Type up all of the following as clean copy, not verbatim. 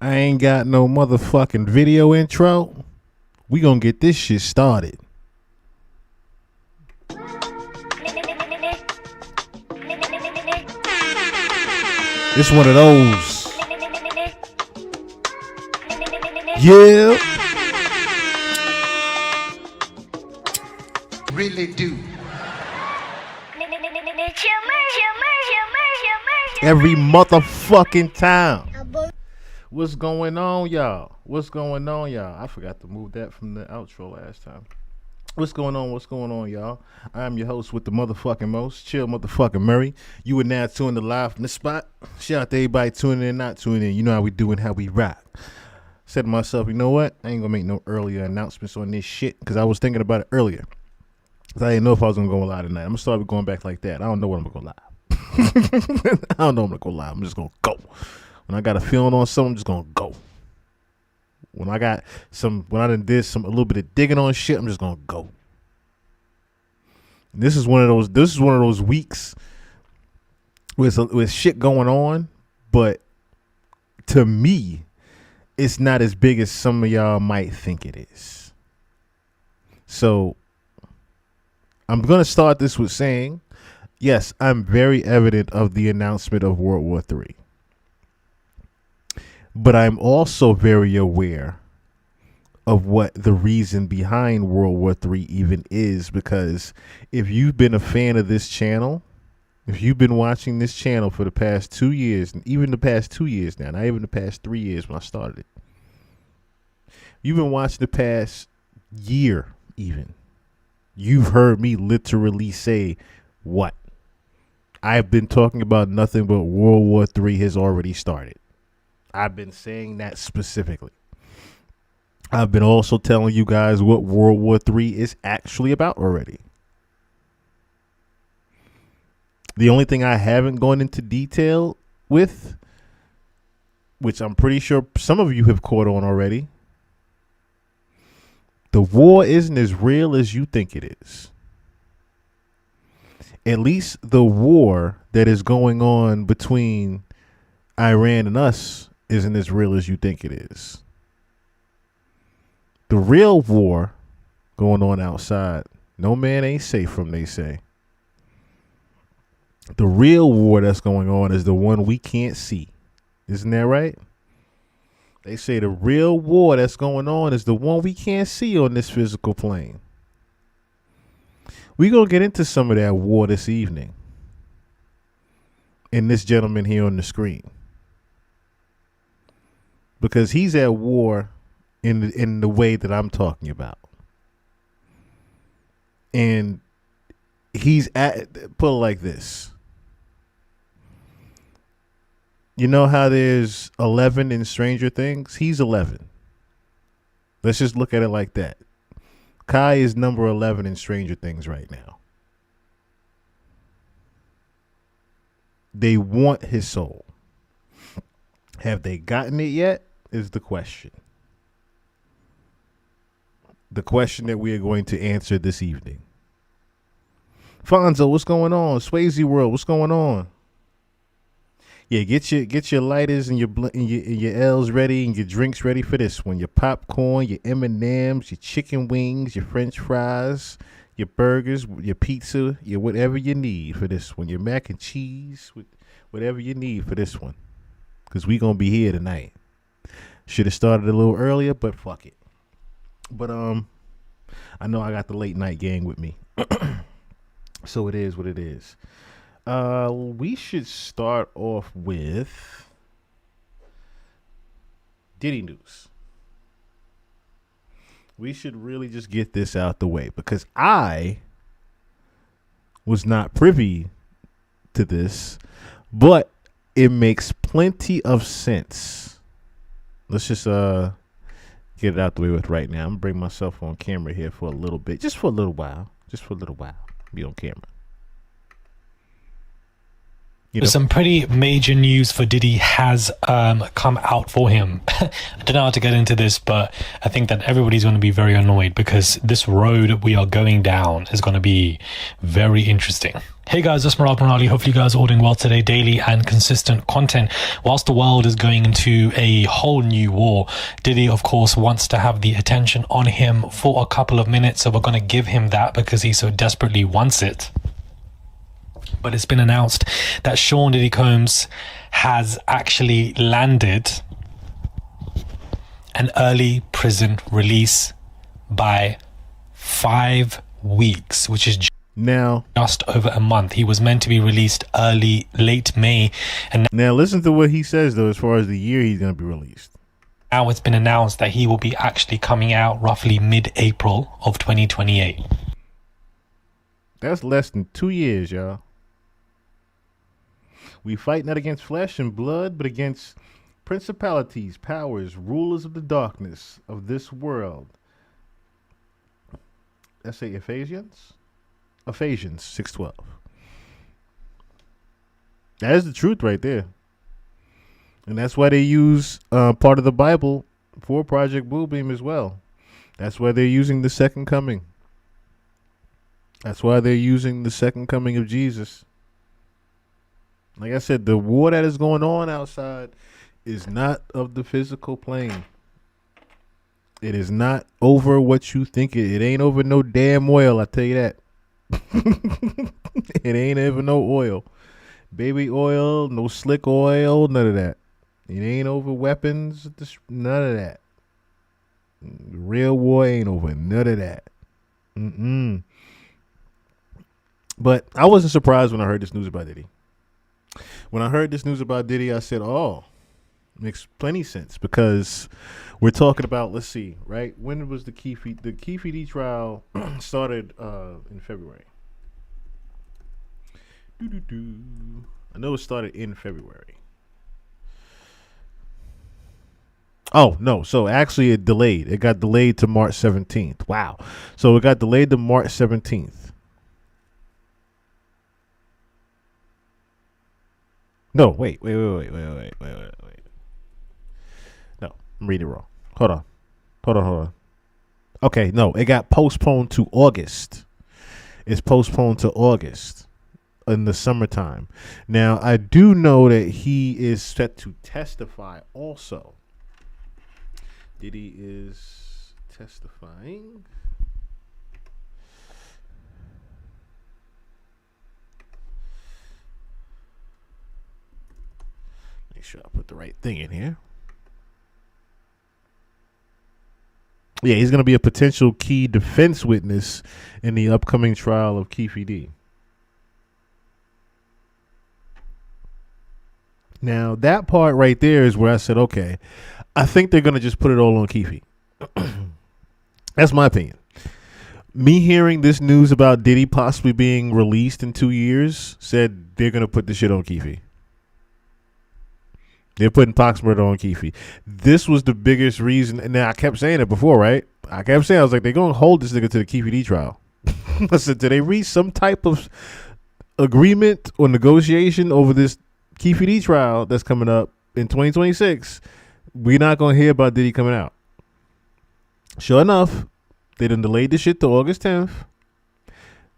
I ain't got no motherfucking video intro. We gonna get this shit started. It's one of those. Yeah. Really do. Every motherfucking time. What's going on, y'all? What's going on, y'all? I forgot to move that from the outro last time. What's going on? What's going on, y'all? I'm your host with the motherfucking most, Chill Motherfucking Murray. You are now tuned to live from the spot. Shout out to everybody tuning in, not tuning in. You know how we do and how we rock. Said to myself, you know what? I ain't gonna make no earlier announcements on this shit because I was thinking about it earlier. Cause I didn't know if I was gonna go live tonight. I'm gonna start going back like that. I don't know when I'm gonna go live. I don't know when I'm gonna go live. I'm just gonna go. When I got a feeling on something, I'm just gonna go. When I done did a little bit of digging on shit, I'm just gonna go. And this is one of those weeks with shit going on, but to me, it's not as big as some of y'all might think it is. So I'm gonna start this with saying, yes, I'm very evident of the announcement of World War III. But I'm also very aware of what the reason behind World War III even is, because if you've been a fan of this channel, if you've been watching this channel for the past 2 years, and even the past 2 years now, not even the past 3 years when I started it, you've been watching the past year even, you've heard me literally say what? I've been talking about nothing but World War III has already started. I've been saying that specifically. I've been also telling you guys what World War III is actually about already. The only thing I haven't gone into detail with, which I'm pretty sure some of you have caught on already, the war isn't as real as you think it is. At least the war that is going on between Iran and us isn't as real as you think it is. The real war going on outside, no man ain't safe from, they say. The real war that's going on is the one we can't see. Isn't that right? They say the real war that's going on is the one we can't see on this physical plane. We're going to get into some of that war this evening. And this gentleman here on the screen. Because he's at war in the way that I'm talking about. And put it like this. You know how there's 11 in Stranger Things? He's 11. Let's just look at it like that. Kai is number 11 in Stranger Things right now. They want his soul. Have they gotten it yet? Is the question. The question that we are going to answer this evening. Fonzo, what's going on? Swayze World, what's going on? Yeah, get your lighters and your L's ready and your drinks ready for this one. Your popcorn, your M&Ms, your chicken wings, your French fries, your burgers, your pizza, your whatever you need for this one. Your mac and cheese, whatever you need for this one. Because we going to be here tonight. Should have started a little earlier, but fuck it. But I know I got the late night gang with me. So it is what it is. We should start off with Diddy news. We should really just get this out the way because I was not privy to this, but it makes plenty of sense. Let's just get it out the way with right now. I'm gonna bring myself on camera here for a little bit, just for a little while, be on camera. You know, some pretty major news for Diddy has come out for him. I don't know how to get into this, but I think that everybody's going to be very annoyed because this road we are going down is going to be very interesting. Hey guys, it's Murad Morali. Hopefully you guys are all doing well today. Daily and consistent content. Whilst the world is going into a whole new war, Diddy, of course, wants to have the attention on him for a couple of minutes. So we're going to give him that because he so desperately wants it. But it's been announced that Sean Diddy Combs has actually landed an early prison release by 5 weeks, which is now just over a month. He was meant to be released late May. And now listen to what he says, though, as far as the year he's going to be released. Now it's been announced that he will be actually coming out roughly mid-April of 2028. That's less than 2 years, y'all. We fight not against flesh and blood, but against principalities, powers, rulers of the darkness of this world. Let's say Ephesians 6:12. That is the truth right there. And that's why they use part of the Bible for Project Bluebeam as well. That's why they're using the second coming. That's why they're using the second coming of Jesus. Like I said, the war that is going on outside is not of the physical plane. It is not over what you think it ain't over no damn oil, I tell you that. It ain't over no oil. Baby oil, no slick oil, none of that. It ain't over weapons, none of that. The real war ain't over none of that. But I wasn't surprised when I heard this news about Diddy. When I heard this news about Diddy, I said, oh, makes plenty sense because we're talking about, let's see, right? When was the Keefe D trial started in February? I know it started in February. Oh, no. So actually it delayed. It got delayed to March 17th. Wow. So it got delayed to March 17th. No, wait. No, I'm reading it wrong. Hold on. Okay, no, it got postponed to August. It's postponed to August in the summertime. Now, I do know that he is set to testify also. Diddy is testifying. Make sure I put the right thing in here. Yeah, he's going to be a potential key defense witness in the upcoming trial of Keefe D. Now, that part right there is where I said, okay, I think they're going to just put it all on Keefe. That's my opinion. Me hearing this news about Diddy possibly being released in 2 years said they're going to put the shit on Keefe. They're putting Pox murder on Keefe. This was the biggest reason. And now I kept saying it before, right? I was like, they're going to hold this nigga to the Keefe D trial. I said, did they reach some type of agreement or negotiation over this Keefe D trial that's coming up in 2026? We're not going to hear about Diddy coming out. Sure enough, they done delayed this shit to August 10th.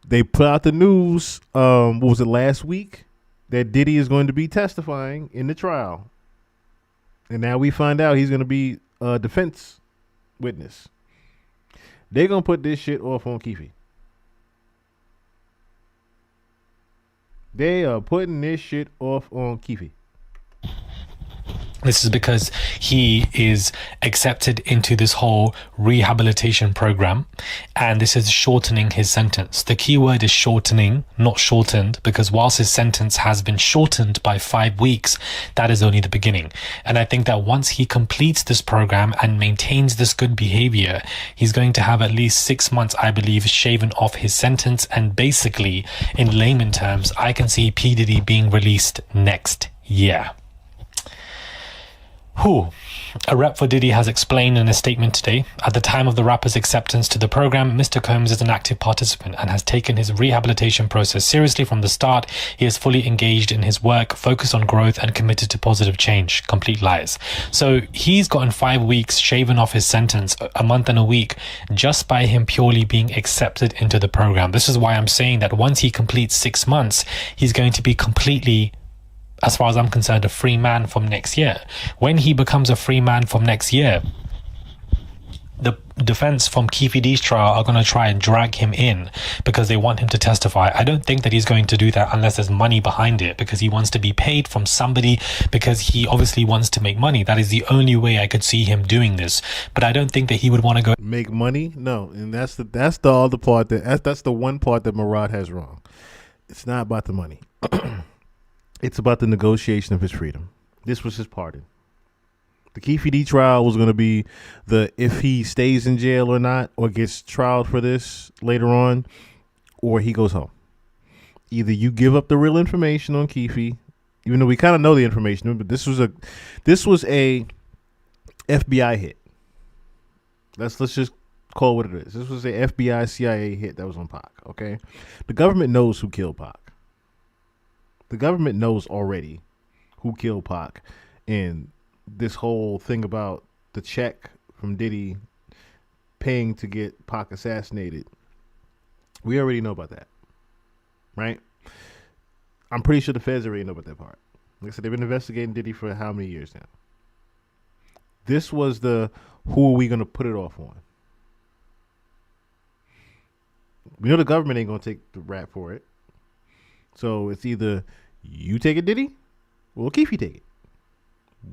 They put out the news, what was it, last week? That Diddy is going to be testifying in the trial. And now we find out he's going to be a defense witness. They're going to put this shit off on Keefe. They are putting this shit off on Keefe. This is because he is accepted into this whole rehabilitation program, and this is shortening his sentence. The key word is shortening, not shortened, because whilst his sentence has been shortened by 5 weeks, that is only the beginning. And I think that once he completes this program and maintains this good behavior, he's going to have at least 6 months, I believe, shaven off his sentence. And basically, in layman terms, I can see P. Diddy being released next year. Whew. A rep for Diddy has explained in a statement today, at the time of the rapper's acceptance to the program, Mr. Combs is an active participant and has taken his rehabilitation process seriously from the start. He is fully engaged in his work, focused on growth and committed to positive change. Complete lies. So he's gotten 5 weeks shaven off his sentence, a month and a week, just by him purely being accepted into the program. This is why I'm saying that once he completes 6 months, he's going to be completely, as far as I'm concerned, a free man from next year. When he becomes a free man from next year, the defense from Keefe D's trial are going to try and drag him in because they want him to testify. I don't think that he's going to do that unless there's money behind it, because he wants to be paid from somebody, because he obviously wants to make money. That is the only way I could see him doing this. But I don't think that he would want to go make money. No, and that's the other part that's the one part that Murad has wrong. It's not about the money. It's about the negotiation of his freedom. This was his pardon. The Keefe D trial was going to be if he stays in jail or not, or gets trialed for this later on, or he goes home. Either you give up the real information on Keefe, even though we kind of know the information, but this was a FBI hit. Let's just call it what it is. This was a FBI CIA hit that was on Pac. Okay, the government knows who killed Pac. The government knows already who killed Pac, and this whole thing about the check from Diddy paying to get Pac assassinated, we already know about that, right? I'm pretty sure the feds already know about that part. Like I said, they've been investigating Diddy for how many years now? This was who are we going to put it off on? We know the government ain't going to take the rap for it. So it's either you take it, Diddy, or Keefe take it.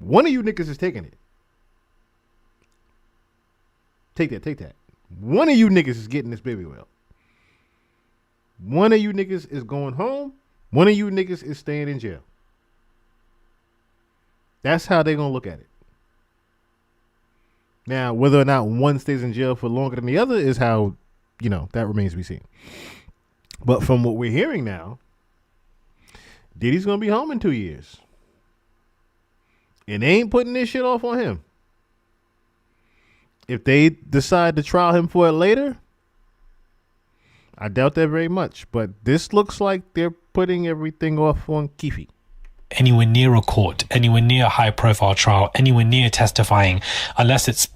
One of you niggas is taking it. Take that. One of you niggas is getting this baby well. One of you niggas is going home. One of you niggas is staying in jail. That's how they're going to look at it. Now, whether or not one stays in jail for longer than the other is how, that remains to be seen. But from what we're hearing now, Diddy's going to be home in 2 years. And they ain't putting this shit off on him. If they decide to trial him for it later, I doubt that very much. But this looks like they're putting everything off on Keefe. Anywhere near a court, anywhere near a high profile trial, anywhere near testifying, unless it's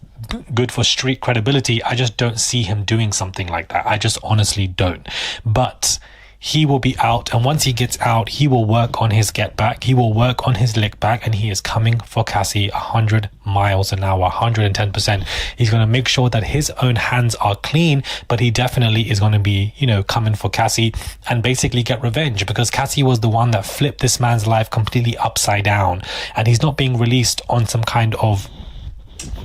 good for street credibility, I just don't see him doing something like that. I just honestly don't. But he will be out, and once he gets out, he will work on his get back, he will work on his lick back, and he is coming for Cassie 100 miles an hour, 110%. He's going to make sure that his own hands are clean, but he definitely is going to be, coming for Cassie and basically get revenge, because Cassie was the one that flipped this man's life completely upside down, and he's not being released on some kind of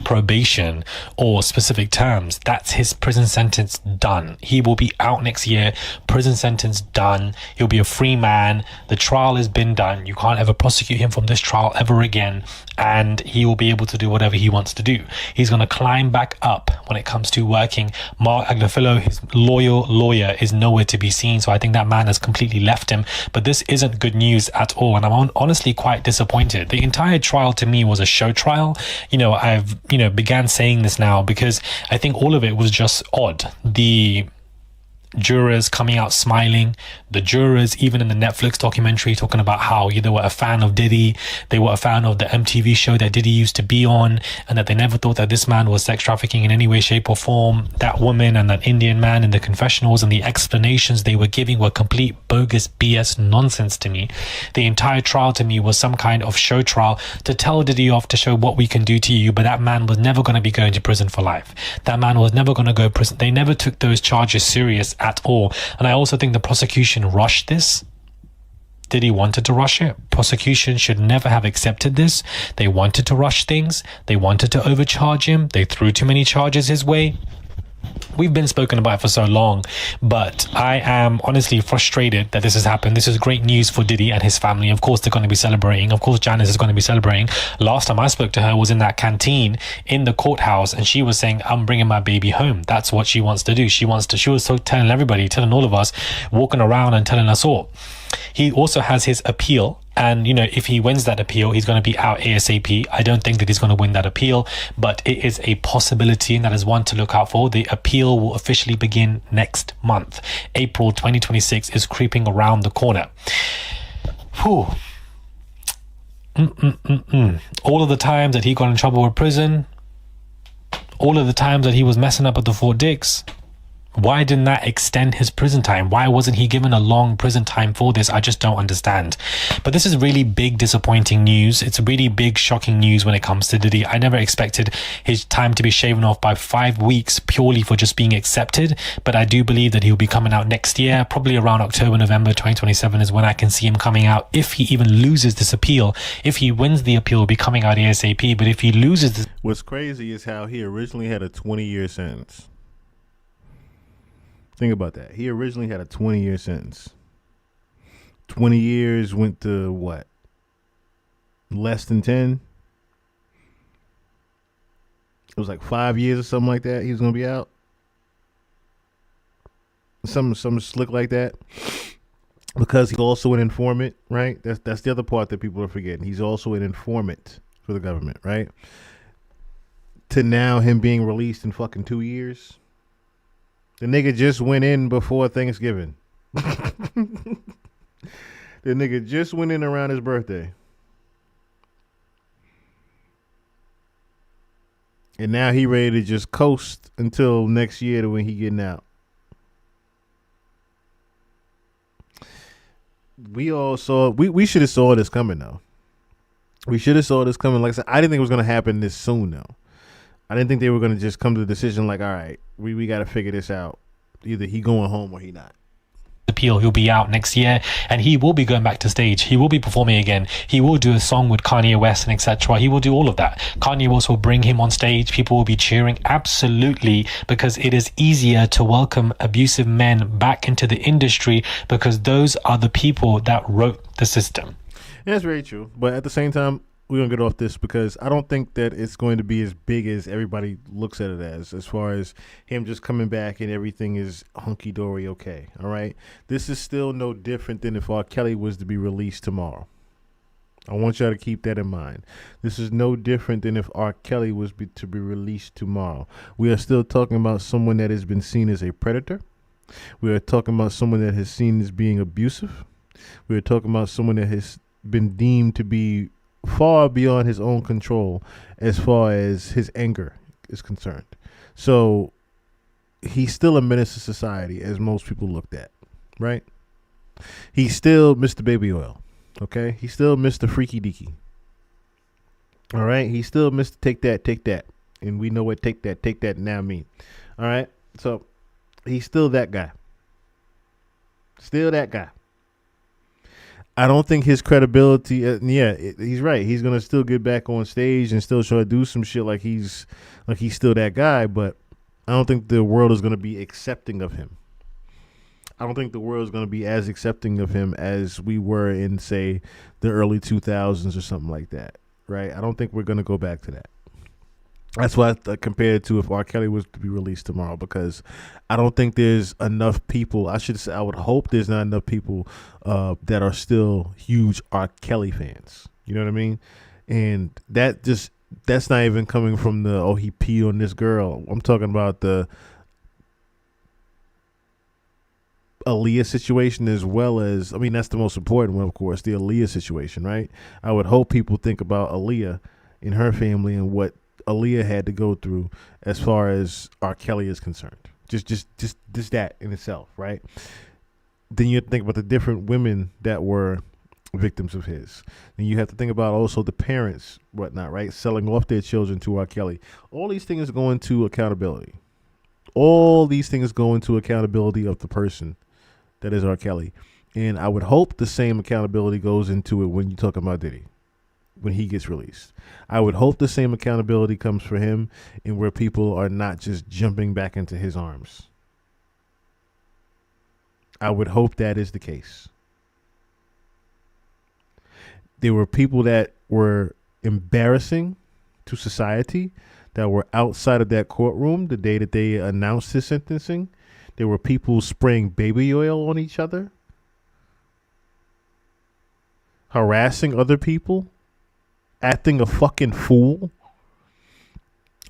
probation or specific terms. That's his prison sentence done. He will be out next year, prison sentence done. He'll be a free man. The trial has been done. You can't ever prosecute him from this trial ever again, and he will be able to do whatever he wants to do. He's going to climb back up when it comes to working. Mark Agnifilo, his loyal lawyer, is nowhere to be seen, so I think that man has completely left him. But this isn't good news at all, and I'm honestly quite disappointed. The entire trial to me was a show trial. I've began saying this now because I think all of it was just odd. The jurors coming out smiling, the jurors even in the Netflix documentary talking about how they were a fan of Diddy, they were a fan of the MTV show that Diddy used to be on, and that they never thought that this man was sex trafficking in any way, shape or form. That woman and that Indian man in the confessionals and the explanations they were giving were complete bogus BS nonsense to me. The entire trial to me was some kind of show trial to tell Diddy off, to show what we can do to you, but that man was never going to be going to prison for life. That man was never going to go to prison. They never took those charges serious at all. And I also think the prosecution rushed this. Diddy wanted to rush it. Prosecution should never have accepted this. They wanted to rush things. They wanted to overcharge him. They threw too many charges his way. We've been spoken about for so long, but I am honestly frustrated that this has happened. This is great news for Diddy and his family. Of course, they're going to be celebrating. Of course, Janice is going to be celebrating. Last time I spoke to her was in that canteen in the courthouse, and she was saying, I'm bringing my baby home. That's what she wants to do. She was so telling everybody, telling all of us, walking around and telling us all. He also has his appeal And, you know, if he wins that appeal, he's going to be out ASAP. I don't think that he's going to win that appeal, but it is a possibility, and that is one to look out for. The appeal will officially begin next month. April 2026 is creeping around the corner. Whew. All of the times that he got in trouble with prison, all of the times that he was messing up at the Fort Dix, why didn't that extend his prison time? Why wasn't he given a long prison time for this? I just don't understand. But this is really big, disappointing news. It's really big, shocking news when it comes to Diddy. I never expected his time to be shaven off by 5 weeks purely for just being accepted. But I do believe that he'll be coming out next year, probably around October, November 2027 is when I can see him coming out. If he even loses this appeal, if he wins the appeal, he'll be coming out ASAP. But if he loses this... What's crazy is how he originally had a 20-year sentence. Think about that. He originally had a 20-year sentence. 20 years went to what? Less than 10? It was like 5 years or something like that. He was going to be out. Some slick like that. Because he's also an informant, right? That's the other part that people are forgetting. He's also an informant for the government, right? To now him being released in fucking 2 years. The nigga just went in before Thanksgiving. The nigga just went in around his birthday. And now he ready to just coast until next year to when he getting out. We all saw, we should have saw this coming though. We should have saw this coming. Like I said, I didn't think it was going to happen this soon though. I didn't think they were going to just come to the decision like, all right, we got to figure this out. Either he going home or he not. Appeal, he'll be out next year, and he will be going back to stage. He will be performing again. He will do a song with Kanye West and etc. He will do all of that. Kanye West will bring him on stage. People will be cheering, absolutely, because it is easier to welcome abusive men back into the industry because those are the people that wrote the system. Yeah, that's very true. But at the same time, we're going to get off this because I don't think that it's going to be as big as everybody looks at it as far as him just coming back and everything is hunky-dory okay, all right? This is still no different than if R. Kelly was to be released tomorrow. I want y'all to keep that in mind. This is no different than if R. Kelly was to be released tomorrow. We are still talking about someone that has been seen as a predator. We are talking about someone that has seen as being abusive. We are talking about someone that has been deemed to be far beyond his own control as far as his anger is concerned. So he's still a menace to society as most people looked at, right? He's still Mr. Baby Oil, okay? He's still Mr. Freaky Deaky, all right? He's still Mr. Take That. And we know what take that now mean, all right? So he's still that guy. Still that guy. I don't think his credibility, he's right. He's going to still get back on stage and still try to do some shit like he's still that guy, but I don't think the world is going to be accepting of him. I don't think the world is going to be as accepting of him as we were in, say, the early 2000s or something like that, right? I don't think we're going to go back to that. That's why I compared to if R. Kelly was to be released tomorrow, because I don't think there's enough people. I would hope there's not enough people that are still huge R. Kelly fans. You know what I mean? And that's not even coming from he peed on this girl. I'm talking about the Aaliyah situation as well as, I mean, that's the most important one, of course, the Aaliyah situation, right? I would hope people think about Aaliyah and her family and what Aaliyah had to go through as far as R. Kelly is concerned. Just that in itself, right? Then you have to think about the different women that were victims of his. Then you have to think about also the parents, whatnot, right? Selling off their children to R. Kelly. All these things go into accountability. All these things go into accountability of the person that is R. Kelly. And I would hope the same accountability goes into it when you talk about Diddy, when he gets released. I would hope the same accountability comes for him and where people are not just jumping back into his arms. I would hope that is the case. There were people that were embarrassing to society that were outside of that courtroom the day that they announced his sentencing. There were people spraying baby oil on each other. harassing other people, acting a fucking fool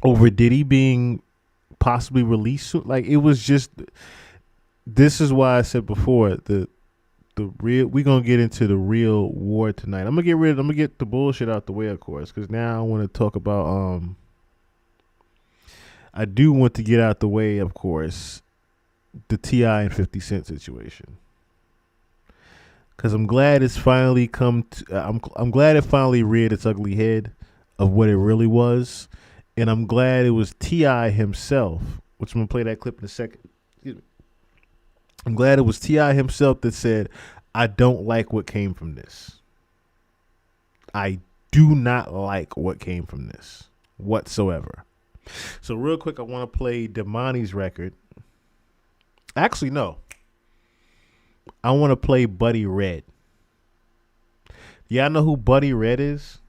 over Diddy being possibly released soon. Like, it was just, this is why I said before, the real, we're gonna get into the real war tonight. I'm gonna get the bullshit out the way, of course, because now I want to talk about I do want to get out the way, of course, the T.I. and 50 Cent situation. Because I'm glad it's finally come to, I'm glad it finally reared its ugly head of what it really was. And I'm glad it was T.I. himself, which I'm going to play that clip in a second. Excuse me. I'm glad it was T.I. himself that said, I don't like what came from this. I do not like what came from this whatsoever. So real quick, I want to play Damani's record. Actually, no. I want to play Buddy Red. Y'all know who Buddy Red is?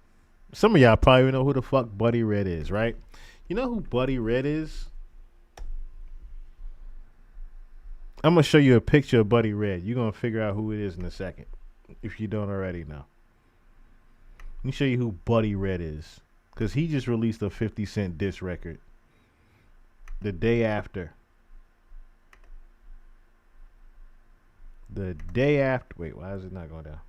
Some of y'all probably know who the fuck Buddy Red is, right? You know who Buddy Red is? I'm going to show you a picture of Buddy Red. You're going to figure out who it is in a second, if you don't already know. Let me show you who Buddy Red is, because he just released a 50 Cent diss record the day after. The day after. Wait, why is it not going down?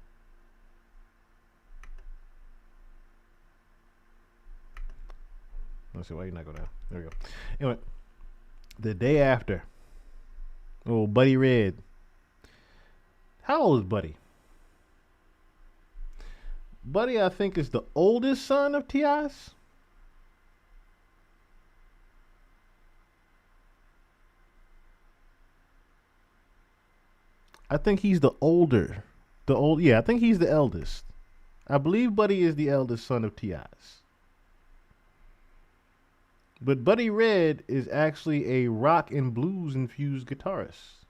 Let's see, why you not going down? There we go. Anyway, the day after. Oh, Buddy Red. How old is Buddy? Buddy, I think, is the oldest son of T.I.'s. I think he's the older. I think he's the eldest. I believe Buddy is the eldest son of T.I.'s. But Buddy Red is actually a rock and blues infused guitarist.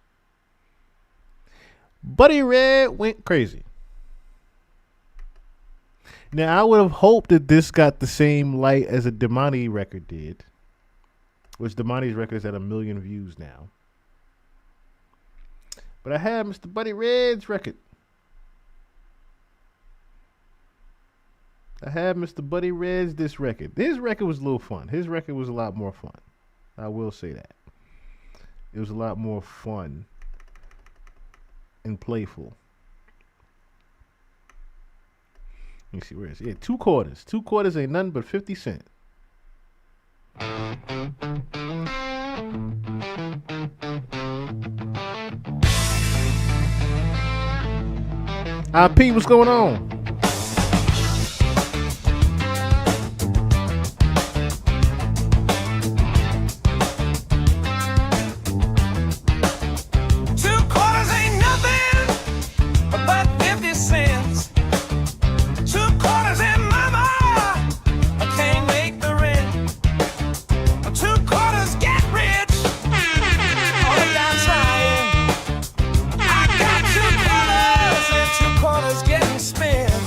Buddy Red went crazy. Now, I would have hoped that this got the same light as a Damani record did, which Damani's record is at 1 million views now. But I had Mr. Buddy Red's record. I had Mr. Buddy Red's this record. His record was a little fun. His record was a lot more fun. I will say that. It was a lot more fun and playful. Let me see, where is it? Yeah, 2 quarters. 2 quarters ain't nothing but 50 Cent. IP, what's going on? Getting spent.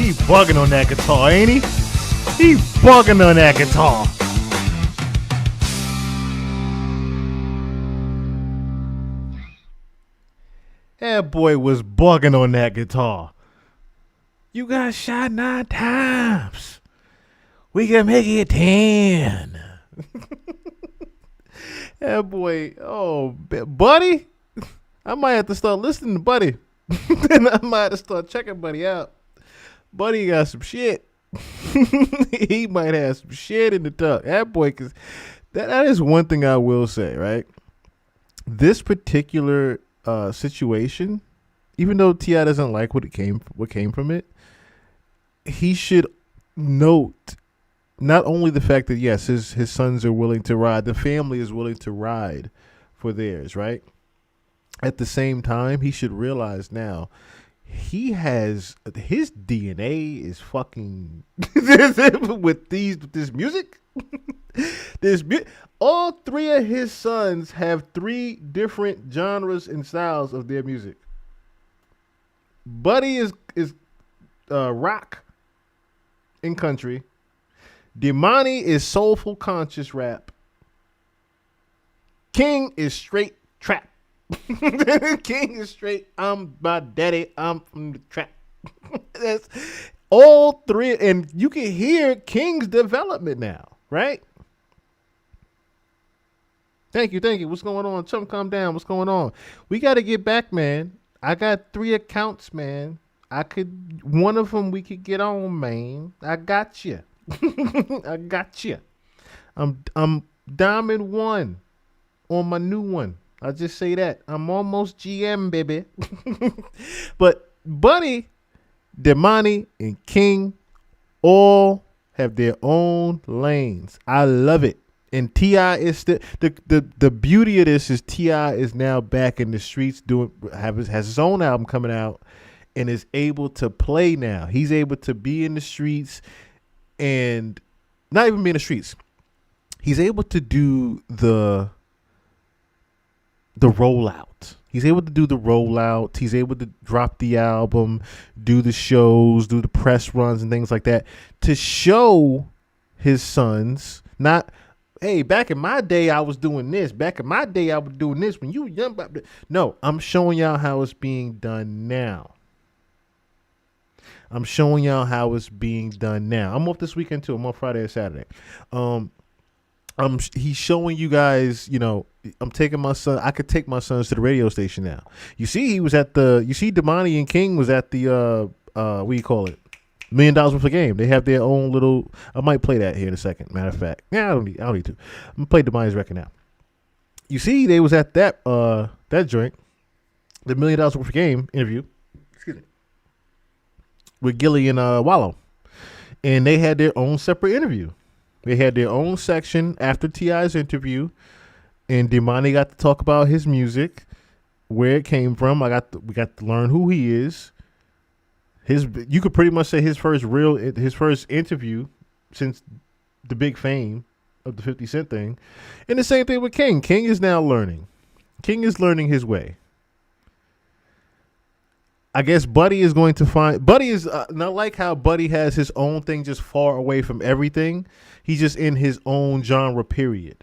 He bugging on that guitar, ain't he? He bugging on that guitar. That boy was bugging on that guitar. You got shot 9 times. We can make it 10. That boy, oh, Buddy. I might have to start listening to Buddy. Then I might have to start checking Buddy out. Buddy got some shit. He might have some shit in the tuck. That boy, cause that is one thing I will say, right? This particular situation, even though T.I. doesn't like what came from it, he should note not only the fact that yes, his sons are willing to ride, the family is willing to ride for theirs, right? At the same time, he should realize now he has his DNA is fucking with this music. All 3 of his sons have 3 different genres and styles of their music. Buddy is rock and country. Demani is soulful conscious rap. King is straight trap. King is straight, I'm my daddy, I'm from the trap. That's all 3, and you can hear King's development now, right? Thank you. What's going on? Chum, calm down. What's going on? We got to get back, man. I got 3 accounts, man. One of them we could get on, man. I got you. I got you. I'm diamond 1 on my new one. I'll just say that. I'm almost GM, baby. But Buddy, Demani, and King all have their own lanes. I love it. And T.I. is the beauty of this is T.I. is now back in the streets has his own album coming out and is able to play now. He's able to be in the streets and not even be in the streets. He's able to do the rollout. He's able to do the rollout. He's able to drop the album, do the shows, do the press runs and things like that to show his sons, not, hey, back in my day, I was doing this. Back in my day, I was doing this when you were young. No, I'm showing y'all how it's being done now. I'm off this weekend too. I'm off Friday and Saturday. He's showing you guys, I'm taking my son. I could take my sons to the radio station now. You see, Demani and King was at the, what do you call it? $1 Million Worth of Game. They have their own little, I might play that here in a second. Matter of fact. Yeah, I don't need to. I'm going to play Demani's record now. You see, they was at that joint, the $1 Million Worth of Game interview. Excuse me. With Gilly and Wallow. And they had their own separate interview. They had their own section after T.I.'s interview, and Demani got to talk about his music, where it came from. We got to learn who he is. You could pretty much say his first interview since the big fame of the 50 Cent thing. And the same thing with King. King is now learning. King is learning his way. I guess Buddy is going to find... Buddy is not like how Buddy has his own thing just far away from everything. He's just in his own genre, period.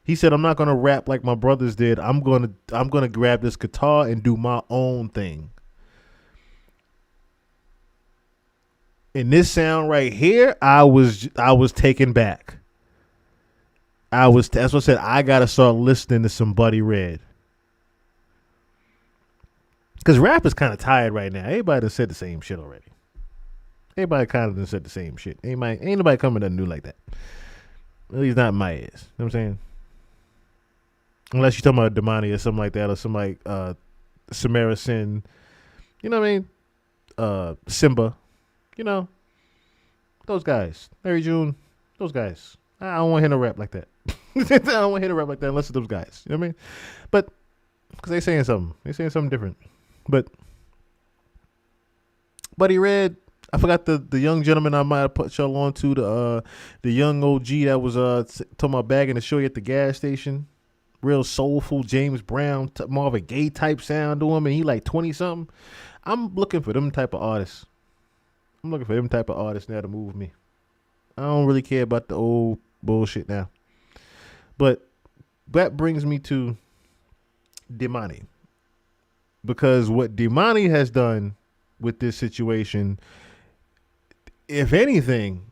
He said, I'm not going to rap like my brothers did. I'm going to grab this guitar and do my own thing. In this sound right here, I was taken back. That's what I said. I got to start listening to some Buddy Red. Because rap is kind of tired right now. Everybody done said the same shit already. Everybody kind of done said the same shit. Ain't nobody coming nothing new like that. At least not in my ears. You know what I'm saying? Unless you're talking about Demani or something like that, or something like Samara Sin. You know what I mean? Simba. Those guys. Larry June. Those guys. I don't want to hear no rap like that. I don't want to hear no rap like that unless it's those guys. You know what I mean? But, because they saying something. They saying something different. But Buddy Red, I forgot the young gentleman I might have put y'all on to, the young OG that was talking about bagging the show at the gas station. Real soulful James Brown, more of a gay type sound to him, and he like 20 something. I'm looking for them type of artists. I'm looking for them type of artists now to move me. I don't really care about the old bullshit now. But that brings me to Dimani. Because what Dimani has done with this situation, if anything,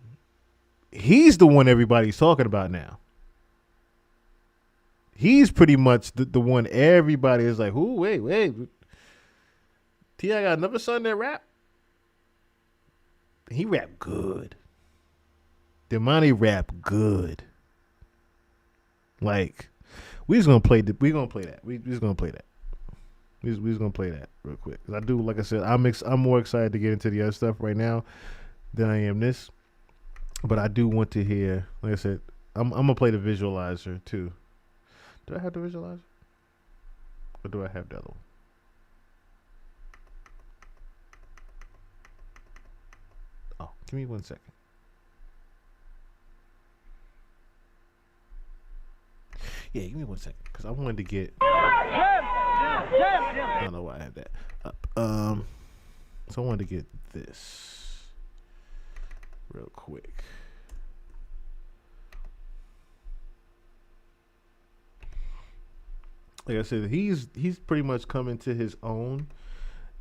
he's the one everybody's talking about now. He's pretty much the one everybody is like, who, wait. T.I. got another son that rap? He rap good. Dimani rap good. Like, we just gonna play that. We just gonna play that. We just gonna play that real quick. 'Cause I do, like I said, I'm more excited to get into the other stuff right now than I am this. But I do want to hear, like I said, I'm gonna play the visualizer too. Do I have the visualizer? Or do I have the other one? Oh, give me 1 second. Yeah, give me 1 second. Because I wanted to get... I don't know why I had that up. So I wanted to get this real quick. Like I said, he's pretty much coming to his own,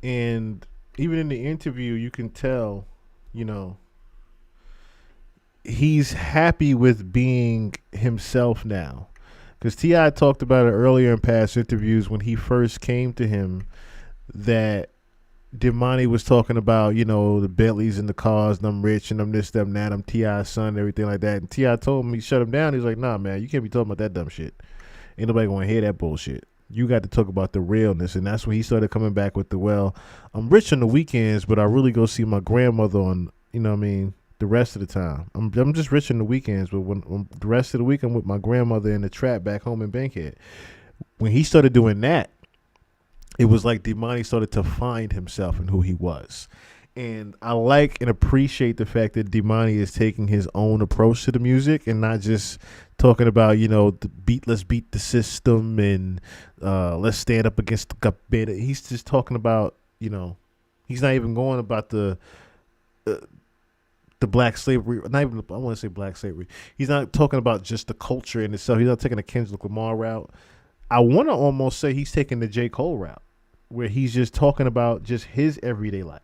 and even in the interview, you can tell, you know, he's happy with being himself now. Because T.I. talked about it earlier in past interviews when he first came to him, that Dimani was talking about, you know, the Bentleys and the cars, and I'm rich, and I'm this, them, that, I'm T.I.'s son, and everything like that. And T.I. told him, he shut him down. He's like, nah, man, you can't be talking about that dumb shit. Ain't nobody gonna hear that bullshit. You got to talk about the realness. And that's when he started coming back with the, well, I'm rich on the weekends, but I really go see my grandmother on, you know what I mean, the rest of the time. I'm just rich on the weekends, but when the rest of the week I'm with my grandmother in the trap back home in Bankhead. When he started doing that, it was like Dimani started to find himself and who he was. And I like and appreciate the fact that Dimani is taking his own approach to the music and not just talking about, you know, let's beat the system and let's stand up against the beta. He's just talking about, you know, he's not even going about the black slavery. Not even, I want to say black slavery. He's not talking about just the culture in itself. He's not taking a Kendrick Lamar route. I want to almost say he's taking the J. Cole route, where he's just talking about just his everyday life.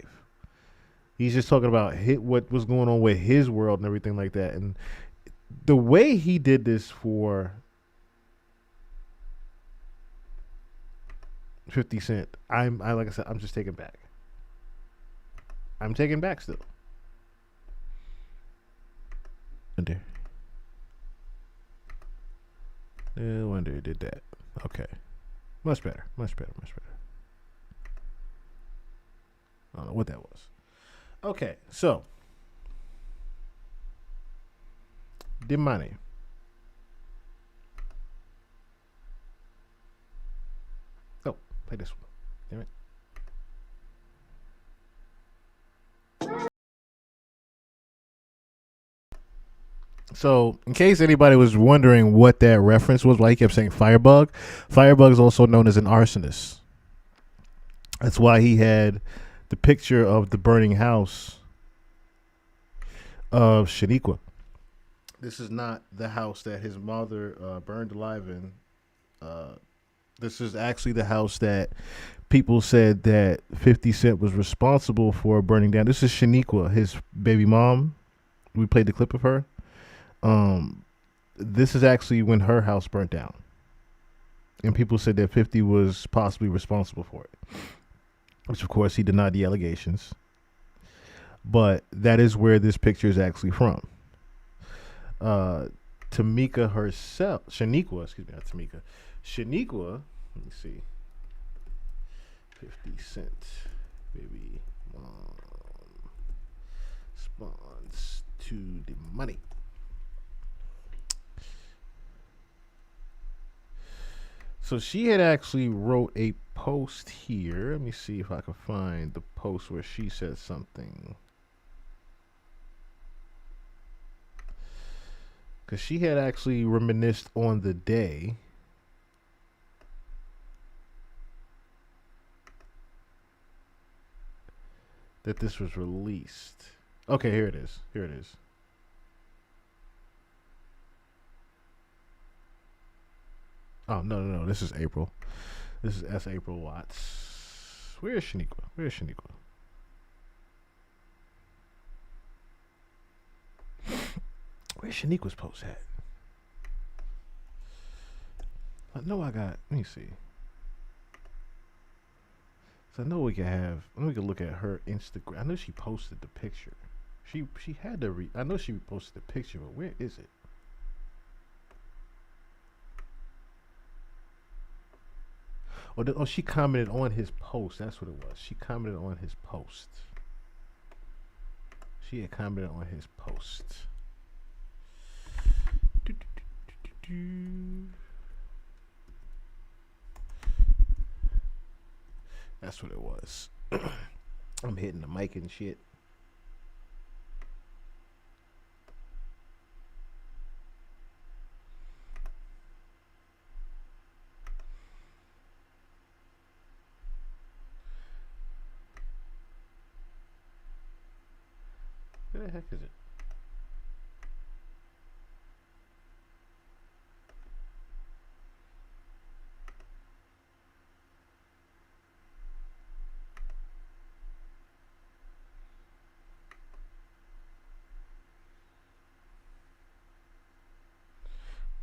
He's just talking about what was going on with his world and everything like that. And the way he did this for 50 Cent, like I said, I'm just taking back. I'm taking back still. Wonder he did that. Okay. Much better. I don't know what that was. Okay, so Dimani. Oh, play this one. Damn it. So, in case anybody was wondering what that reference was, why he kept saying Firebug, Firebug is also known as an arsonist. That's why he had the picture of the burning house of Shaniqua. This is not the house that his mother burned alive in. This is actually the house that people said that 50 Cent was responsible for burning down. This is Shaniqua, his baby mom. We played the clip of her. This is actually when her house burnt down. And people said that 50 was possibly responsible for it. Which, of course, he denied the allegations. But that is where this picture is actually from. Tamika herself, Shaniqua, not Tamika. Shaniqua, let me see. 50 Cent, baby mom, responds to the money. So she had actually wrote a post here. Let me see if I can find the post where she said something. Because she had actually reminisced on the day that this was released. Okay, here it is. Here it is. Oh, no. This is April. This is S. April Watts. Where is Shaniqua? Where's Shaniqua's post at? I know I got. Let me see. So I know we can look at her Instagram. I know she posted the picture. She had to I know she posted the picture, but where is it? She commented on his post. That's what it was. She commented on his post. She had commented on his post. That's what it was. I'm hitting the mic and shit. Where the heck is it?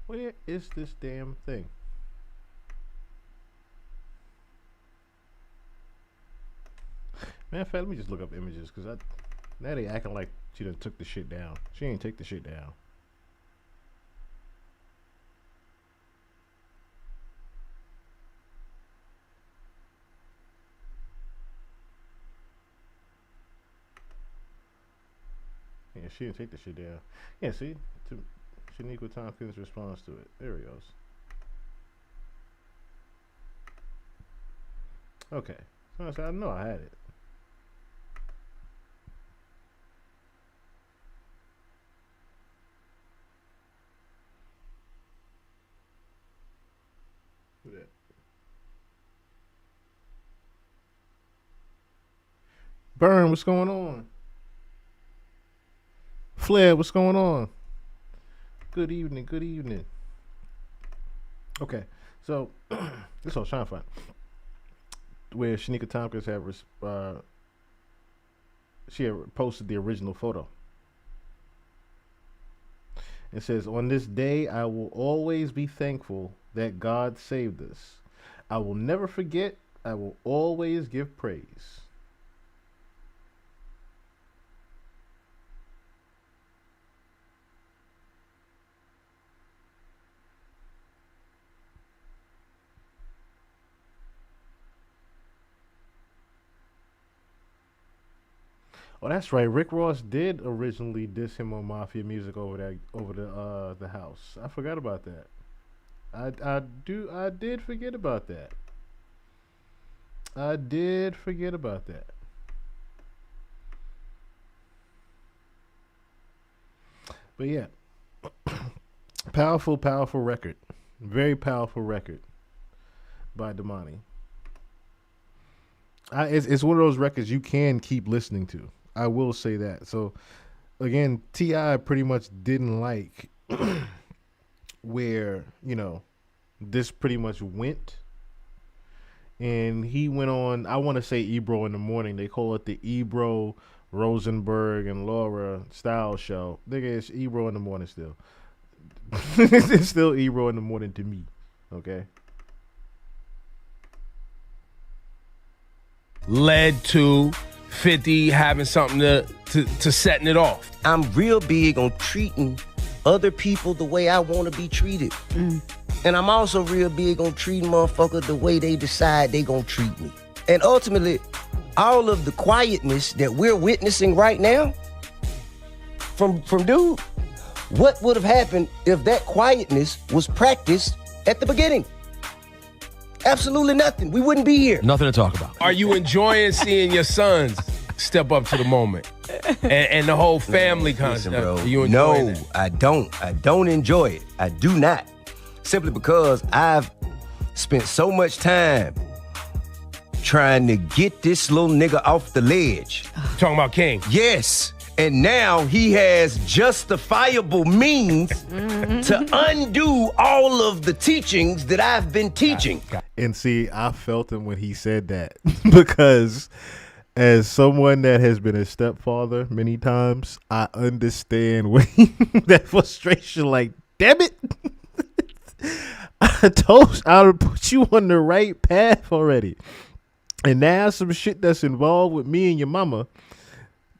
Where is this damn thing? Man, in fact, let me just look up images, because now they acting like she done took the shit down. She ain't take the shit down. Yeah, she didn't take the shit down. Yeah, see? Shaniqua Tompkins responds to it. There he goes. Okay. So I know I had it. Who that? Burn, what's going on? Flair, what's going on? Good evening. Okay, so this is what I was trying to find. Where Shaniqua Tompkins had she had posted the original photo. It says, "On this day, I will always be thankful that God saved us. I will never forget. I will always give praise." Oh, that's right. Rick Ross did originally diss him on Mafia Music over the house. I forgot about that. I did forget about that. But yeah, powerful record. Very powerful record by Damani. It's one of those records you can keep listening to. I will say that. So, again, T.I. pretty much didn't like where, this pretty much went. And he went on, I want to say Ebro in the morning. They call it the Ebro, Rosenberg, and Laura style show. Nigga, it's Ebro in the morning still. It's still Ebro in the morning to me. Okay? Led to 50 having something to setting it off. I'm real big on treating other people the way I want to be treated. And I'm also real big on treating motherfuckers the way they decide they gonna treat me. And ultimately, all of the quietness that we're witnessing right now from dude, what would have happened if that quietness was practiced at the beginning? Absolutely nothing. We wouldn't be here. Nothing to talk about. Are you enjoying seeing your sons step up to the moment and the whole family concept? Bro, Are you enjoying no, it? I don't. I don't enjoy it. I do not. Simply because I've spent so much time trying to get this little nigga off the ledge. Talking about King. Yes. And now he has justifiable means to undo all of the teachings that I've been teaching. And see, I felt him when he said that because as someone that has been a stepfather many times, I understand when that frustration, like, damn it. I would put you on the right path already. And now some shit that's involved with me and your mama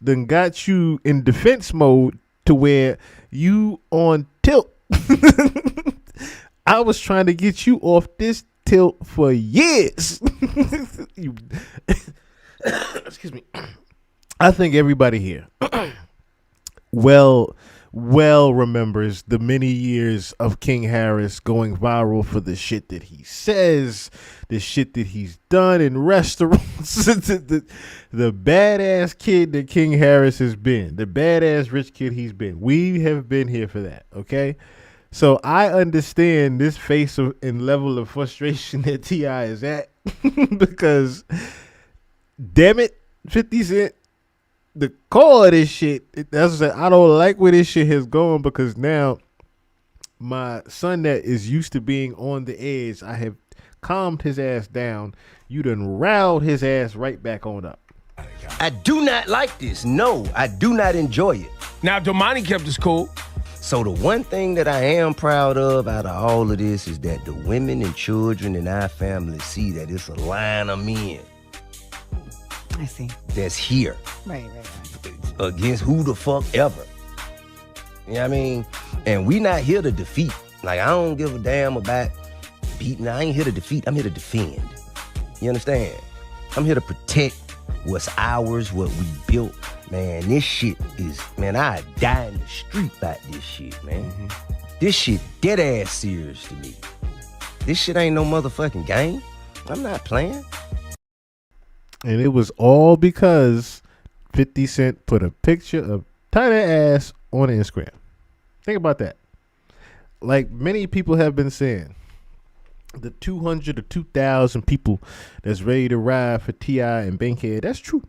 done got you in defense mode to where you on tilt. I was trying to get you off this tilt for years. Excuse me. I think everybody here well remembers the many years of King Harris going viral for the shit that he says, the shit that he's done in restaurants, the badass kid that King Harris has been, the badass rich kid he's been. We have been here for that, okay? So I understand this face of and level of frustration that T.I. is at because, damn it, 50 Cent, the core of this shit, that's what I don't like where this shit has gone because now my son that is used to being on the edge, I have calmed his ass down. You done riled his ass right back on up. I do not like this. No, I do not enjoy it. Now, Domani kept us cool. So the one thing that I am proud of out of all of this is that the women and children in our family see that it's a line of men. I see. That's here. Right. Against who the fuck ever. You know what I mean? And we not here to defeat. Like, I don't give a damn about beating. I ain't here to defeat. I'm here to defend. You understand? I'm here to protect what's ours, what we built. Man, this shit is, man, I die in the street about this shit, man. Mm-hmm. This shit dead ass serious to me. This shit ain't no motherfucking game. I'm not playing. And it was all because 50 Cent put a picture of tiny ass on Instagram. Think about that. Like many people have been saying, the 200 to 2,000 people that's ready to ride for T.I. and Bankhead, that's true.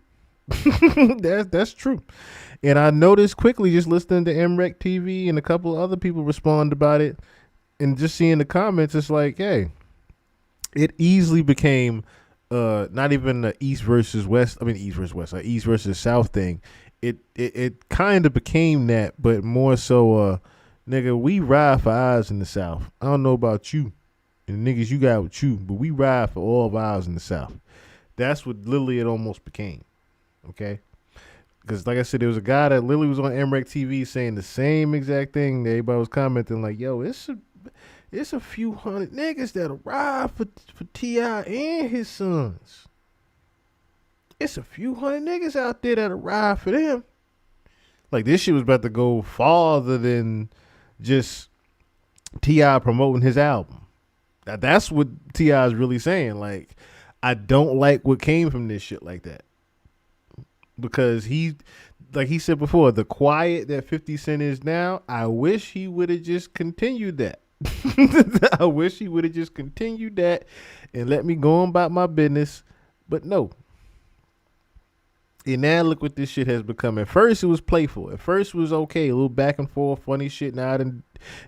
that's true. And I noticed quickly just listening to MREC TV and a couple of other people respond about it and just seeing the comments, it's like, hey, it easily became not even the East versus West, East versus South thing. It kind of became that, but more so, nigga, we ride for ours in the South. I don't know about you and the niggas you got with you, but we ride for all of ours in the South. That's what literally it almost became, okay? Because like I said, there was a guy that literally was on MREC TV saying the same exact thing. That everybody was commenting like, yo, it's a few hundred niggas that'll ride for T.I. and his sons. It's a few hundred niggas out there that'll ride for them. Like, this shit was about to go farther than just T.I. promoting his album. That's what T.I. is really saying. Like, I don't like what came from this shit like that. Because like he said before, the quiet that 50 Cent is now, I wish he would have just continued that. I wish he would have just continued that and let me go on about my business. But no. And now look what this shit has become. At first it was playful. At first it was okay. A little back and forth, funny shit. Now I done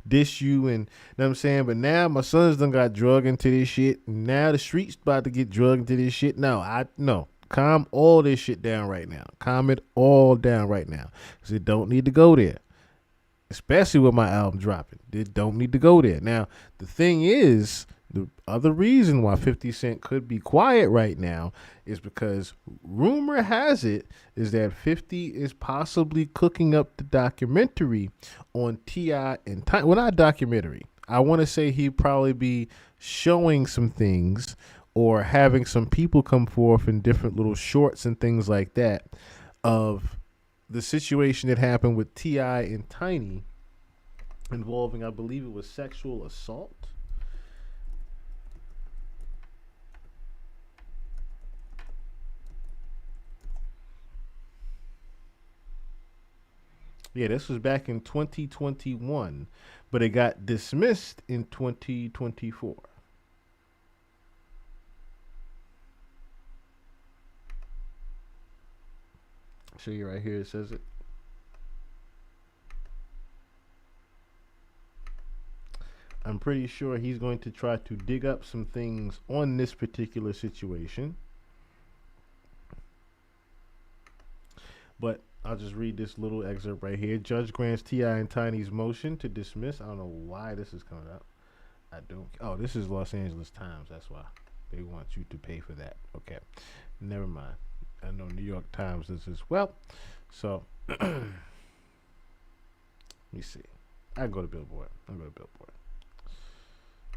dish you and, you know what I'm saying? But now my sons done got drugged into this shit. And now the street's about to get drugged into this shit. No. Calm all this shit down right now. Calm it all down right now. Because it don't need to go there. Especially with my album dropping. It don't need to go there. Now, the thing is, the other reason why 50 Cent could be quiet right now is because rumor has it is that 50 is possibly cooking up the documentary on T.I. and Tiny. Well, not documentary. I want to say he'd probably be showing some things or having some people come forth in different little shorts and things like that of the situation that happened with T.I. and Tiny involving, I believe it was sexual assault. Yeah, this was back in 2021, but it got dismissed in 2024. Show you right here, it says it. I'm pretty sure he's going to try to dig up some things on this particular situation. But I'll just read this little excerpt right here. Judge grants T.I. and Tiny's motion to dismiss. I don't know why this is coming up. I don't. Oh, this is Los Angeles Times. That's why they want you to pay for that. Okay, never mind. I know New York Times does as well. So let me see. I can go to Billboard.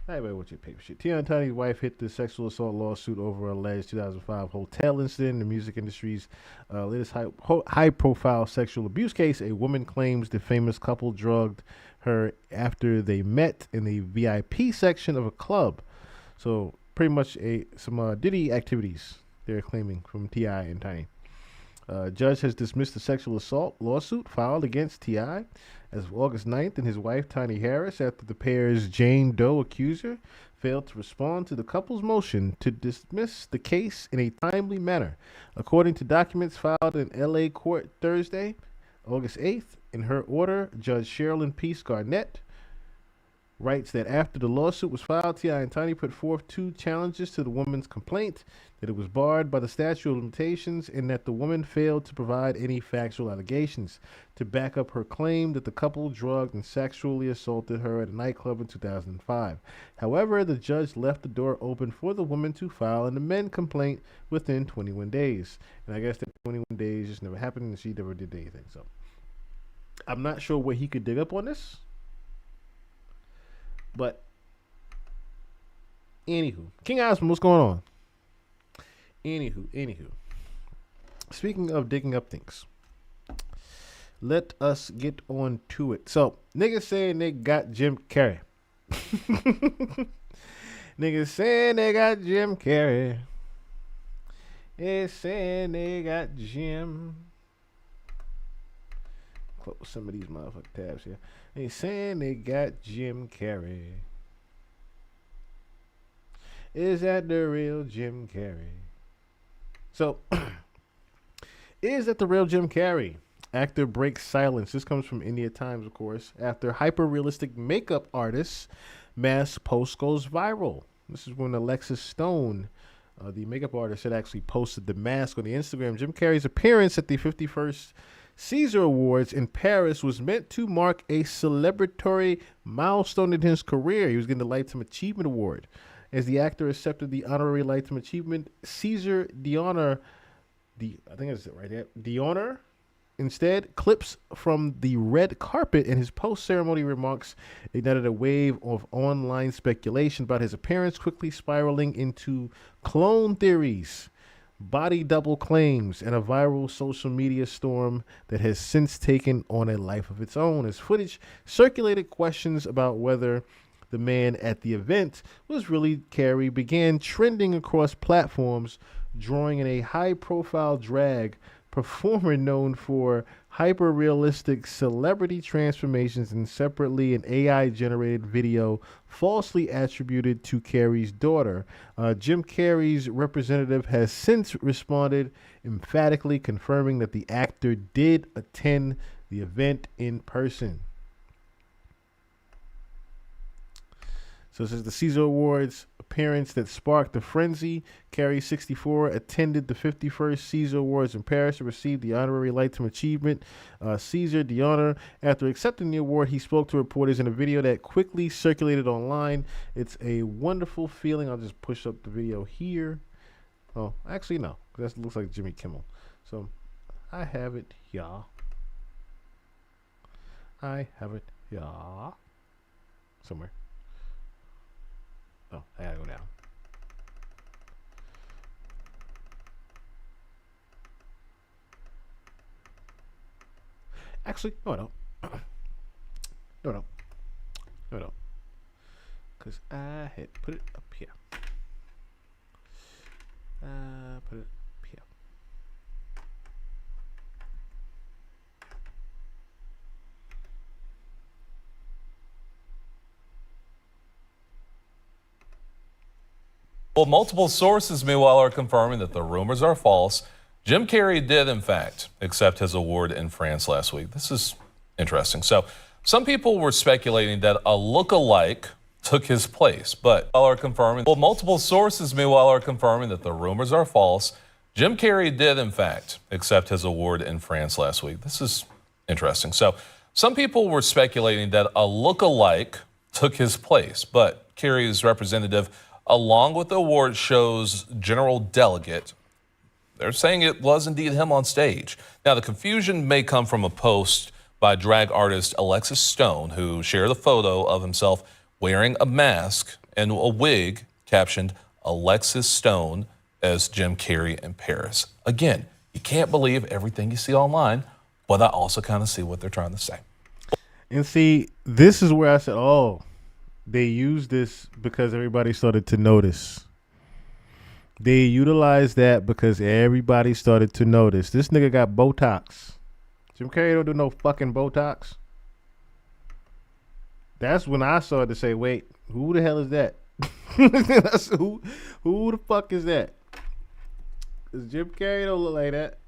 Hey, everybody, what's your paper shit? T.I. and Tiny's wife hit the sexual assault lawsuit over alleged 2005 hotel incident in the music industry's latest high-profile sexual abuse case. A woman claims the famous couple drugged her after they met in the VIP section of a club. So pretty much some Diddy activities they're claiming from T.I. and Tiny. Judge has dismissed the sexual assault lawsuit filed against T.I. as of August 9th and his wife, Tiny Harris, after the pair's Jane Doe accuser failed to respond to the couple's motion to dismiss the case in a timely manner. According to documents filed in L.A. court Thursday, August 8th, in her order, Judge Sherilyn Peace Garnett writes that after the lawsuit was filed, T.I. and Tiny put forth 2 challenges to the woman's complaint, that it was barred by the statute of limitations and that the woman failed to provide any factual allegations to back up her claim that the couple drugged and sexually assaulted her at a nightclub in 2005. However, the judge left the door open for the woman to file an amended complaint within 21 days. And I guess that 21 days just never happened and she never did anything. So I'm not sure what he could dig up on this. But anywho, King Osmond, what's going on? Anywho. Speaking of digging up things, let us get on to it. So, niggas saying they got Jim Carrey. Niggas saying they got Jim Carrey. They saying they got Jim. Close some of these motherfucking tabs here. They saying they got Jim Carrey. Is that the real Jim Carrey? So, is that the real Jim Carrey? Actor breaks silence. This comes from India Times, of course. After hyper-realistic makeup artist's mask post goes viral. This is when Alexis Stone, the makeup artist, had actually posted the mask on the Instagram. Jim Carrey's appearance at the 51st Caesar Awards in Paris was meant to mark a celebratory milestone in his career. He was getting the Lifetime Achievement Award. As the actor accepted the honorary Lifetime Achievement, Caesar d'Honor, I think it's right there, d'Honor, instead, clips from the red carpet in his post-ceremony remarks ignited a wave of online speculation about his appearance, quickly spiraling into clone theories, body double claims, and a viral social media storm that has since taken on a life of its own. As footage circulated, questions about whether the man at the event was really Carrey began trending across platforms, drawing in a high-profile drag performer known for hyper-realistic celebrity transformations, and separately an AI-generated video falsely attributed to Carrey's daughter. Jim Carrey's representative has since responded, emphatically confirming that the actor did attend the event in person. So it says the Caesar Awards appearance that sparked the frenzy. Carrey, 64, attended the 51st Caesar Awards in Paris and received the honorary Lifetime Achievement, Caesar d'Honor. After accepting the award, he spoke to reporters in a video that quickly circulated online. It's a wonderful feeling. I'll just push up the video here. Oh, actually, no. That looks like Jimmy Kimmel. So I have it here. Somewhere. Oh, I gotta go down. Actually, no, I don't. No. Because I had put it up here. Put it up here. Well, multiple sources, meanwhile, are confirming that the rumors are false. Jim Carrey did, in fact, accept his award in France last week. This is interesting. So some people were speculating that a look-alike took his place. But multiple sources meanwhile are confirming that the rumors are false. Jim Carrey did, in fact, accept his award in France last week. This is interesting. So some people were speculating that a look-alike took his place, but Carrey's representative, along with the award show's general delegate, they're saying it was indeed him on stage. Now, the confusion may come from a post by drag artist Alexis Stone, who shared a photo of himself wearing a mask and a wig captioned Alexis Stone as Jim Carrey in Paris. Again, you can't believe everything you see online, but I also kind of see what they're trying to say. And see, this is where I said, oh, they used this because everybody started to notice. They utilized that because everybody started to notice. This nigga got Botox. Jim Carrey don't do no fucking Botox. That's when I started to say, wait, who the hell is that? who the fuck is that? Because Jim Carrey don't look like that.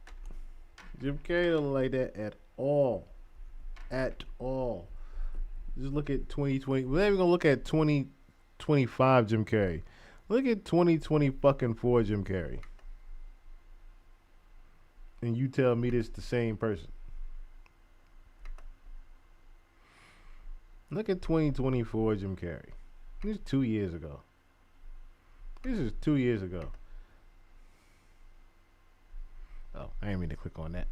Jim Carrey don't look like that at all. At all. Just look at 2020. We're not even going to look at 2025 Jim Carrey. Look at 2020 fucking 4 Jim Carrey. And you tell me this the same person. Look at 2024 Jim Carrey. This is 2 years ago. This is 2 years ago. Oh, I didn't mean to click on that.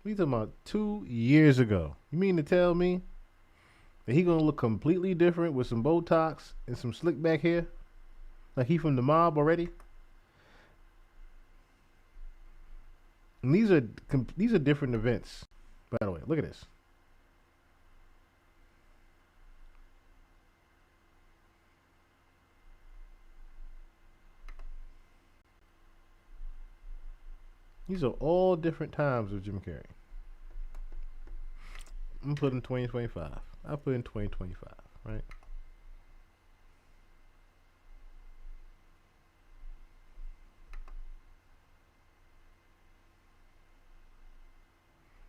We talking about 2 years ago. You mean to tell me that he gonna look completely different with some Botox and some slick back hair? Like he from the mob already? And these are different events. By the way, look at this. These are all different times of Jim Carrey. I'm putting 2025. I put in 2025, right?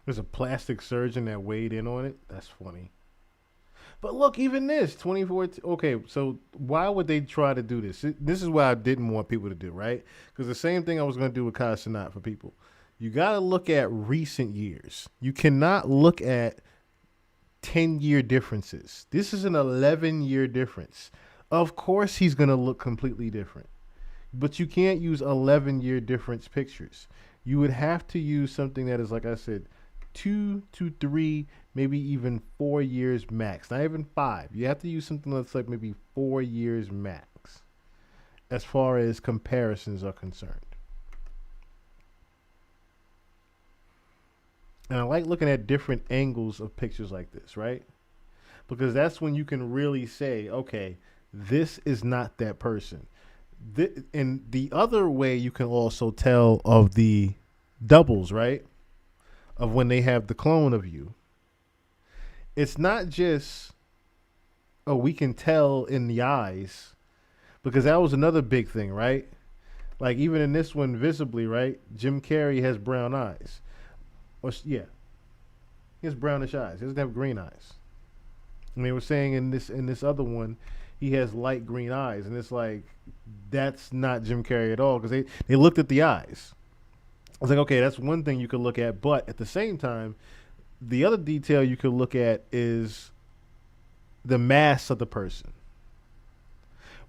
There's a plastic surgeon that weighed in on it. That's funny. But look, even this, 2014. Okay, so why would they try to do this? This is what I didn't want people to do, right? Because the same thing I was going to do with Cenat for people. You got to look at recent years. You cannot look at 10-year differences. This is an 11-year difference. Of course he's going to look completely different. But you can't use 11-year difference pictures. You would have to use something that is, like I said, 2 to 3, maybe even 4 years max. Not even 5. You have to use something that's like maybe 4 years max as far as comparisons are concerned. And I like looking at different angles of pictures like this, right? Because that's when you can really say, okay, this is not that person. And the other way you can also tell of the doubles, right? Of when they have the clone of you. It's not just, oh, we can tell in the eyes, because that was another big thing, right? Like even in this one, visibly, right? Jim Carrey has brown eyes. Or yeah, he has brownish eyes. He doesn't have green eyes. And they were saying in this other one, he has light green eyes, and it's like that's not Jim Carrey at all, because they looked at the eyes. I was like, okay, that's one thing you could look at, but at the same time, the other detail you could look at is the mass of the person.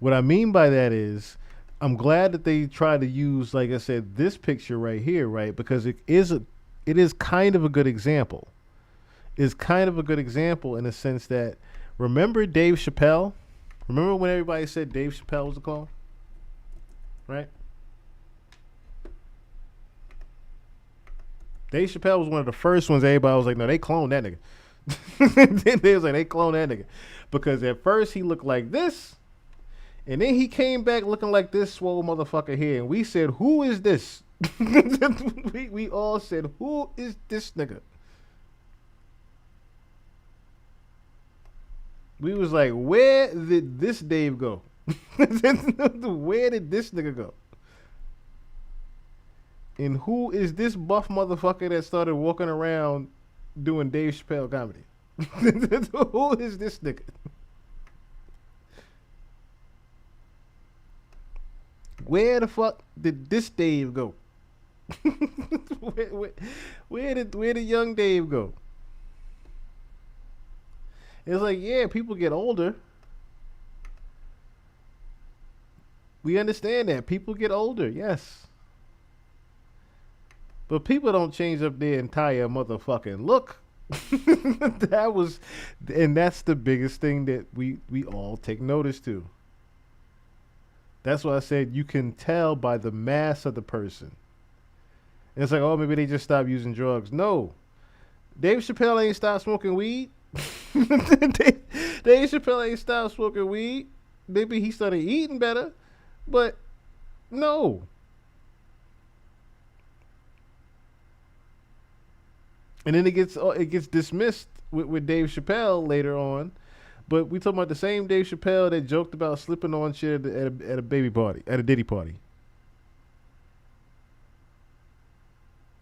What I mean by that is, I'm glad that they try to use, like I said, this picture right here, right? Because it is kind of a good example. It's kind of a good example in the sense that, remember Dave Chappelle? Remember when everybody said Dave Chappelle was a clone? Right? Dave Chappelle was one of the first ones everybody was like, no, they cloned that nigga. They was like, they cloned that nigga. Because at first he looked like this, and then he came back looking like this swole motherfucker here. And we said, who is this? we all said, who is this nigga? We was like, where did this Dave go? Where did this nigga go? And who is this buff motherfucker that started walking around doing Dave Chappelle comedy? Who is this nigga? Where the fuck did this Dave go? where did young Dave go? It's like, yeah, people get older. We understand that. People get older, yes. But people don't change up their entire motherfucking look. That's the biggest thing that we all take notice to. That's why I said you can tell by the mass of the person. And it's like, oh, maybe they just stopped using drugs. No. Dave Chappelle ain't stopped smoking weed. Dave Chappelle ain't stopped smoking weed. Maybe he started eating better. But no. And then it gets dismissed with Dave Chappelle later on. But we talking about the same Dave Chappelle that joked about slipping on shit at a baby party, at a Diddy party.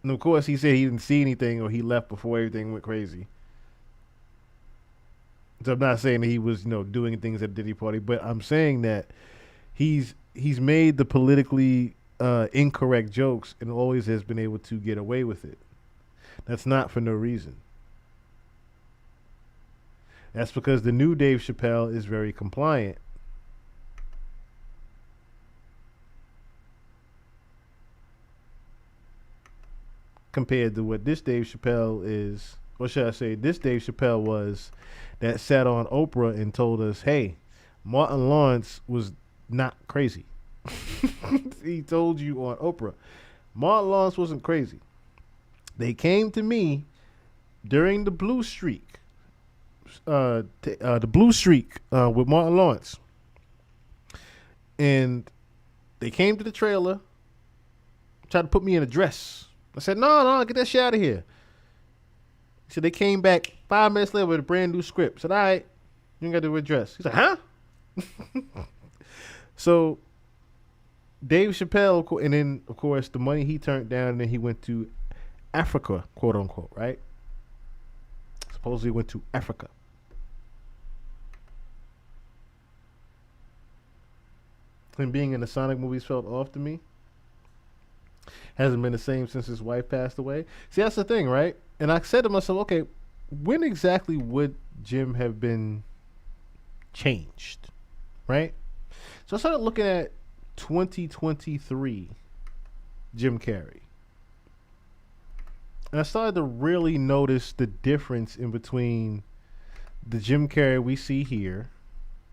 And of course, he said he didn't see anything or he left before everything went crazy. So I'm not saying that he was, doing things at a Diddy party, but I'm saying that he's made the politically incorrect jokes and always has been able to get away with it. That's not for no reason. That's because the new Dave Chappelle is very compliant. Compared to what this Dave Chappelle is, or should I say, this Dave Chappelle was that sat on Oprah and told us, hey, Martin Lawrence was not crazy. He told you on Oprah, Martin Lawrence wasn't crazy. They came to me during the blue streak, with Martin Lawrence. And they came to the trailer, tried to put me in a dress. I said, no, get that shit out of here. So they came back 5 minutes later with a brand new script. I said, all right, you ain't got to do a dress. He's like, huh? So Dave Chappelle, and then, of course, the money he turned down, and then he went to Africa, quote unquote, right? Supposedly went to Africa. Him being in the Sonic movies felt off to me. Hasn't been the same since his wife passed away. See, that's the thing, right? And I said to myself, okay, when exactly would Jim have been changed, right? So I started looking at 2023 Jim Carrey. And I started to really notice the difference in between the Jim Carrey we see here,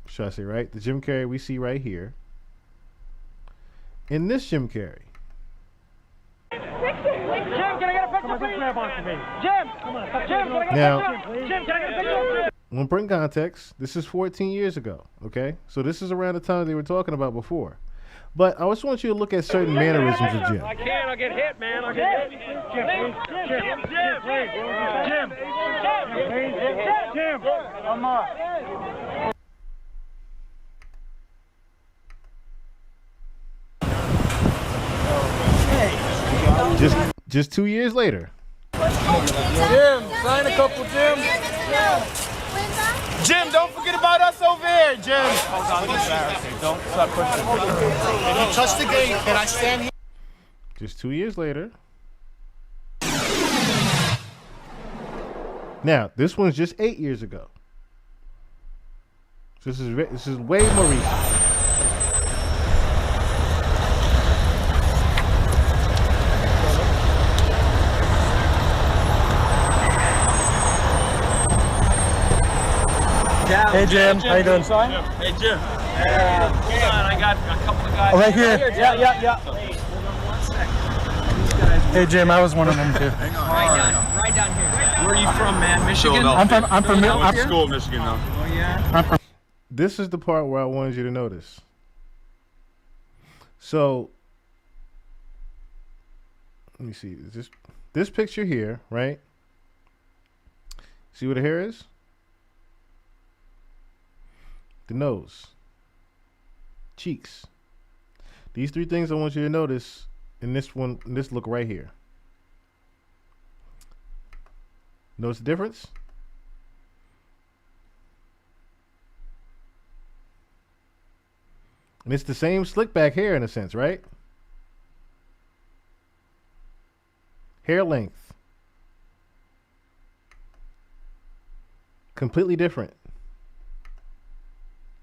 should I say, right? The Jim Carrey we see right here, and this Jim Carrey. Jim, can I get a picture, please? Jim, can I get a picture? Jim, can I get a picture? I'm gonna bring context. This is 14 years ago, okay? So this is around the time they were talking about before. But I just want you to look at certain mannerisms of Jim. I can't, I'll get hit, man. I'll get hit. Jim, come on. Just 2 years later. Jim, sign a couple, Jim. Jim, don't forget about us over here, Jim. Hold on, this is embarrassing. Don't stop pushing. If you touch the gate, can I stand here? Just 2 years later. Now, this one's just 8 years ago. So this is way more recent. Hey Jim, how you doing? Hey Jim. Hold on, I got a couple of guys. Oh, right here. Yeah. Hey Jim, I was one of them too. Right down here. Where are you from, man? Michigan? I'm from school, Michigan, though. Oh yeah. This is the part where I wanted you to notice. So, let me see. Is this picture here, right? See where the hair is? The nose, cheeks. These three things I want you to notice and this one, this look right here. Notice the difference? And it's the same slick back hair in a sense, right? Hair length. Completely different.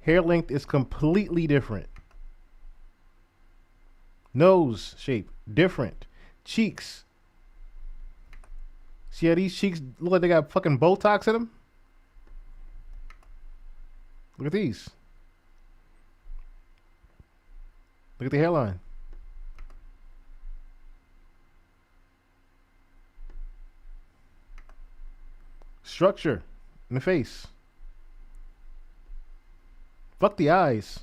Hair length is completely different. Nose shape, different. Cheeks. See how these cheeks look like they got fucking Botox in them? Look at these. Look at the hairline. Structure in the face. Fuck the eyes.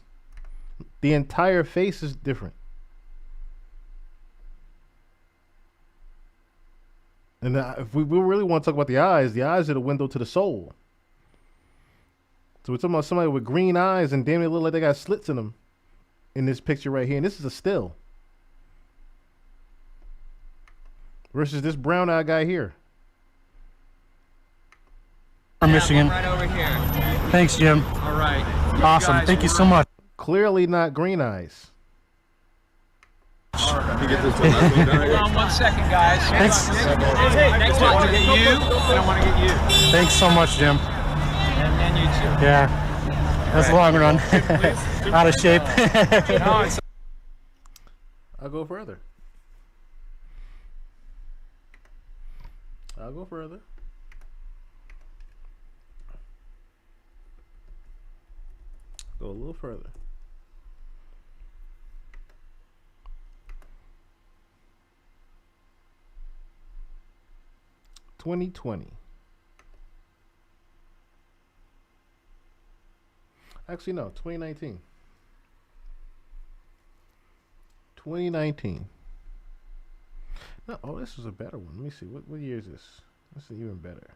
The entire face is different. And if we really want to talk about the eyes are the window to the soul. So we're talking about somebody with green eyes and damn it look like they got slits in them in this picture right here. And this is a still. Versus this brown eye guy here. From Michigan. Right over here. Thanks, Jim. All right. Awesome. Thank you so much. Clearly not green eyes. Hold on 1 second, guys. Thanks. Next one, I want to get you, and I want to get you. Thanks so much, Jim. And you too. Yeah. That's a long run. Out of shape. No, it's I'll go further. I'll go further. Go a little further. (2020). Actually, no, 2019. 2019. No, oh, this was a better one. Let me see. What year is this? This is even better.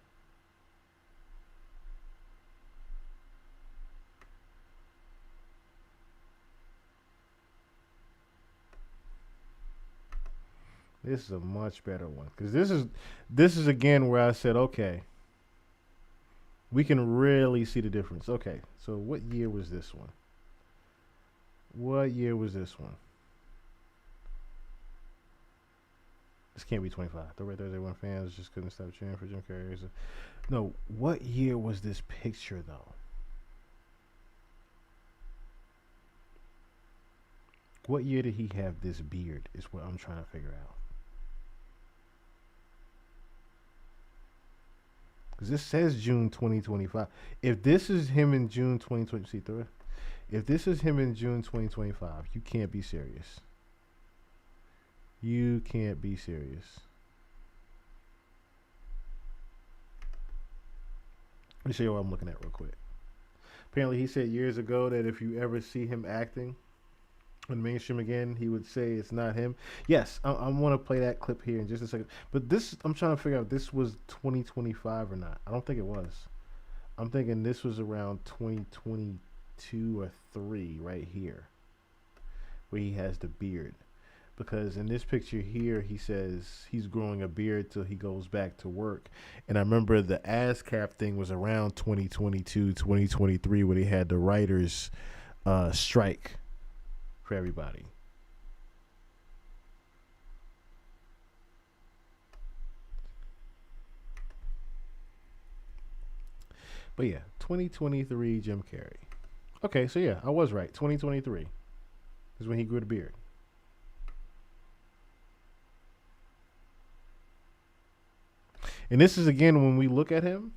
This is a much better one because this is again where I said, okay, we can really see the difference. Okay, so what year was this one? What year was this one? This can't be 25. The Red Thursday One fans just couldn't stop cheering for Jim Carrey. So, no, what year was this picture though? What year did he have this beard is what I'm trying to figure out. Because this says June 2025. If this is him in June 2023, if this is him in June 2025, you can't be serious. You can't be serious. Let me show you what I'm looking at real quick. Apparently he said years ago that if you ever see him acting on mainstream again, he would say it's not him. Yes, I want to play that clip here in just a second. But this, I'm trying to figure out if this was 2025 or not. I don't think it was. I'm thinking this was around 2022 or 3 right here, where he has the beard. Because in this picture here, he says he's growing a beard till he goes back to work. And I remember the ASCAP thing was around 2022, 2023, where they had the writers strike for everybody. But yeah, 2023 Jim Carrey. Okay, so yeah, I was right. 2023 is when he grew the beard. And this is, again, when we look at him,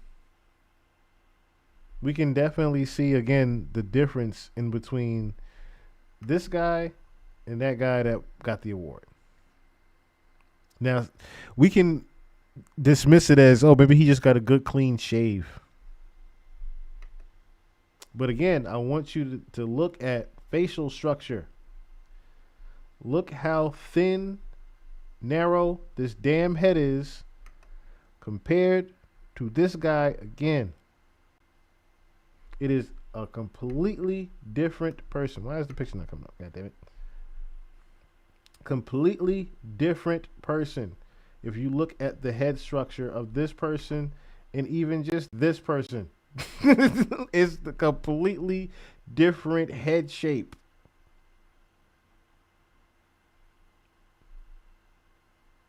we can definitely see, again, the difference in between this guy and that guy that got the award. Now, we can dismiss it as, oh, maybe he just got a good clean shave. But again, I want you to look at facial structure. Look how thin, narrow this damn head is compared to this guy again. It is a completely different person. Why is the picture not coming up? God damn it. Completely different person. If you look at the head structure of this person and even just this person, it's the completely different head shape.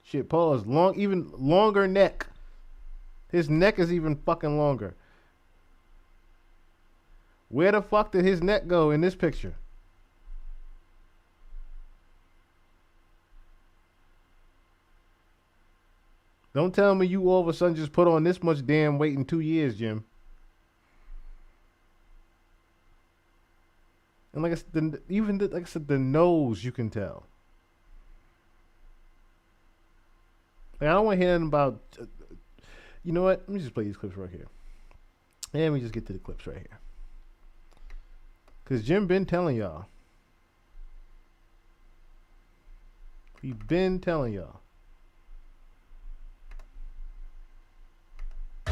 Shit, pause. Even longer neck. His neck is even fucking longer. Where the fuck did his neck go in this picture? Don't tell me you all of a sudden just put on this much damn weight in 2 years, Jim. And like I said, the nose you can tell. Like, I don't want to hear anything about. You know what? Let me just play these clips right here. And let me just get to the clips right here. Because Jim been telling y'all. He been telling y'all.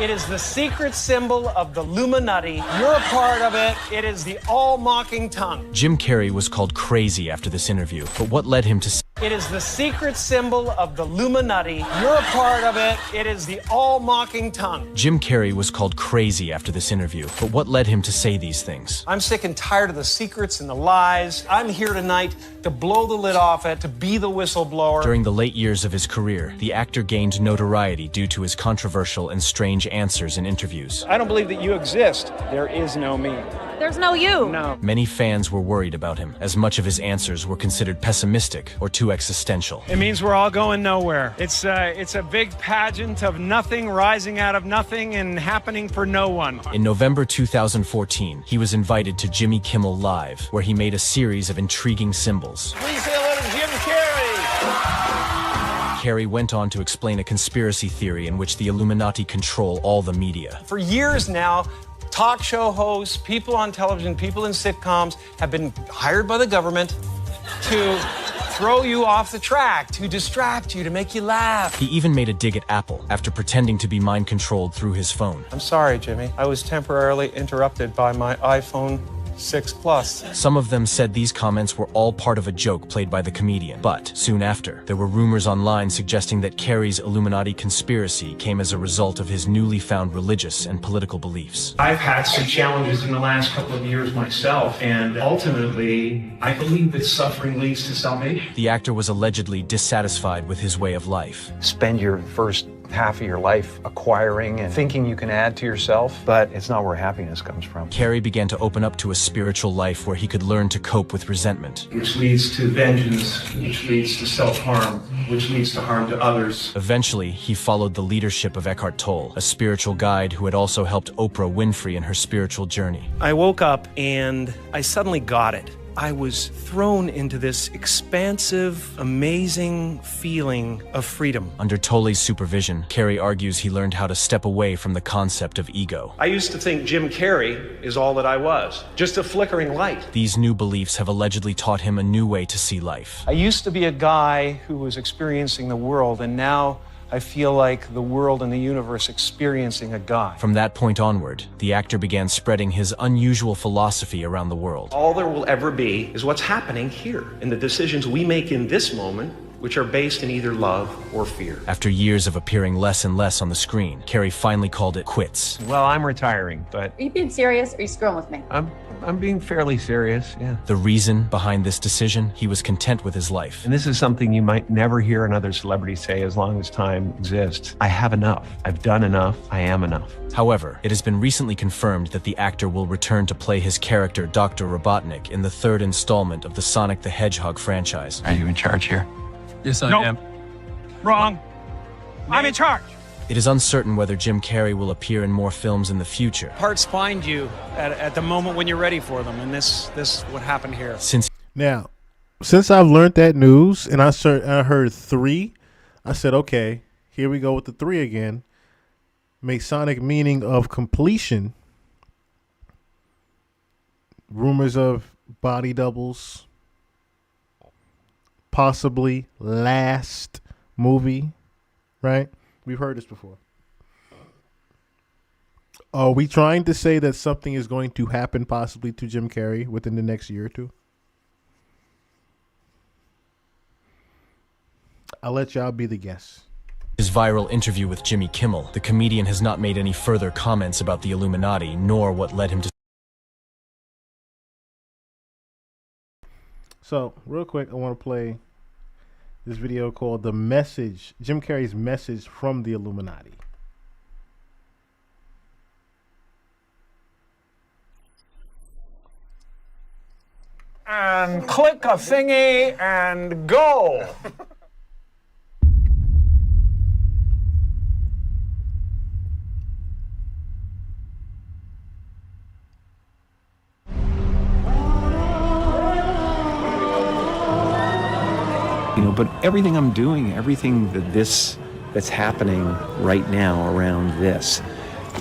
It is the secret symbol of the Illuminati. You're a part of it. It is the all-mocking tongue. Jim Carrey was called crazy after this interview, but what led him to It is the secret symbol of the Illuminati. You're a part of it. It is the all-mocking tongue. Jim Carrey was called crazy after this interview, but what led him to say these things? I'm sick and tired of the secrets and the lies. I'm here tonight to blow the lid off it, to be the whistleblower. During the late years of his career, the actor gained notoriety due to his controversial and strange answers in interviews. I don't believe that you exist. There is no me. There's no you. No. Many fans were worried about him, as much of his answers were considered pessimistic or too existential. It means we're all going nowhere. It's a big pageant of nothing rising out of nothing and happening for no one. In November 2014, he was invited to Jimmy Kimmel Live, where he made a series of intriguing symbols. Please say hello to Jim Carrey. Carrey went on to explain a conspiracy theory in which the Illuminati control all the media. For years now, talk show hosts, people on television, people in sitcoms have been hired by the government to throw you off the track, to distract you, to make you laugh. He even made a dig at Apple after pretending to be mind-controlled through his phone. I'm sorry, Jimmy. I was temporarily interrupted by my iPhone 6 Plus. Some of them said these comments were all part of a joke played by the comedian. But soon after, there were rumors online suggesting that Carrey's Illuminati conspiracy came as a result of his newly found religious and political beliefs. I've had some challenges in the last couple of years myself, and ultimately, I believe that suffering leads to salvation. The actor was allegedly dissatisfied with his way of life. Spend your first half of your life acquiring and thinking you can add to yourself, but it's not where happiness comes from. Carrey began to open up to a spiritual life where he could learn to cope with resentment. Which leads to vengeance, which leads to self-harm, which leads to harm to others. Eventually, he followed the leadership of Eckhart Tolle, a spiritual guide who had also helped Oprah Winfrey in her spiritual journey. I woke up and I suddenly got it. I was thrown into this expansive, amazing feeling of freedom. Under Tolle's supervision, Carrey argues he learned how to step away from the concept of ego. I used to think Jim Carrey is all that I was, just a flickering light. These new beliefs have allegedly taught him a new way to see life. I used to be a guy who was experiencing the world, and now I feel like the world and the universe experiencing a guy. From that point onward, the actor began spreading his unusual philosophy around the world. All there will ever be is what's happening here, and the decisions we make in this moment, which are based in either love or fear. After years of appearing less and less on the screen, Carrey finally called it quits. Well, I'm retiring, but... Are you being serious or are you screwing with me? I'm being fairly serious, yeah. The reason behind this decision, he was content with his life. And this is something you might never hear another celebrity say as long as time exists. I have enough. I've done enough. I am enough. However, it has been recently confirmed that the actor will return to play his character Dr. Robotnik in the third installment of the Sonic the Hedgehog franchise. Are you in charge here? Yes, I am. Wrong. I'm in charge. It is uncertain whether Jim Carrey will appear in more films in the future. Parts find you at the moment when you're ready for them, and this what happened here. Since I've learned that news and I heard 3, I said, okay, here we go with the 3 again. Masonic meaning of completion. Rumors of body doubles. Possibly last movie, right? We've heard this before. Are we trying to say that something is going to happen possibly to Jim Carrey within the next year or two? I'll let y'all be the guests. His viral interview with Jimmy Kimmel, the comedian has not made any further comments about the Illuminati, nor what led him to... So, real quick, I want to play this video called The Message, Jim Carrey's message from the Illuminati. And click a thingy and go. But everything I'm doing, everything that's happening right now around this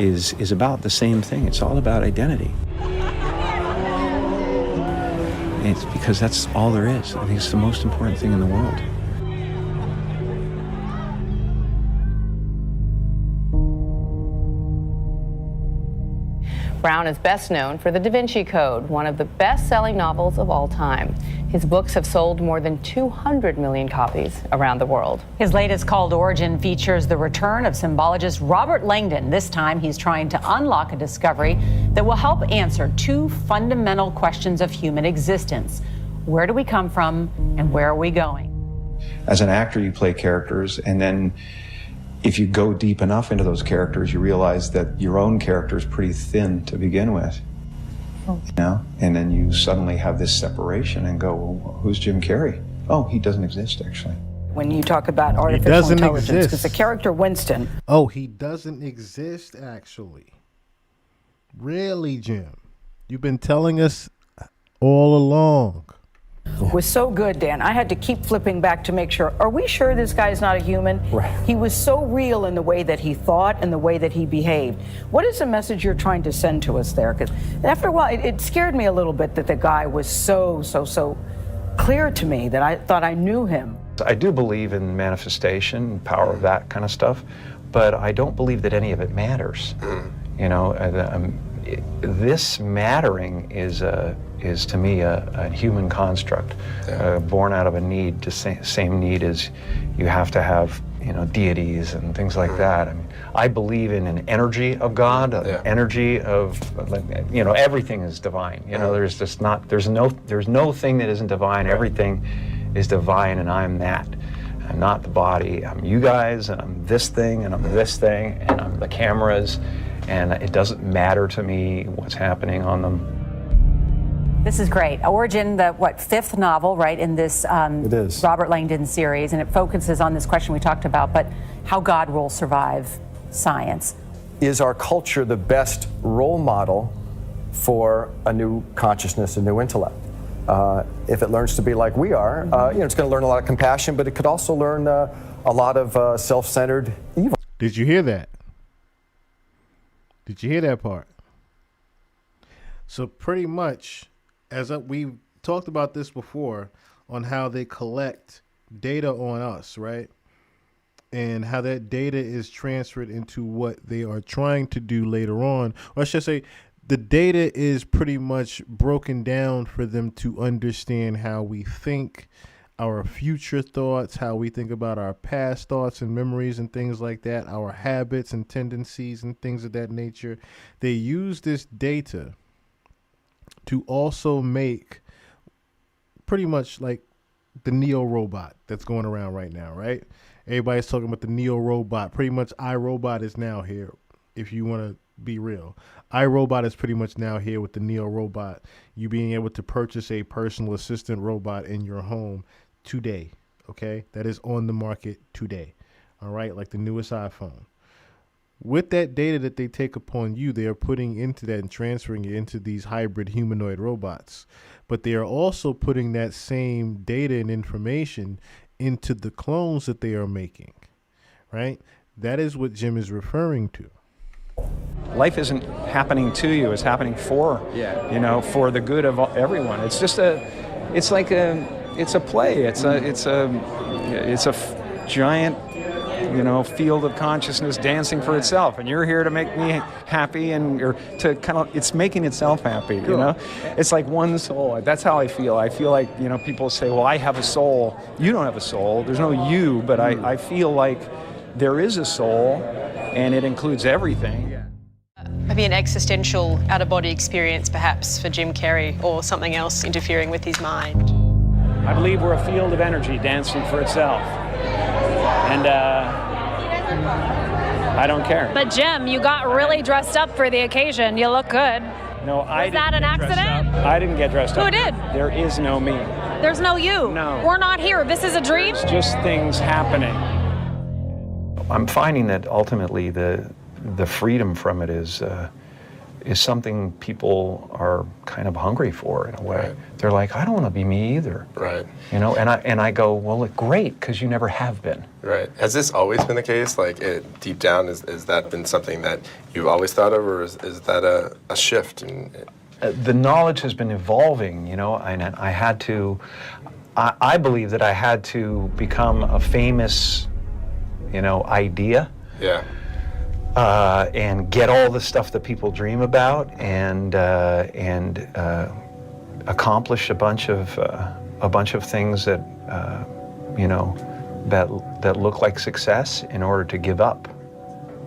is about the same thing. It's all about identity. It's because that's all there is. I think it's the most important thing in the world. Brown is best known for The Da Vinci Code, one of the best-selling novels of all time. His books have sold more than 200 million copies around the world. His latest, called Origin, features the return of symbologist Robert Langdon. This time, he's trying to unlock a discovery that will help answer two fundamental questions of human existence. Where do we come from, and where are we going? As an actor, you play characters, and then if you go deep enough into those characters, you realize that your own character is pretty thin to begin with. You know? And then you suddenly have this separation and go, well, who's Jim Carrey? Oh, he doesn't exist, actually. When you talk about artificial intelligence, because the character Winston... Oh, he doesn't exist, actually. Really, Jim? You've been telling us all along. Was so good, Dan. I had to keep flipping back to make sure, are we sure this guy's not a human? Right. He was so real in the way that he thought and the way that he behaved. What is the message you're trying to send to us there? Because after a while, it scared me a little bit that the guy was so clear to me that I thought I knew him. I do believe in manifestation, power of that kind of stuff, but I don't believe that any of it matters. You know, this mattering is to me a human construct, born out of a need. The same need as you have to have, you know, deities and things like that. I mean, I believe in an energy of God, an energy of, you know, everything is divine. You know, there's no thing that isn't divine. Everything is divine, and I'm that. I'm not the body. I'm you guys, and I'm this thing, and I'm this thing, and I'm the cameras, and it doesn't matter to me what's happening on them. This is great. Origin, the fifth novel, right, in this it is. Robert Langdon series, and it focuses on this question we talked about, but how God will survive science. Is our culture the best role model for a new consciousness, a new intellect? If it learns to be like we are, you know, it's going to learn a lot of compassion, but it could also learn a lot of self-centered evil. Did you hear that? Did you hear that part? So pretty much, we've talked about this before, on how they collect data on us, right? And how that data is transferred into what they are trying to do later on. Or I should say, the data is pretty much broken down for them to understand how we think, our future thoughts, how we think about our past thoughts and memories and things like that, our habits and tendencies and things of that nature. They use this data to also make pretty much like the Neo robot that's going around right now, right? Everybody's talking about the Neo robot. Pretty much iRobot is now here, if you want to be real. iRobot is pretty much now here with the Neo robot. You being able to purchase a personal assistant robot in your home today, okay? That is on the market today, all right? Like the newest iPhone. With that data that they take upon you, they are putting into that and transferring it into these hybrid humanoid robots. But they are also putting that same data and information into the clones that they are making, right? That is what Jim is referring to. Life isn't happening to you, it's happening for, you know, for the good of everyone. It's just it's a play. It's a giant field of consciousness dancing for itself, and you're here to make me happy, or to kind of, it's making itself happy, It's like one soul. That's how I feel. I feel like, people say, well, I have a soul. You don't have a soul. There's no you, but I feel like there is a soul, and it includes everything. Maybe an existential out-of-body experience, perhaps, for Jim Carrey, or something else interfering with his mind. I believe we're a field of energy dancing for itself. And I don't care. But Jim, you got really dressed up for the occasion. You look good. No, I didn't. Was that an accident? I didn't get dressed up. Who did? There is no me. There's no you. No. We're not here. This is a dream? It's just things happening. I'm finding that ultimately the freedom from it is something people are kind of hungry for in a way. Right. They're like, I don't want to be me either. Right. And I go, well, great, because you never have been. Right. Has this always been the case? Like, deep down, is that been something that you've always thought of, or is that a shift? The knowledge has been evolving, and I had to. I believe that I had to become a famous, idea. Yeah. And get all the stuff that people dream about, and accomplish a bunch of things that that look like success in order to give up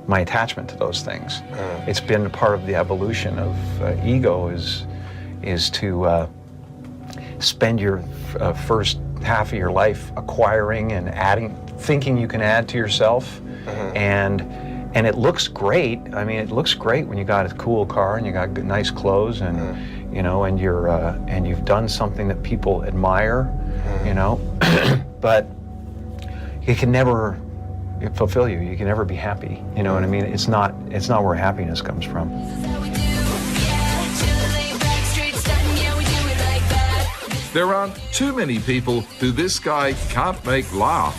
my attachment to those things. It's been part of the evolution of ego is to spend your first half of your life acquiring and adding, thinking you can add to yourself, and it looks great. I mean, it looks great when you got a cool car and you got nice clothes, and and you're and you've done something that people admire, but it can never fulfill you. You can never be happy. You know what I mean? It's not where happiness comes from. There aren't too many people who this guy can't make laugh.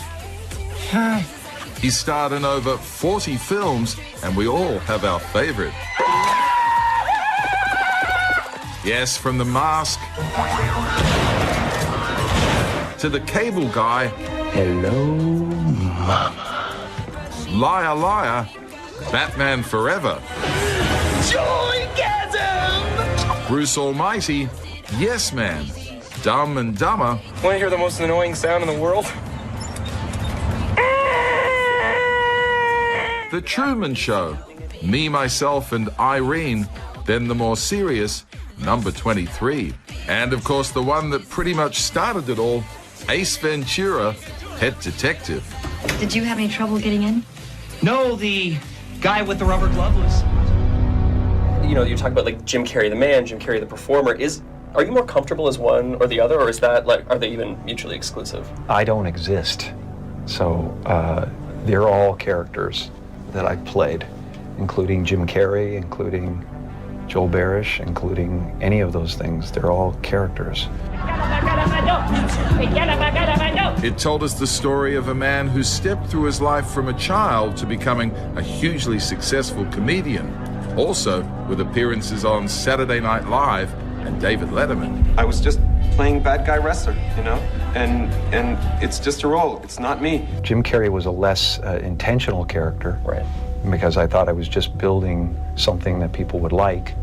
He starred in over 40 films, and we all have our favorite. Yes, from The Mask to The Cable Guy. Hello, Mama. Liar, Liar, Batman Forever. Joygasm! Bruce Almighty, Yes Man, Dumb and Dumber. Want to hear the most annoying sound in the world? The Truman Show, Me, Myself, and Irene, then the more serious Number 23. And of course the one that pretty much started it all, Ace Ventura, Pet Detective. Did you have any trouble getting in? No, the guy with the rubber glove was. You talk about like Jim Carrey the man, Jim Carrey the performer. Are you more comfortable as one or the other, or is that are they even mutually exclusive? I don't exist, so they're all characters that I played, including Jim Carrey, including Joel Barish, including any of those things. They're all characters. It told us the story of a man who stepped through his life from a child to becoming a hugely successful comedian, also with appearances on Saturday Night Live and David Letterman. I was just playing bad guy wrestler, and it's just a role. It's not me. Jim Carrey was a less intentional character, right? Because I thought I was just building something that people would like,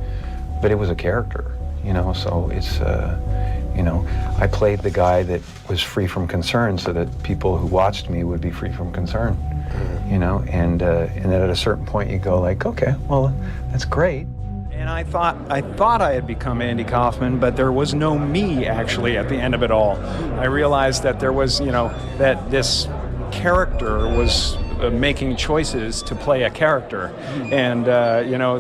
but it was a character, So it's, I played the guy that was free from concern, so that people who watched me would be free from concern, And then at a certain point you go like, okay, well, that's great. And I thought I had become Andy Kaufman, but there was no me actually at the end of it all. I realized that there was, that this character was making choices to play a character, and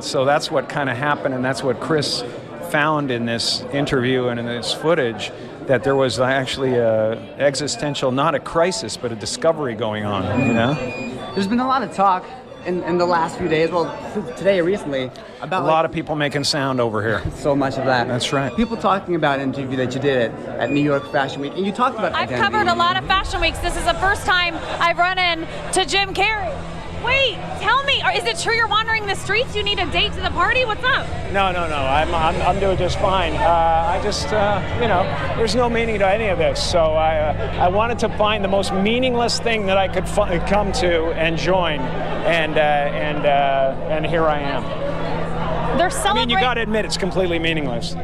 so that's what kind of happened, and that's what Chris found in this interview and in this footage, that there was actually a existential, not a crisis, but a discovery going on. There's been a lot of talk in the last few days, well, today recently, about a lot of people making sound over here. So much of that. That's right. People talking about an interview that you did at New York Fashion Week, and you talked about I've identity. covered a lot of fashion weeks. This is the first time I've run into Jim Carrey. Wait, tell me, is it true you're wandering the streets? You need a date to the party? What's up? No. I'm doing just fine. I just, there's no meaning to any of this. So I wanted to find the most meaningless thing that I could come to and join, and here I am. They're celebrating. You got to admit it's completely meaningless.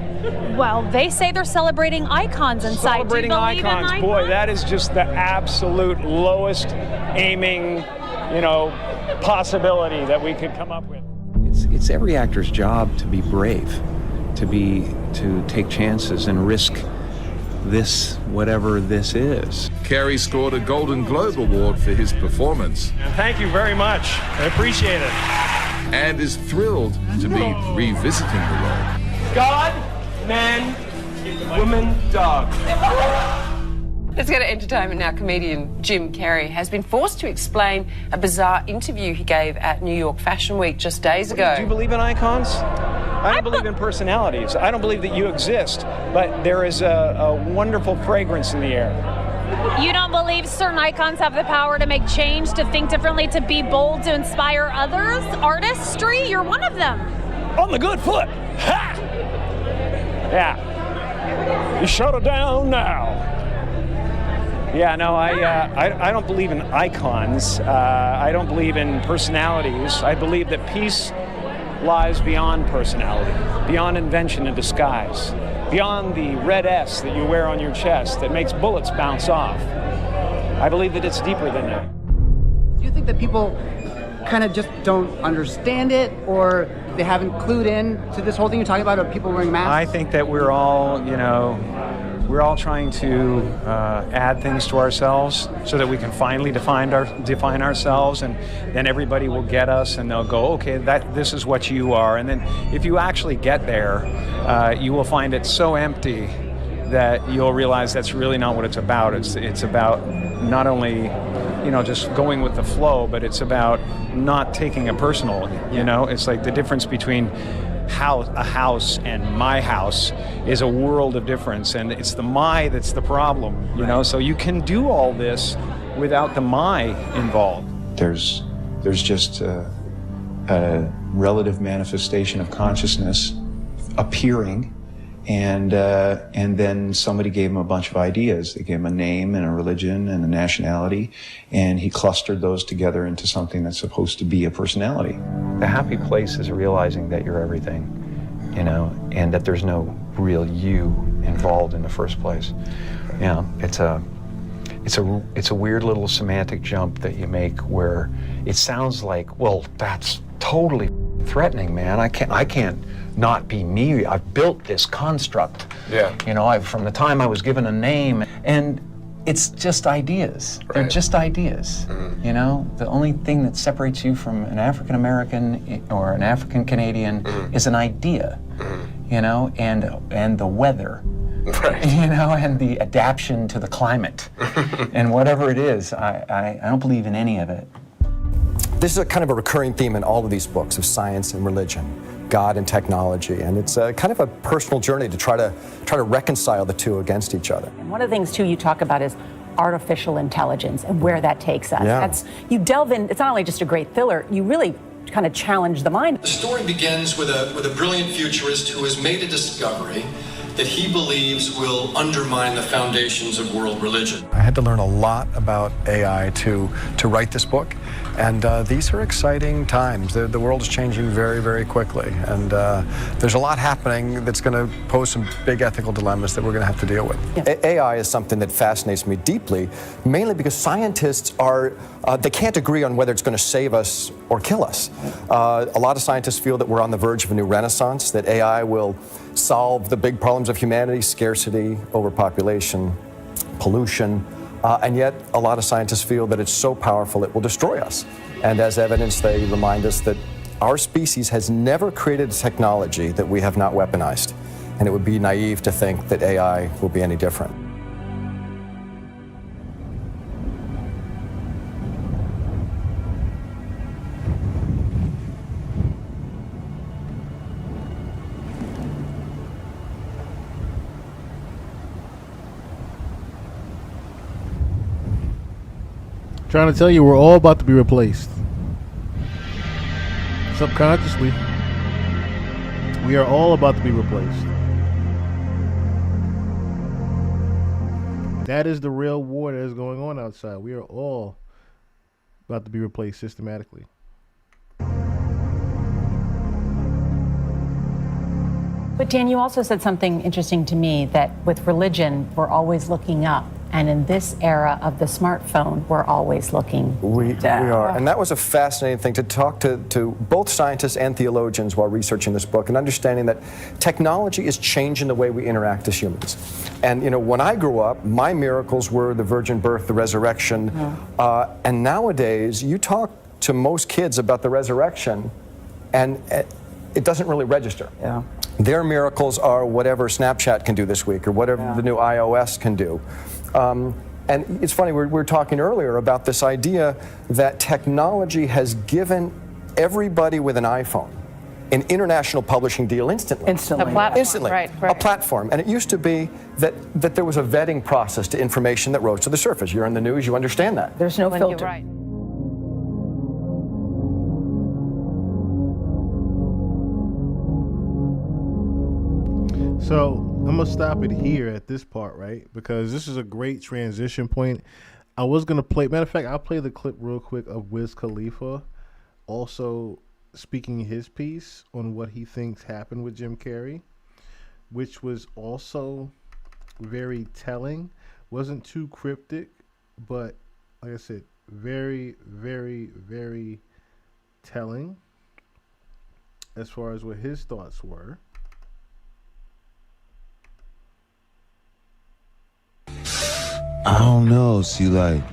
Well, they say they're celebrating icons inside. Celebrating icons, boy, that is just the absolute lowest aiming, possibility that we could come up with. It's every actor's job to be brave, to take chances and risk this, whatever this is. Carrey scored a Golden Globe Award for his performance. And thank you very much. I appreciate it. And is thrilled to be revisiting the role. God, man, woman, dog. Let's go to entertainment now. Comedian Jim Carrey has been forced to explain a bizarre interview he gave at New York Fashion Week just days ago. Do you believe in icons? I don't believe in personalities. I don't believe that you exist, but there is a wonderful fragrance in the air. You don't believe certain icons have the power to make change, to think differently, to be bold, to inspire others? Artistry? You're one of them. On the good foot. Ha! Yeah. You shut it down now. Yeah, no, I don't believe in icons. I don't believe in personalities. I believe that peace lies beyond personality, beyond invention and disguise, beyond the red S that you wear on your chest that makes bullets bounce off. I believe that it's deeper than that. Do you think that people kind of just don't understand it, or they haven't clued in to this whole thing you're talking about of people wearing masks? I think that we're all, we're all trying to add things to ourselves so that we can finally define ourselves, and then everybody will get us and they'll go, okay, this is what you are. And then if you actually get there, you will find it so empty that you'll realize that's really not what it's about. It's about not only just going with the flow, but it's about not taking it personal. It's like the difference between a house and my house is a world of difference, and it's the my that's the problem. So you can do all this without the my involved. There's just a relative manifestation of consciousness appearing, and then somebody gave him a bunch of ideas. They gave him a name and a religion and a nationality, and he clustered those together into something that's supposed to be a personality. The happy place is realizing that you're everything, and that there's no real you involved in the first place. It's a weird little semantic jump that you make where it sounds like, well, that's totally threatening, man. I can't not be me. I've built this construct. Yeah. From the time I was given a name, and it's just ideas. Right. They're just ideas. Mm-hmm. The only thing that separates you from an African American or an African Canadian is an idea. And the weather. Right. And the adaptation to the climate. And whatever it is, I don't believe in any of it. This is a kind of a recurring theme in all of these books of science and religion, God and technology, and it's a kind of a personal journey to try to reconcile the two against each other. And one of the things too you talk about is artificial intelligence and where that takes us. Yeah. You delve in. It's not only just a great thriller. You really kind of challenge the mind. The story begins with a brilliant futurist who has made a discovery that he believes will undermine the foundations of world religion. I had to learn a lot about AI to write this book, and these are exciting times. The world is changing very, very quickly, and there's a lot happening that's going to pose some big ethical dilemmas that we're going to have to deal with. Yeah. AI is something that fascinates me deeply, mainly because scientists they can't agree on whether it's going to save us or kill us. A lot of scientists feel that we're on the verge of a new renaissance, that AI will solve the big problems of humanity: scarcity, overpopulation, pollution, and yet a lot of scientists feel that it's so powerful it will destroy us. And as evidence, they remind us that our species has never created a technology that we have not weaponized, and it would be naive to think that AI will be any different. Trying to tell you, we're all about to be replaced. Subconsciously, we are all about to be replaced. That is the real war that is going on outside. We are all about to be replaced systematically. But Dan, you also said something interesting to me, that with religion, we're always looking up. And in this era of the smartphone, we're always looking down. We are. And that was a fascinating thing, to talk to both scientists and theologians while researching this book and understanding that technology is changing the way we interact as humans. And, you know, when I grew up, my miracles were the virgin birth, the resurrection. And nowadays, you talk to most kids about the resurrection, and it doesn't really register. Yeah. Their miracles are whatever Snapchat can do this week or whatever the new iOS can do. And it's funny, we were talking earlier about this idea that technology has given everybody with an iPhone an international publishing deal instantly. Instantly. A platform. Instantly. Right. A platform. And it used to be that there was a vetting process to information that rose to the surface. You're in the news, you understand that. There's no You're filter. right. So I'm gonna stop it here at this part, right? Because this is a great transition point. I was gonna play. Matter of fact, I'll play the clip real quick of Wiz Khalifa, also speaking his piece on what he thinks happened with Jim Carrey, which was also very telling. Wasn't too cryptic, but like I said, very, very, very telling as far as what his thoughts were. I don't know. See, like,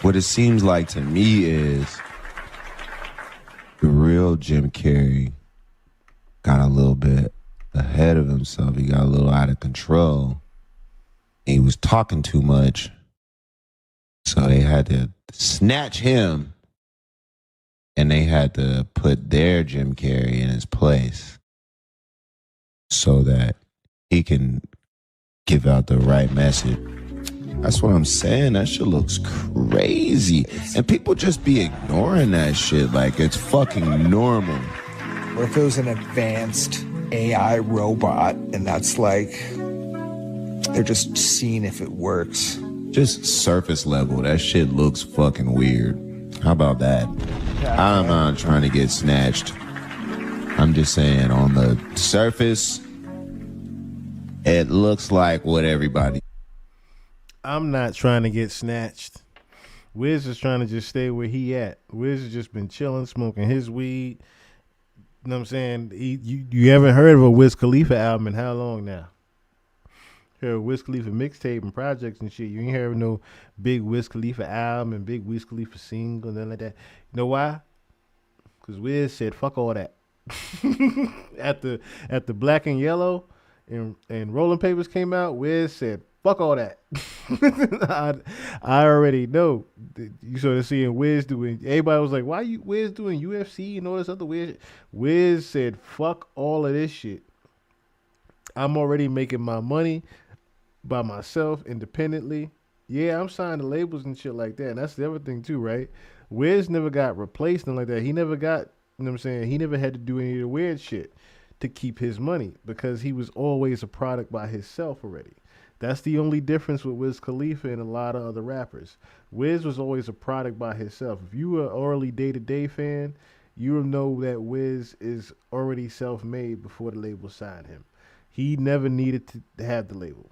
what it seems like to me is the real Jim Carrey got a little bit ahead of himself. He got a little out of control. He was talking too much. So they had to snatch him and they had to put their Jim Carrey in his place so that he can give out the right message. That's what I'm saying. That shit looks crazy. And people just be ignoring that shit like it's fucking normal. What if it was an advanced AI robot and that's like, they're just seeing if it works? Just surface level. That shit looks fucking weird. How about that? I'm not trying to get snatched. I'm just saying on the surface, it looks like what everybody. I'm not trying to get snatched. Wiz is trying to just stay where he at. Wiz has just been chilling, smoking his weed. You know what I'm saying? You haven't heard of a Wiz Khalifa album in how long now? Heard Wiz Khalifa mixtape and projects and shit. You ain't heard no big Wiz Khalifa album and big Wiz Khalifa single, nothing like that. You know why? Because Wiz said, fuck all that. At the Black and Yellow and Rolling Papers came out, Wiz said, fuck all that. I already know. You sort of seeing Wiz doing. Everybody was like, "Why you Wiz doing UFC and all this other weird shit?" Wiz said, "Fuck all of this shit. I'm already making my money by myself, independently. Yeah, I'm signing the labels and shit like that. And that's the other thing too, right? Wiz never got replaced and like that. He never got. You know what I'm saying? He never had to do any of the weird shit to keep his money because he was always a product by himself already." That's the only difference with Wiz Khalifa and a lot of other rappers. Wiz was always a product by himself. If you were an early day-to-day fan, you will know that Wiz is already self-made before the label signed him. He never needed to have the label.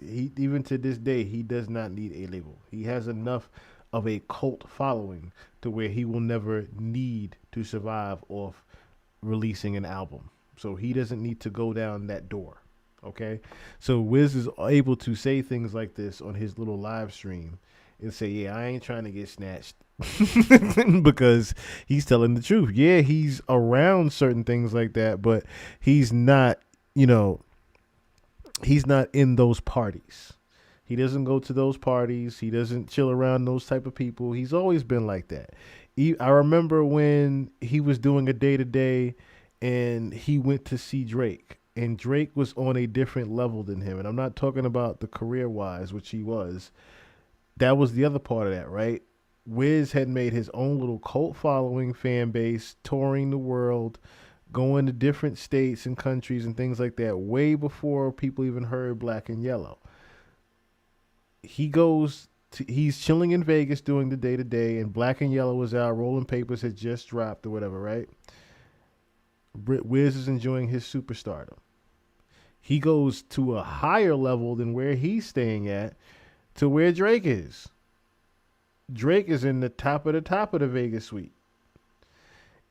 Even to this day, he does not need a label. He has enough of a cult following to where he will never need to survive off releasing an album. So he doesn't need to go down that door. Okay, so Wiz is able to say things like this on his little live stream and say, yeah, I ain't trying to get snatched because he's telling the truth. Yeah, he's around certain things like that, but he's not, he's not in those parties. He doesn't go to those parties. He doesn't chill around those type of people. He's always been like that. I remember when he was doing a day-to-day and he went to see Drake. And Drake was on a different level than him. And I'm not talking about the career-wise, which he was. That was the other part of that, right? Wiz had made his own little cult following, fan base, touring the world, going to different states and countries and things like that, way before people even heard Black and Yellow. He's chilling in Vegas doing the day-to-day, and Black and Yellow was out, Rolling Papers had just dropped or whatever, right? Wiz is enjoying his superstardom. He goes to a higher level than where he's staying at, to where Drake is. Drake is in the top of the Vegas suite.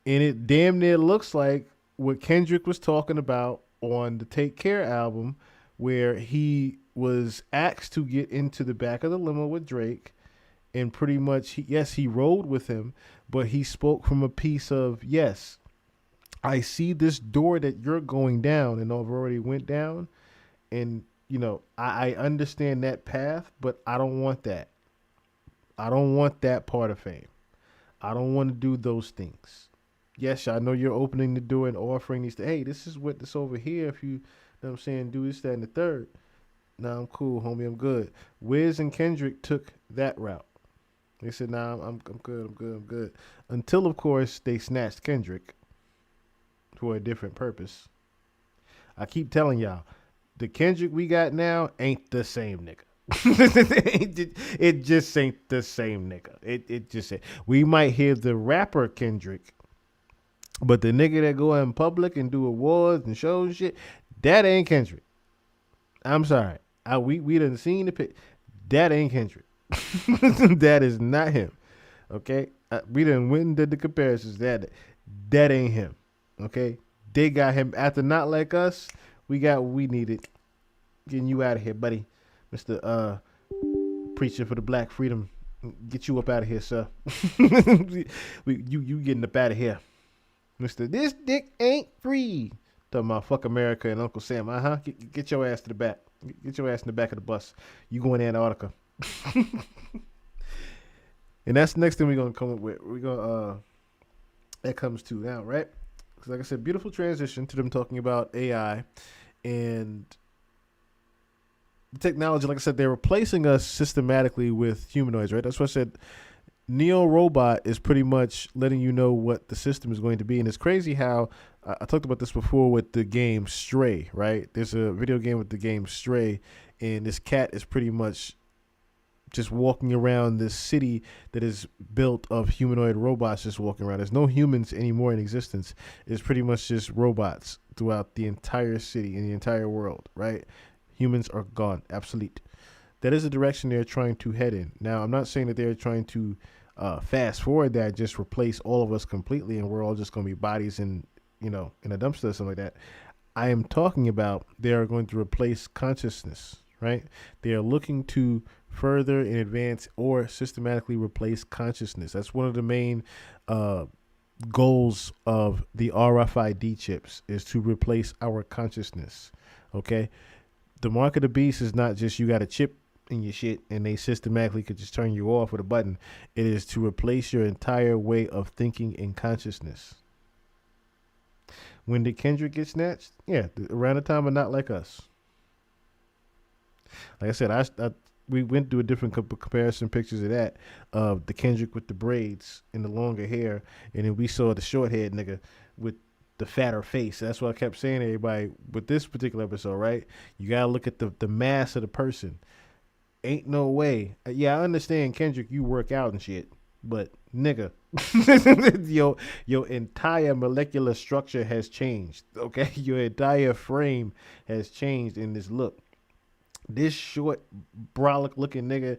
And it damn near looks like what Kendrick was talking about on the Take Care album, where he was asked to get into the back of the limo with Drake, and pretty much, he rode with him, but he spoke from a piece of, yes, I see this door that you're going down and I've already went down, and, you know, I understand that path, but I don't want that. I don't want that part of fame. I don't want to do those things. Yes, I know you're opening the door and offering these, hey, this is what this over here, if you know what I'm saying, do this, that, and the third. Nah, I'm cool, homie, I'm good. Wiz and Kendrick took that route. They said, nah, I'm good. Until, of course, they snatched Kendrick for a different purpose. I keep telling y'all, the Kendrick we got now ain't the same nigga. It just ain't the same nigga. It just ain't. We might hear the rapper Kendrick, but the nigga that go out in public and do awards and shows and shit, that ain't Kendrick. I'm sorry. We done seen the pic. That ain't Kendrick. That is not him. Okay? We done went and did the comparisons. That ain't him. Okay? They got him after Not Like Us. We got what we needed. Getting you out of here, buddy. Mr. Preacher for the Black Freedom. Get you up out of here, sir. You getting up out of here. Mr. This dick ain't free. Talking about fuck America and Uncle Sam. Get your ass to the back. Get your ass in the back of the bus. You going to Antarctica. And that's the next thing we're going to come up with. We're going to, that comes to now, right? Because like I said, beautiful transition to them talking about AI and technology. Like I said, they're replacing us systematically with humanoids, right? That's what I said. Neo Robot is pretty much letting you know what the system is going to be. And it's crazy how I talked about this before with the game Stray, right? There's a video game with the game Stray, and this cat is pretty much just walking around this city that is built of humanoid robots just walking around. There's no humans anymore in existence. It's pretty much just robots throughout the entire city and the entire world, right? Humans are gone, obsolete. That is the direction they're trying to head in. Now, I'm not saying that they're trying to fast forward that, just replace all of us completely and we're all just going to be bodies in a dumpster or something like that. I am talking about they are going to replace consciousness, right? They are looking to further and advance or systematically replace consciousness. That's one of the main goals of the RFID chips, is to replace our consciousness, okay? The mark of the beast is not just you got a chip in your shit and they systematically could just turn you off with a button. It is to replace your entire way of thinking and consciousness. When did Kendrick get snatched? Yeah, around the time of Not Like Us. Like I said, we went through a different comparison pictures of that, of the Kendrick with the braids and the longer hair, and then we saw the short haired nigga with the fatter face. That's what I kept saying to everybody with this particular episode, right? You gotta look at the mass of the person. Ain't no way. Yeah, I understand, Kendrick, you work out and shit, but nigga, your entire molecular structure has changed, okay? Your entire frame has changed in this look. This short, brolic looking nigga,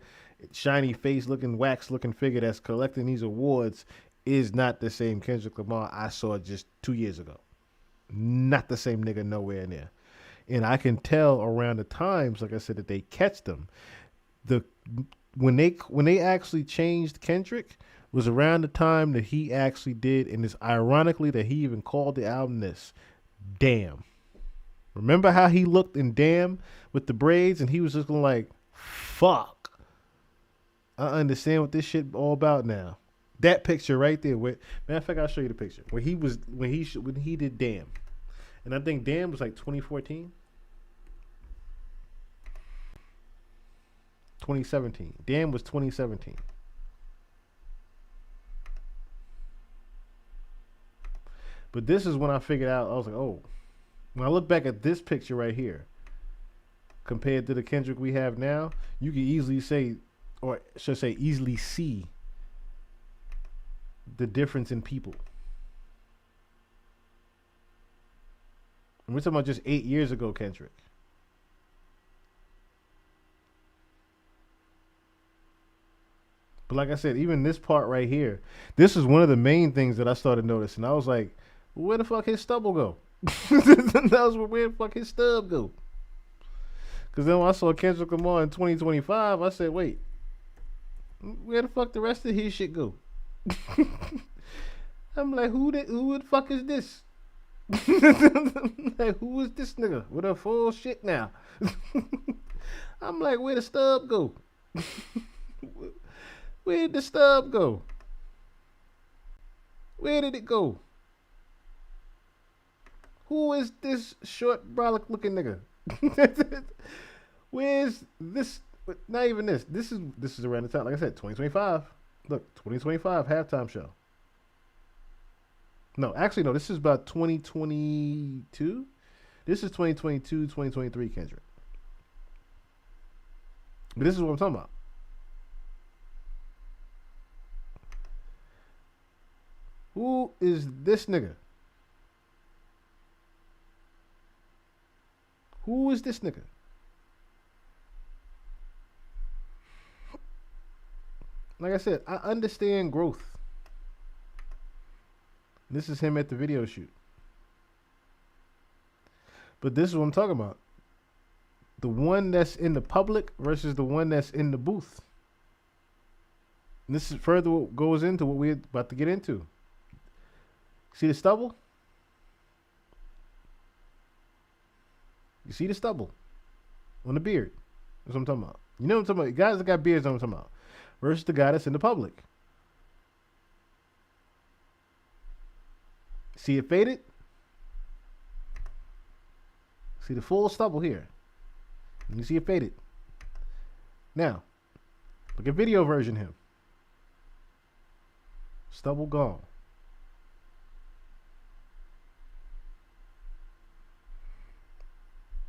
shiny face looking, wax looking figure that's collecting these awards is not the same Kendrick Lamar I saw just 2 years ago. Not the same nigga nowhere near. And I can tell around the times, like I said, that they catch them. When they actually changed Kendrick was around the time that he actually did, and it's ironically that he even called the album this. Damn. Remember how he looked in Damn with the braids, and he was just going like, fuck. I understand what this shit all about now. That picture right there. Matter of fact, I'll show you the picture when he did Damn, and I think Damn was like 2014, 2017. Damn was 2017. But this is when I figured out, I was like, oh, when I look back at this picture right here, compared to the Kendrick we have now, you can easily say, or should say easily see the difference in people. And we're talking about just 8 years ago, Kendrick. But like I said, even this part right here, this is one of the main things that I started noticing. I was like, where the fuck his stubble go? That was where the fuck his stub go. Because then when I saw Kendrick Lamar in 2025, I said, wait, where the fuck the rest of his shit go? I'm like, who the fuck is this? Like, who is this nigga with a full shit now? I'm like, where the stub go? Where did the stub go? Where did it go? Who is this short, brolic looking nigga? Where's this? Not even this. This is around the time. Like I said, 2025. Look, 2025 halftime show. No, actually, no. This is about 2022. This is 2022, 2023, Kendrick. But this is what I'm talking about. Who is this nigga? Who is this nigga? Like I said, I understand growth. This is him at the video shoot. But this is what I'm talking about. The one that's in the public versus the one that's in the booth. And this is further what goes into what we're about to get into. See the stubble? You see the stubble on the beard? That's what I'm talking about. You know what I'm talking about? Guys that got beards, know what I'm talking about. Versus the guy that's in the public. See it faded? See the full stubble here. And you see it faded. Now, look at video version him. Stubble gone.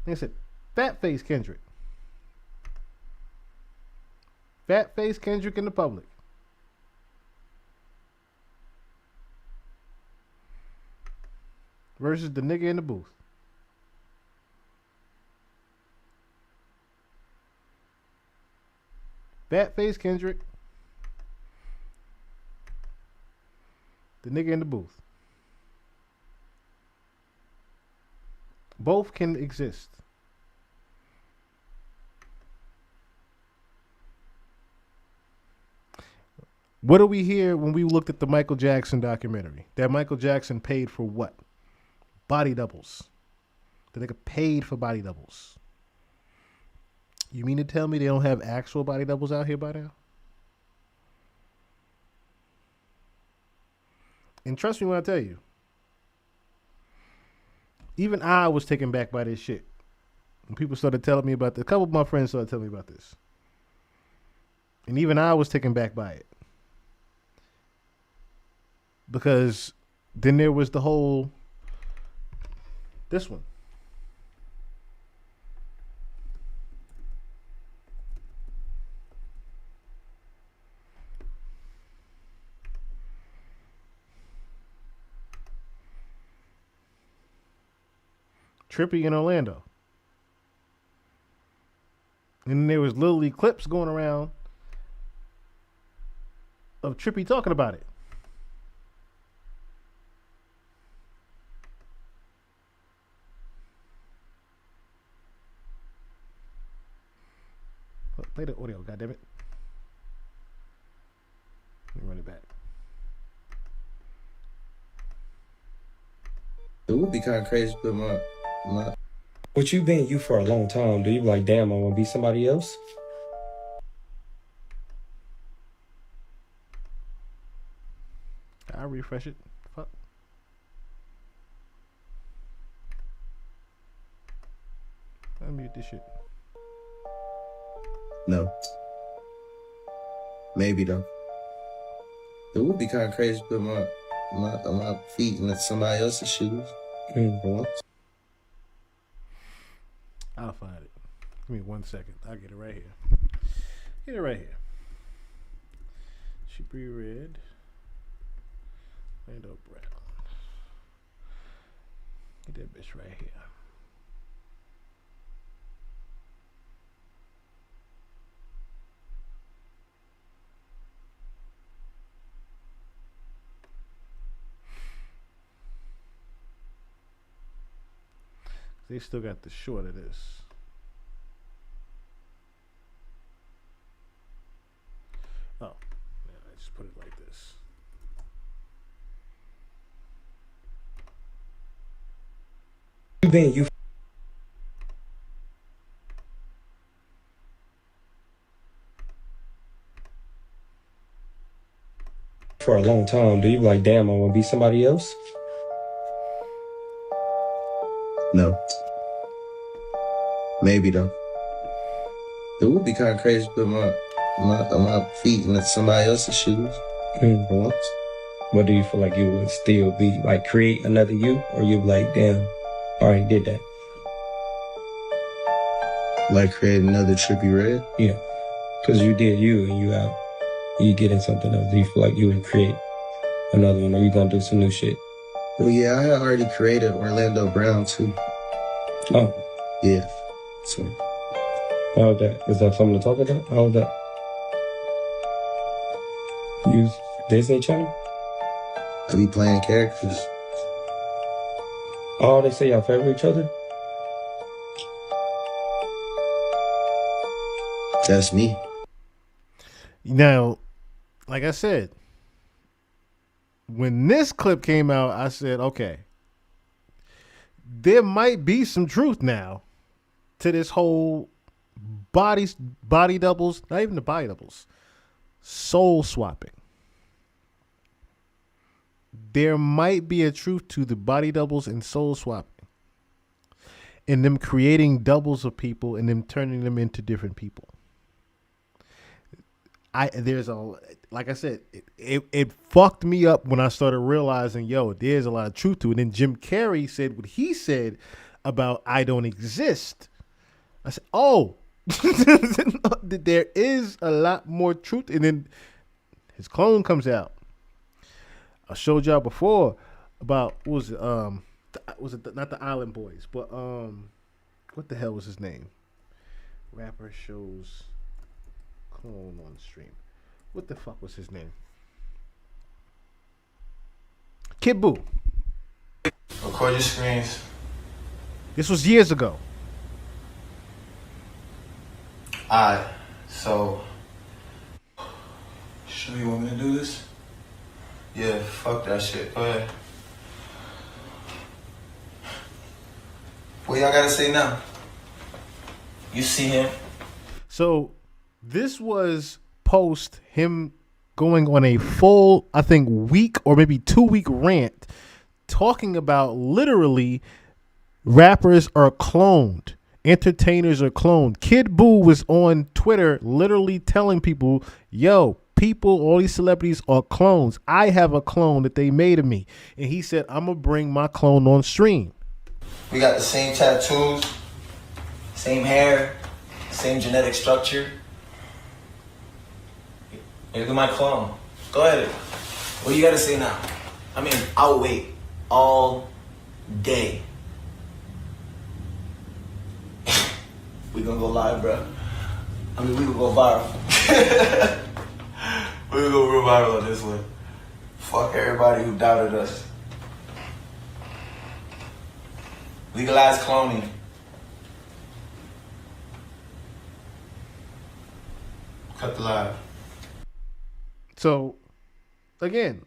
Like I said, fat face Kendrick. Fat face Kendrick in the public. Versus the nigga in the booth. Fat face Kendrick. The nigga in the booth. Both can exist. What do we hear when we looked at the Michael Jackson documentary? That Michael Jackson paid for what? Body doubles. The nigga paid for body doubles. You mean to tell me they don't have actual body doubles out here by now? And trust me when I tell you, even I was taken back by this shit. When people started telling me about this, a couple of my friends started telling me about this. And even I was taken back by it. Because then there was the whole, this one. Trippy in Orlando. And then there was literally clips going around of Trippy talking about it. Play the audio, goddammit. Let me run it back. It would be kind of crazy to put my But you've been you for a long time. Do you be like, damn, I want to be somebody else? I'll refresh it. Fuck. I'll mute this shit. No. Maybe though. It would be kind of crazy to put my my feet in somebody else's shoes. For once. I'll find it. Give me 1 second. I'll get it right here. Get it right here. Should be red. Lando Brown. Get that bitch right here. They still got the short of this. Oh, yeah, I just put it like this. You for a long time, do you like, damn, I want to be somebody else? No. Maybe though. It would be kind of crazy to put my feet in somebody else's shoes. For once. What do you feel like you would still be, like, create another you? Or you be like, damn, I already did that? Like create another Trippie Redd? Yeah. Because you did you and you out. You get in something else. Do you feel like you would create another one? Or you gonna do some new shit? Well, yeah, I had already created Orlando Brown too. Oh. Yeah. So. How was that? Is that something to talk about? How was that? Use Disney Channel? I be playing characters. Oh, they say y'all favor each other? That's me. Now, like I said, when this clip came out, I said, okay, there might be some truth now to this whole body doubles, not even the body doubles, soul swapping. There might be a truth to the body doubles and soul swapping, and them creating doubles of people and them turning them into different people. Like I said, it fucked me up when I started realizing, yo, there's a lot of truth to it. And then Jim Carrey said what he said about I don't exist. I said, oh, there is a lot more truth. And then his clone comes out. I showed y'all before about was it not the Island Boys, but what the hell was his name? Rapper shows clone on stream. What the fuck was his name? Kid Buu. Record your screens. This was years ago. Alright, so sure you want me to do this? Yeah, fuck that shit. Go ahead. What y'all gotta say now? You see him? So this was post him going on a full, I think, week or maybe 2-week rant talking about literally rappers are cloned. Entertainers are cloned. Kid Buu was on Twitter literally telling people, yo, people, all these celebrities are clones. I have a clone that they made of me. And he said, I'm going to bring my clone on stream. We got the same tattoos, same hair, same genetic structure. Hey, look at my clone. Go ahead. What do you gotta say now? I mean, I'll wait all day. We gonna go live, bro. I mean, we gonna go viral. We gonna go real viral on this one. Fuck everybody who doubted us. Legalize cloning. Cut the live. So, again,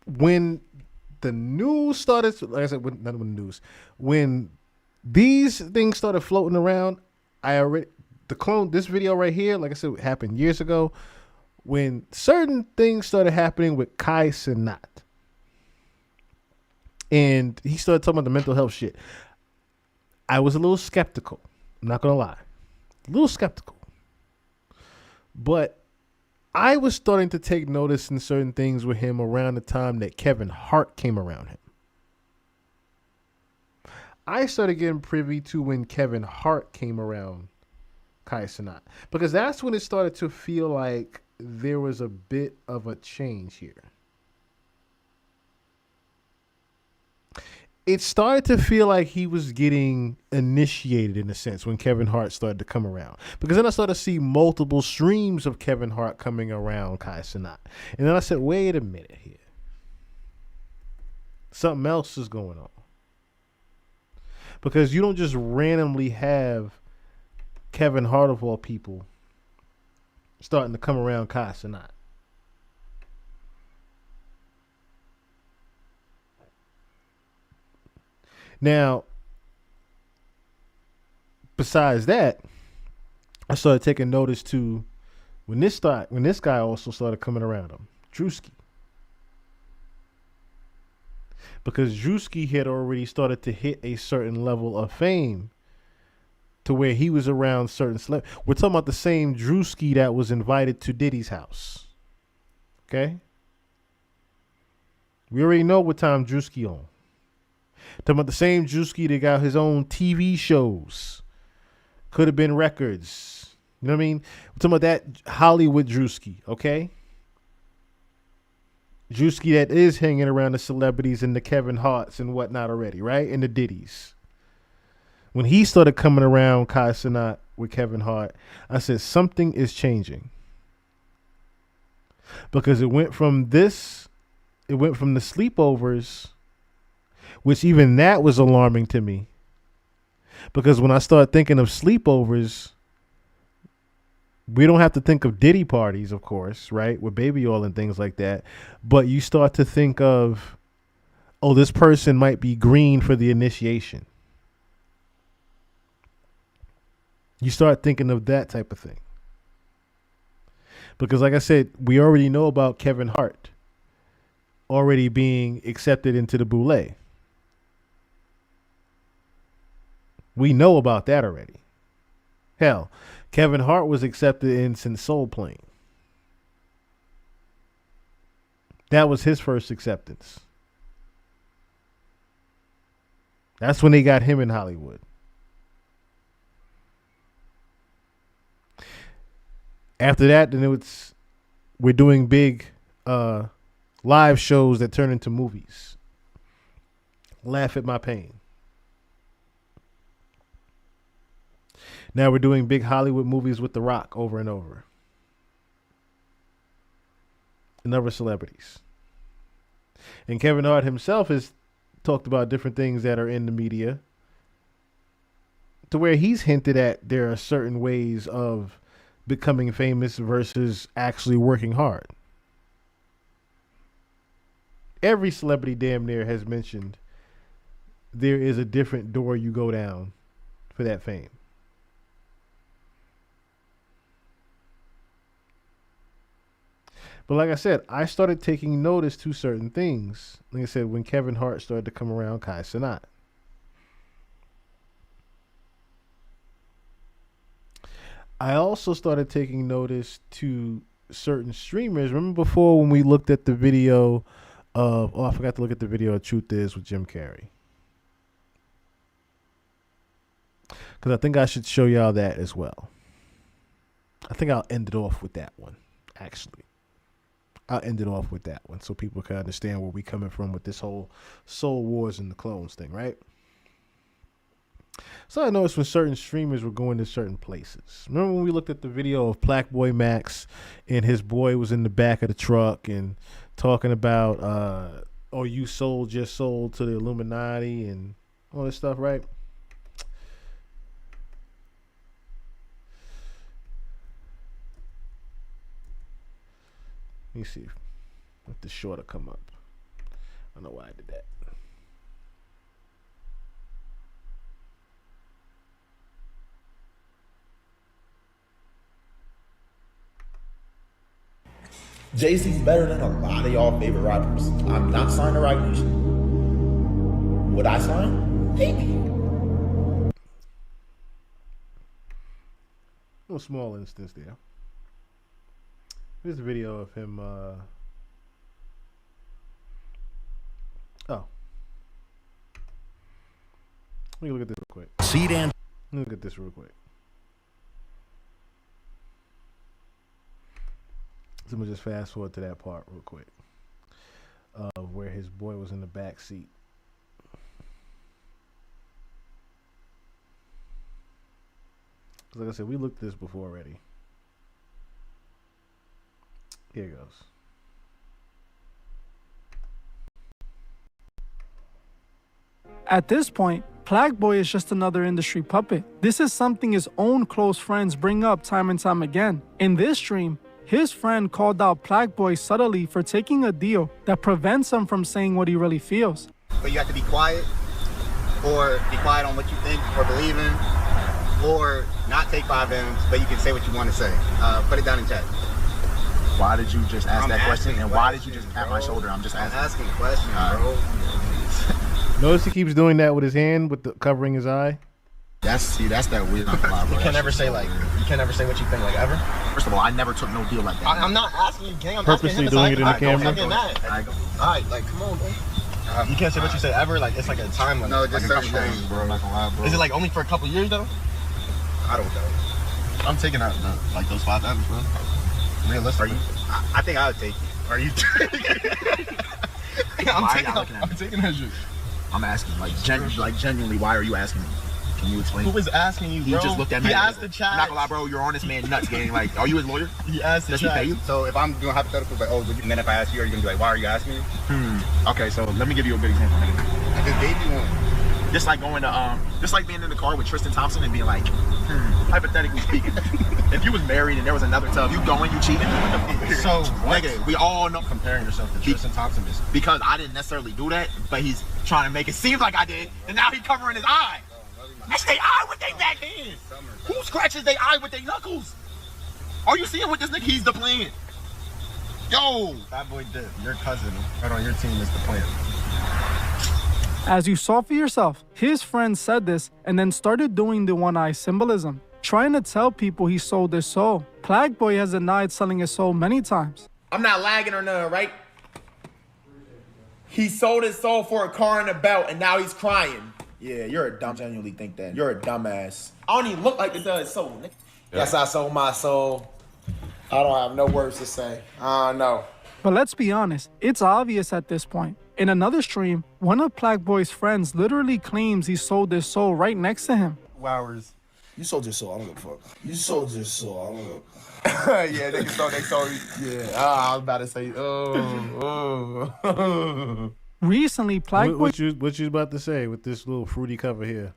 when the news started, like I said, not when the news, when these things started floating around, this video right here, like I said, happened years ago, when certain things started happening with Cenat. And he started talking about the mental health shit. I was a little skeptical. I'm not going to lie. A little skeptical. But I was starting to take notice in certain things with him around the time that Kevin Hart came around him. I started getting privy to when Kevin Hart came around Kai Cenat, because that's when it started to feel like there was a bit of a change here. It started to feel like he was getting initiated in a sense when Kevin Hart started to come around. Because then I started to see multiple streams of Kevin Hart coming around Kai Cenat. And then I said, wait a minute here. Something else is going on. Because you don't just randomly have Kevin Hart of all people starting to come around Kai Cenat. Now, besides that, I started taking notice to when this guy also started coming around him, Drewski. Because Drewski had already started to hit a certain level of fame to where he was around certain celebrities. We're talking about the same Drewski that was invited to Diddy's house. Okay? We already know what time Drewski on. Talking about the same Drewski that got his own TV shows. Could have been records. You know what I mean? We're talking about that Hollywood Drewski, okay? Drewski that is hanging around the celebrities and the Kevin Harts and whatnot already, right? And the Diddys. When he started coming around Kai Cenat with Kevin Hart, I said something is changing. Because it went from the sleepovers, which even that was alarming to me. Because when I start thinking of sleepovers, we don't have to think of Diddy parties, of course, right? With baby oil and things like that. But you start to think of, oh, this person might be green for the initiation. You start thinking of that type of thing. Because like I said, we already know about Kevin Hart already being accepted into the Boulé. We know about that already. Hell, Kevin Hart was accepted in since Soul Plane. That was his first acceptance. That's when they got him in Hollywood. After that, then we're doing big live shows that turn into movies. Laugh at My Pain. Now we're doing big Hollywood movies with The Rock over and over. And other celebrities. And Kevin Hart himself has talked about different things that are in the media, to where he's hinted at there are certain ways of becoming famous versus actually working hard. Every celebrity damn near has mentioned there is a different door you go down for that fame. But like I said, I started taking notice to certain things. Like I said, when Kevin Hart started to come around Kai Cenat. I also started taking notice to certain streamers. Remember before when we looked at the video of, I forgot to look at the video of Truth Is with Jim Carrey. Because I think I should show y'all that as well. I think I'll end it off with that one, actually. I'll end it off with that one so people can understand where we're coming from with this whole Soul Wars and the clones thing, right? So I noticed when certain streamers were going to certain places. Remember when we looked at the video of Black Boy Max and his boy was in the back of the truck and talking about, oh, you just sold to the Illuminati and all this stuff, right? Let me see if the short will come up. I don't know why I did that. Jay-Z's better than a lot of y'all favorite rappers. I'm not signed to Roc Nation. Would I sign? Maybe. A small instance there. Here's a video of him. Let me look at this real quick. Seed and Let me look at this real quick. So I'm gonna just fast forward to that part real quick, where his boy was in the back seat. Like I said, we looked at this before already. Here it goes. At this point, Plague Boy is just another industry puppet. This is something his own close friends bring up time and time again. In this stream, his friend called out Plague Boy subtly for taking a deal that prevents him from saying what he really feels. But you have to be quiet, or be quiet on what you think or believe in, or not take 5 M's, but you can say what you want to say. Put it down in chat. Why did you just ask that question? And why did you just pat my shoulder? I'm just asking. Questions, bro. Notice he keeps doing that with his hand, with the covering his eye. That's that weird. You can never say what you think, like, ever. First of all, I never took no deal like that. I'm not asking you, gang. I'm Purposely asking him. doing it in the camera? I'm getting mad. Alright, like, come on, bro. You can't say what you say ever. Like, it's like a time limit. No, just like certain things, bro. I'm not gonna lie, bro. Is it like only for a couple years though? I don't know. I'm taking out like those 5 M's, bro. Realistically, I think I would take it. Are you? I'm taking that shit. I'm asking, like genuinely, why are you asking me? Can you explain? Who is asking you, bro? He just looked at me. He asked the chat. I'm not gonna lie, bro. You're on this man nuts, gang. Like, are you his lawyer? He asked the chat. Does he pay you? So if I'm doing hypotheticals, like, oh, and then if I ask you, are you gonna be like, why are you asking me? Okay, so let me give you a good example, nigga. I just gave you one. Just like going to just like being in the car with Tristan Thompson and being like, hypothetically speaking, if you was married and there was another tub, you going, you cheating? So, nigga, we all know comparing yourself to Tristan Thompson because I didn't necessarily do that, but he's trying to make it seem like I did, and now he's covering his eye. That's their eye with their back hand. Who scratches their eye with their knuckles? Are you seeing what this nigga? He's the plan. Yo, that boy did. Your cousin right on your team is the plan. As you saw for yourself, his friend said this and then started doing the one-eye symbolism, trying to tell people he sold his soul. Plague Boy has denied selling his soul many times. I'm not lagging or nothing, right? He sold his soul for a car and a belt, and now he's crying. Yeah, you're a dumb. I genuinely think that. You're a dumbass. I don't even look like the does soul, nigga. Yes, I sold my soul. I don't have no words to say. I don't know. But let's be honest, it's obvious at this point. In another stream, one of Plague Boy's friends literally claims he sold his soul right next to him. Wowers. You sold your soul, I don't give a fuck. You sold your soul, I don't give a fuck. Yeah, they sold their soul. Yeah, I was about to say, Recently, Plague Boy... What you about to say with this little fruity cover here?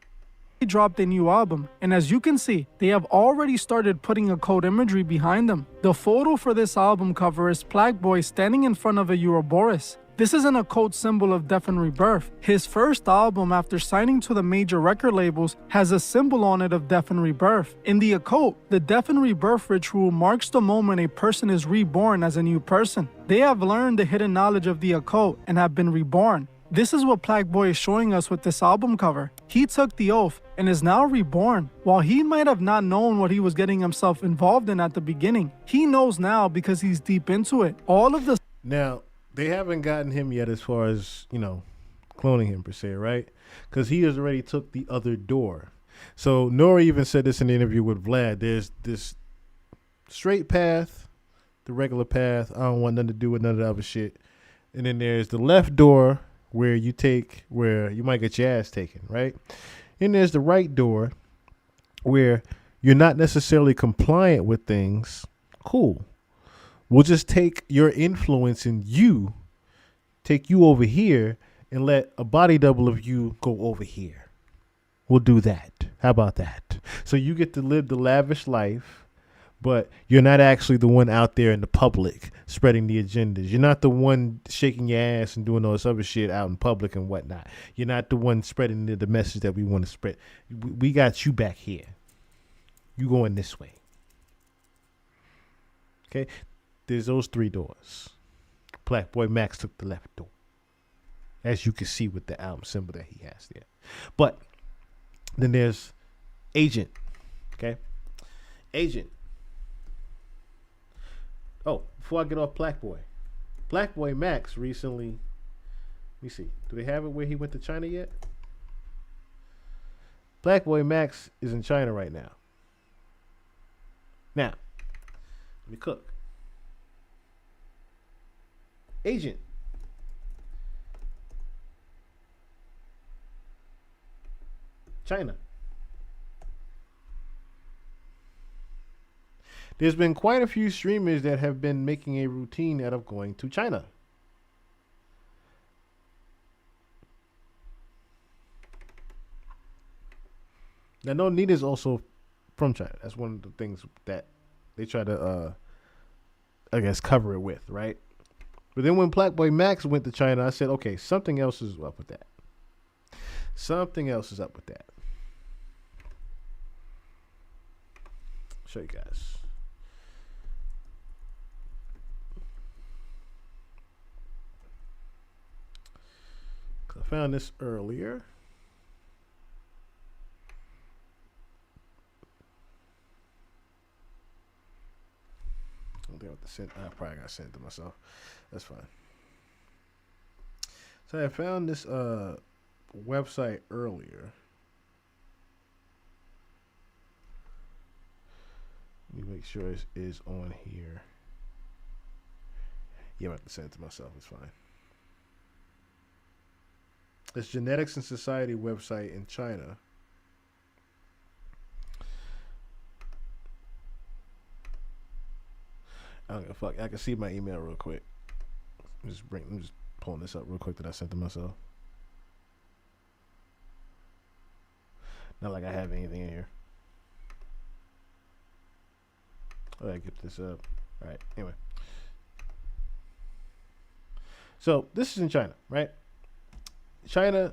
He dropped a new album, and as you can see, they have already started putting occult imagery behind them. The photo for this album cover is Plague Boy standing in front of a Ouroboros. This is an occult symbol of death and rebirth. His first album after signing to the major record labels has a symbol on it of death and rebirth. In the occult, the death and rebirth ritual marks the moment a person is reborn as a new person. They have learned the hidden knowledge of the occult and have been reborn. This is what Plague Boy is showing us with this album cover. He took the oath and is now reborn. While he might have not known what he was getting himself involved in at the beginning, he knows now because he's deep into it. All of the... Now, they haven't gotten him yet as far as, cloning him per se, right? Because he has already took the other door. So Nora even said this in the interview with Vlad. There's this straight path, the regular path. I don't want nothing to do with none of the other shit. And then there's the left door where you might get your ass taken, right? And there's the right door where you're not necessarily compliant with things. Cool. We'll just take your influence in you, take you over here, and let a body double of you go over here. We'll do that. How about that? So you get to live the lavish life, but you're not actually the one out there in the public spreading the agendas. You're not the one shaking your ass and doing all this other shit out in public and whatnot. You're not the one spreading the message that we want to spread. We got you back here. You going this way. Okay? There's those 3 doors. Plague Boy Max took the left door, as you can see with the album symbol that he has there. But then there's Agent. Okay? Agent. Oh, before I get off Black Boy. Black Boy Max recently. Let me see. Do they have it where he went to China yet? Black Boy Max is in China right now. Now, let me cook. Agent. China. There's been quite a few streamers that have been making a routine out of going to China. Now, no need is also from China. That's one of the things that they try to, I guess, cover it with, right? But then when Black Boy Max went to China, I said, okay, something else is up with that. Something else is up with that. I'll show you guys. I found this earlier. I don't think I have to send. I probably got to send it to myself. That's fine. So I found this website earlier. Let me make sure it is on here. Yeah, I have to send it to myself. It's fine. It's Genetics and Society website in China. I don't give a fuck. I can see my email real quick. I'm just pulling this up real quick that I sent to myself. Not like I have anything in here. Oh, I get this up. All right. Anyway. So this is in China, right? China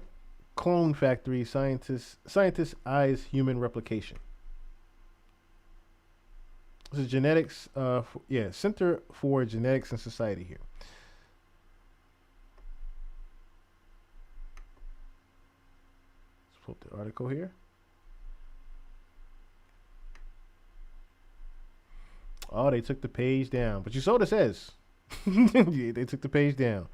clone factory scientist eyes human replication. This is genetics, Center for Genetics and Society here. Let's pull up the article here. Oh, they took the page down, but you saw what it says. Yeah, they took the page down.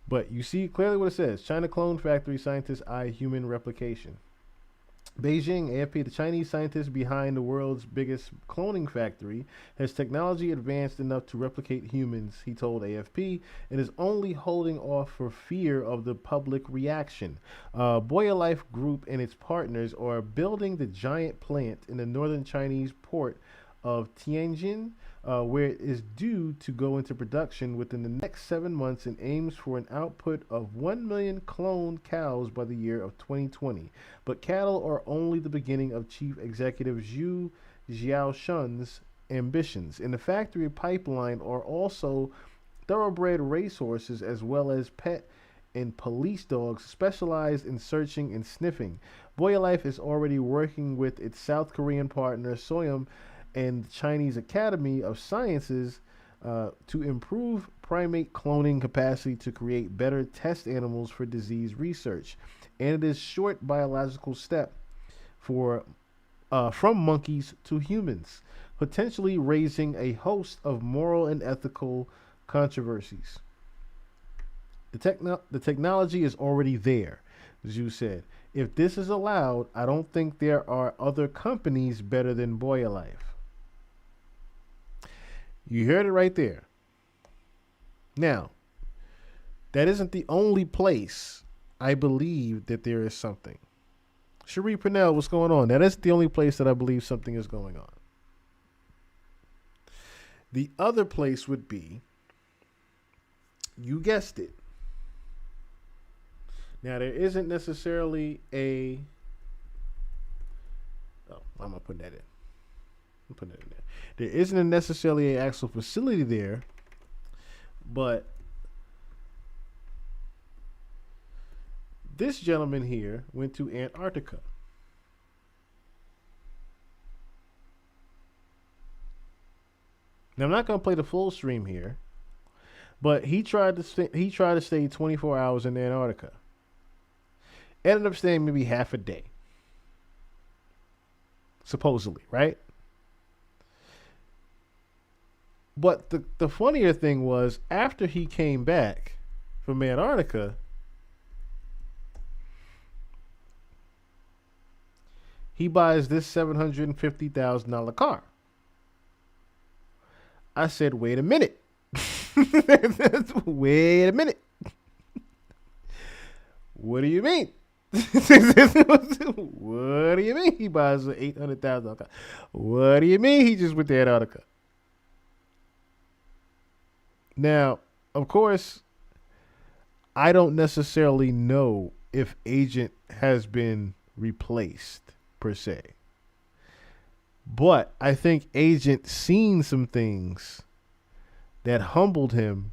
But you see clearly what it says. China clone factory scientists eye human replication. Beijing, AFP, the Chinese scientist behind the world's biggest cloning factory, has technology advanced enough to replicate humans, he told AFP, and is only holding off for fear of the public reaction. Boya Life Group and its partners are building the giant plant in the northern Chinese port of Tianjin, where it is due to go into production within the next 7 months and aims for an output of 1 million cloned cows by the year of 2020. But cattle are only the beginning of Chief Executive Zhu Xiaoshun's ambitions. In the factory pipeline are also thoroughbred racehorses as well as pet and police dogs specialized in searching and sniffing. Boya Life is already working with its South Korean partner Soyum and the Chinese Academy of Sciences to improve primate cloning capacity to create better test animals for disease research. And it is short biological step for from monkeys to humans, potentially raising a host of moral and ethical controversies. The technology is already there, Zhu said. If this is allowed, I don't think there are other companies better than Boya Life. You heard it right there. Now, that isn't the only place I believe that there is something. Cherie Purnell, what's going on? That isn't the only place that I believe something is going on. The other place would be, you guessed it. Now, there isn't necessarily a... Oh, I'm going to put that in. I'm putting it in there. There isn't necessarily an actual facility there, but this gentleman here went to Antarctica. Now, I'm not going to play the full stream here, but he tried to stay 24 hours in Antarctica. Ended up staying maybe half a day, supposedly, right? But the funnier thing was, after he came back from Antarctica, he buys this $750,000 car. I said, wait a minute. Wait a minute. What do you mean? What do you mean he buys an $800,000 car? What do you mean he just went to Antarctica? Now, of course, I don't necessarily know if Agent has been replaced per se. But I think Agent seen some things that humbled him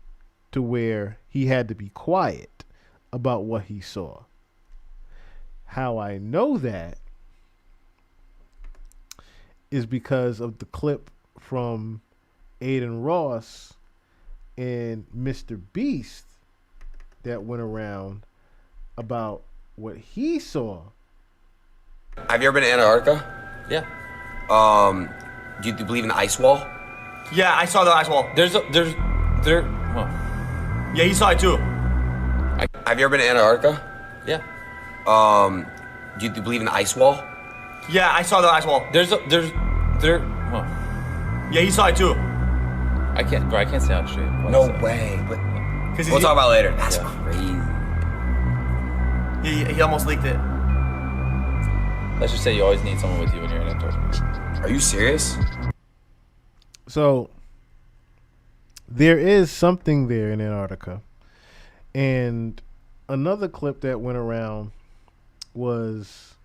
to where he had to be quiet about what he saw. How I know that is because of the clip from Aiden Ross and Mr. Beast that went around about what he saw. Have you ever been to Antarctica? Yeah. Do you believe in the ice wall? Yeah, I saw the ice wall. Yeah, he saw it too. Have you ever been to Antarctica? Yeah. Do you believe in the ice wall? Yeah, I saw the ice wall. Yeah, he saw it too. I can't say on stream. No way. But we'll talk about it later. That's crazy. He almost leaked it. Let's just say you always need someone with you when you're in Antarctica. Are you serious? So there is something there in Antarctica. And another clip that went around was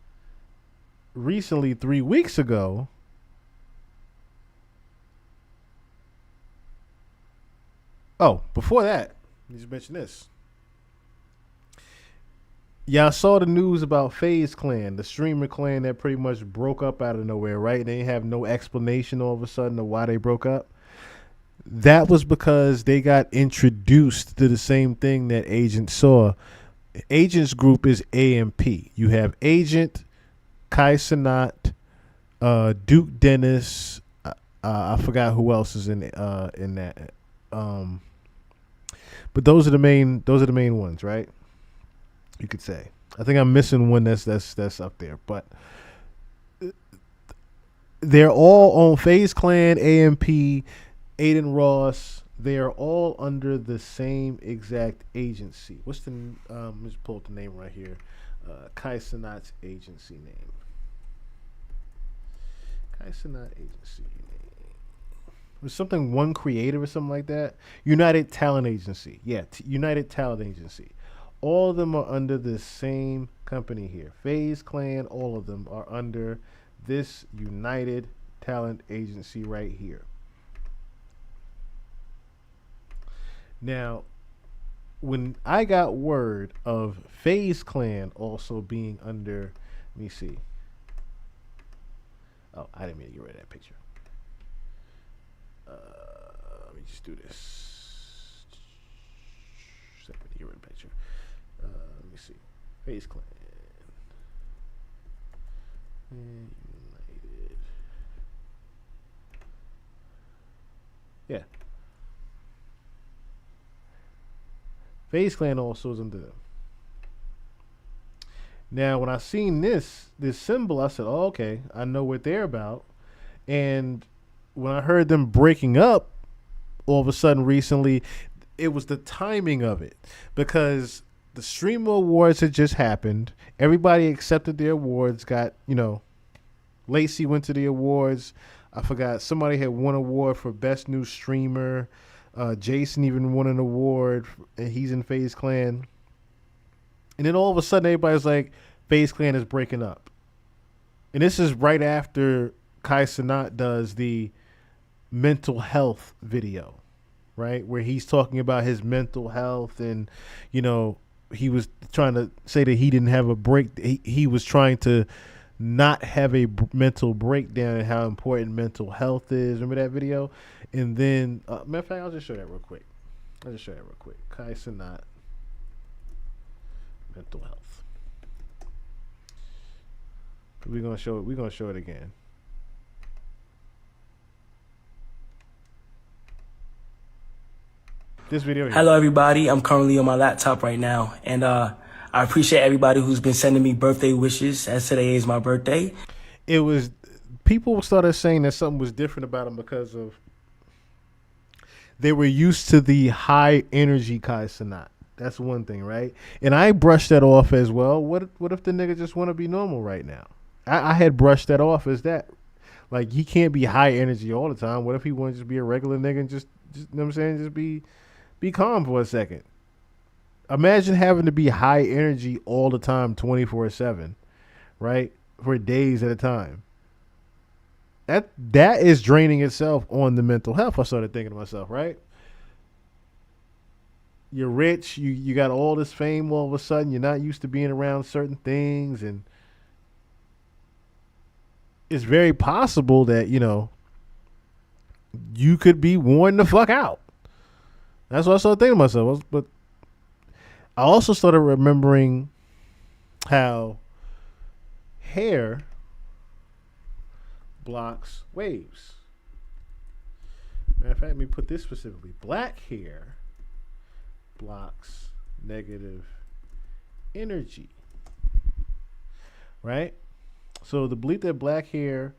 recently 3 weeks ago. Oh, before that, you just mentioned this. Y'all saw the news about FaZe Clan, the streamer clan that pretty much broke up out of nowhere, right? They have no explanation all of a sudden of why they broke up. That was because they got introduced to the same thing that Agent saw. Agent's group is AMP. You have Agent, Kai Cenat, Duke Dennis. I forgot who else is in that. But those are the main ones, right? You could say. I think I'm missing one that's up there, but they're all on FaZe Clan, AMP, Aiden Ross. They are all under the same exact agency. What's the? Let's pull up the name right here. Kai Cenat's agency name. Kai Cenat agency name. It was something One Creative or something like that. United Talent Agency. Yeah, United Talent Agency. All of them are under the same company here. FaZe Clan, all of them are under this United Talent Agency right here. Now, when I got word of FaZe Clan also being under, let me see. Oh, I didn't mean to get rid of that picture. Let me just do this. Get rid of the picture. Let me see. FaZe Clan. United. Yeah. FaZe Clan also is under them. Now, when I seen this symbol, I said, oh, okay, I know what they're about. And when I heard them breaking up all of a sudden recently, it was the timing of it. Because the Streamer Awards had just happened. Everybody accepted their awards, got, Lacey went to the awards. I forgot, somebody had won an award for Best New Streamer. Jason even won an award, and he's in FaZe Clan. And then all of a sudden, everybody's like, FaZe Clan is breaking up. And this is right after Kai Cenat does the mental health video, right? Where he's talking about his mental health and, he was trying to say that he didn't have a break. He was trying to not have a mental breakdown and how important mental health is. Remember that video? And then, matter of fact, I'll just show that real quick. Kai Cenat, mental health. We're gonna show it. We're gonna show it again. This video here. Hello, everybody. I'm currently on my laptop right now, and I appreciate everybody who's been sending me birthday wishes, as today is my birthday. It was, people started saying that something was different about him because of they were used to the high energy Kai Cenat. That's one thing, right? And I brushed that off as well. What if the nigga just want to be normal right now? I had brushed that off as that. Like, he can't be high energy all the time. What if he wants to just be a regular nigga and just you know what I'm saying, just be calm for a second. Imagine having to be high energy all the time, 24/7, right? For days at a time. That is draining itself on the mental health. I started thinking to myself, right? You're rich, you got all this fame all of a sudden, you're not used to being around certain things, and it's very possible that, you know, you could be worn the fuck out. That's what I started thinking to myself. But I also started remembering how hair blocks waves. Matter of fact, let me put this specifically. Black hair blocks negative energy. Right? So the belief that black hair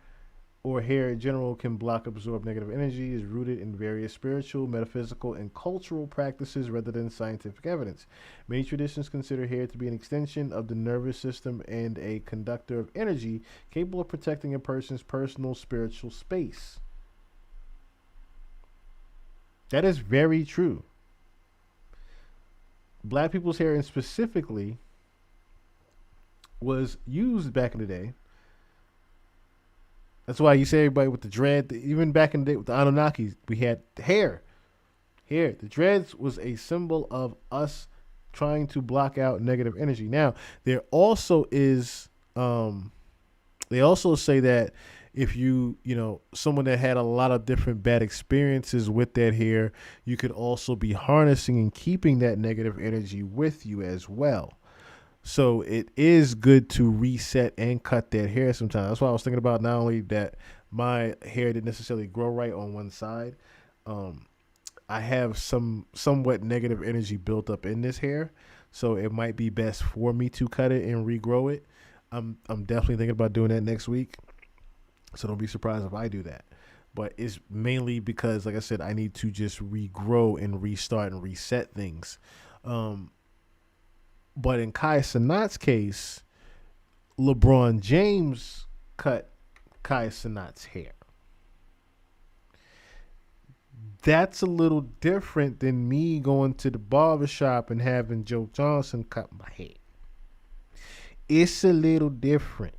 or hair in general can block, absorb negative energy is rooted in various spiritual, metaphysical, and cultural practices rather than scientific evidence. Many traditions consider hair to be an extension of the nervous system and a conductor of energy capable of protecting a person's personal spiritual space. That is very true. Black people's hair, and specifically, was used back in the day. That's why you say everybody with the dread, even back in the day with the Anunnakis, we had hair. Hair. The dreads was a symbol of us trying to block out negative energy. Now, there also is, they also say that if you know, someone that had a lot of different bad experiences with that hair, you could also be harnessing and keeping that negative energy with you as well. So it is good to reset and cut that hair sometimes. That's why I was thinking about not only that my hair didn't necessarily grow right on one side. I have somewhat negative energy built up in this hair. So it might be best for me to cut it and regrow it. I'm definitely thinking about doing that next week. So don't be surprised if I do that. But it's mainly because, like I said, I need to just regrow and restart and reset things. But in Kai Cenat's case, LeBron James cut Kai Cenat's hair. That's a little different than me going to the barbershop and having Joe Johnson cut my hair. It's a little different.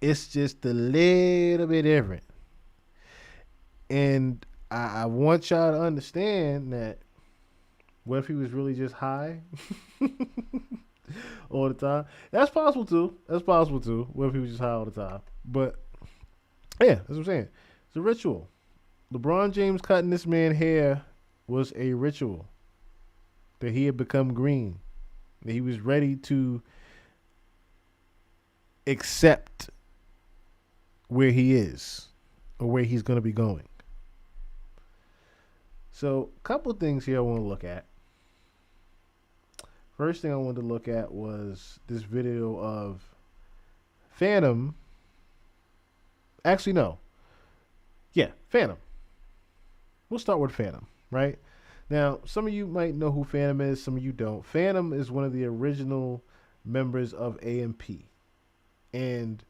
It's just a little bit different. And I want y'all to understand that what if he was really just high all the time? That's possible too. What if he was just high all the time? But yeah, that's what I'm saying. It's a ritual. LeBron James cutting this man's hair was a ritual. That he had become green. That he was ready to accept where he is or where he's going to be going. So, a couple of things here I want to look at. First thing I wanted to look at was this video of Phantom. Actually, no. Yeah, Phantom. We'll start with Phantom, right? Now, some of you might know who Phantom is, some of you don't. Phantom is one of the original members of AMP. And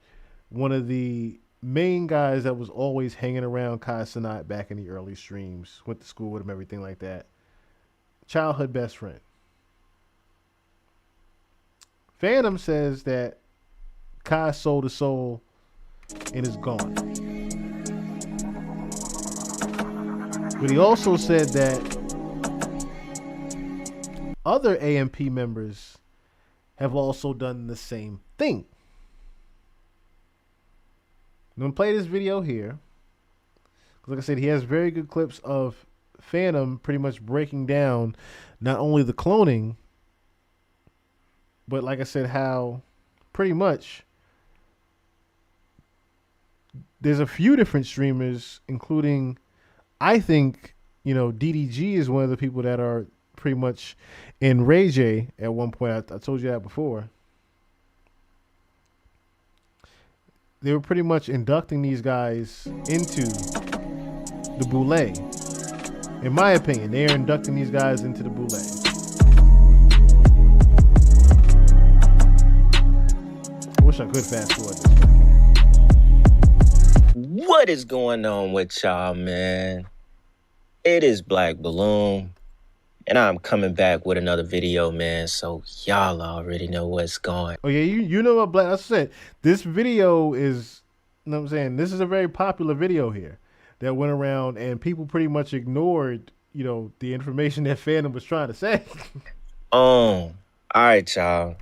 one of the main guys that was always hanging around Kai Cenat back in the early streams, went to school with him, everything like that. Childhood best friend. Phantom says that Kai sold his soul and is gone. But he also said that other AMP members have also done the same thing. I'm going to play this video here. Like I said, he has very good clips of Phantom pretty much breaking down not only the cloning, but like I said, how pretty much there's a few different streamers, including, I think, DDG is one of the people that are pretty much in Ray J at one point. I told you that before. They were pretty much inducting these guys into the Boule. In my opinion, they are inducting these guys into the Boule. I wish I could fast forward this. What is going on with y'all, man? It is Black Balloon, and I'm coming back with another video, man, so y'all already know what's going. Oh yeah, you know what, Black? I said this video is, you know what I'm saying, this is a very popular video here that went around, and people pretty much ignored, the information that Phantom was trying to say. All right, y'all.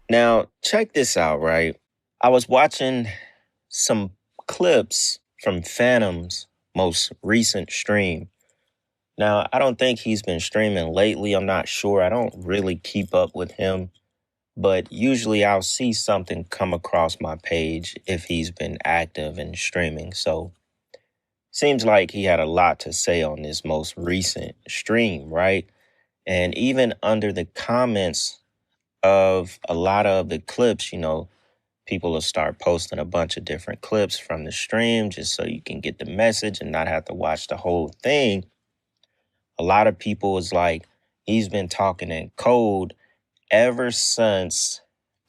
Now, check this out, right? I was watching some clips from Phantom's most recent stream. Now, I don't think he's been streaming lately. I'm not sure. I don't really keep up with him. But usually I'll see something come across my page if he's been active and streaming. So, seems like he had a lot to say on this most recent stream, right? And even under the comments of a lot of the clips, people will start posting a bunch of different clips from the stream just so you can get the message and not have to watch the whole thing. A lot of people was like, he's been talking in code ever since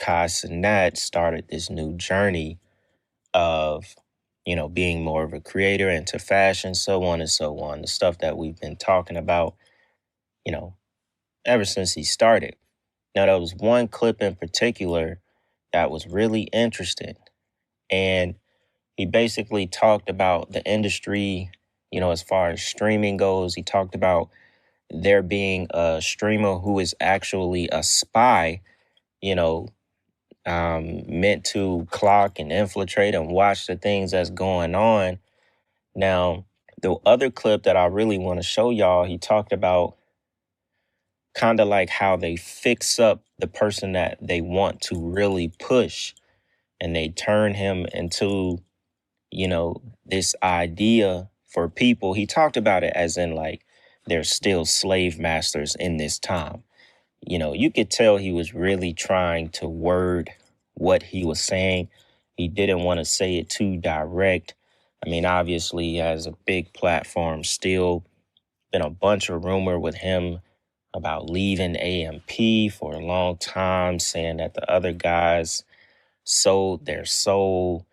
Cenat started this new journey of, being more of a creator into fashion, so on and so on. The stuff that we've been talking about, ever since he started. Now, there was one clip in particular that was really interesting. And he basically talked about the industry, as far as streaming goes. He talked about there being a streamer who is actually a spy, meant to clock and infiltrate and watch the things that's going on. Now, the other clip that I really want to show y'all, he talked about kind of like how they fix up the person that they want to really push, and they turn him into, this idea for people. He talked about it as in like they're still slave masters in this time. You could tell he was really trying to word what he was saying. He didn't want to say it too direct. I mean, obviously he has a big platform still. Been a bunch of rumor with him about leaving AMP for a long time, saying that the other guys sold their soul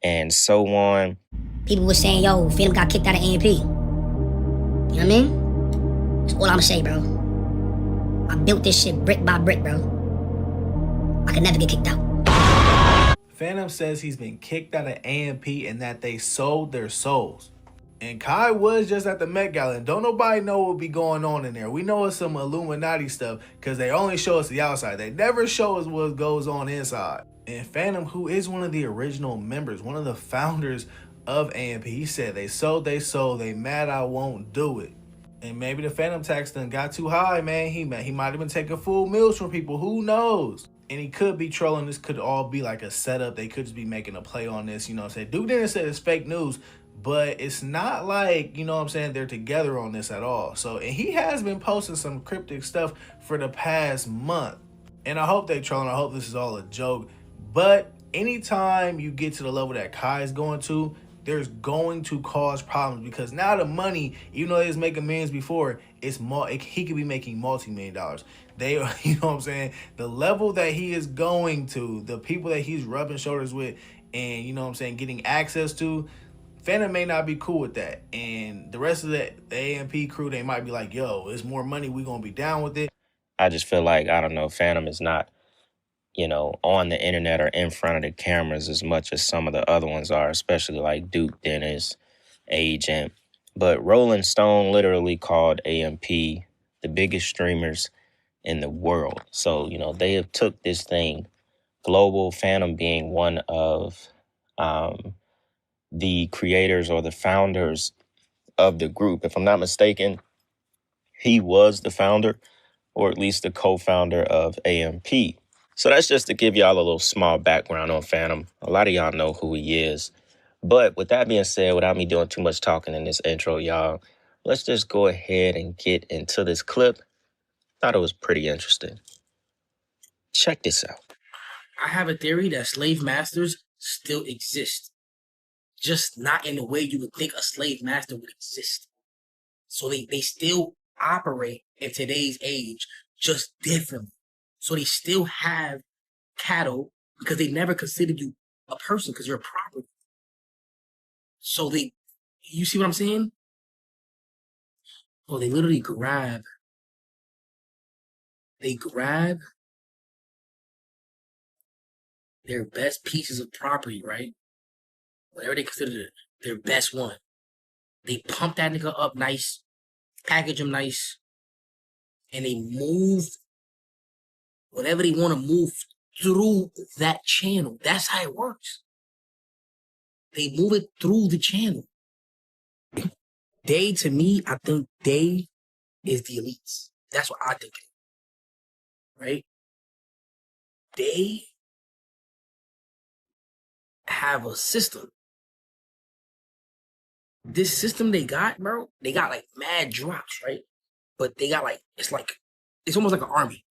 and so on. People were saying, yo, Phantom got kicked out of AMP. You know what I mean? That's all I'm gonna say, bro. I built this shit brick by brick, bro. I could never get kicked out. Phantom says he's been kicked out of AMP and that they sold their souls. And Kai was just at the Met Gala, and don't nobody know what be going on in there. We know it's some Illuminati stuff because they only show us the outside. They never show us what goes on inside. And Phantom, who is one of the original members, one of the founders of AMP, he said they sold their soul, they mad I won't do it. And maybe the Phantom tax done got too high, man. He might have been taking full meals from people. Who knows? And he could be trolling. This could all be like a setup. They could just be making a play on this. Duke didn't say it's fake news, but it's not like, they're together on this at all. So, and he has been posting some cryptic stuff for the past month. And I hope they trolling. I hope this is all a joke. But anytime you get to the level that Kai is going to, there's going to cause problems, because now the money, even though he was making millions before, he could be making multi-million dollars. The level that he is going to, the people that he's rubbing shoulders with and, getting access to, Phantom may not be cool with that. And the rest of the AMP crew, they might be like, yo, it's more money, we gonna be down with it. I just feel like, I don't know, Phantom is not, on the internet or in front of the cameras as much as some of the other ones are, especially like Duke Dennis, Agent. But Rolling Stone literally called AMP the biggest streamers in the world. So, they have took this thing global, Phantom being one of the creators or the founders of the group. If I'm not mistaken, he was the founder, or at least the co-founder of AMP. So that's just to give y'all a little small background on Phantom. A lot of y'all know who he is. But with that being said, without me doing too much talking in this intro, y'all, let's just go ahead and get into this clip. Thought it was pretty interesting. Check this out. I have a theory that slave masters still exist, just not in the way you would think a slave master would exist. So they still operate in today's age, just differently. So they still have cattle because they never considered you a person because you're a property. So you see what I'm saying? Oh, they literally grab their best pieces of property, right? Whatever they consider their best one. They pump that nigga up nice, package him nice, and they move whatever they want to move through that channel. That's how it works. They move it through the channel. They, to me, I think they is the elites. That's what I think. Right? They have a system. This system they got, bro, they got like mad drops, right? But they got like, it's almost like an army,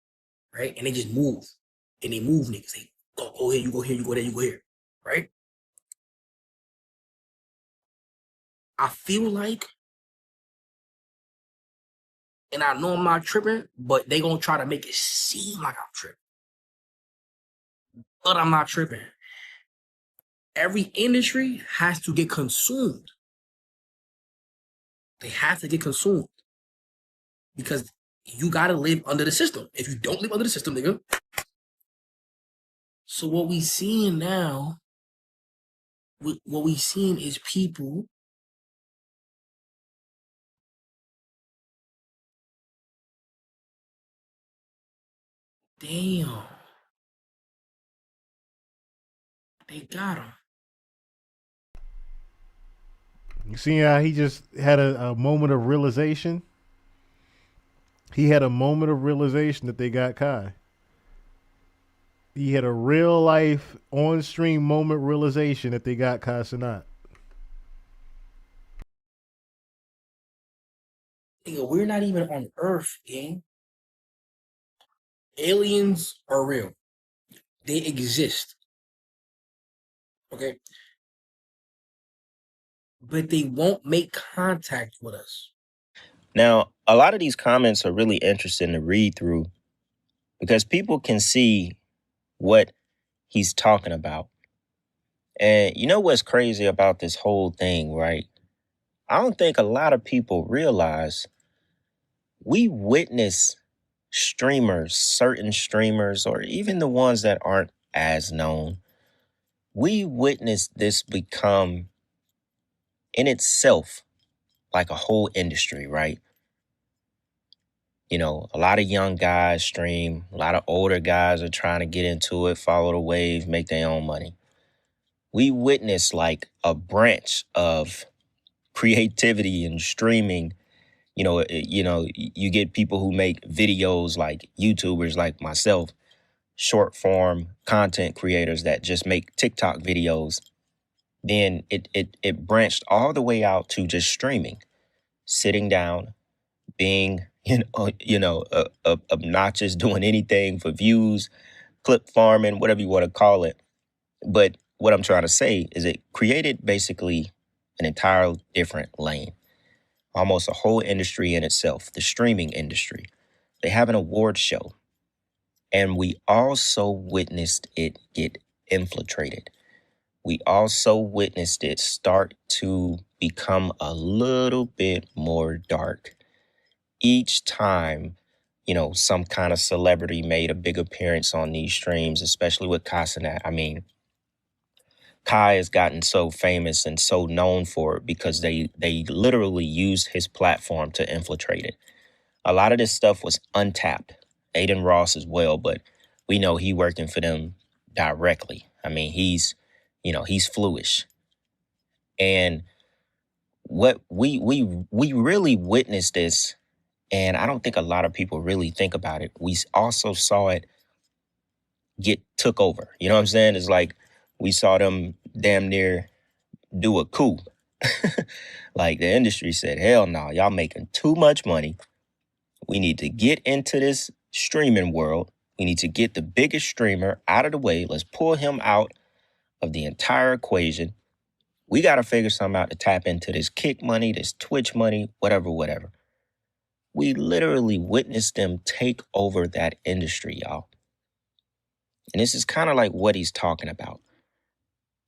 right? And they just move. And they move niggas. They go here, you go here, you go there, you go here, right? I feel like, and I know I'm not tripping, but they gonna try to make it seem like I'm tripping. But I'm not tripping. Every industry has to get consumed. They have to get consumed. Because you gotta live under the system. If you don't live under the system, nigga. So what we seeing now, what we seeing is people damn. They got him. You see how he just had a moment of realization? He had a moment of realization that they got Kai. He had a real life on stream moment realization that they got Kai Cenat. Nigga, we're not even on Earth, gang. Aliens are real. They exist. Okay? But they won't make contact with us. Now, a lot of these comments are really interesting to read through because people can see what he's talking about. And you know what's crazy about this whole thing, right? I don't think a lot of people realize we witness streamers, certain streamers, or even the ones that aren't as known. We witness this become in itself like a whole industry, right? You know, a lot of young guys stream, a lot of older guys are trying to get into it, follow the wave, make their own money. We witness like a branch of creativity and streaming. You get people who make videos like YouTubers like myself, short form content creators that just make TikTok videos. Then it branched all the way out to just streaming, sitting down, being obnoxious, doing anything for views, clip farming, whatever you want to call it. But what I'm trying to say is it created basically an entire different lane, almost a whole industry in itself, the streaming industry. They have an award show, and we also witnessed it get infiltrated. We also witnessed it start to become a little bit more dark. Each time, some kind of celebrity made a big appearance on these streams, especially with Cenat. I mean, Kai has gotten so famous and so known for it because they literally used his platform to infiltrate it. A lot of this stuff was untapped. Aiden Ross as well, but we know he working for them directly. I mean, he's fluish. And what we really witnessed this, and I don't think a lot of people really think about it. We also saw it get took over. You know what I'm saying? It's like we saw them damn near do a coup. Like the industry said, hell no, y'all making too much money. We need to get into this streaming world. We need to get the biggest streamer out of the way. Let's pull him out of the entire equation. We got to figure something out to tap into this Kick money, this Twitch money, whatever. We literally witnessed them take over that industry, y'all. And this is kind of like what he's talking about.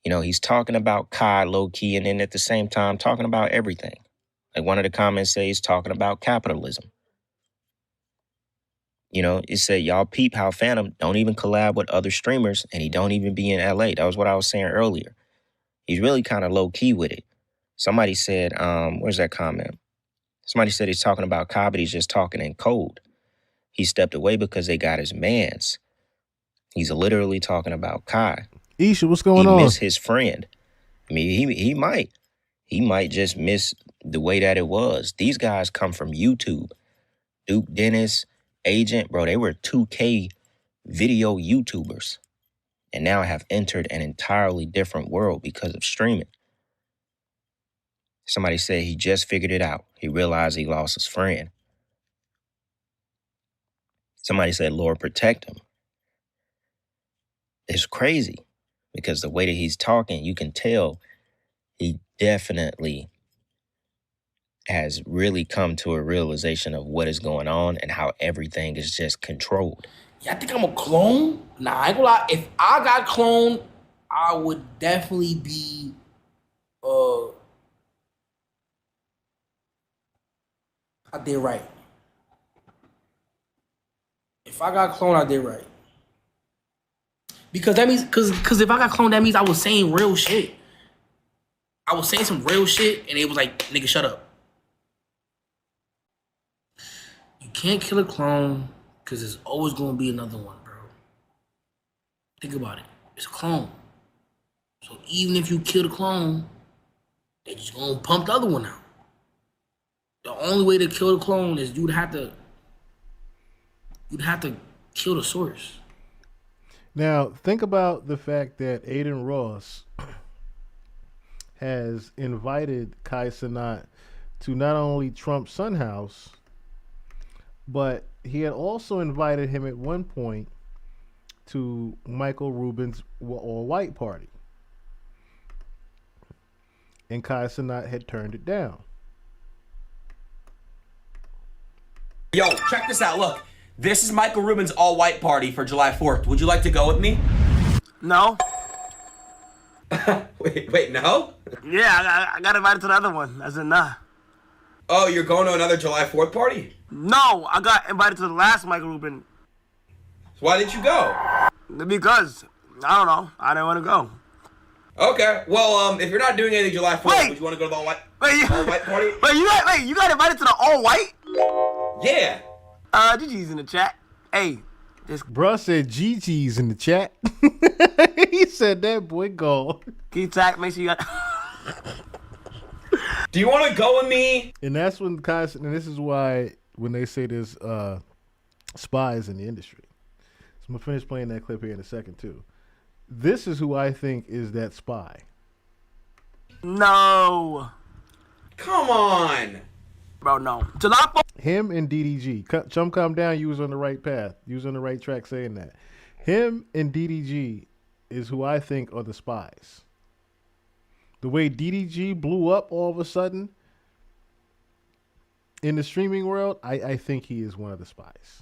You know, he's talking about Kai low-key and then at the same time talking about everything. Like one of the comments says he's talking about capitalism. You know, it said, y'all peep how Phantom don't even collab with other streamers and he don't even be in LA. That was what I was saying earlier. He's really kind of low-key with it. Somebody said, where's that comment? Somebody said he's talking about Kai, but he's just talking in code. He stepped away because they got his mans. He's literally talking about Kai. Isha, what's going on? He miss his friend. I mean, he might just miss the way that it was. These guys come from YouTube. Duke Dennis, Agent, bro, they were 2K video YouTubers and now have entered an entirely different world because of streaming. Somebody said he just figured it out. He realized he lost his friend. Somebody said, Lord, protect him. It's crazy because the way that he's talking, you can tell he definitely has really come to a realization of what is going on and how everything is just controlled. Yeah, I think I'm a clone. Nah, I ain't gonna lie. If I got cloned, I would definitely be I did right. If I got cloned, I did right. Because that means, cause if I got cloned, that means I was saying real shit. I was saying some real shit, and it was like, nigga, shut up. You can't kill a clone, because there's always going to be another one, bro. Think about it. It's a clone. So even if you kill the clone, they just going to pump the other one out. The only way to kill the clone is you'd have to kill the source. Now, think about the fact that Aiden Ross has invited Kai Cenat to not only Trump's Sun House, but he had also invited him at one point to Michael Rubin's all-white party. And Kai Cenat had turned it down. Yo, check this out. Look, this is Michael Rubin's all-white party for July 4th. Would you like to go with me? No. Wait, no? Yeah, I got invited to the other one. I said nah. Oh, you're going to another July 4th party? No, I got invited to the last Michael Rubin. So why didn't you go? Because, I don't know, I didn't want to go. Okay, well, if you're not doing anything July 4th, would you want to go to the all-white party? Wait, you got invited to the all-white? Yeah. GG's in the chat. Hey. Bruh said GG's in the chat. He said that boy go. Keep track, make sure you got... Do you want to go with me? And that's when Kai, and this is why when they say there's spies in the industry. So I'm going to finish playing that clip here in a second too. This is who I think is that spy. No. Come on. Bro, no. July 4th. Him and DDG. Chum, calm down. You was on the right path. You was on the right track saying that. Him and DDG is who I think are the spies. The way DDG blew up all of a sudden in the streaming world, I think he is one of the spies.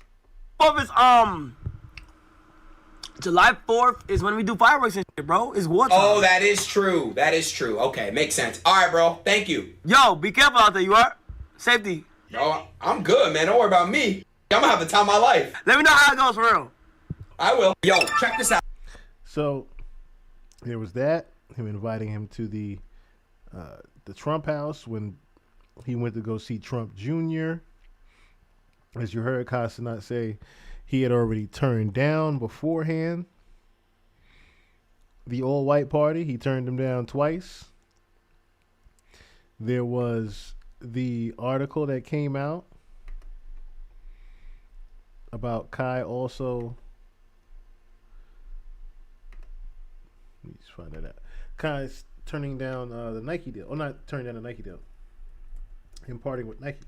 July 4th is when we do fireworks and shit, bro. It's wartime. Oh, that is true. That is true. Okay, makes sense. All right, bro. Thank you. Yo, be careful out there, you are. Safety. Bro, I'm good, man. Don't worry about me. I'm gonna have the time of my life. Let me know how it goes for real. I will. Yo, check this out. So there was that, him inviting him to the Trump house when he went to go see Trump Jr. As you heard Kai Cenat say, he had already turned down beforehand the all-white party. He turned him down twice. There was the article that came out about Kai also. Let me just find that out. Kai turning down the Nike deal. Or not turning down the Nike deal. Him parting with Nike.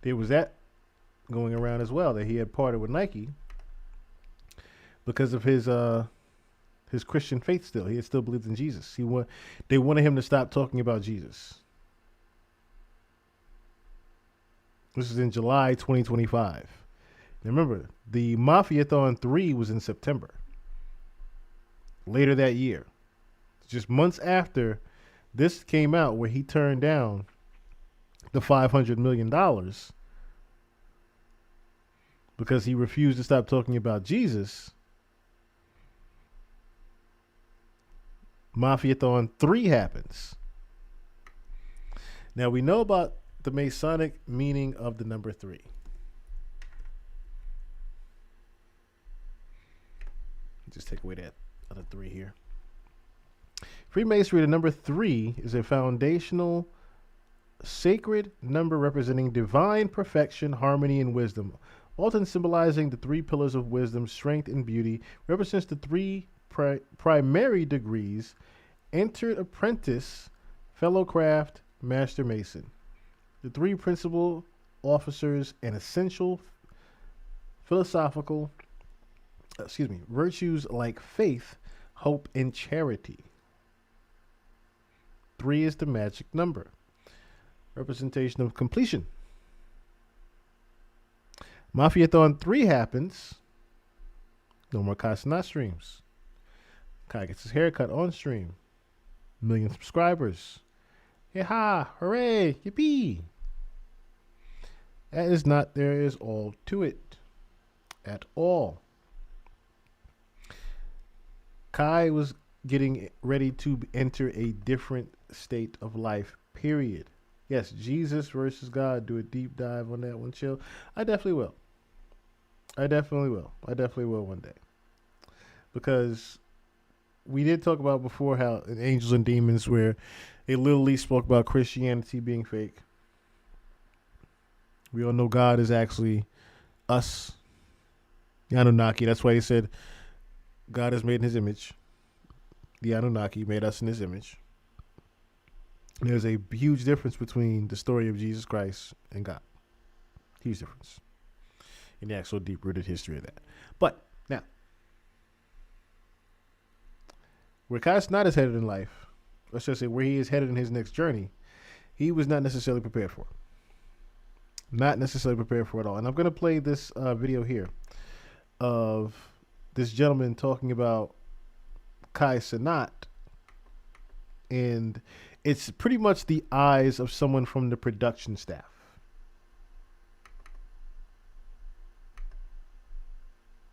There was that going around as well, that he had parted with Nike because of his Christian faith. Still, he had still believed in Jesus. They wanted him to stop talking about Jesus. This is in July 2025. Now remember, the Mafiathon 3 was in September. Later that year, just months after this came out, where he turned down the $500 million because he refused to stop talking about Jesus. Mafiathon 3 happens. Now we know about the Masonic meaning of the number 3. Just take away that other 3 here. Freemasonry, the number 3 is a foundational sacred number representing divine perfection, harmony, and wisdom, often symbolizing the 3 pillars of wisdom, strength, and beauty. Represents the 3 primary degrees: entered apprentice, fellow craft, master mason. The 3 principal officers and essential philosophical virtues like faith, hope, and charity. 3 is the magic number. Representation of completion. Mafiathon 3 happens. No more Kai Cenat streams. Kai gets his haircut on stream. 1 million subscribers. Yeehaw! Hooray! Yippee! That is not there is all to it. At all. Kai was getting ready to enter a different state of life, period. Yes, Jesus versus God. Do a deep dive on that one, chill. I definitely will. I definitely will one day. Because we did talk about before how in Angels and Demons, where they literally spoke about Christianity being fake. We all know God is actually us, the Anunnaki. That's why he said God is made in his image. The Anunnaki made us in his image. There's a huge difference between the story of Jesus Christ and God. Huge difference in the actual deep-rooted history of that. But now, where Kai Cenat is headed in life, let's just say where he is headed in his next journey, he was not necessarily prepared for. Not necessarily prepared for it all. And I'm going to play this video here of this gentleman talking about Kai Cenat, and it's pretty much the eyes of someone from the production staff.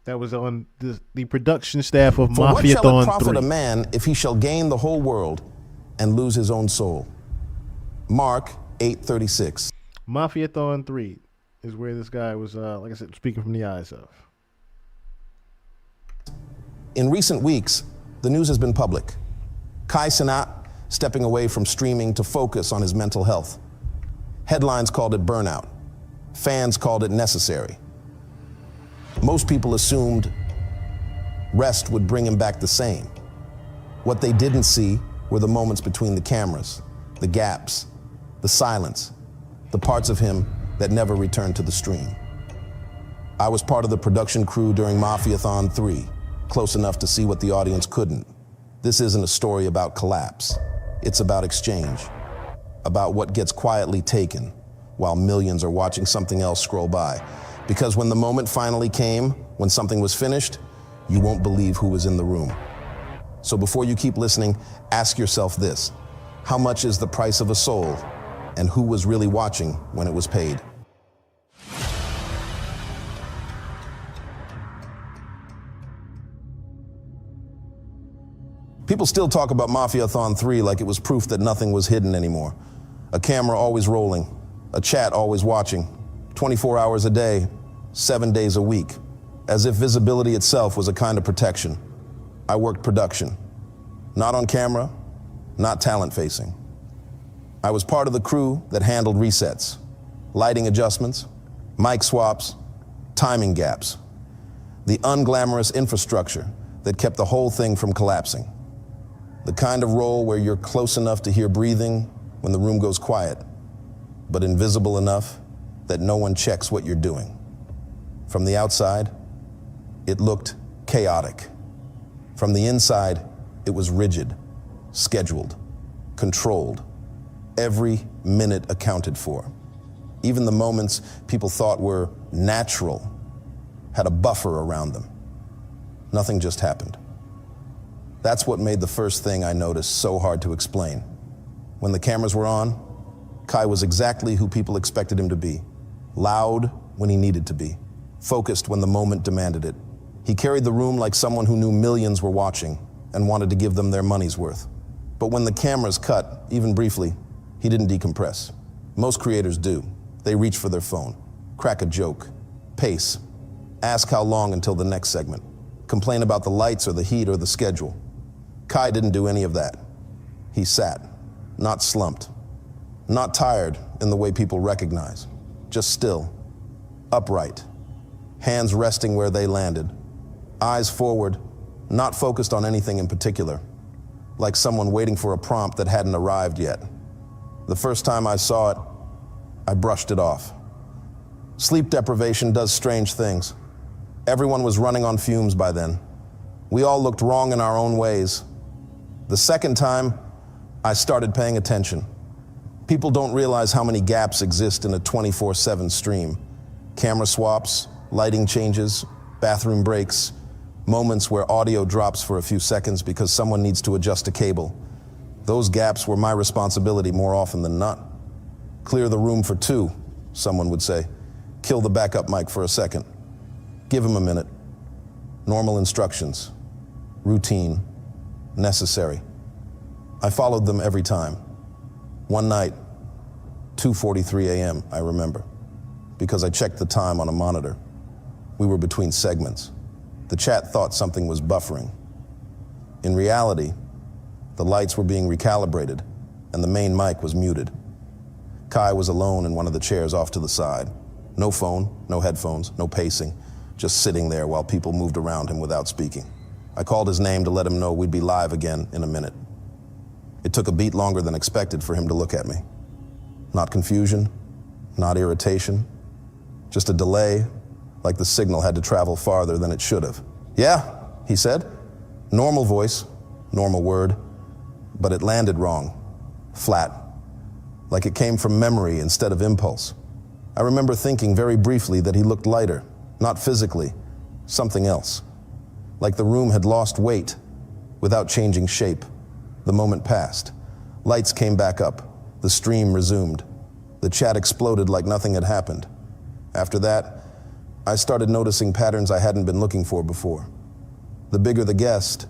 That was on the production staff of For what shall it Mafiathon profit 3. a man if he shall gain the whole world and lose his own soul? Mark 8:36. Mafiathon 3 is where this guy was, like I said, speaking from the eyes of. In recent weeks, the news has been public. Kai Cenat stepping away from streaming to focus on his mental health. Headlines called it burnout. Fans called it necessary. Most people assumed rest would bring him back the same. What they didn't see were the moments between the cameras, the gaps, the silence, the parts of him that never returned to the stream. I was part of the production crew during Mafiathon 3, close enough to see what the audience couldn't. This isn't a story about collapse. It's about exchange, about what gets quietly taken while millions are watching something else scroll by. Because when the moment finally came, when something was finished, you won't believe who was in the room. So before you keep listening, ask yourself this: how much is the price of a soul, and who was really watching when it was paid? People still talk about Mafiathon 3 like it was proof that nothing was hidden anymore. A camera always rolling, a chat always watching, 24 hours a day, 7 days a week, as if visibility itself was a kind of protection. I worked production, not on camera, not talent facing. I was part of the crew that handled resets, lighting adjustments, mic swaps, timing gaps, the unglamorous infrastructure that kept the whole thing from collapsing. The kind of role where you're close enough to hear breathing when the room goes quiet, but invisible enough that no one checks what you're doing. From the outside, it looked chaotic. From the inside, it was rigid, scheduled, controlled. Every minute accounted for. Even the moments people thought were natural had a buffer around them. Nothing just happened. That's what made the first thing I noticed so hard to explain. When the cameras were on, Kai was exactly who people expected him to be. Loud when he needed to be. Focused when the moment demanded it. He carried the room like someone who knew millions were watching and wanted to give them their money's worth. But when the cameras cut, even briefly, he didn't decompress. Most creators do. They reach for their phone, crack a joke, pace, ask how long until the next segment, complain about the lights or the heat or the schedule. Kai didn't do any of that. He sat, not slumped, not tired in the way people recognize, just still, upright, hands resting where they landed, eyes forward, not focused on anything in particular, like someone waiting for a prompt that hadn't arrived yet. The first time I saw it, I brushed it off. Sleep deprivation does strange things. Everyone was running on fumes by then. We all looked wrong in our own ways. The second time, I started paying attention. People don't realize how many gaps exist in a 24/7 stream. Camera swaps, lighting changes, bathroom breaks, moments where audio drops for a few seconds because someone needs to adjust a cable. Those gaps were my responsibility more often than not. Clear the room for 2, someone would say. Kill the backup mic for a second. Give him a minute. Normal instructions. Routine. Necessary. I followed them every time. One night, 2:43 a.m., I remember, because I checked the time on a monitor. We were between segments. The chat thought something was buffering. In reality, the lights were being recalibrated, and the main mic was muted. Kai was alone in one of the chairs off to the side. No phone, no headphones, no pacing, just sitting there while people moved around him without speaking. I called his name to let him know we'd be live again in a minute. It took a beat longer than expected for him to look at me. Not confusion, not irritation, just a delay, like the signal had to travel farther than it should have. Yeah, he said. Normal voice, normal word, but it landed wrong, flat, like it came from memory instead of impulse. I remember thinking very briefly that he looked lighter, not physically, something else. Like the room had lost weight without changing shape. The moment passed. Lights came back up. The stream resumed. The chat exploded like nothing had happened. After that, I started noticing patterns I hadn't been looking for before. The bigger the guest,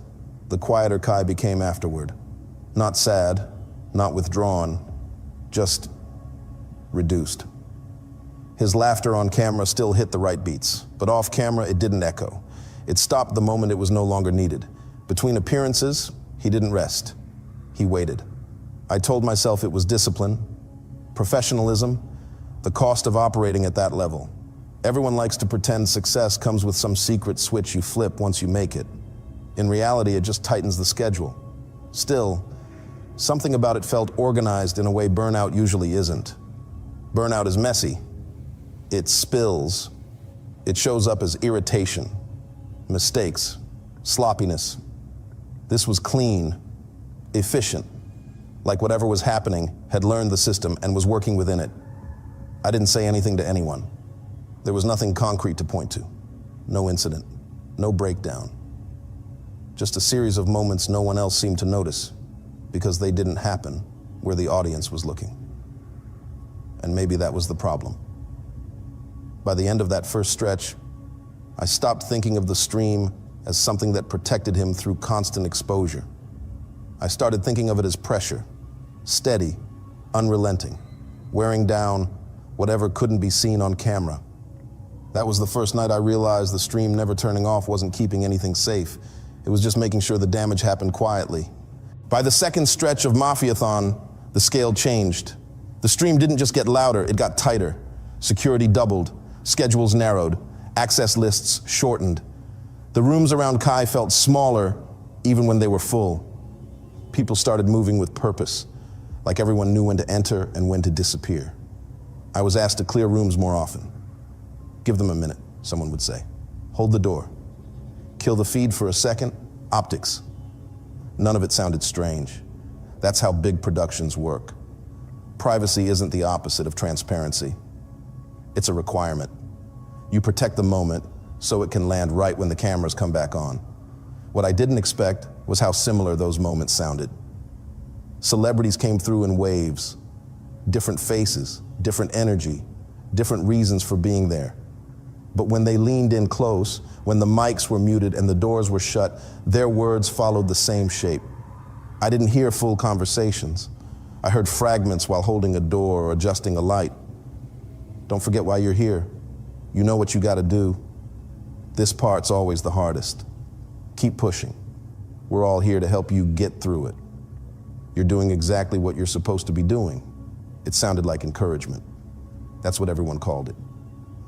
the quieter Kai became afterward. Not sad, not withdrawn, just reduced. His laughter on camera still hit the right beats, but off camera it didn't echo. It stopped the moment it was no longer needed. Between appearances, he didn't rest. He waited. I told myself it was discipline, professionalism, the cost of operating at that level. Everyone likes to pretend success comes with some secret switch you flip once you make it. In reality, it just tightens the schedule. Still, something about it felt organized in a way burnout usually isn't. Burnout is messy. It spills. It shows up as irritation, mistakes, sloppiness. This was clean, efficient, like whatever was happening had learned the system and was working within it. I didn't say anything to anyone. There was nothing concrete to point to. No incident, no breakdown. Just a series of moments no one else seemed to notice because they didn't happen where the audience was looking. And maybe that was the problem. By the end of that first stretch, I stopped thinking of the stream as something that protected him through constant exposure. I started thinking of it as pressure, steady, unrelenting, wearing down whatever couldn't be seen on camera. That was the first night I realized the stream never turning off wasn't keeping anything safe. It was just making sure the damage happened quietly. By the second stretch of Mafiathon, The scale changed. The stream didn't just get louder, it got tighter. Security doubled, schedules narrowed, access lists shortened. The rooms around Kai felt smaller even when they were full. People started moving with purpose, like everyone knew when to enter and when to disappear. I was asked to clear rooms more often. Give them a minute, someone would say. Hold the door. Kill the feed for a second, optics. None of it sounded strange. That's how big productions work. Privacy isn't the opposite of transparency. It's a requirement. You protect the moment so it can land right when the cameras come back on. What I didn't expect was how similar those moments sounded. Celebrities came through in waves, different faces, different energy, different reasons for being there. But when they leaned in close, when the mics were muted and the doors were shut, their words followed the same shape. I didn't hear full conversations. I heard fragments while holding a door or adjusting a light. Don't forget why you're here. You know what you gotta do. This part's always the hardest. Keep pushing. We're all here to help you get through it. You're doing exactly what you're supposed to be doing. It sounded like encouragement. That's what everyone called it.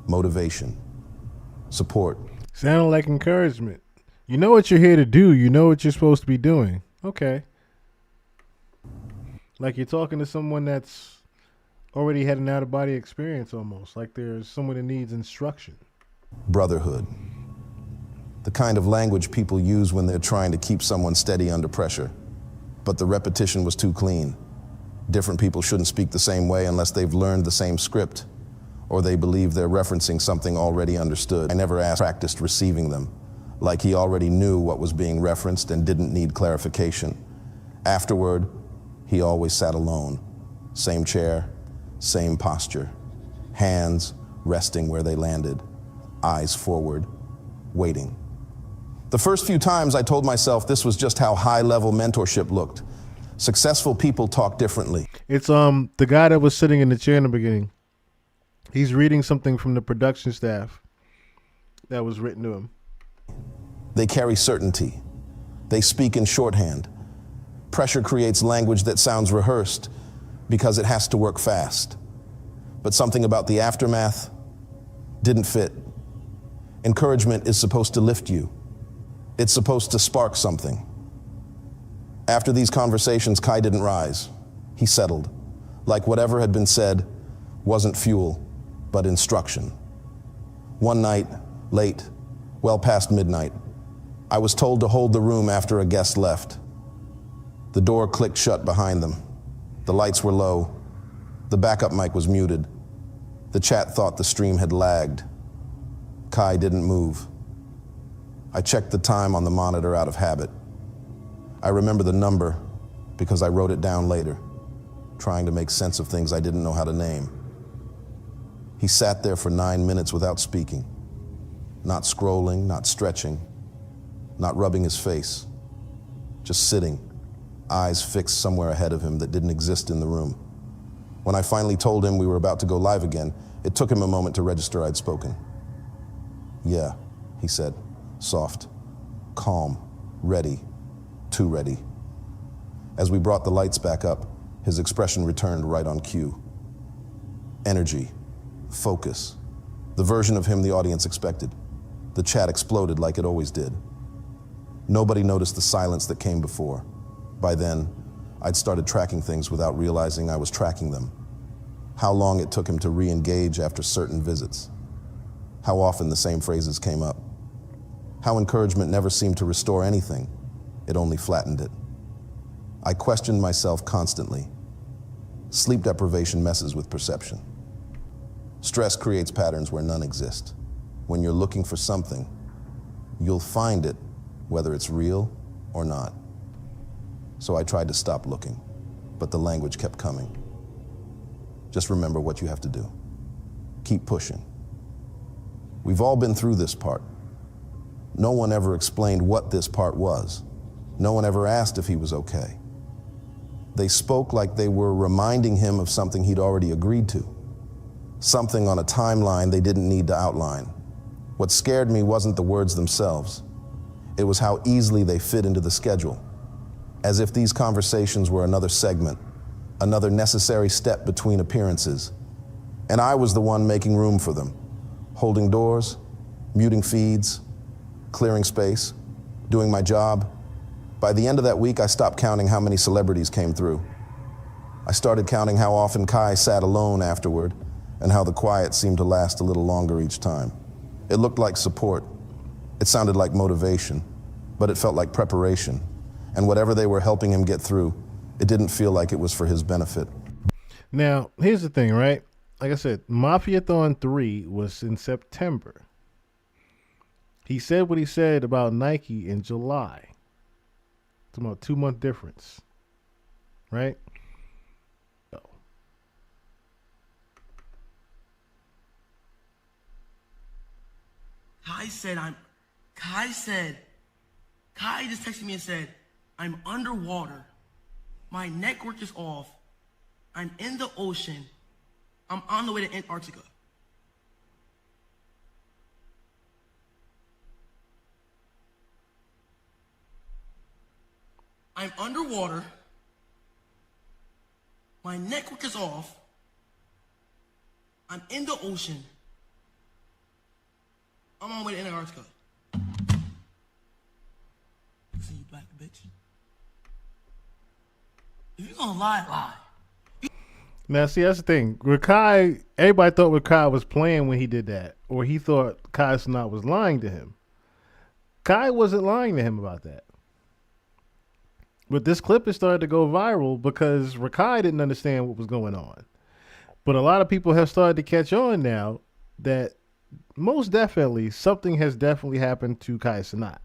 Motivation. Support. Sounded like encouragement. You know what you're here to do. You know what you're supposed to be doing. Okay. Like you're talking to someone that's already had an out-of-body experience almost. Like there's someone that needs instruction. Brotherhood. The kind of language people use when they're trying to keep someone steady under pressure. But the repetition was too clean. Different people shouldn't speak the same way unless they've learned the same script, or they believe they're referencing something already understood. I never practiced receiving them, like he already knew what was being referenced and didn't need clarification. Afterward, he always sat alone. Same chair, same posture. Hands resting where they landed, eyes forward, waiting. The first few times I told myself this was just how high-level mentorship looked. Successful people talk differently. It's the guy that was sitting in the chair in the beginning. He's reading something from the production staff that was written to him. They carry certainty. They speak in shorthand. Pressure creates language that sounds rehearsed because it has to work fast. But something about the aftermath didn't fit. Encouragement is supposed to lift you. It's supposed to spark something. After these conversations, Kai didn't rise. He settled, like whatever had been said wasn't fuel, but instruction. One night, late, well past midnight, I was told to hold the room after a guest left. The door clicked shut behind them. The lights were low. The backup mic was muted. The chat thought the stream had lagged. Kai didn't move. I checked the time on the monitor out of habit. I remember the number because I wrote it down later, trying to make sense of things I didn't know how to name. He sat there for 9 minutes without speaking, not scrolling, not stretching, not rubbing his face, just sitting, eyes fixed somewhere ahead of him that didn't exist in the room. When I finally told him we were about to go live again, it took him a moment to register I'd spoken. Yeah, he said, soft, calm, ready, too ready. As we brought the lights back up, his expression returned right on cue. Energy, focus, the version of him the audience expected. The chat exploded like it always did. Nobody noticed the silence that came before. By then, I'd started tracking things without realizing I was tracking them. How long it took him to re-engage after certain visits. How often the same phrases came up. How encouragement never seemed to restore anything. It only flattened it. I questioned myself constantly. Sleep deprivation messes with perception. Stress creates patterns where none exist. When you're looking for something, you'll find it, whether it's real or not. So I tried to stop looking, but the language kept coming. Just remember what you have to do. Keep pushing. We've all been through this part. No one ever explained what this part was. No one ever asked if he was okay. They spoke like they were reminding him of something he'd already agreed to. Something on a timeline they didn't need to outline. What scared me wasn't the words themselves. It was how easily they fit into the schedule. As if these conversations were another segment, another necessary step between appearances. And I was the one making room for them, holding doors, muting feeds, clearing space, doing my job. By the end of that week, I stopped counting how many celebrities came through. I started counting how often Kai sat alone afterward and how the quiet seemed to last a little longer each time. It looked like support. It sounded like motivation, but it felt like preparation. And whatever they were helping him get through, it didn't feel like it was for his benefit. Now, here's the thing, right? Like I said, Mafiathon 3 was in September. He said what he said about Nike in July. It's about a 2-month difference, right? Kai just texted me and said, I'm underwater. My network is off. I'm in the ocean. I'm on the way to Antarctica. I'm underwater. My network is off. I'm in the ocean. I'm on my way to Antarctica. See you, black bitch. If you gonna lie, lie. Now, see, that's the thing. With Kai, everybody thought Kai was playing when he did that, or he thought Kai Cenat was lying to him. Kai wasn't lying to him about that. But this clip has started to go viral because Rakai didn't understand what was going on. But a lot of people have started to catch on now that most definitely something has definitely happened to Kai Cenat.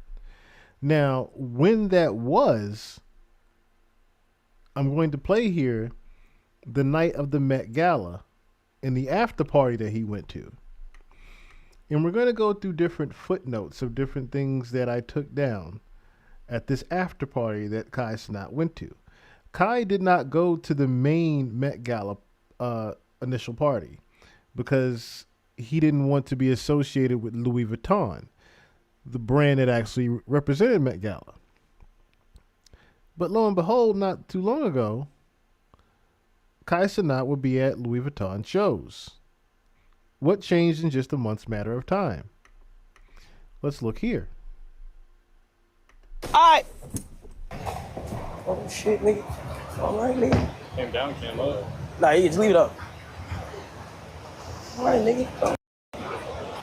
Now, when that was, I'm going to play here the night of the Met Gala and the after party that he went to. And we're going to go through different footnotes of different things that I took down at this after party that Kai Cenat went to. Kai did not go to the main Met Gala initial party because he didn't want to be associated with Louis Vuitton, the brand that actually represented Met Gala. But lo and behold, not too long ago, Kai Cenat would be at Louis Vuitton shows. What changed in just a month's matter of time? Let's look here. Alright. Oh shit, nigga. Alright, nigga. Came down, came up. Nah, you just leave it up. Alright, nigga.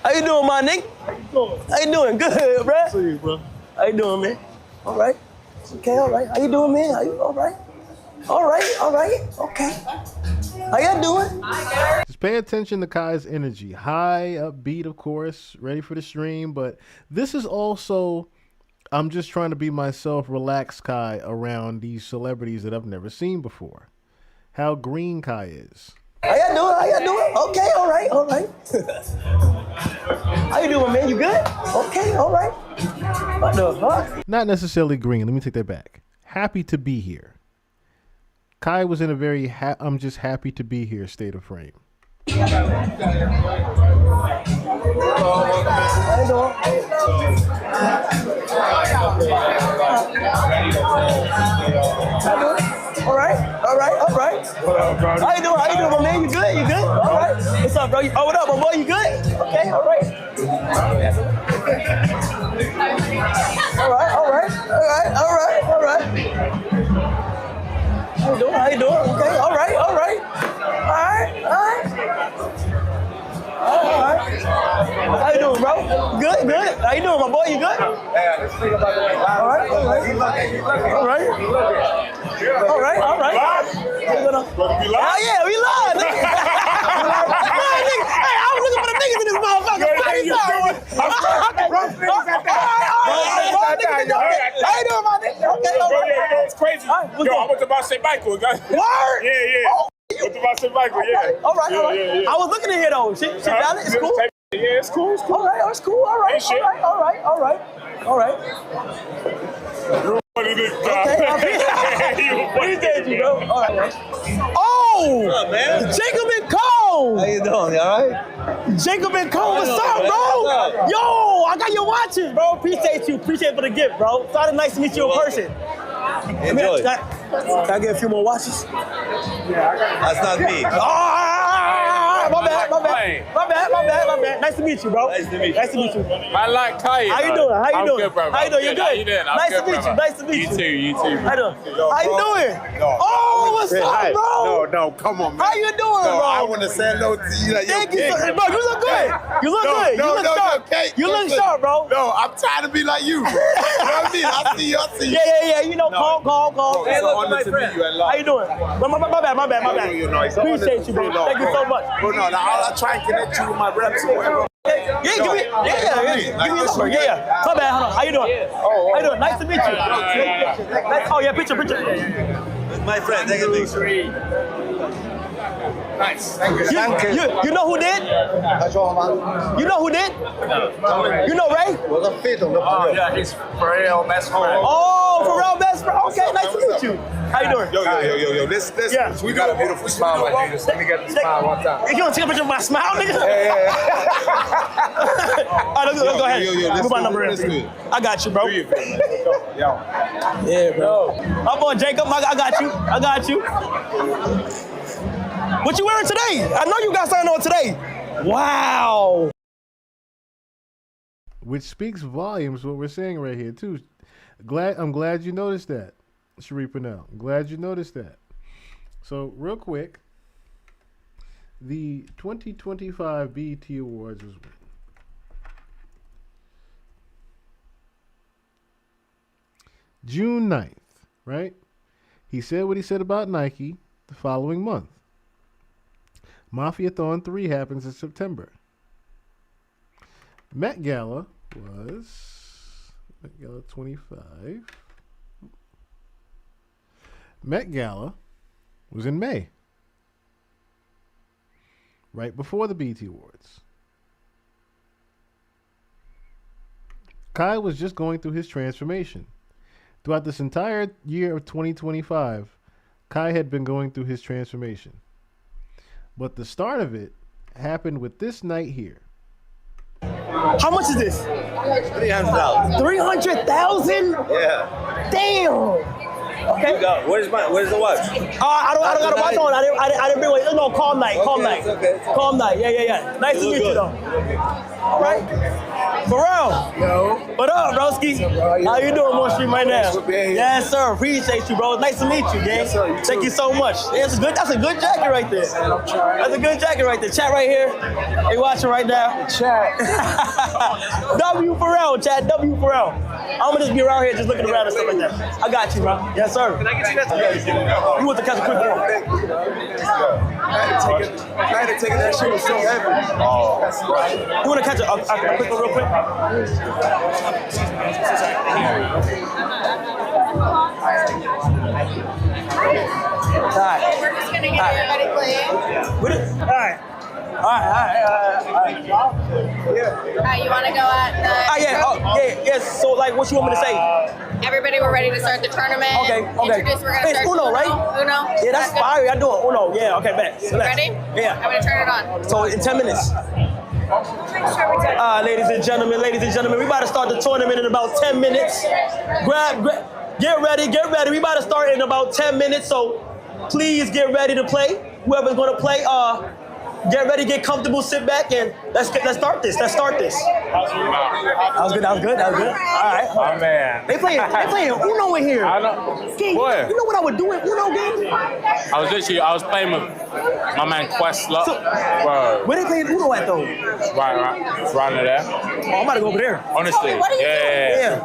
How you doing, my nigga? How you doing? How you doing? Good, bro. See you, bro. How you doing, man? Alright. Okay, alright. How you doing, man? How you alright? Alright. Okay. How you doing? Just pay attention to Kai's energy. High, upbeat, of course, ready for the stream. But this is also, I'm just trying to be myself, relaxed Kai around these celebrities that I've never seen before. How green Kai is. How you doing? Okay, alright. How you doing, man? You good? Okay, alright. What the fuck? Not necessarily green. Let me take that back. Happy to be here. Kai was in a very I'm just happy to be here state of frame. How you doing? Alright. How you doing, my man? You good? Alright. What's up, bro? Oh, what up, my boy? You good? Okay, alright. Alright. How you doing? Okay, alright. How you doing, bro? Good. How you doing, my boy? You good? Alright. Oh yeah, we live, nigga. Hey, I was looking for the niggas in this motherfucker. How you doing, my nigga? Okay, it's crazy. Yo, I went to about to say Michael. Word? Yeah. Oh, I went to about to say Michael, yeah. All right. I was looking in here though. Shit valid? It's cool? Yeah, it's cool. All right, it's cool. All right. Appreciate you, bro. All right. Oh! What's up, man? Jacob and Cole! How you doing? All right? Jacob and Cole, what's up, bro? Yo, I got your watches, bro. Appreciate you. Appreciate it for the gift, bro. Thought it nice to meet you in person. Enjoy. Can I get a few more watches? That's not me. My bad. Nice to meet you, bro. Nice to meet you. I like Kai. How you doing? I'm good, bro. How you doing? You good? How you doing? Nice to meet you. Nice to meet you. You too. How you doing? How you doing? Oh, what's up, bro? No, come on, man. How you doing, bro? I want to say hello to you. Thank you, bro. You look good. You look good. You look sharp. You look sharp, bro. No, I'm trying to be like you, bro. You know what I mean? I see you. Yeah. You know, call. Hey, look, my friend. How you doing? My bad. Appreciate you, bro. Thank you so much. Bro, no, I'll try and connect you with my reps or whatever. Yeah. Give me your number. Yeah. My bad. Hold on. How you doing? How you doing? Nice to meet you. Oh yeah, picture. My friend, take a picture. Nice. Thank you. You know who did? You know who did? You know Ray? Oh yeah, he's Pharrell best friend. Oh, Pharrell best friend. Okay, nice to meet you. How you doing? Yo. This. Yeah. We got a beautiful smile like this. Let me get the smile one time. You want to take a picture of my smile, nigga? Yeah. All right, let's go ahead. Yo, Put my number in. I got you, bro. Yeah, bro. I'm on Jacob. I got you. What you wearing today? I know you got something on today. Wow. Which speaks volumes what we're saying right here too. I'm glad you noticed that, Sharifa. Now, I'm glad you noticed that. So real quick, the 2025 BET Awards was June 9th, right? He said what he said about Nike the following month. Mafiathon 3 happens in September. Met Gala was Met Gala 25. Met Gala was in May, right before the BET Awards. Kai was just going through his transformation. Throughout this entire year of 2025, Kai had been going through his transformation. But the start of it happened with this night here. How much is this? $300,000. 300,000? Yeah. Damn. Okay. Where's the watch? I don't got a watch on. I didn't bring one. No, calm night. Okay. Calm night. Yeah. Nice to meet you, though. All right. Pharrell. Yo. What up, broski? How you doing, More Street right now? Yes, sir. Appreciate you, bro. Nice to meet you, gang. Yes, sir. Thank you so much. Yeah, that's a good jacket right there. That's a good jacket right there. Chat right here. They watching right now. Chat. W Pharrell, chat. W Pharrell. I'm gonna just be around here just looking around and stuff like that. I got you, bro. Yes, sir. Can I get you that? You want to catch a quick one? I had to take it. That shit was so heavy. Oh. You want to catch a quick one real quick? We're just gonna get everybody playing. All right. You want to go at the... Yes. So, like, what you want me to say? Everybody, we're ready to start the tournament. Okay. Introduce, we're gonna It's start Uno, right? Uno? Yeah, that's fire. I do it. Uno. Yeah, okay, bet. You ready? Yeah. I'm gonna turn it on. So, in 10 minutes. Ladies and gentlemen, we about to start the tournament in about 10 minutes. Get ready. We about to start in about 10 minutes, so please get ready to play. Whoever's gonna play, get ready, get comfortable, sit back, and let's start this. That was good. All right. Oh man. They playing Uno in here. I know. What? You know what I would do in Uno game? I was playing with my man Questlove. Where they playing Uno at though? Right there. Oh, I'm about to go over there. Honestly. What are you doing? Yeah.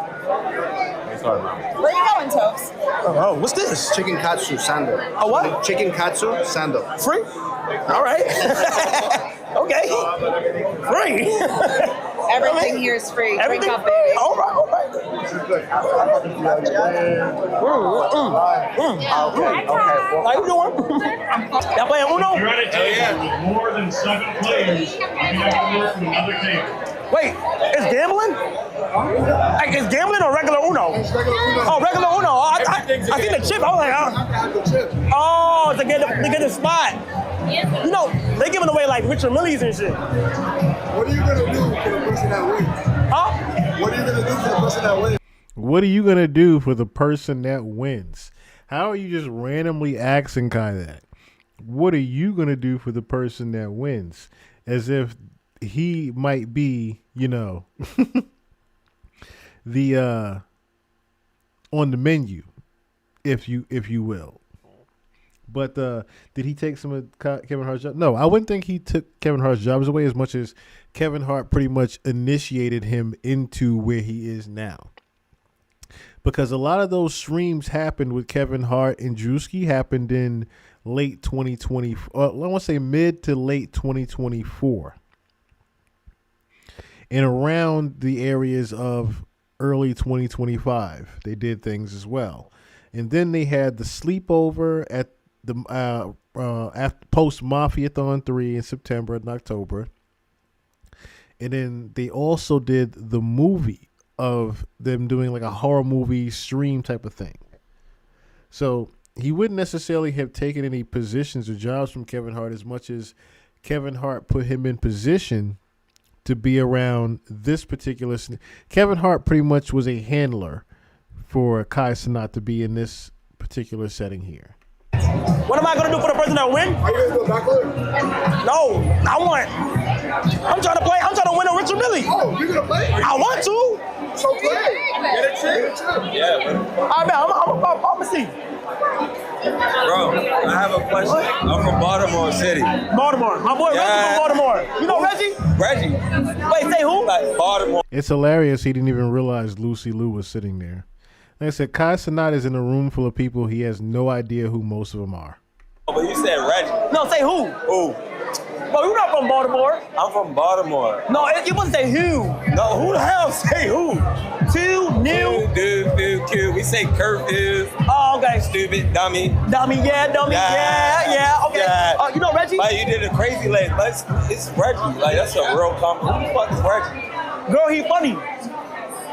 Where you going, Topes? Oh, what's this? Chicken katsu sando. A what? Chicken katsu sando. Free? All right. Okay. Free. Everything here is free. Everything Drink up, free? baby. All right. How you doing? Y'all playing Uno? You're at a table with more than 7 players. You have to work from another table. Wait, it's gambling? Like, is gambling or regular Uno? Oh, regular Uno. I seen the chip. I was like, oh, to get the spot. You know, they giving away like Richard Millies and shit. What are you gonna do for the person that wins? Huh? What are you gonna do for the person that wins? What are you gonna do for the person that wins? How are you just randomly asking Kai that? What are you going to do for the person that wins? As if he might be, you know, the on the menu, if you will. But did he take some of Kevin Hart's job? No, I wouldn't think he took Kevin Hart's jobs away as much as Kevin Hart pretty much initiated him into where he is now. Because a lot of those streams happened with Kevin Hart and Drewski happened in late 2020. I want to say mid to late 2024. And around the areas of early 2025, they did things as well. And then they had the sleepover at the after post Mafiathon 3 in September and October. And then they also did the movie of them doing like a horror movie stream type of thing. So he wouldn't necessarily have taken any positions or jobs from Kevin Hart as much as Kevin Hart put him in position to be around this particular. Kevin Hart pretty much was a handler for Kai Cenat to be in this particular setting here. What am I gonna do for the person that win? Are you guys going backwards? No, I'm trying to win a Richard Millie. Oh, you're gonna play? I want to. So play. Get a chip. Yeah. I bet I'm gonna see. Bro, I have a question. I'm from Baltimore City. Baltimore. My boy Reggie from Baltimore. You know Reggie? Reggie. Wait, say who? Like Baltimore. It's hilarious he didn't even realize Lucy Liu was sitting there. Like I said, Kai Cenat is in a room full of people. He has no idea who most of them are. Oh, but you said Reggie. No, say who? Who? Bro, you're not from Baltimore. I'm from Baltimore. No, you must say who. No, who the hell say who? Two, new. Dude, cute. We say curfew. Oh, okay. Stupid, dummy. Dummy, yeah, okay. Yeah. You know Reggie? Like, you did a crazy leg, but it's Reggie. Like, that's a real compliment. Who the fuck is Reggie? Girl, he funny.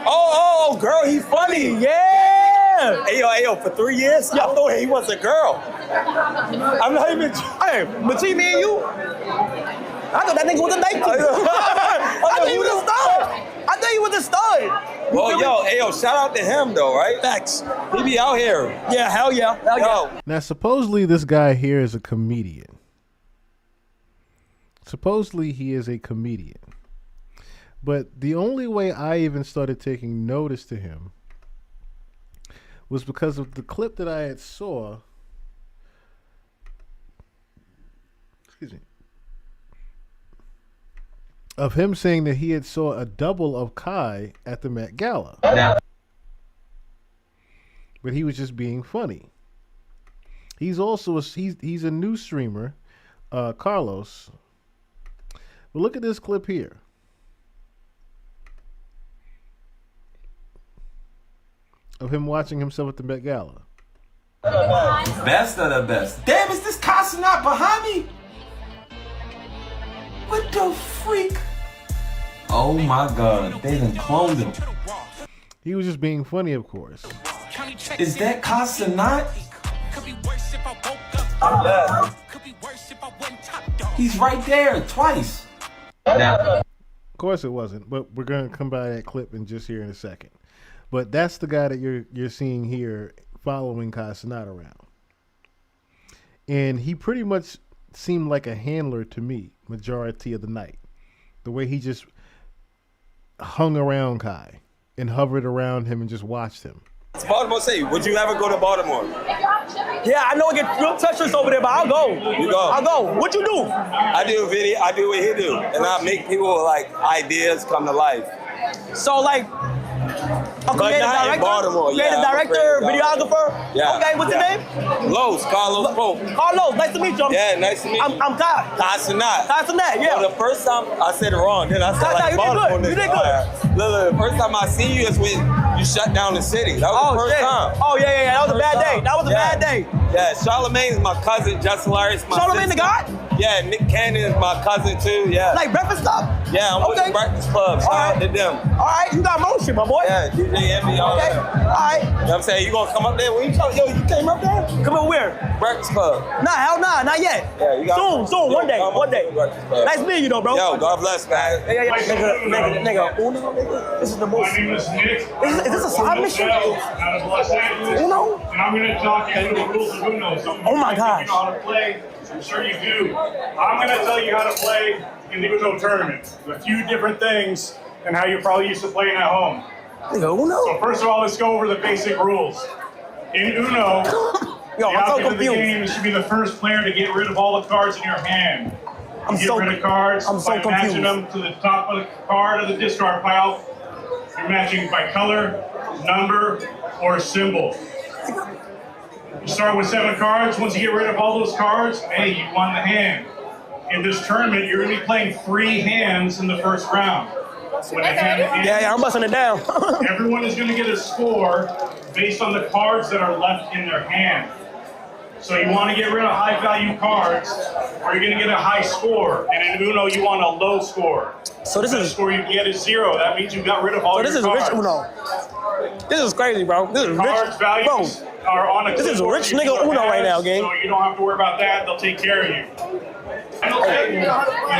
Oh, girl, he funny. Yeah. Hey, yo, for 3 years, I thought he was a girl. I'm not even Hey, between me and you, I thought that nigga was a 19. I thought he was a stud. I thought he was a stud. Well, yo, shout out to him, though, right? Facts. He be out here. Yeah, hell yeah. Now, supposedly this guy here is a comedian. Supposedly he is a comedian. But the only way I even started taking notice to him was because of the clip that I had saw. Excuse me. Of him saying that he had saw a double of Kai at the Met Gala. But he was just being funny. He's also he's a new streamer, Carlos. But look at this clip here. Of him watching himself at the Met Gala. Best of the best. Damn, is this Cenat behind me? What the freak? Oh my god, they done cloned him. He was just being funny, of course. Is that Cenat? He's right there twice. Of course it wasn't, but we're gonna come by that clip in just here in a second. But that's the guy that you're seeing here following Kai Cenat around. And he pretty much seemed like a handler to me majority of the night. The way he just hung around Kai and hovered around him and just watched him. It's Baltimore City. Would you ever go to Baltimore? Yeah, I know I get real touchers over there, but I'll go. You go? I'll go. What you do? I do a video. I do what he do. And I make people, like, ideas come to life. So, like, a creative director, videographer. Yeah. Okay, what's your name? Carlos Pope. Carlos, nice to meet you. Yeah, nice to meet you. I'm Kai. Cenat. Yeah. Well, the first time I said it wrong, then I said like Baltimore. You did good. Look, the first time I seen you is when you shut down the city. That was the first time. Oh yeah, that was a bad day. That was a bad day. Yeah, Charlemagne's my cousin, Justin Larry's my Charlemagne the God? Yeah, Nick Cannon is my cousin too. Yeah. Like breakfast stuff? Yeah, I'm with the Breakfast Club. Shout out to them. All right, you got motion, my boy. Yeah, DJ Envy, all Okay, that. all right. You know what I'm saying? You gonna come up there? When you came up there? Come up where? Breakfast Club. Nah, hell nah, not yet. Yeah, you got Soon, one day. Nice meeting you though, bro. Yo, God bless, man. Yeah. Nigga, Uno, nigga. This is the most. My name is Nick. Is this a side mission? Out of Los Angeles. Uno? And I'm going to talk you through the rules of Uno. Some of Oh you my think gosh. You know how to play. I'm sure you do. I'm going to tell you how to play in the Uno tournament. A few different things and how you're probably used to playing at home. Nigga, Uno? So first of all, let's go over the basic rules. In Uno, Yo, the I'm so object of the confused. game is to be the first player to get rid of all the cards in your hand. I'm Get so- rid of cards I'm so by matching confused. them to the top of the card of the discard pile. You're matching by color, number, or symbol. You start with 7 cards. Once you get rid of all those cards, hey, you won the hand. In this tournament, you're going to be playing 3 hands in the first round. When the hand ends, Yeah, I'm busting it down. everyone is going to get a score based on the cards that are left in their hand. So you want to get rid of high-value cards, or you're going to get a high score. And in Uno, you want a low score. So this The is score you get is 0. That means you got rid of all so your this is cards. rich Uno. This is crazy, bro. This is Cards rich. values Bro, are on a this is clipboard rich you nigga can Uno right now, have, gang. So you don't have to worry about that. They'll take care of you. Final table in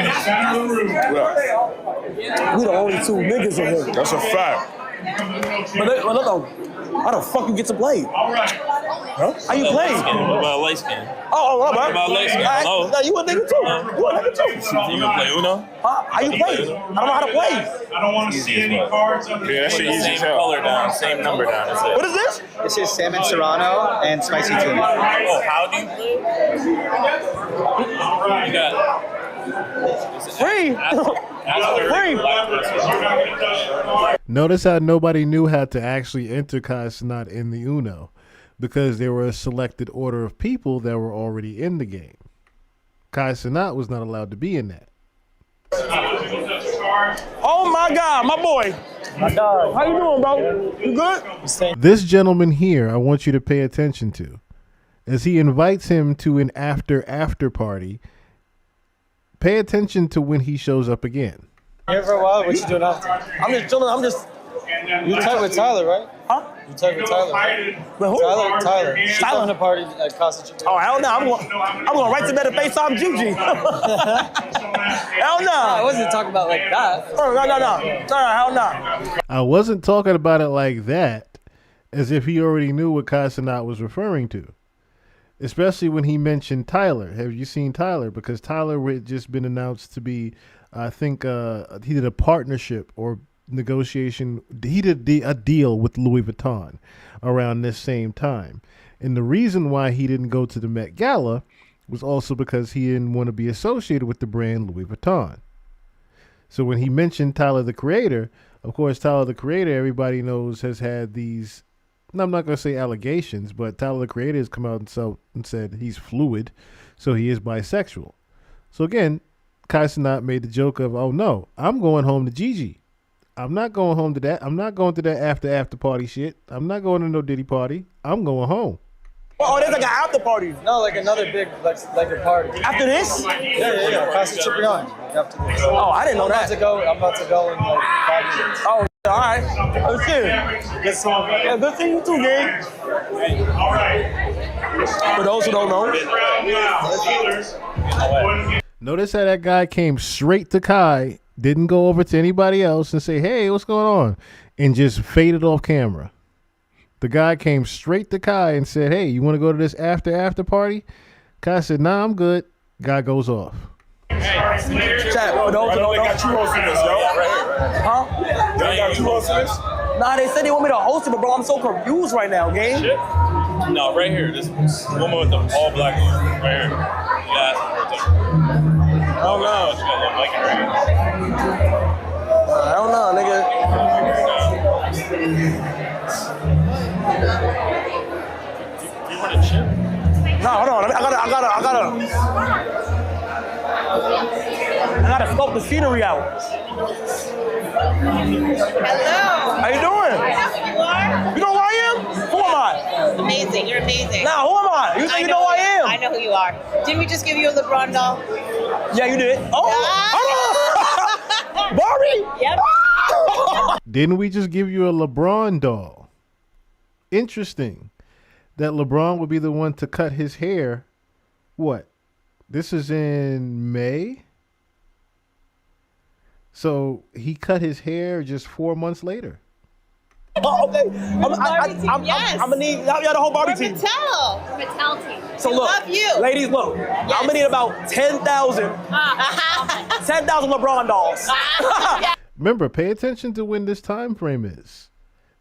the center of the room. We the only 2 niggas in here. That's a fact. But look though, how the fuck you get to play? All right. Huh? How you play? What about light skin? Oh, What about light skin? Hello? Nah, you a nigga too. You a nigga too. You can play Uno? Huh? How you play? I don't know how to play. I don't want to see any cards under Yeah, that shit easy as hell. Color down, same number down. That's it. What is this? This is salmon serrano and spicy tuna. Oh, how do you play? All right. You got Free. Free. Notice how nobody knew how to actually enter Kai Cenat in the Uno because there were a selected order of people that were already in the game. Kai Cenat was not allowed to be in that. Oh my God, my boy. My dog. How you doing, bro? You good? This gentleman here, I want you to pay attention to, as he invites him to an after party. Pay attention to when he shows up again. Here for a while. What you doing after? I'm just chilling. I'm just. You tight with Tyler, right? Huh? You tight with Tyler. Right? With who? Tyler. She's throwing a party at Casa Chicken. Oh hell no! I'm going right to bed and FaceTime Juji. Hell no! I wasn't talking about like that. Oh, no. Hell no! I wasn't talking about it like that, as if he already knew what Kai Cenat was referring to. Especially when he mentioned Tyler. Have you seen Tyler? Because Tyler had just been announced to be, I think, he did a partnership or negotiation. He did a deal with Louis Vuitton around this same time. And the reason why he didn't go to the Met Gala was also because he didn't want to be associated with the brand Louis Vuitton. So when he mentioned Tyler, the Creator, of course, Tyler, the Creator, everybody knows has had these, I'm not going to say allegations, but Tyler, the Creator, has come out and said he's fluid, so he is bisexual. So again, Kai Cenat made the joke of, oh no, I'm going home to Gigi. I'm not going home to that. I'm not going to that after party shit. I'm not going to no Diddy party. I'm going home. Oh, there's like an after party. No, like another big, like a party. After this? Yeah. Casa Chicken. After this. Oh, I didn't know that. I'm about to go in like 5 minutes. Oh, all right. Let's see. Good song. Yeah, good seeing you too, gang. All right. For those who don't know. Notice how that guy came straight to Kai, didn't go over to anybody else and say, hey, what's going on? And just faded off camera. The guy came straight to Kai and said, hey, you want to go to this after party? Kai said, nah, I'm good. Guy goes off. Chat, for those who don't know. They got you hosting this, yo. Huh? They got you hosting this? Nah, they said they want me to host it, but bro, I'm so confused right now, gang. No, right here. This woman with the all black one. Right here. Yeah, oh no. She got a mic in her hand. I don't know, nigga. You want a chip? No, hold on. I gotta scope the scenery out. Hello. How you doing? You are? You know who I am? Who am I? I? Amazing. You're amazing. Nah, who am I? You think you know who I am? I know who you are. Didn't we just give you a LeBron doll? Yeah, you did. Oh, Barbie? Yep. Didn't we just give you a LeBron doll? Interesting that LeBron would be the one to cut his hair. What? This is in May? So he cut his hair just 4 months later. Oh, okay. I'm gonna need y'all the whole Barbie team. Mattel team. So We look, love you. ladies, look. I'm gonna need about 10,000 LeBron dolls. Remember, pay attention to when this time frame is.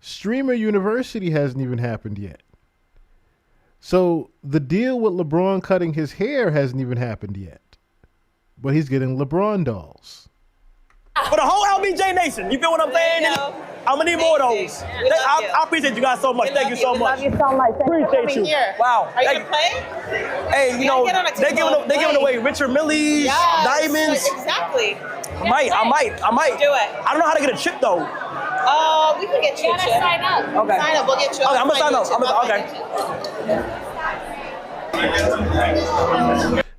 Streamer University hasn't even happened yet. So the deal with LeBron cutting his hair hasn't even happened yet. But he's getting LeBron dolls. For the whole LBJ Nation, you feel what I'm saying? I'm gonna need more of those. I appreciate you guys so much. Thank you so much. We love you so much. Thank you for Appreciate coming you. here. Wow. Are you gonna play? Hey, you know, they giving away Richard Millie's, diamonds. Exactly. I might. Do it. I don't know how to get a chip though. We can get you a chip. Sign up. Okay. Sign up. We'll get you. Okay, I'm gonna sign up. Okay.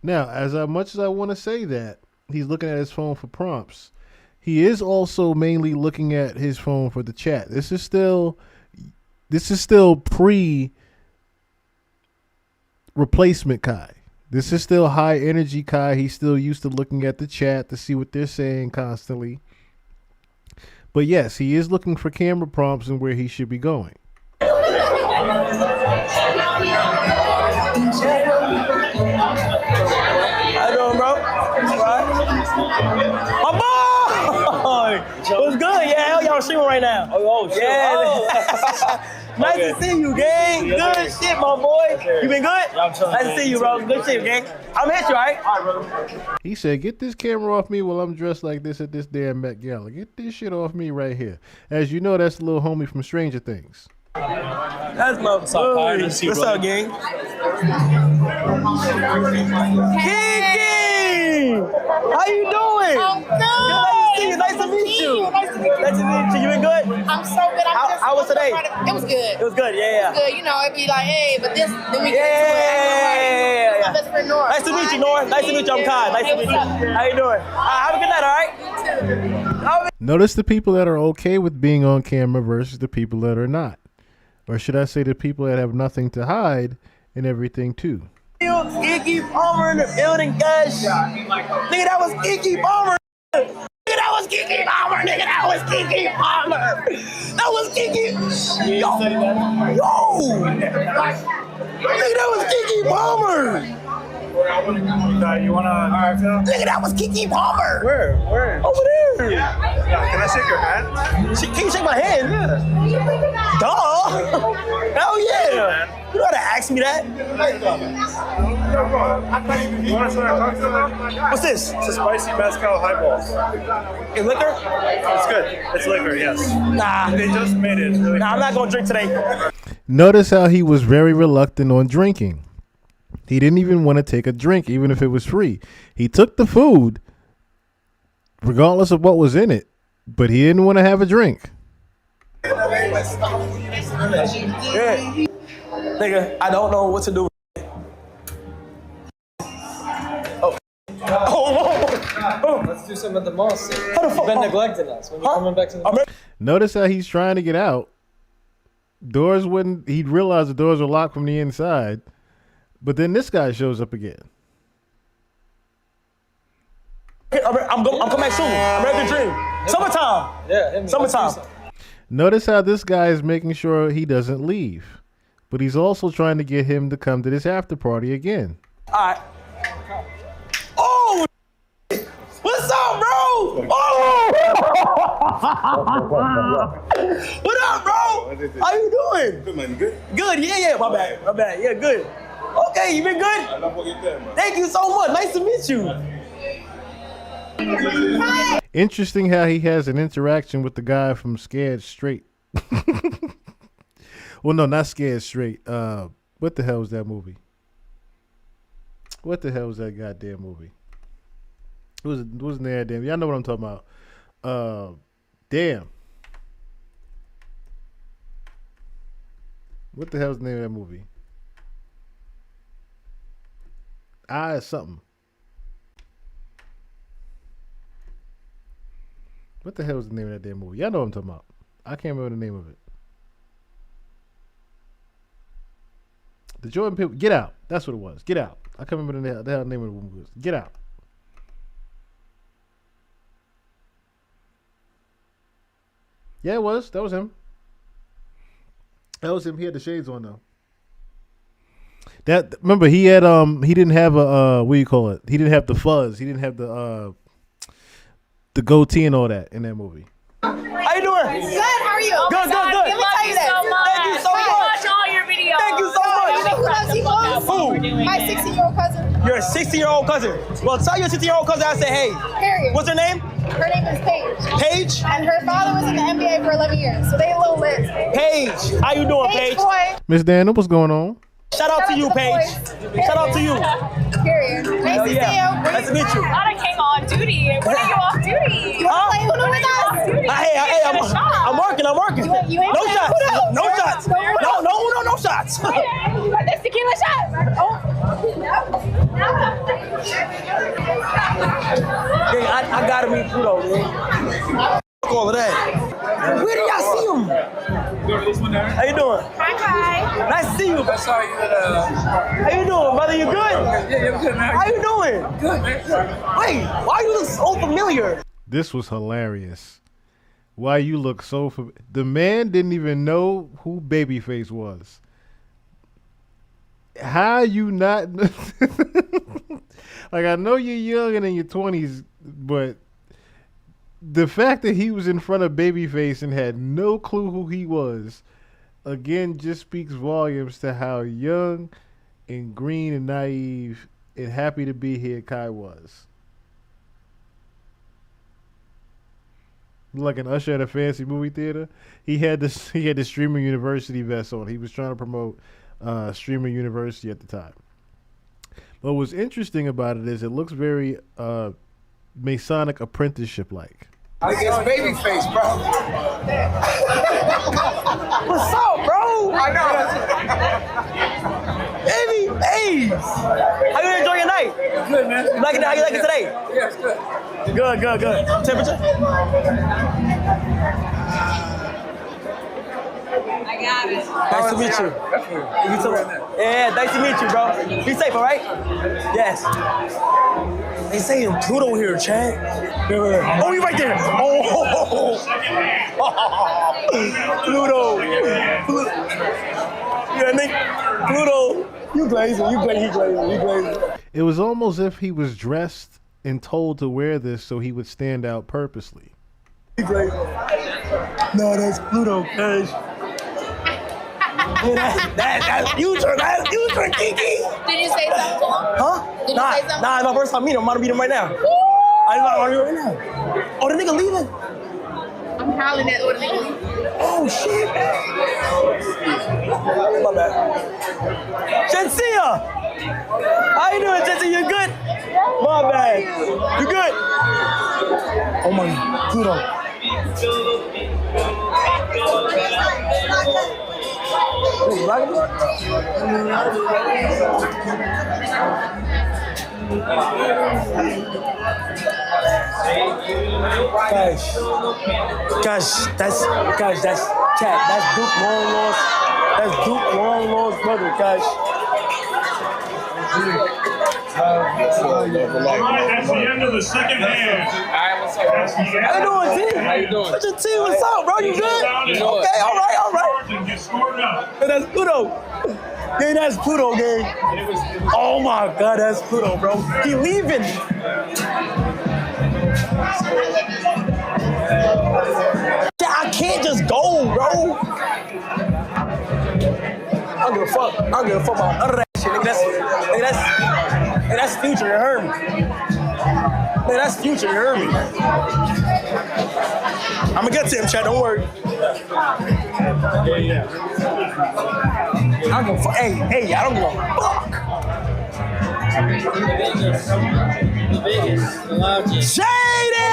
Now, as much as I want to say that he's looking at his phone for prompts, he is also mainly looking at his phone for the chat. This is still pre replacement Kai. This is still high energy Kai. He's still used to looking at the chat to see what they're saying constantly. But yes, he is looking for camera prompts and where he should be going. How you doing, bro? Right? My boy! What's good? Yeah, hell y'all streaming right now. Oh, shit. Yeah. Nice to see you, gang. Good shit, my boy. You been good? Yeah, I'm chilling, nice to see you, bro. Good shit, gang. I'm hit you, all right? All right, brother. He said, get this camera off me while I'm dressed like this at this damn Met Gala. Get this shit off me right here. As you know, that's the little homie from Stranger Things. That's my What's up, Kai? Nice to see you, What's up, gang? Kiki! How you doing? I'm good. Nice to meet you. Nice to meet you. Nice to meet you. You been good? I'm so good. How was today? It was good. It was good, yeah. It was good. You know, it'd be like, hey, but this, then we get Yeah. into it. My best friend Nora. Nice to meet you, Nora. Nice to meet you. I'm Kai. Nice to meet you. How you doing? Have a good night, all right? Notice the people that are okay with being on camera versus the people that are not. Or should I say the people that have nothing to hide and everything too. Kiki Palmer in the building, guys. Nigga, that was Kiki Palmer. Nigga, that was Kiki Palmer. Nigga, that was Kiki Palmer. That was Kiki. Yo. Nigga, that was Kiki Palmer. You wanna? Nigga, that was Kiki Palmer. Where? Over there. Can I shake your hand? Can you shake my hand? Yeah. Duh. Hell yeah. You know how to ask me that? You wanna start talking to them? What's this? It's a spicy mezcal highball. In liquor? It's good. It's liquor, yes. Nah. They just made it. It's really I'm not gonna drink today. Notice how he was very reluctant on drinking. He didn't even want to take a drink, even if it was free. He took the food, regardless of what was in it, but he didn't want to have a drink. Yeah. Nigga, I don't know what to do. Oh. Let's do something at the mall. How the fuck? You've been neglecting us. When you're coming back to the Notice how he's trying to get out. Doors wouldn't. He'd realize the doors were locked from the inside. But then this guy shows up again. I'm coming back soon. I'm ready to dream. Summertime. Yeah, summertime. Notice how this guy is making sure he doesn't leave. But he's also trying to get him to come to this after party again. All right. Oh! What's up, bro? Oh! What up, bro? How you doing? Good, man. You good? Good, yeah. My bad. Yeah, good. Okay, you been good? I love what you're doing, man. Thank you so much. Nice to meet you. Interesting how he has an interaction with the guy from Scared Straight. Well, no, not Scared Straight. What the hell was that movie? What the hell was that goddamn movie? It wasn't there, damn. Y'all know what I'm talking about. Damn. What the hell's the name of that movie? I is something. What the hell is the name of that damn movie? Y'all know what I'm talking about. I can't remember the name of it. The Jordan Peele. Get Out. That's what it was. Get Out. I can't remember the hell name of the movie was. Get Out. Yeah, it was. That was him. That was him. He had the shades on though. That remember he had he didn't have a what do you call it? He didn't have the fuzz. He didn't have the goatee and all that in that movie. How you doing? Good. How are you? Good. Let me tell you this. Thank you so much. Watch all your videos. Thank you so much. You know who loves you most? Who? My 16-year-old cousin. You're a 16-year-old cousin. Well, tell your 16-year-old cousin I said hey. Period. What's her name? Her name is Paige. Paige? And her father was in the NBA for 11 years, so they a little lit. Paige, how you doing, Paige? Boy. Miss Daniel, what's going on? Shout out to you, Paige. Shout out to you. Period. Nice to see you. Nice to meet you. Thought I came on duty. When are you off duty? You want to play Uno with us? Hey, I'm working. You ain't No playing shots. Uno? No shots. No shots. You want this tequila shot? I gotta meet Pluto, man. All of that. Where do y'all see him? How you doing? Hi. Nice to see you. I saw you at How you doing, brother? You good? Yeah, I'm good, man. How you doing? Good, man. Wait, why you look so familiar? This was hilarious. Why you look so the man didn't even know who Babyface was. How you not like I know you're young and in your 20s, but the fact that he was in front of Babyface and had no clue who he was, again, just speaks volumes to how young and green and naive and happy to be here Kai was. Like an usher at a fancy movie theater. He had the Streamer University vest on. He was trying to promote Streamer University at the time. But what's interesting about it is it looks very Masonic apprenticeship like. I guess Babyface, bro. What's up, bro? I know. Babyface. How you enjoy your night? Good, man. How you like it today? Yeah, it's good. Good. Temperature? I got it. Nice to meet you. Yeah, nice to meet you, bro. Be safe, all right? Yes. They saying Pluto here, Chad. Oh, you right there. Oh, Pluto. Yeah, Nick. Pluto. You glazing. He glazing. It was almost as if he was dressed and told to wear this so he would stand out purposely. He glazing. No, that's Pluto, Cash. That's future, Kiki. Did you say something to him? Huh? Did you say something? Nah, it's my first time meeting him. I'm about to meet him right now. I'm about to meet him right now. Oh, the nigga leaving? I'm howling at what nigga leaving. Oh, shit. My bad. Jensia! How you doing, Jensia? You good? My bad. You good? Oh, my Pluto. Gosh, that's Cat. That's Duke Long Lost. That's Duke Long Lost brother, gosh. That's the end of the second hand. How you doing, T? How you doing? What's your T? What's up, bro? You good? Okay, all right. And get scored up. That's Pluto. Gang, that's Pluto, gang. Oh my God, that's Pluto, bro. He leaving. I can't just go, bro. I don't give a fuck. I don't give a fuck about none of that shit. Nigga, that's future. You heard me. Man, that's future. You heard me. I'm gonna get to him, Chad. Don't worry. I don't give a fuck. Hey, I don't give a fuck. Shady!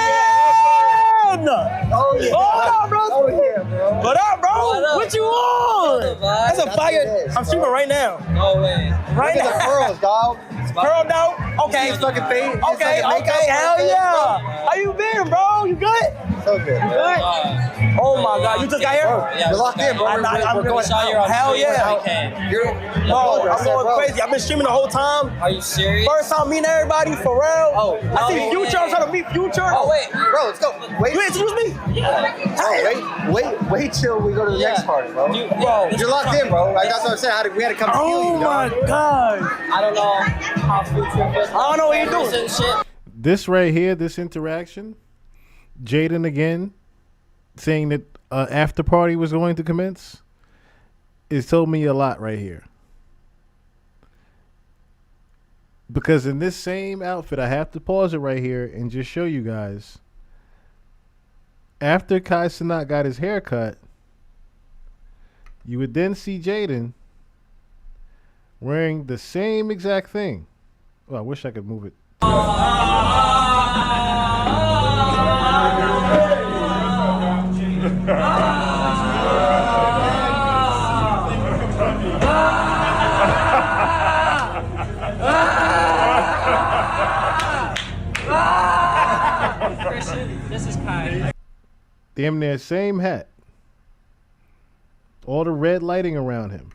on? Oh yeah. Hold on, bro. Oh yeah, bro. What up, bro? What you on? That's a fire. I'm streaming right now. No way. Right Look now. at the pearls, dog. Pearl down? Okay. His fucking face. his Okay, fucking makeup, hell his face, yeah. How you been, bro? You good? bro. So good. You good? Oh my God, you just got here? You're locked in, bro. I'm going. Hell yeah. You're, Bro, I'm going crazy. I've been streaming the whole time. Are you serious? First time meeting everybody, for real. Oh, I see Future. I'm trying to meet Future. Oh wait, bro, let's go. Wait. You introduce me? Oh, wait till we go to the next party, bro. Bro, You're locked in, bro. Like that's what I'm saying. We had to come steal you. oh my God. I don't know how Future feels. I don't know what you're doing. Shit. This right here, this interaction, Jaden again saying that after party was going to commence, it told me a lot right here. Because in this same outfit, I have to pause it right here and just show you guys. After Kai Cenat got his hair cut, you would then see Jaden wearing the same exact thing. Oh, I wish I could move it. This is Kai. Damn near same hat. All the red lighting around him.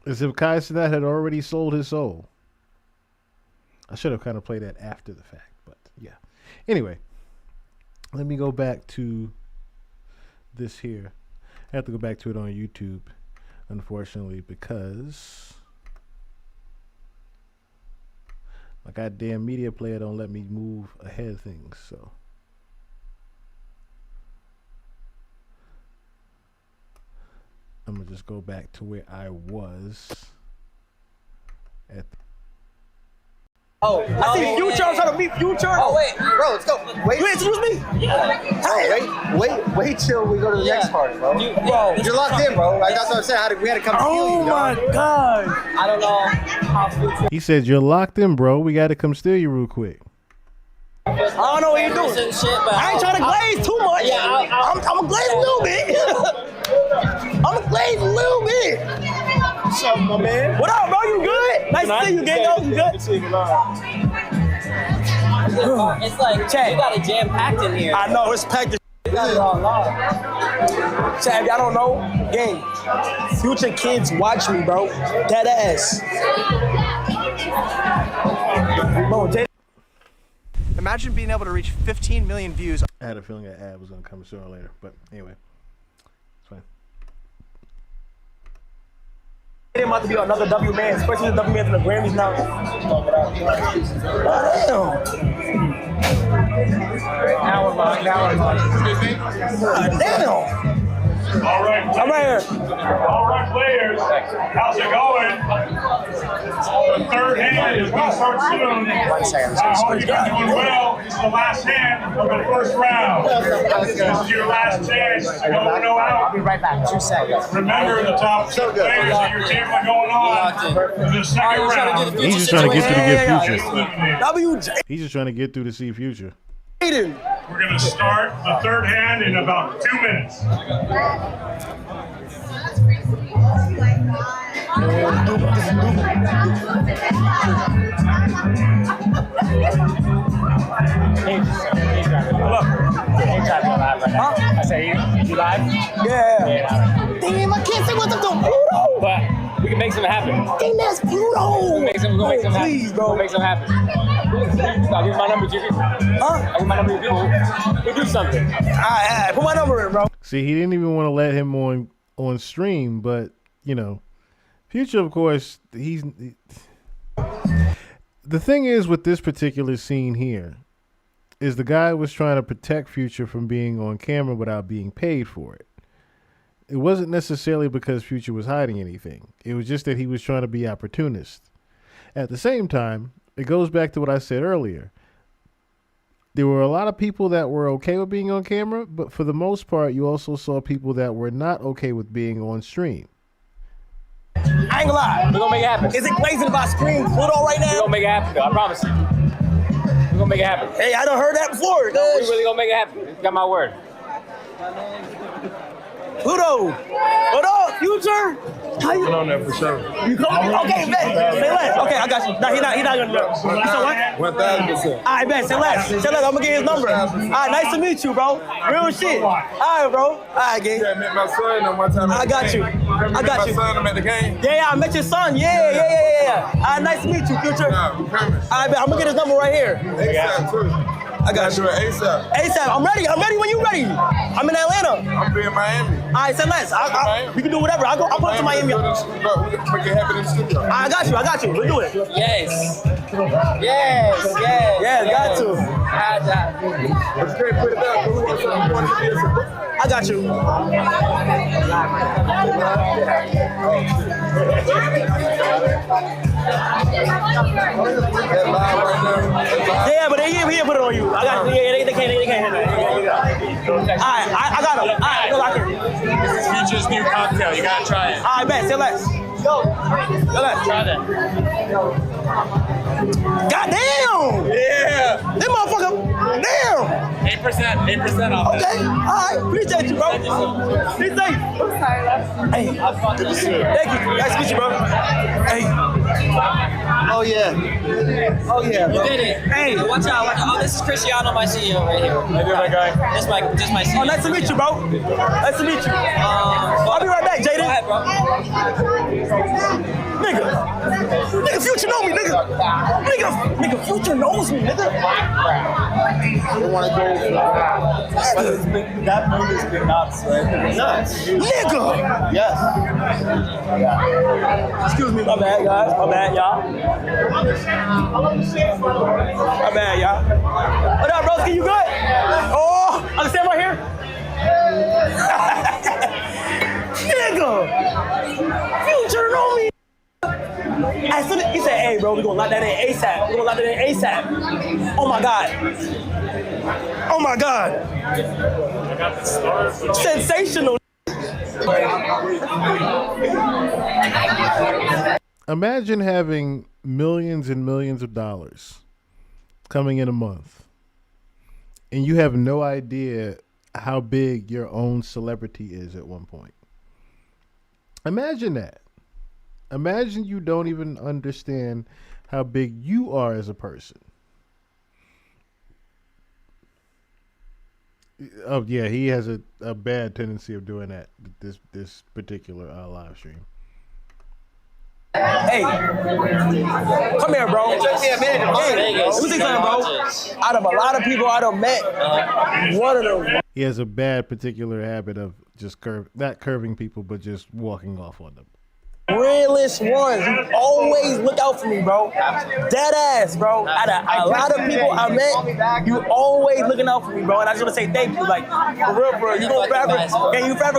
As if Kai Cenat had already sold his soul. I should have kind of played that after the fact, but yeah. Anyway, let me go back to this here. I have to go back to it on YouTube, unfortunately, because my goddamn media player don't let me move ahead of things, so. I'm gonna just go back to where I was at. Oh, I see Future. I'm trying to meet Future. Oh wait, bro, let's go. Wait. You introduce me? Oh, wait till we go to the next party, bro. You're locked in, bro. Like that's what I'm saying. We had to come steal you. Oh my God. I don't know how Future. He said, "You're locked in, bro. We got to come steal you real quick." I don't know what you're doing. I ain't trying to glaze too much. Yeah, I'm gonna glaze a little bit. I'm gonna glaze a little bit. What's up, my man? What up, bro? You good? Nice to see you, Gango. You good? It's like Chad, you got a jam packed in here. I know it's packed. You got it all locked. Chad, if y'all don't know, gang, Future kids watch me, bro. Dead ass. Bro, Imagine being able to reach 15 million views. I had a feeling that ad was gonna come sooner or later, but anyway, it's fine. It about to be another W man, especially the W man in the Grammys now. Damn. All right, I'm right here. All right, players. How's it going? The third hand is going to start soon. I hope you guys are doing well. This is the last hand of the first round. This is your last chance to go or no out. I'll be right back. 2 seconds. Remember the top two players of your team are going on for the second round. He's just trying to get through to get Future. WJ. He's just trying to get through to see Future. We're going to start the third hand in about 2 minutes. I say, you live? Yeah. Damn, I can't say what to do. Pluto. But we can make something happen. Damn, that's Pluto. We'll make something happen. Please, bro. We'll make something happen. I'll give you my number, Jimmy. Huh? I'll give my number to people. We'll do something. All right, put my number in, bro. See, he didn't even want to let him on stream, but you know, Future, of course, the thing is with this particular scene here is the guy was trying to protect Future from being on camera without being paid for it. It wasn't necessarily because Future was hiding anything. It was just that he was trying to be opportunist. At the same time, it goes back to what I said earlier. There were a lot of people that were okay with being on camera, but for the most part, you also saw people that were not okay with being on stream. I ain't gonna lie. We're gonna make it happen. Is it blazing by screen Pluto right now? We're gonna make it happen, though. I promise you. We're gonna make it happen. Hey, I done heard that before. No, we really gonna make it happen. You got my word. Pluto. What up, Future? How you? on there for sure. You coming? Okay, bet. Say less. Okay, I got you. No, he not gonna do it. You said what? 1,000%. All right, bet. Say less. Say less. I'm gonna get his number. All right, nice to meet you, bro. Real shit. All right, bro. All right, gang. I met my son one time. I got you. I got you. My son, I'm at the game. Yeah, I met your son. Yeah. All right, nice to meet you, Future. All right, bet. I'm gonna get his number right here. ASAP, too. I got you. ASAP. ASAP. I'm ready when you ready. I'm in Atlanta. I'm in Miami. All right, say less. We can do whatever. I'll come to Miami. We can make it happen in the studio. I got you. We'll do it. Yes. Yeah, got to. But you can't put it down. We want to be a I got you. Yeah, but they can't put it on you. I got you. Yeah, they can't. Alright, I got him. Alright, go back here. This is Future's new cocktail. You gotta try it. Alright, bet. Say less. Go. Try that. Goddamn! Yeah! That motherfucker, damn! 8% off. Okay, alright, appreciate you, bro. Be safe. I'm sorry, Hey, good to see you. Thank you. Nice to meet you, bro. Hey. Oh, yeah, bro. You did it. Hey, watch out. Oh, this is Cristiano, my CEO right here. How you doing, my guy? This is my CEO. Oh, nice to meet you, bro. Nice to meet you. I'll be right back, Jaden. Go ahead, bro. Nigga, Future know me, nigga, Future knows me, nigga. I don't want to go. That movie's been nuts, right? Nuts. Nigga! Yes. Excuse me, my bad, guys. My bad, y'all. My bad, y'all. What up, broski? You good? Oh, I can stand right here? Nigga! Future know me! He said, hey, bro, we gonna lock that in ASAP. Oh my God. Sensational. Imagine having millions and millions of dollars coming in a month, and you have no idea how big your own celebrity is at one point. Imagine that. Imagine you don't even understand how big you are as a person. Oh yeah, he has a bad tendency of doing that. This particular live stream. Hey, come here, bro. Hey, let me say something, bro. Out of a lot of people I done met, one of them. He has a bad particular habit of just not curving people, but just walking off on them. Realest ones. You always look out for me, bro. Dead ass, bro. Out of a lot of people I met, you always looking out for me, bro. And I just want to say thank you. Like, for real, bro. You forever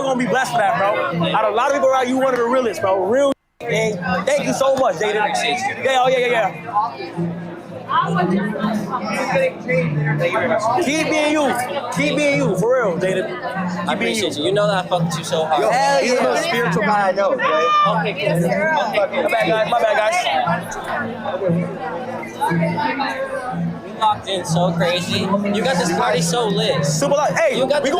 gonna be blessed for that, bro. Out of a lot of people around, you one of the realest, bro. Real. And thank you so much, Jaden. Yeah. Keep being you, for real, Jaden. I appreciate you. You know that I fuck with you so hard. Hell You're the most spiritual guy I know, okay? Okay, cool. My bad, guys. Locked in so crazy. You got this party so lit. Super lit. Hey, we gonna do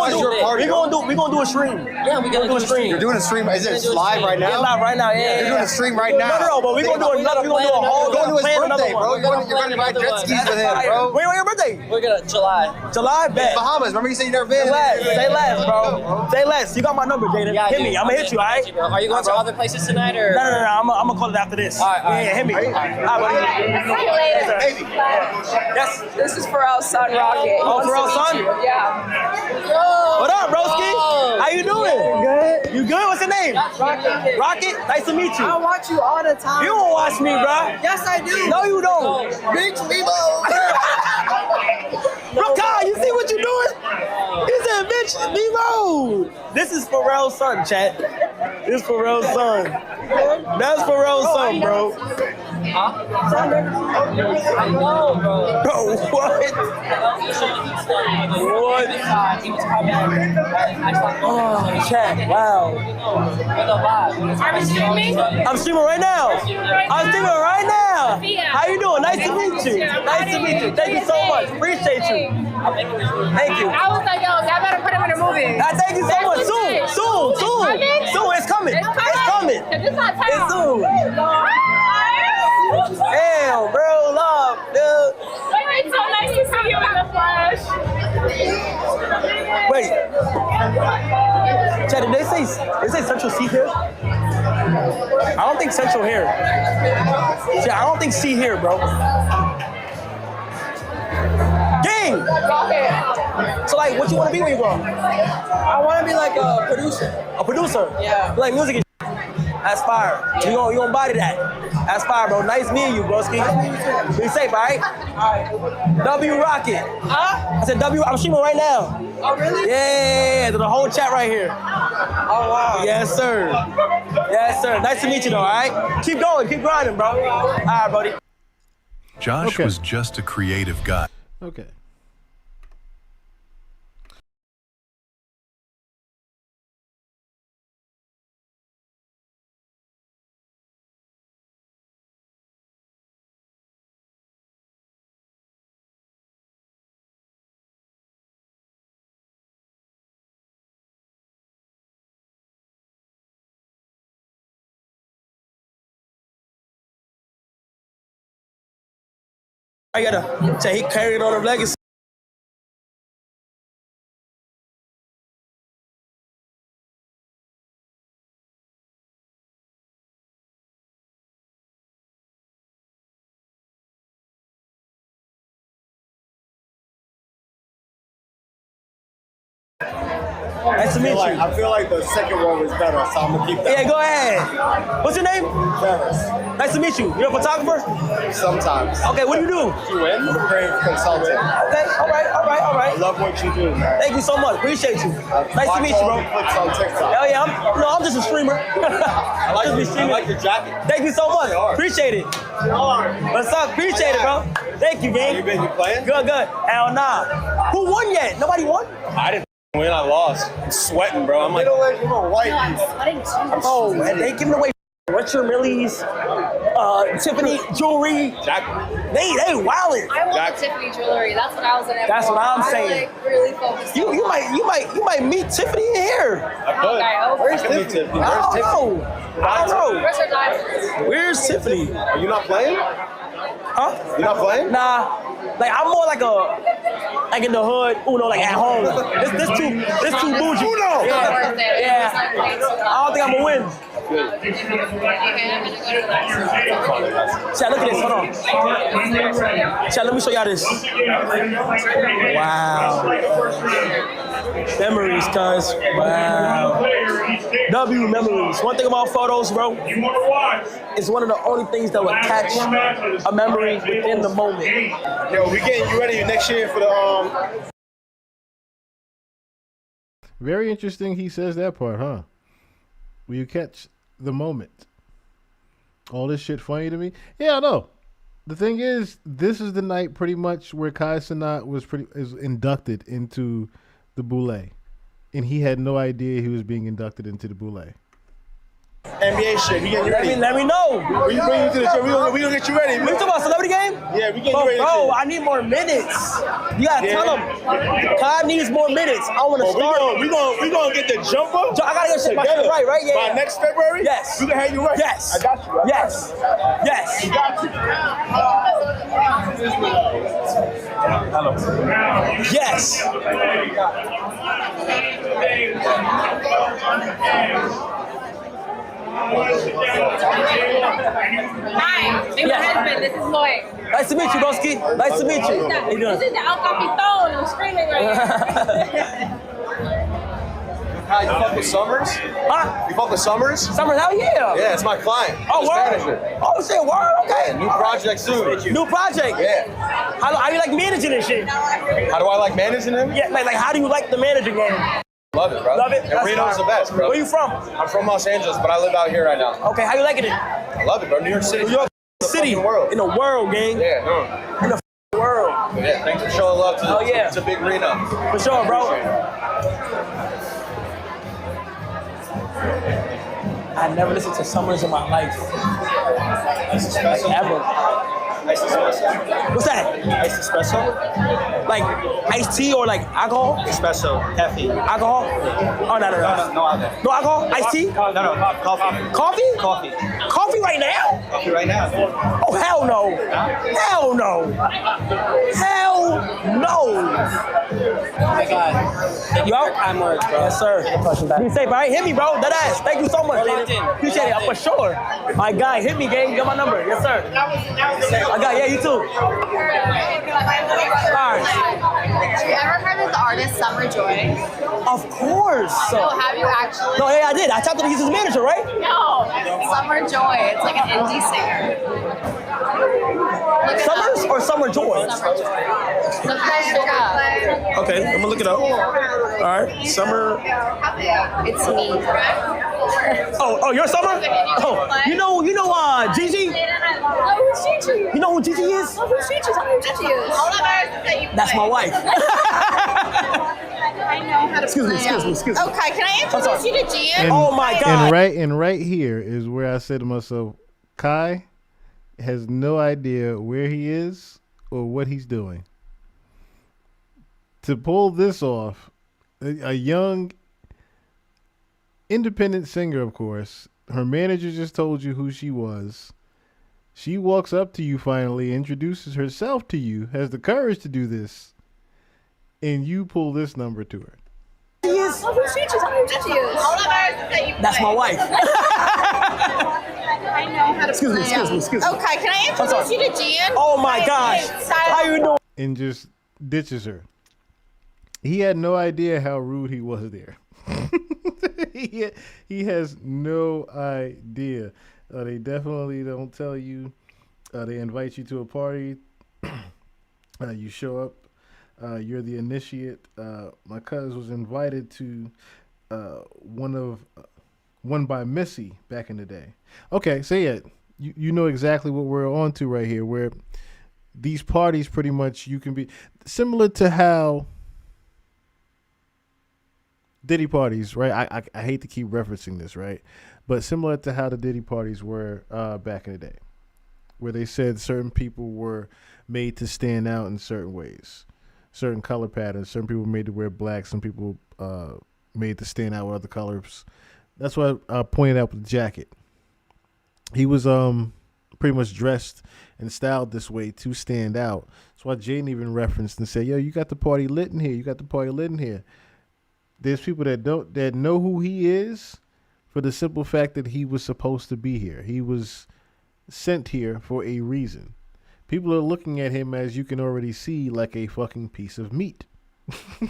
a stream. Yeah, we gonna do a stream. You're doing a stream. Is it live right now? It's live right now. Yeah. You're doing a stream right now. No, but we gonna do another. We gonna do a whole. We're going to his birthday, bro. You're going to ride jet skis with him, bro. When your birthday? We're gonna July. Bet. Bahamas. Remember you said you never been? Say less, bro. Say less. You got my number, Jaden. Yeah, hit me. I'm gonna hit you, all right? Are you going to other places tonight, or? No. I'm gonna call it after this. All right. Yeah, hit me. All right, buddy. See you later. Yes. This is Pharrell's son, Rocket. Oh, Pharrell's son? Yeah. What up, broski? How you doing? Good. You good? What's your name? Rocket. Nice to meet you. I watch you all the time. You don't watch me, bro. Yes, I do. No, you don't. Bitch, Lebo. Bro, Kyle, you see what you doing? He said, bitch, Lebo. This is Pharrell's son, chat. This is Pharrell's son. That's Pharrell's son, bro. Huh? I know, bro. Bro, what? What? He was coming. Oh, chat. Wow. Are we streaming? I'm streaming right now. I'm streaming right now. How you doing? Nice to meet you. Nice to meet you. Thank you so much. Appreciate you. Thank you. I was like, yo, y'all better put him in a movie. Thank you so much. Soon. It's coming. It's coming. It's soon. Damn, bro, love, dude. It's so nice to see you in the flesh. Wait. Chad, did they say Central C here? I don't think Central here. Chad, I don't think C here, bro. Gang! So like, what you want to be when you grow up? I want to be like a producer. A producer? Yeah. Like music and that's fire. You gonna body that. That's fire, bro. Nice meeting you, broski. Be safe, all right? W Rocket. Huh? I said W, I'm streaming right now. Oh, really? Yeah, the whole chat right here. Oh, wow. Yes, sir. Yes, sir. Nice to meet you, though, all right? Keep going, keep grinding, bro. All right, buddy. Josh was just a creative guy. Okay. I gotta say he carried on a legacy. Nice to meet you. I feel like the second one was better, so I'm gonna keep that. Yeah, go ahead. What's your name? Travis. Nice to meet you. You're a photographer? Sometimes. Okay, what do you do? I'm a creative consultant. Okay, all right. I love what you do, man. Thank you so much. Appreciate you. Nice to meet you, bro. Clips on TikTok. Hell yeah, I'm just a streamer. I like your jacket. Thank you so much. Appreciate it. What's up? Appreciate it, bro. Thank you, gang. You playing? Good. Hell nah. Who won yet? Nobody won? I didn't win. I lost. I'm sweating, bro. I'm like, oh, and they giving away Richard Millie's, Tiffany jewelry. They wildin'. I want Tiffany jewelry. That's what I was in it. That's what I'm saying. Like really focused. You might meet Tiffany in here. I could. Where's Tiffany? I don't know. Where's her diamond? Where's Tiffany? Are you not playing? Huh? You not playing? Nah. Like I'm more like in the hood, Uno, like at home. This too bougie. Uno. Yeah. I don't think I'm gonna win. Chat, look at this. Hold on. Chat, let me show y'all this. Wow. Memories, cuz. Wow. W memories. One thing about photos, bro, it's one of the only things that will catch a memory within the moment. Yo, we getting you ready next year for the Very interesting he says that part, huh? Will you catch the moment? All this shit funny to me? Yeah, I know. The thing is, this is the night pretty much where Kai Cenat is inducted into the Boule. And he had no idea he was being inducted into the Boule. NBA shit. We getting you ready. Let me know. We bring you to the show. We gonna get you ready. We talking about celebrity game? Yeah, we get you ready. Bro, I need more minutes. You gotta tell him. Kai needs more minutes. I want to start. We gonna get the jumper. I gotta get my shit right? Yeah. By next February? Yes. We can have you right. Yes. I got you. Bro. Yes. Yes. We got you. Hello. Yes. Hi, I'm my husband. This is Lloyd. Nice to meet you, Broski. Nice to meet you. How you doing? This is the El Capitan. I'm screaming right here. Hi, you fuck with Summers? Huh? You fuck with Summers? Summers, hell yeah. Yeah, it's my client. Oh, word? Oh, shit, word? Okay. Yeah, new project soon. New project? Yeah. How you like managing this shit? How do I like managing him? Yeah, like how do you like the managing game? Love it, bro. Love it? And Reno's the best, bro. Where you from? I'm from Los Angeles, but I live out here right now. Okay, how you liking it? I love it, bro. New York City. New York City, in the world, gang. Yeah. In the world. Yeah, thanks for showing love to Oh, yeah. It's a big arena. For sure, bro. I never listened to Summers in my life. Like, ever. Ice espresso. What's that? Ice espresso? Like iced tea or like alcohol? Espresso, caffeine. Alcohol? Oh, no. No alcohol. No alcohol? Iced tea? No, coffee. Coffee? Coffee. Coffee right now? Coffee right now. Oh, hell no. Hell no. Hell no. Oh my God. Thank you for your kind words, bro. Yes, sir. Be safe, all right? Hit me, bro. That ass. Thank you so much. Appreciate it, for sure. My guy, hit me, gang. Get my number. Yes, sir. I got, yeah, you too. All right. Have you ever heard of the artist Summer Joy? Of course. No, have you actually? No, yeah, I did. I talked to him. He's his manager, right? No, Summer Joy. It's like an indie singer. Summers or Summer Joy? Summer Joy. Look that up. Okay, I'm gonna look it up. All right, Summer. It's me. Oh, you're Summer? Oh, you know, Gigi? Oh, who's Gigi? You know who Gigi is? Oh, who's Gigi? Tell me who Gigi is. All that matters is that you That's my wife. I know how to Excuse me. Okay, can I introduce you to Gian? Oh my God. And right here is where I said to myself, Kai has no idea where he is or what he's doing. To pull this off, a young independent singer, of course, her manager just told you who she was. She walks up to you finally, introduces herself to you, has the courage to do this, and you pull this number to her. Yes. Oh, who's Gigi? Tell me who Gigi is. All that matters is that you That's my wife. I know how to Excuse me. Okay, can I introduce you to Gian? Oh my gosh. How you doing? And just ditches her. He had no idea how rude he was there. he has no idea. They definitely don't tell you. They invite you to a party. You show up. You're the initiate. My cousin was invited to one by Missy back in the day. Okay, so yeah, you know exactly what we're on to right here, where these parties pretty much you can be similar to how Diddy parties, right? I hate to keep referencing this, right? But similar to how the Diddy parties were back in the day, where they said certain people were made to stand out in certain ways, certain color patterns. Certain people were made to wear black. Some people made to stand out with other colors. That's why I pointed out with the jacket. He was pretty much dressed and styled this way to stand out. That's why Jaden even referenced and said, "Yo, you got the party lit in here. You got the party lit in here." There's people that know who he is for the simple fact that he was supposed to be here. He was sent here for a reason. People are looking at him, as you can already see, like a fucking piece of meat.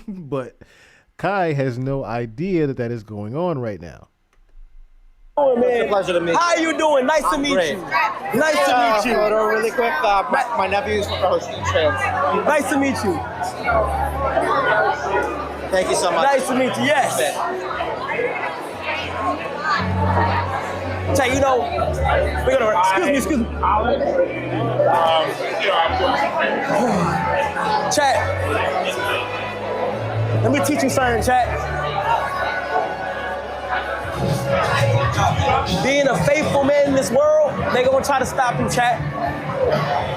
But Kai has no idea that is going on right now. Oh, man. It's a pleasure to meet you. How you doing? Nice to meet Great. you. Nice to meet you. Photo really quick. My nephew's trans. Nice to meet you. Thank you so much. Nice to meet you. Yes. Chat, you know, we're gonna excuse me. Chat. Let me teach you something, chat. Being a faithful man in this world, they're gonna try to stop you, chat.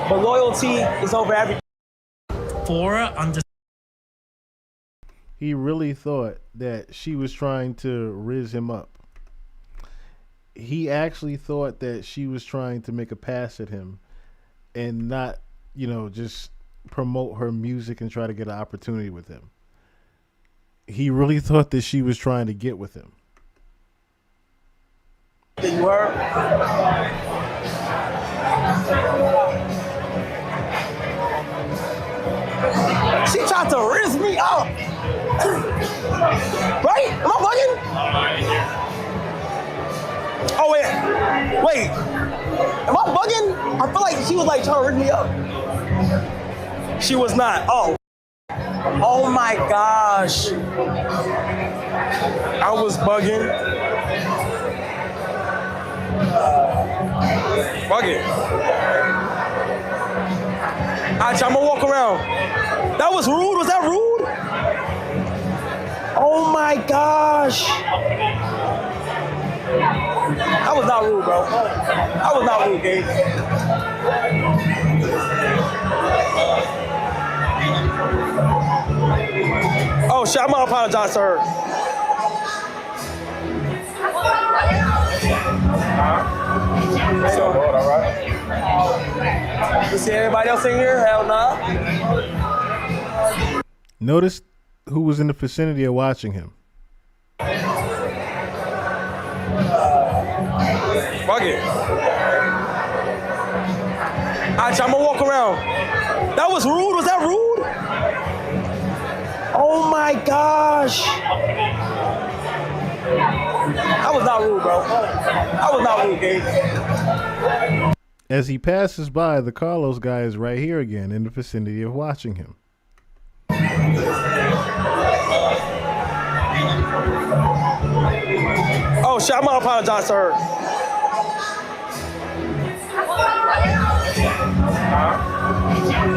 But loyalty is over everything. He really thought that she was trying to riz him up. He actually thought that she was trying to make a pass at him and not, just promote her music and try to get an opportunity with him. He really thought that she was trying to get with him. You heard? She tried to riz me up. Right? Am I bugging? Oh, wait. Am I bugging? I feel like she was like trying to rig me up. She was not. Oh my gosh. I was bugging. Fuck it. Alright, I'm gonna walk around. That was rude. Was that rude? Oh my gosh. That was not rude, bro. That was not rude, Gabe. Oh shit, I'm gonna apologize to her. So, all right. You see everybody else in here? Hell nah. Notice who was in the vicinity of watching him. Fuck it. Alright, I'm gonna walk around. That was rude. Was that rude? Oh my gosh. That was not rude, bro. That was not rude, Gabe. As he passes by, the Carlos guy is right here again in the vicinity of watching him. Oh shit, I'm gonna apologize to her.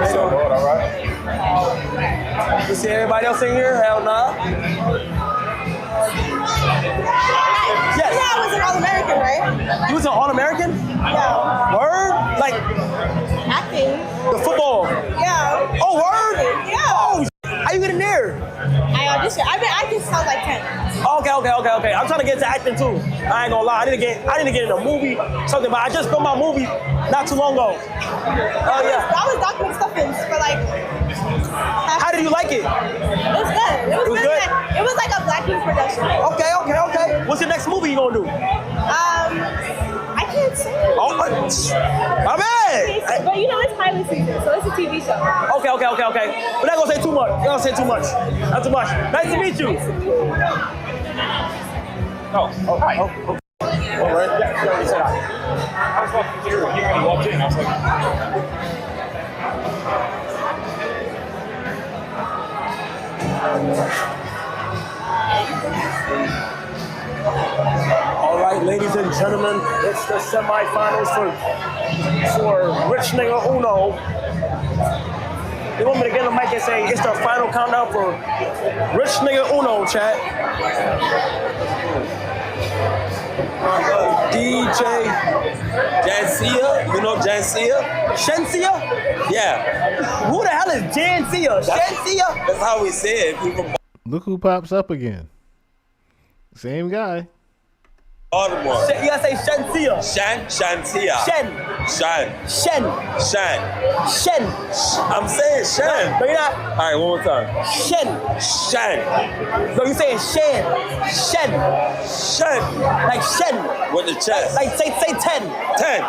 So, all right. You see everybody else in here? Hell nah. Yes. Yeah, I was an All-American, right? You was an All-American? Yeah. Word? Like acting. The football? Yeah. Oh, word? Yeah. Oh, how you get in there? I auditioned. I've been acting since I was like 10. Okay. I'm trying to get into acting too. I ain't gonna lie. I didn't get in a movie, something, but I just filmed my movie not too long ago. Oh yeah. I was documenting stuff for like. How did you like it? It was good. It was good. It was like a Black Youth production. Okay. What's your next movie you gonna do? I can't say. Oh, my man. But you know it's pilot season, so it's a TV show. Okay. We're not gonna say too much. Not too much. Nice to meet you. Oh. All right. Yeah, you said that. I was walking through here when you walked in. I was like. All right, ladies and gentlemen, it's the semifinals for Rich Nigga Uno. They want me to get on the mic and say it's the final countdown for Rich Nigga Uno, chat. DJ Jansia, you know Jansia? Shensia? Yeah. Who the hell is Jansia? Shensia? That's how we say it. People. Look who pops up again. Same guy. Baltimore. You gotta say Shensia. Shansia. Shan. I'm saying Shan. No, you're not. All right, one more time. Shan. Shan. No, you're saying Shan. Shen. Like Shen. With the chest. Like say 10. 10.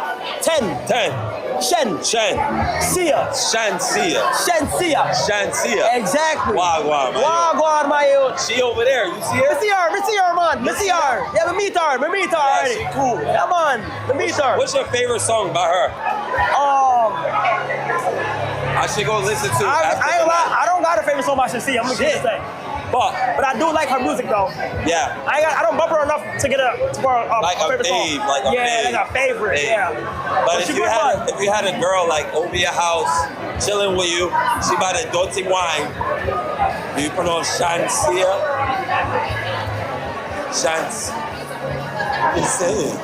Shen. Sia. Shansia. Exactly. Wagwan, my youth. She over there. You see her? Missy her, man. Missy her. Yeah, me meet her already. She cool. Come on. Me meet her. What's your favorite song by her? I should go listen to. I don't got a favorite song by Shansia. I'm gonna get to say. But I do like her music though. Yeah. I don't bump her enough to get a favorite song. Like a favorite. Yeah. But if you had a girl like over your house, chilling with you, she by the dirty wine, do you pronounce Shansia? Shans. What you saying?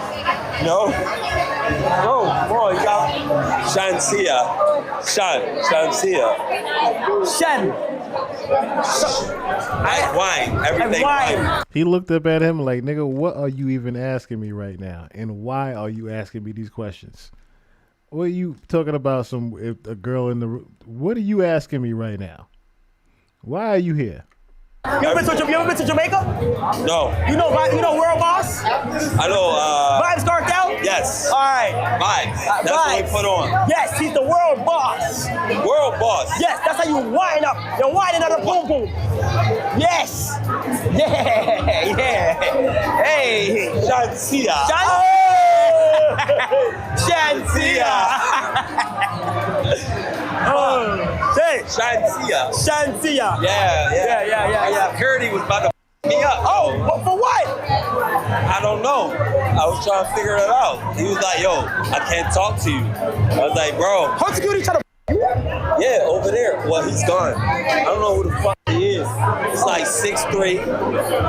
No, boy, you got Shansia. Shansia. Wine. Everything wine. He looked up at him like, nigga, what are you even asking me right now? And why are you asking me these questions? What are you talking about? A girl in the room? What are you asking me right now? Why are you here? You ever been to Jamaica? No. You know World Boss? I know. Vibes Cartel? Yes. All right. Vibes. That's what we put on. Yes, he's the World Boss. World Boss. Yes, that's how you wind up. You're winding up the boom boom. Yes. Yeah. Hey. Shansia. Shansia. Shansia. Yeah. Security was about to me up. Oh, for what? I don't know. I was trying to figure it out. He was like, yo, I can't talk to you. I was like, bro. Her security trying to. Yeah, over there. Well, he's gone. I don't know who the fuck he is. It's like 6'3",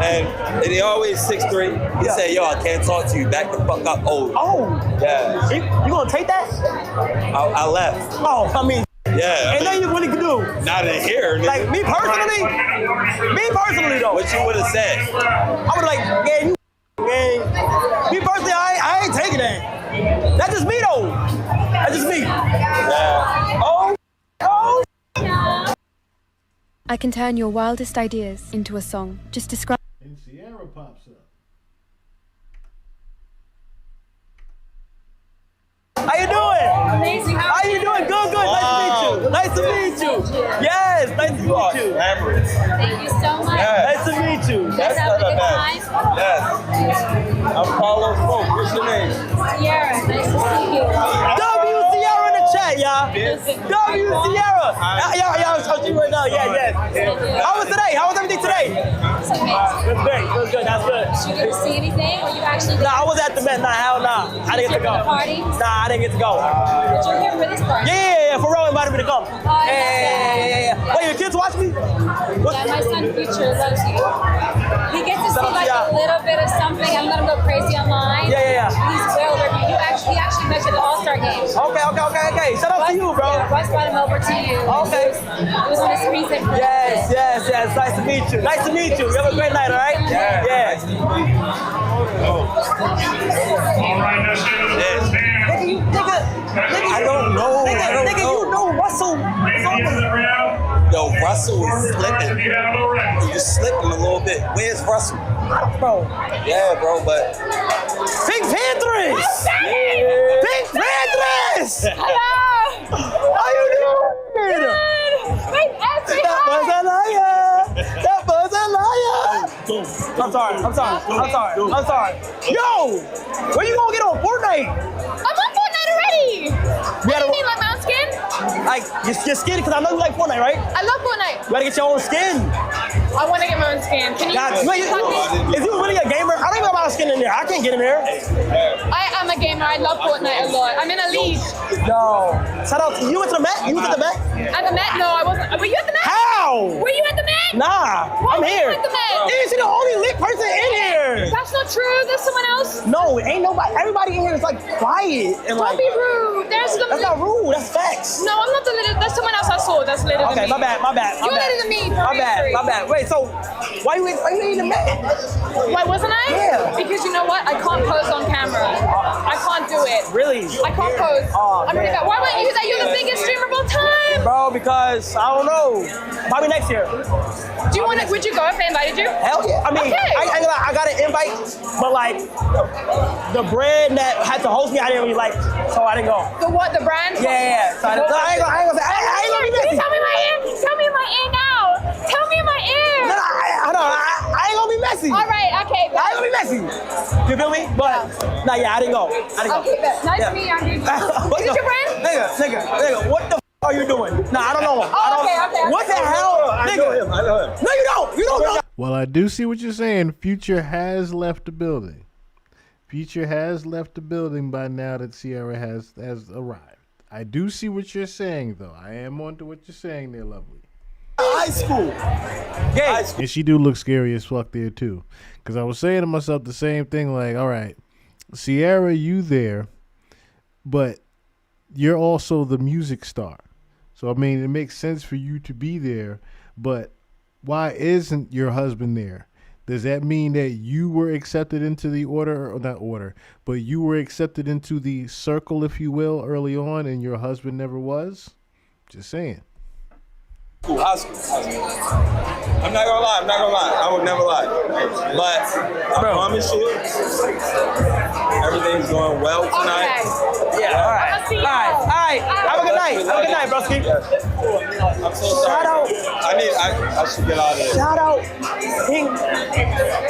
and he always 6'3". He said, yo, I can't talk to you. Back the fuck up. Oh. Yeah. You gonna take that? I left. Oh, I mean. Yeah. And then you really could do. Not in here. Nigga. Like me personally though. What you would have said? I would like, gang. Me personally, I ain't taking that. That's just me though. That's just me. Yeah. Oh. I can turn your wildest ideas into a song. Just describe. And Sierra pops up. How you doing? Amazing. How you doing? Good. Wow. Nice to meet you. Yes, nice to meet you. Thank you so much. Nice to meet you. That's not a bad. Yes. I'm Paulo Folk. What's your name? Sierra, nice to see you. W Sierra in the chat, y'all. W Sierra. Y'all touch you right now. Yes. How was today? How was everything today? It's amazing. It was great. It was good. That's good. Did you get to see anything? Or you actually? Nah, I was at the Met. Nah, hell nah. I didn't get to go. Party? Nah, I didn't get to go. But you're here for this party? Yeah. Pharrell invited me to come. Yeah. Wait, your kids watch me? Yeah, my son Future loves you. He gets to see like a little bit of something. I'm gonna go crazy online. Yeah. He's well over you. He actually measured the All-Star game. Okay. Shout out to you, bro. Russ brought him over to you. Okay. It was on the screen set for Yes. Nice to meet you. You have a great night, all right? Yeah. All right, now Nigga, I don't know. Nigga, you know Russell. Yo, Russell is slipping. He's slipping a little bit. Where's Russell? Bro. Yeah, bro, but. Pink Panthers! Pink Panthers! Hello! How you doing? Good! Wait, That was a liar! I'm sorry. Yo! Where you gonna get on Fortnite? I'm on Fortnite already! What do you mean, like my own skin? Like, your skin, because I know you like Fortnite, right? I love Fortnite. You gotta get your own skin. I want to get my own skin. Can you? Is you really a gamer? I don't even know about skin in there. I can't get in there. I am a gamer. I love Fortnite a lot. I'm in a league. No. Shout out to you. Went to the Met? You went to the Met? At the Met? No, I wasn't. Were you at the Met? How? Were you at the Met? Nah. Why I'm were here. you at the Met? Is she the only lit person in here? That's not true. There's someone else. No, ain't nobody. Everybody in here is like quiet and Don't be rude. There's the. That's not rude. That's facts. No, I'm not the little. There's someone else I saw that's later than me. Okay, my bad. You're later than me. My bad. Wait, so why you in the Met? Why wasn't I? Yeah. Because you know what? I can't pose on camera. I can't do it. Really? I can't pose. Oh, I'm really bad. Why weren't you there? You're the biggest streamer of all time. Bro, because I don't know. Probably next year. Do you want to? Would you go if they invited you? Hell yeah. I mean, okay. I got an invite, but like the brand that had to host me, I didn't really like, so I didn't go. The what? The brand? Yeah. So I ain't gonna be messy. Tell me in my ear. Tell me in my ear now. Tell me in my ear. No, I ain't gonna be messy. All right. Okay. I ain't gonna be messy. You feel me? But nah, yeah, I didn't go. Okay. Nice to meet you, Andrew. Is it your brand? Nigga, what the are you doing? Nah, I don't know him. Okay. What the hell? I know him. No, you don't. You don't know. Well, I do see what you're saying. Future has left the building. Future has left the building by now that Sierra has arrived. I do see what you're saying, though. I am onto what you're saying there, lovely. High school. Gay. And she do look scary as fuck there, too. Because I was saying to myself the same thing, like, all right, Sierra, you there, but you're also the music star. So, I mean, it makes sense for you to be there, but why isn't your husband there? Does that mean that you were accepted into the but you were accepted into the circle, if you will, early on, and your husband never was? Just saying. High school. I'm not gonna lie. I would never lie. But I promise you, everything's going well tonight. Okay. Yeah, all right. Have a good night, broski. Yes. I'm so sorry. Shout out. I should get out of here. Shout out Pink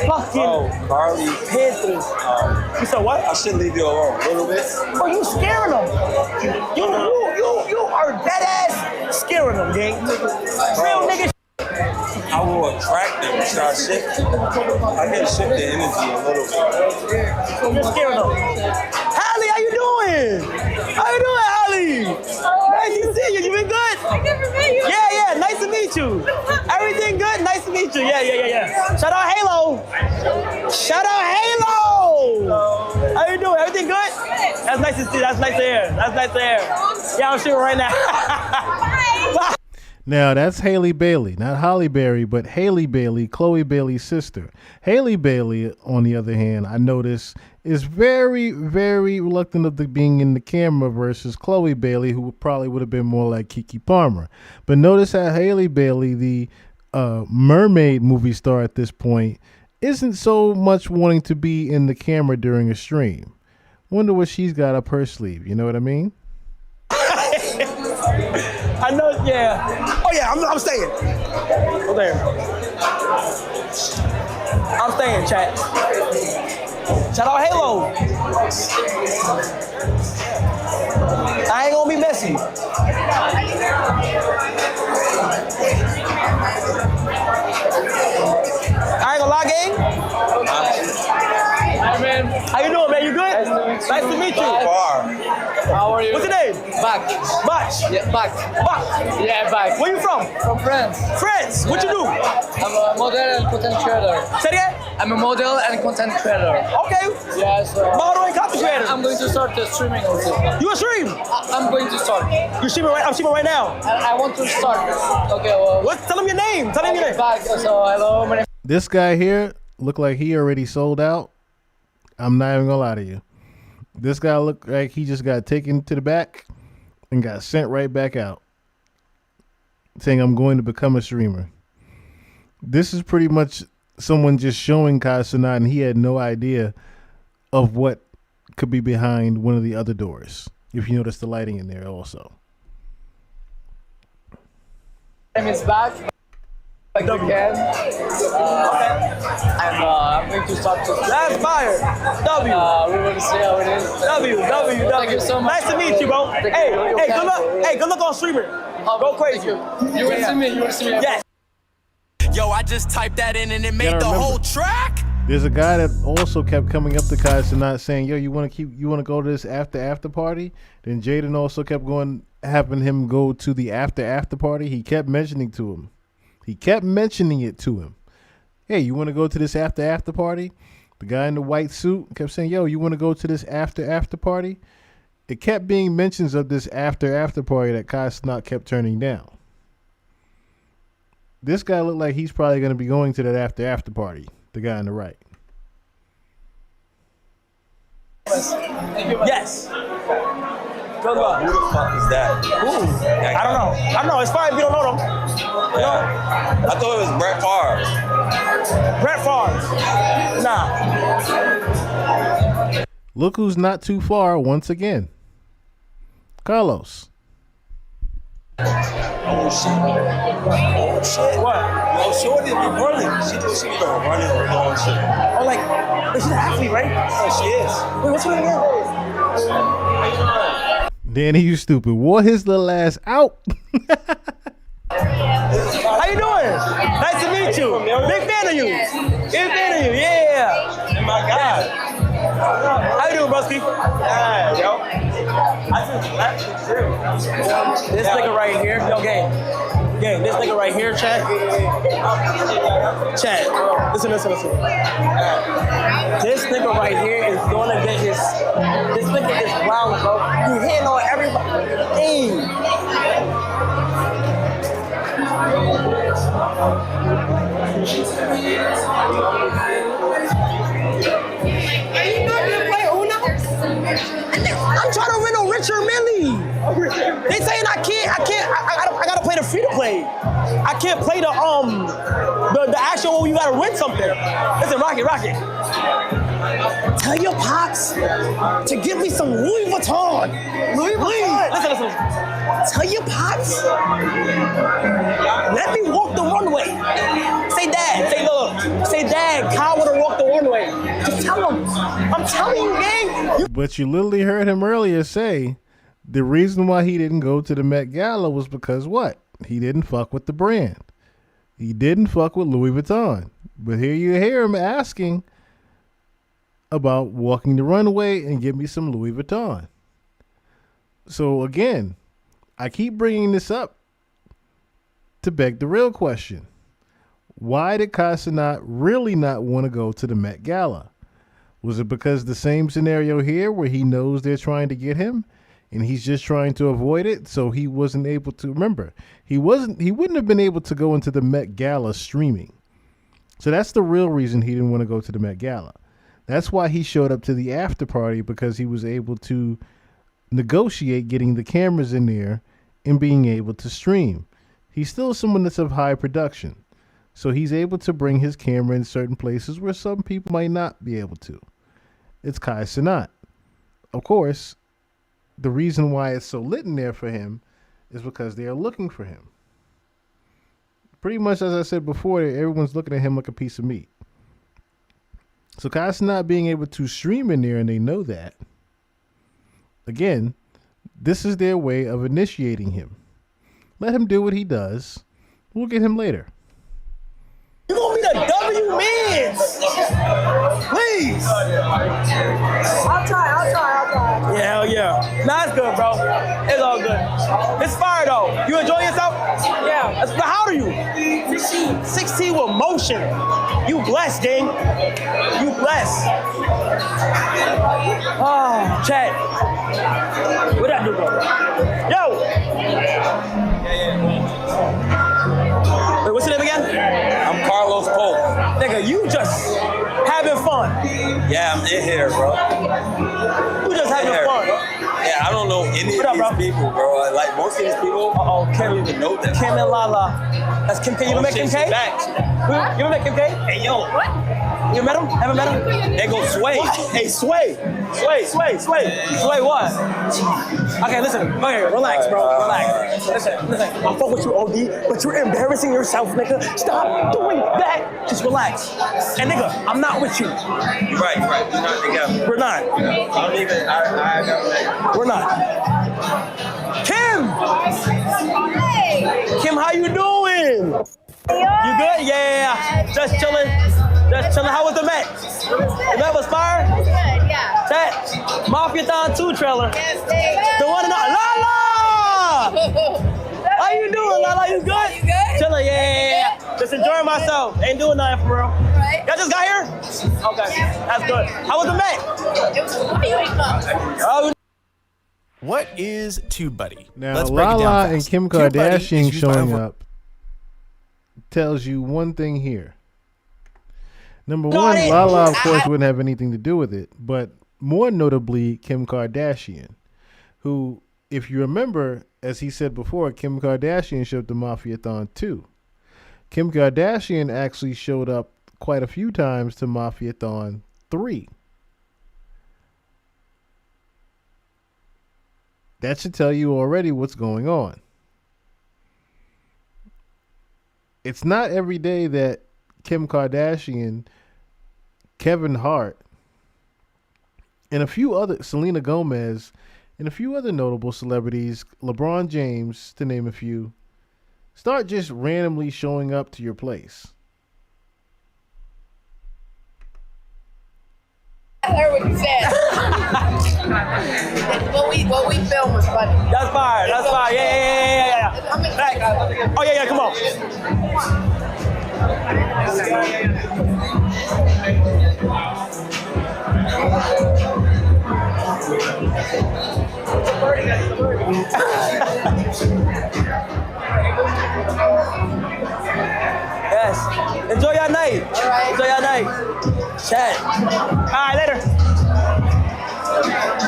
fucking Carly Panthers. You said what? I should leave you alone a little bit. Bro, you scaring them. You are dead ass scaring them, gang. Real nigga. I will attract them. Should I shift? I can shift the energy a little bit. You're scared of them. Hallie, how you doing? How you doing, Hallie? Nice to see you. You been good? I never met you. Yeah. Nice to meet you. Everything good? Nice to meet you. Yeah. Shout out Halo. Shout out Halo. How you doing? Everything good? That's nice to see. That's nice to hear. Yeah, I'm shooting right now. Bye. Now, that's Haley Bailey, not Holly Berry, but Haley Bailey, Chloe Bailey's sister. Haley Bailey, on the other hand, I notice is very, very reluctant of being in the camera versus Chloe Bailey, who probably would have been more like Keke Palmer. But notice how Haley Bailey, the mermaid movie star at this point, isn't so much wanting to be in the camera during a stream. Wonder what she's got up her sleeve. You know what I mean? I know, yeah. Oh yeah, I'm staying. Oh there. I'm staying, chat. Shout out Halo. I ain't gonna be messy. I ain't gonna lie, gang. Hi, man. How you doing, man? You good? Nice to meet you. How are you? What's your name? Bach. Yeah, Bach. Yeah, Bach. Where you from? From France. France. What you do? I'm a model and content creator. Say it again? I'm a model and content creator. Okay. Yeah, so model and content creator. I'm going to start the streaming also. You a stream? I'm going to start. You're streaming right? I'm streaming right now. I want to start. Okay, well. What? Tell them your name. Tell them your name. Bach. So hello, my name. This guy here looked like he already sold out. I'm not even gonna lie to you. This guy looked like he just got taken to the back and got sent right back out, saying, I'm going to become a streamer. This is pretty much someone just showing Cenat, and he had no idea of what could be behind one of the other doors. If you notice the lighting in there also. My name is Bach. Like you can. I'm going to start to. That's fire. W. We will see how it is. W. Thank you so much. Nice to meet you, bro. Hey, good luck. Hey, good luck on streamer. Go crazy. You will see me. You will see me. Yes. Yo, I just typed that in and it made the whole track. There's a guy that also kept coming up to Cenat saying, "Yo, you want to go to this after party?" Then Jaden also kept having him go to the after party. He kept mentioning it to him. Hey, you want to go to this after party? The guy in the white suit kept saying, "Yo, you want to go to this after party?" It kept being mentions of this after party that Cenat kept turning down. This guy looked like he's probably going to be going to that after party. The guy on the right. Yes. Good luck. Who the fuck is that? Ooh. I don't know. It's fine if you don't know them. Yeah. I thought it was Brett Favre. Brett Favre. Nah. Look who's not too far once again. Carlos. Oh shit. What? Yo, Shorty be running. She thinks she be going running or doing shit. Oh, like, she's an athlete, right? Oh, she is. Wait, what's her name? Danny, you stupid. Wore his little ass out. How you doing? Nice to meet you. Big fan of you. Yeah. Oh my God. How you doing, broski? Yeah, yo. I just left the gym. This nigga right here, yo, gang, this nigga right here, chat. Listen. This nigga right here is gonna get this nigga is wild, bro. He hitting on everybody. I'm trying to win a Richard Millie. They saying I gotta play the free to play. I can't play the actual one where you gotta win something. Listen, Rocket. Tell your pops to give me some Louis Vuitton. Listen. Tell your pops. Let me walk the runway. Say dad. Say look. Say dad. Kyle wanna walk the runway. Just tell him. I'm telling you, gang. But you literally heard him earlier say the reason why he didn't go to the Met Gala was because what? He didn't fuck with the brand. He didn't fuck with Louis Vuitton. But here you hear him asking about walking the runway and give me some Louis Vuitton. So again, I keep bringing this up to beg the real question. Why did Kai Cenat really not want to go to the Met Gala? Was it because the same scenario here where he knows they're trying to get him and he's just trying to avoid it, so he wasn't able to? Remember, he wouldn't have been able to go into the Met Gala streaming. So that's the real reason he didn't want to go to the Met Gala. That's why he showed up to the after party, because he was able to negotiate getting the cameras in there and being able to stream. He's still someone that's of high production. So he's able to bring his camera in certain places where some people might not be able to. It's Kai Cenat. Of course, the reason why it's so lit in there for him is because they are looking for him. Pretty much, as I said before, everyone's looking at him like a piece of meat. So Kai Cenat being able to stream in there, and they know that, again, this is their way of initiating him. Let him do what he does. We'll get him later. You gonna be the W-Mans! Please! I'll try. Yeah, hell yeah. Nah, it's good, bro. It's all good. It's fire, though. You enjoying yourself? Yeah. How old are you? 16. 16 with motion. You blessed, gang. You blessed. Oh, Chad. What that do, bro? Yo! Wait, what's your name again? I'm Carlos Pope. Nigga, you just having fun. Yeah, I'm in here, bro. You just having fun. Yeah, I don't know any of these people, bro. Like, most of these people, I don't even know them. Kim and Lala. That's Kim K. You ever met Kim K? You ever met Kim K? Hey, yo. What? You met him? Haven't met him? They go Sway. Hey, Sway. Sway what? Okay, listen. Go ahead. Relax, bro. Relax. Listen. I fuck with you, OD, but you're embarrassing yourself, nigga. Stop doing that. Just relax. And nigga, I'm not with you. You're right. We're not together. We're not. We're not. Kim! Kim, how you doing? You good? Yeah. Just chilling. How was the Met? The Met was fire? Good, yeah. That Mafia-thon 2 trailer. Yes, the one and all. Lala! How you doing, Lala? You good? You good? Chilling, yeah. Just enjoying myself. Ain't doing nothing for real. Right. Y'all just got here? Okay, that's good. How was the Met? It was fun. What is TubeBuddy? Now, Let's break it down Lala fast. and Kim TubeBuddy Kardashian is used by showing over- up tells you one thing here. Number one, Lala, of course, wouldn't have anything to do with it. But more notably, Kim Kardashian, who, if you remember, as he said before, Kim Kardashian showed the Mafia-thon 2. Kim Kardashian actually showed up quite a few times to Mafia-thon 3. That should tell you already what's going on. It's not every day that Kim Kardashian, Kevin Hart, and a few other, Selena Gomez, and a few other notable celebrities, LeBron James, to name a few, start just randomly showing up to your place. I heard what you said. what we filmed was funny. That's fire. Yeah. Right. Oh, yeah, come on. Yes. Enjoy your night. All right. Enjoy your night. Chat. All right, later.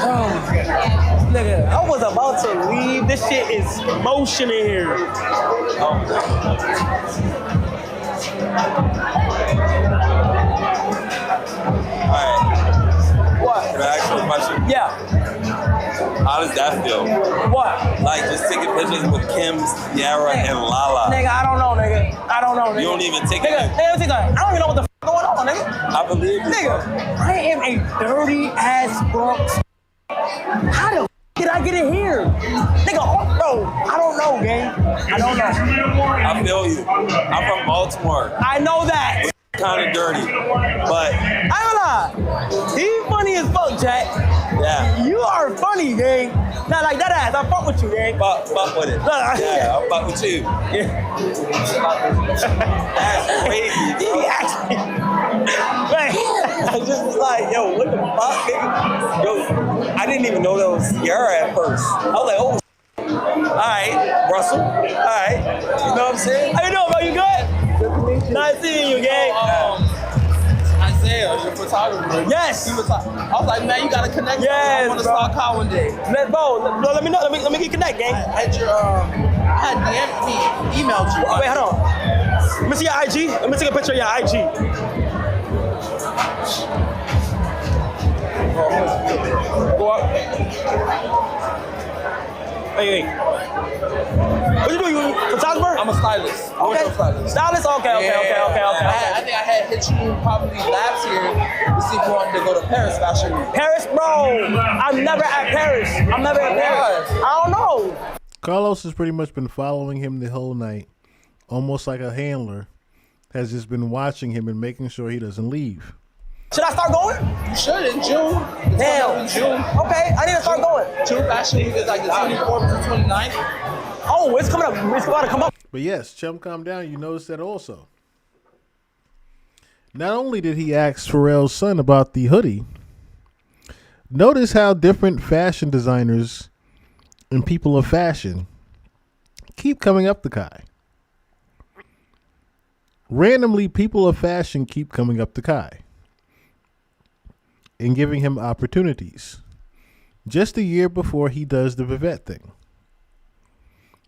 Oh, nigga, I was about to leave. This shit is motion in here. Alright. What? Can I ask you a question? Yeah. How does that feel? What? Like just taking pictures with Kim, Ciara, and Lala. Nigga, I don't know, nigga. You don't even take it. Nigga, I don't even know what the f going on, nigga. I believe you. Nigga, I am a dirty ass Bronx. How the f did I get in here? Nigga, bro, I don't know, gang. I don't know. I feel you. I'm from Baltimore. I know that. Kind of dirty, but I ain't gonna lie. He funny as fuck, Jack. Yeah. You are funny, gang. Not like that ass. I fuck with you, gang. Fuck with it. Yeah, I fuck with you. Yeah. That's crazy. He asked me. I just was like, yo, what the fuck, nigga? Yo, I didn't even know that was Sierra at first. I was like, oh, all right, Russell. All right. You know what I'm saying? How you doing, bro? You good? Nice seeing you, gang. Isaiah, your photographer. Yes. I was like, man, you gotta connect. Yes, I want to start car one day. Let me know. Let me get connect, gang. I had emailed you. Wait, hold on. Let me see your IG. Let me take a picture of your IG. Go up. Hey. What you do? You photographer? I'm a stylist. Okay. Stylist? Okay. I think I had hit you probably last year to see if you wanted to go to Paris Fashion Week. Paris, bro. I'm never at Paris. I don't know. Carlos has pretty much been following him the whole night, almost like a handler. Has just been watching him and making sure he doesn't leave. Should I start going? You should in June. Damn. In June. Okay, I need to start going. June Fashion Week is like the 24th to 29th. Oh, it's coming up. It's about to come up. But yes, Chum, calm down. You noticed that also. Not only did he ask Pharrell's son about the hoodie, notice how different fashion designers and people of fashion keep coming up to Kai. Randomly, people of fashion keep coming up to Kai and giving him opportunities. Just a year before he does the Vivette thing.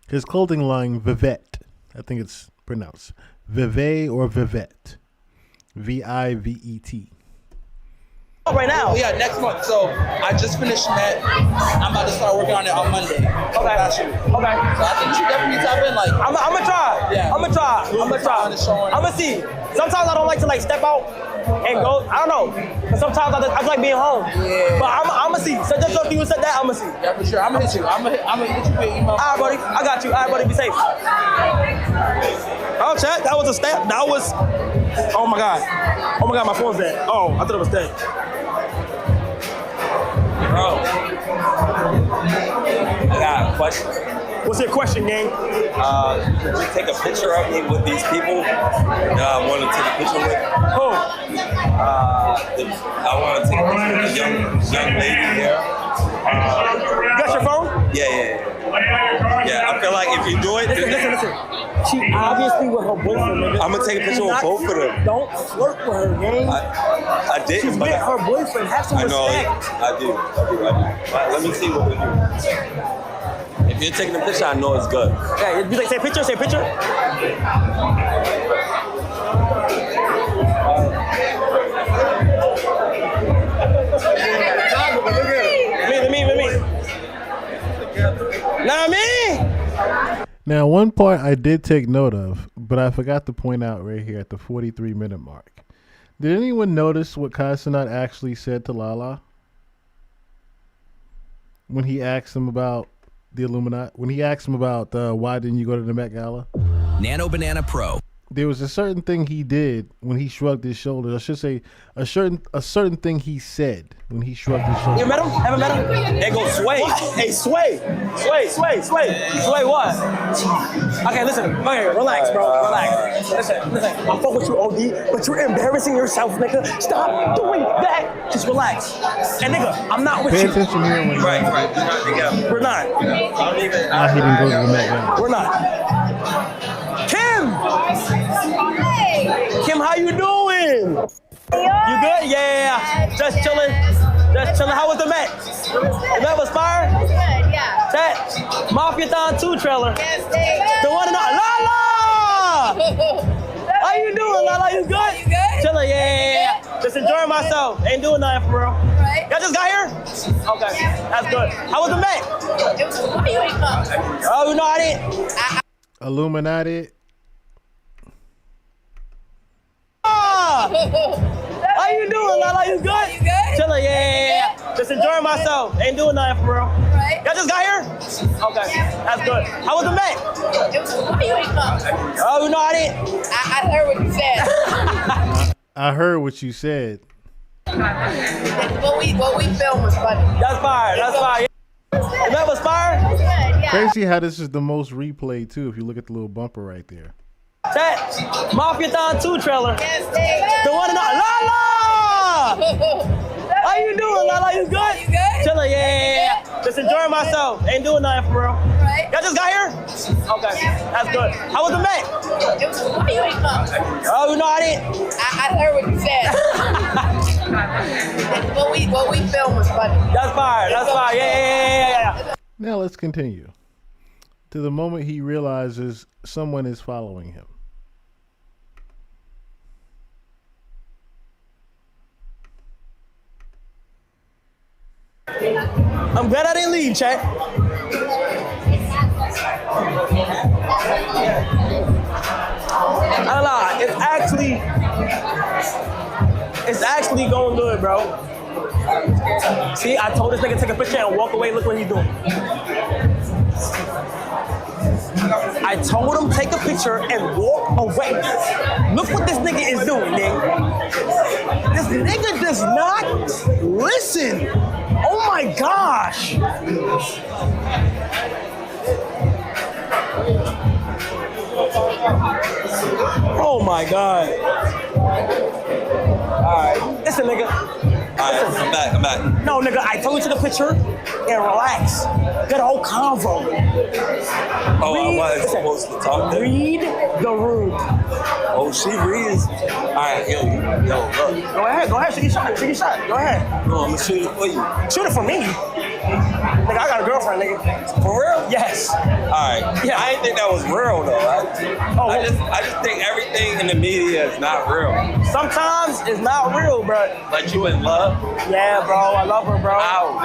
His clothing line, Vivette. I think it's pronounced Vivet or Vivette. Vivet. Right now? Yeah, next month. So I just finished Met. I'm about to start working on it on Monday. Okay. So I think you definitely tap in. Like I'm gonna try. Yeah. I'm gonna try. I'm gonna see. Sometimes I don't like to like step out and go. I don't know. But sometimes I just like being home. Yeah. But I'm gonna see. So just so if you said that, I'm gonna see. Yeah, for sure. I'm gonna hit you. I'm gonna hit you with email. All right, buddy. I got you. All right, buddy. Be safe. Oh, chat. That was a step. That was. Oh my god. Oh my god. My phone's dead. Oh, I thought it was dead. Bro, I got a question. What's your question, gang? Could you take a picture of me with these people that I want to take a picture with? Who? I want to take a picture with the young lady here. You got your phone? Yeah. Yeah, I feel like if you do it... Listen. She obviously with her boyfriend, nigga. I'm going to take a picture with both of them. Don't flirt with her, gang. I did. She's with her boyfriend. Have some respect. I do. Let me see what we do. If you're taking a picture, I know it's good. Yeah, you like say picture? Say picture. Me. Not me. Now, one part I did take note of, but I forgot to point out right here at the 43-minute mark. Did anyone notice what Cenat actually said to Lala when he asked him about the Illuminati? When he asked him about why didn't you go to the Met Gala? Nano Banana Pro. There was a certain thing he did when he shrugged his shoulders. I should say a certain thing he said when he shrugged his shoulders. You met him? Haven't met him? They go sway. Hey, sway. Sway what? Okay, listen. Okay, relax, bro. Relax. Listen. I fuck with you, OD, but you're embarrassing yourself, nigga. Stop doing that. Just relax. And nigga, I'm not with you. Pay attention here when Right. We're not together. We're not. I don't even... he didn't go to the Met Gala. We're not. Kim, how you doing? You good? Yeah. Just chilling. How was the Met? The Met was fire? Good, yeah. That Mafia-thon 2 trailer. Yes, the one and all. Lala! How you doing, Lala? You good? You good? Chilling, yeah. Just enjoying myself. Ain't doing nothing for real. Right. Y'all just got here? Okay, that's good. How was the Met? It was why you ain't come? Oh, no, I didn't. Illuminati. How you doing, Lala? You good? You good? Chilling, yeah. Just Just enjoying myself. Ain't doing nothing for real. Right. Y'all just got here? Okay, that's good. How was the Met? It was why you ain't come? Oh, you know I didn't. I heard what you said. I heard what you said. What we filmed was funny. That's fire. That's fire. The Met was fire? It was good, yeah. Crazy how this is the most replayed too. If you look at the little bumper right there. Chat, Mafia-thon 2 trailer. Yes, The one and only Lala! How you doing, Lala? You good? You good? Chilling, yeah. Just enjoying myself. Ain't doing nothing for real. Right. Y'all just got here? Okay, that's good. How was the Met? It was why you ain't come? Oh, you know I didn't. I heard what you said. what we filmed was funny. That's fire. That's fire. Yeah. Now let's continue. To the moment he realizes someone is following him. I'm glad I didn't leave, chat. I lie. It's actually going good, bro. See, I told this nigga to take a picture and walk away. Look what he's doing. I told him take a picture and walk away. Look what this nigga is doing, nigga. This nigga does not listen. Oh my gosh. Oh my God. Alright. Listen, nigga. Alright, I'm back. No, nigga, I told you to take a picture and relax. Get a whole convo. Oh, I wasn't supposed to talk to Read the room. Oh, she reads. Alright, yo, look. Go ahead, shoot your shot. Go ahead. No, I'm gonna shoot it for you. Shoot it for me. Nigga, I got a girlfriend, nigga. For real? Yes. Alright. Yeah. I didn't think that was real though. I just think everything in the media is not real. Sometimes it's not real, bro. Like you in love? Yeah, bro. I love her, bro. How?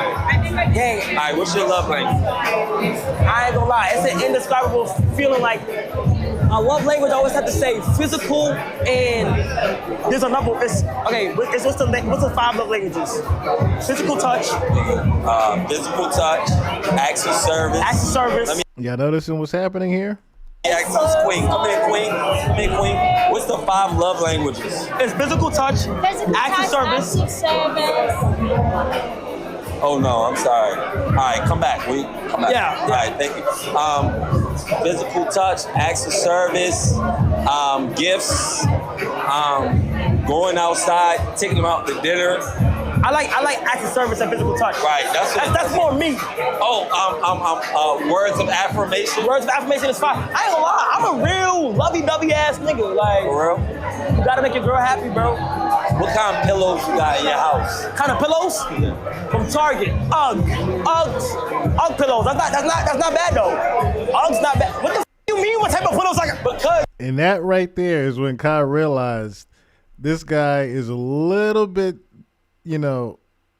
Yeah. Alright, what's your love language? I ain't gonna lie. It's an indescribable feeling like a love language. I always have to say physical and there's another. What's the 5 love languages? Physical touch. Physical touch. Acts of service. Acts of service. Y'all noticing what's happening here? Acts of queen. Come here, queen. What's the 5 love languages? It's physical touch. Acts of service. Oh no, I'm sorry. All right, come back. Come back. Yeah. All right, thank you. Physical touch, acts of service, gifts, going outside, taking them out to dinner. I like acts of service and physical touch. Right. That's more me. Oh, words of affirmation. Words of affirmation is fine. I ain't gonna lie. I'm a real lovey-dovey ass nigga. Like, for real? You gotta make your girl happy, bro. What kind of pillows you got in your house? Kind of pillows? From Target. Ugg pillows. That's not bad though. Ugg's not bad. What the f you mean? What type of pillows I got? Because. And that right there is when Kai realized this guy is a little bit,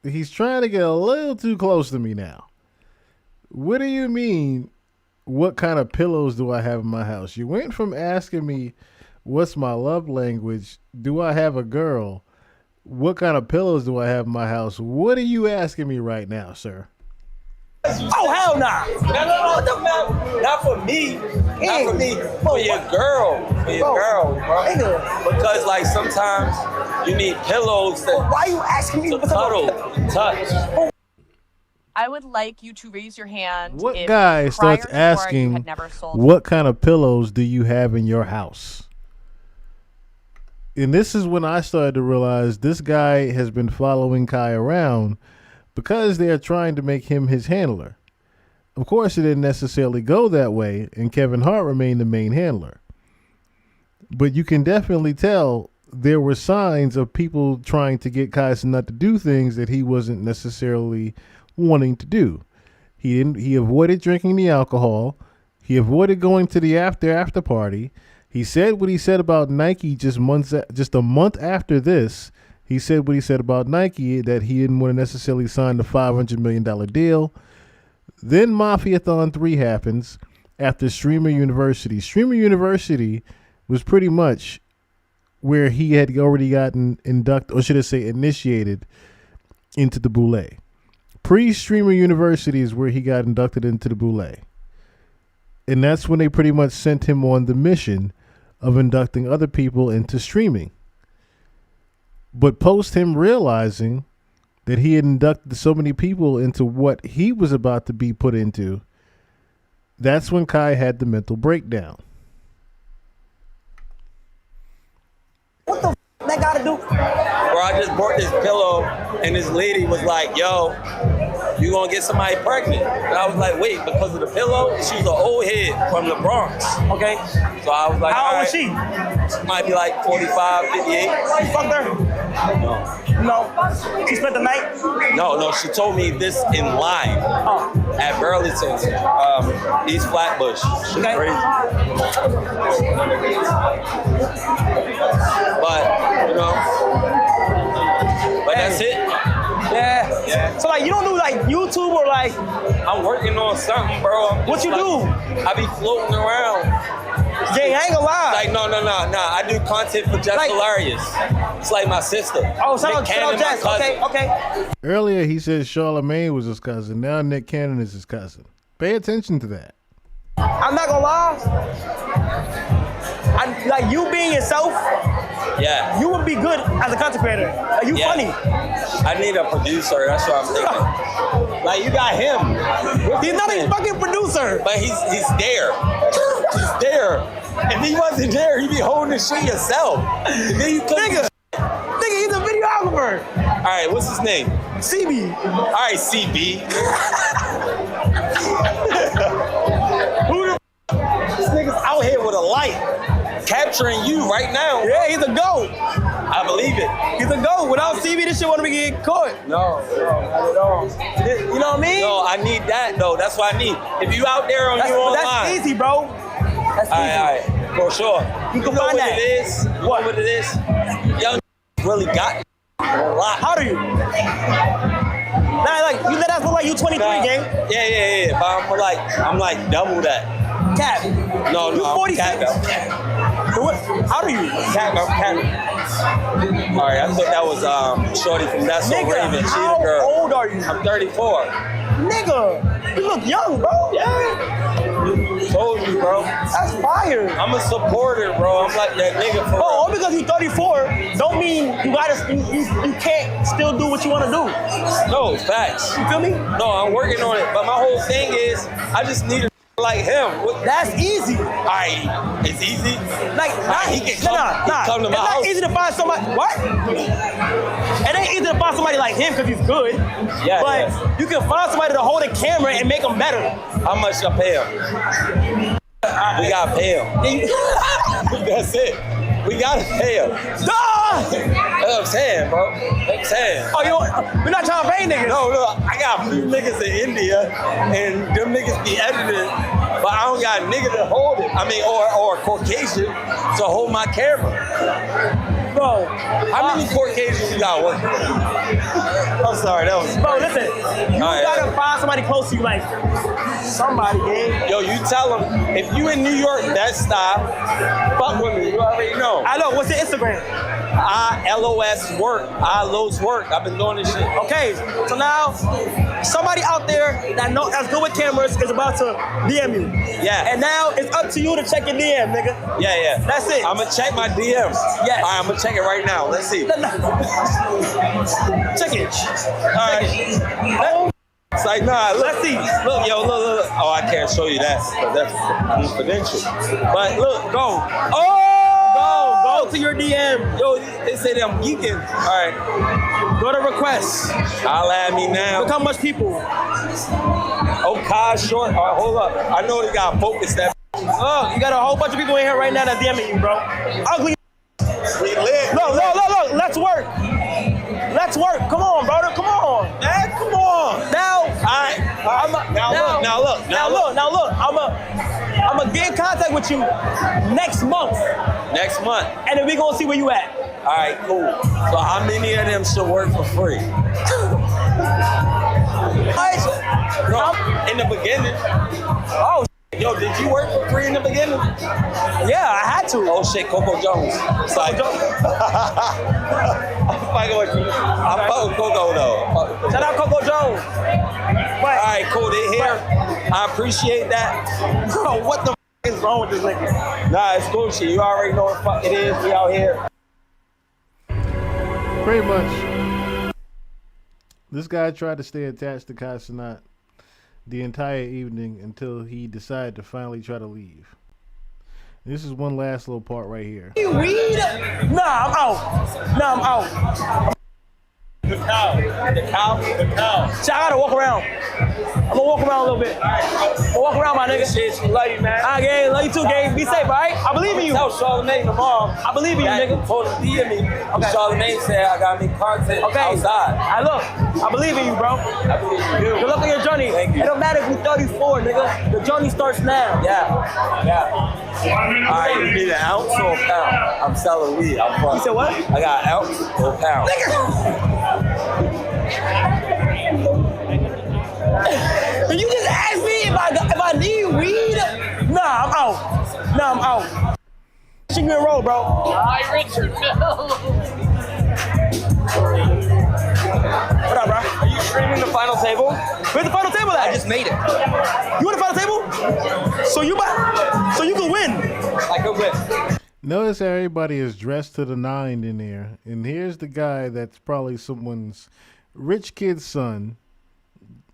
he's trying to get a little too close to me now. What do you mean? What kind of pillows do I have in my house? You went from asking me, what's my love language? Do I have a girl? What kind of pillows do I have in my house? What are you asking me right now, sir? Oh, hell nah. No. Not for me. Not for me. For your girl. For your girl, bro. Because, like, sometimes you need pillows that. Why are you asking me to cuddle and touch? I would like you to raise your hand. What if guy prior starts to Warren, you asking, had never sold what kind of pillows do you have in your house? And this is when I started to realize this guy has been following Kai around because they are trying to make him his handler. Of course, it didn't necessarily go that way, and Kevin Hart remained the main handler. But you can definitely tell there were signs of people trying to get Kai Cenat to do things that he wasn't necessarily wanting to do. He avoided drinking the alcohol. He avoided going to the after party. He said what he said about Nike just a month after this. He said what he said about Nike, that he didn't want to necessarily sign the $500 million deal. Then Mafia-thon 3 happens after Streamer University. Streamer University was pretty much where he had already gotten inducted, or should I say initiated, into the Boule. Pre-Streamer University is where he got inducted into the Boule. And that's when they pretty much sent him on the mission of inducting other people into streaming. But post him realizing that he had inducted so many people into what he was about to be put into, that's when Kai had the mental breakdown. What the that got to do? Bro, I just bought this pillow, and this lady was like, yo, you gonna get somebody pregnant? And I was like, wait, because of the pillow? She was an old head from the Bronx. Okay. So I was like, how old was she? She might be like 45, 58. You fucked her? No. She spent the night? No, she told me this in line at Burlington, East Flatbush. She's crazy. But, you know, but that's it. Yeah. So like you don't do like YouTube or like I'm working on something, bro. What you do? I be floating around. Yeah, I ain't gonna lie. Like no. I do content for Jess Hilarious. It's like my sister. Oh, shout out Jess. Okay. Earlier he said Charlamagne was his cousin. Now Nick Cannon is his cousin. Pay attention to that. I'm not gonna lie. Like you being yourself, yeah, you would be good as a content creator. Like you funny. I need a producer. That's what I'm thinking. Like you got him. He's not a fucking producer, but he's there. He's there. If he wasn't there, he'd be holding the shit yourself. Nigga, he's a videographer. All right, what's his name? CB. All right, CB. Who the? This nigga's out here with a light. Capturing you right now. Yeah, he's a GOAT. I believe it. He's a GOAT. Without CB, this shit wouldn't be getting caught. No, not at all. You know what I mean? No, I need that though. That's what I need. If you out there online. That's easy, bro. That's easy. All right, for sure. You can find what it is. What it is? Young really got a lot. How old are you? Nah, like you let us look like you 23, gang. Yeah. But I'm like double that. Cap. No, you 46. How old are you? Cap. All right, I thought that was Shorty from That's So Raven. She the girl. How old are you? I'm 34. Nigga, you look young, bro. Yeah. Told you, bro. That's fire. I'm a supporter, bro. I'm like that nigga for all because you're 34 don't mean you can't still do what you want to do. No, facts. You feel me? No, I'm working on it. But my whole thing is I just need a like him. That's easy. All right, it's easy. Like, he can come to my house. It's not easy to find somebody. What? It ain't easy to find somebody like him because he's good. Yeah, but you can find somebody to hold a camera and make them better. How much I pay him? We gotta pay him. That's it. We gotta pay him. That's what I'm saying, bro. I'm saying. Oh, we're not trying to pay niggas. No, I got a few niggas in India, and them niggas be editing, but I don't got a nigga to hold it. I mean, or a Caucasian to hold my camera. Bro, how many Caucasians you got working? I'm sorry, that was. Bro, listen, you gotta find somebody close to you, like somebody, gang. Yo, you tell them if you in New York, that style, fuck with me. You already know. I know. What's your Instagram? LOS work. LOS work. I've been doing this shit. Okay, so now somebody out there that's good with cameras is about to DM you. Yeah. And now it's up to you to check your DM, nigga. Yeah. That's it. I'm gonna check my DMs. Yes. All right, I'm gonna check it right now. Let's see. Check it. All right. It's like, nah, let's see. Look. Oh, I can't show you that because that's confidential. But look, go. Go to your DM. Yo, they say that I'm geeking. All right. Go to requests. Holla at me now. Look how much people. Oh, Kai Short. All right, hold up. I know they got focus that. Oh, you got a whole bunch of people in here right now that DMing you, bro. Ugly. We lit. Look. Let's work. Let's work. Come on, brother. Come on. Man, come on. Now, Now look. I'm gonna get in contact with you next month. Next month. And then we gonna see where you at. All right, cool. So how many of them should work for free? No, in the beginning. Oh. Yo, did you work for free in the beginning? Yeah, I had to. Oh shit, Coco Jones. It's like, I'm fucking with you. I'm fucking Coco though. Shout out Coco Jones. right, cool. They here. I appreciate that. Bro, what the f is wrong with this nigga? Nah, it's cool shit. You already know what the fuck it is. We out here. Pretty much. This guy tried to stay attached to Kai Cenat the entire evening until he decided to finally try to leave. This is one last little part right here. You weed? Nah, I'm out. Nah, I'm out. The cow. The cow. The cow. See, I gotta walk around. I'm gonna walk around a little bit. I'm gonna walk around, my nigga. Shit, love you, man. All right, gang. Love you too, gang. Be safe, all right? I believe in you. Tell Charlamagne tomorrow. I believe in you, nigga. Told him to DM me. Okay. Charlamagne said I gotta make content outside. I look. I believe in you, bro. I believe in you. Good luck on your journey. Thank you. It don't matter if you're 34, nigga. The journey starts now. Yeah. All right, you need an ounce or a pound? I'm selling weed. I'm fun. You said what? I got an ounce or a pound. Did you just ask me if I need weed? Nah, I'm out. Nah, I'm out. Chicken and roll, bro. Hi, Richard. What up, bro? Are you streaming the final table? Where's the final table at? I just made it. You want the final table? So you can win. I could win. Notice how everybody is dressed to the nine in there. And here's the guy that's probably someone's rich kid's son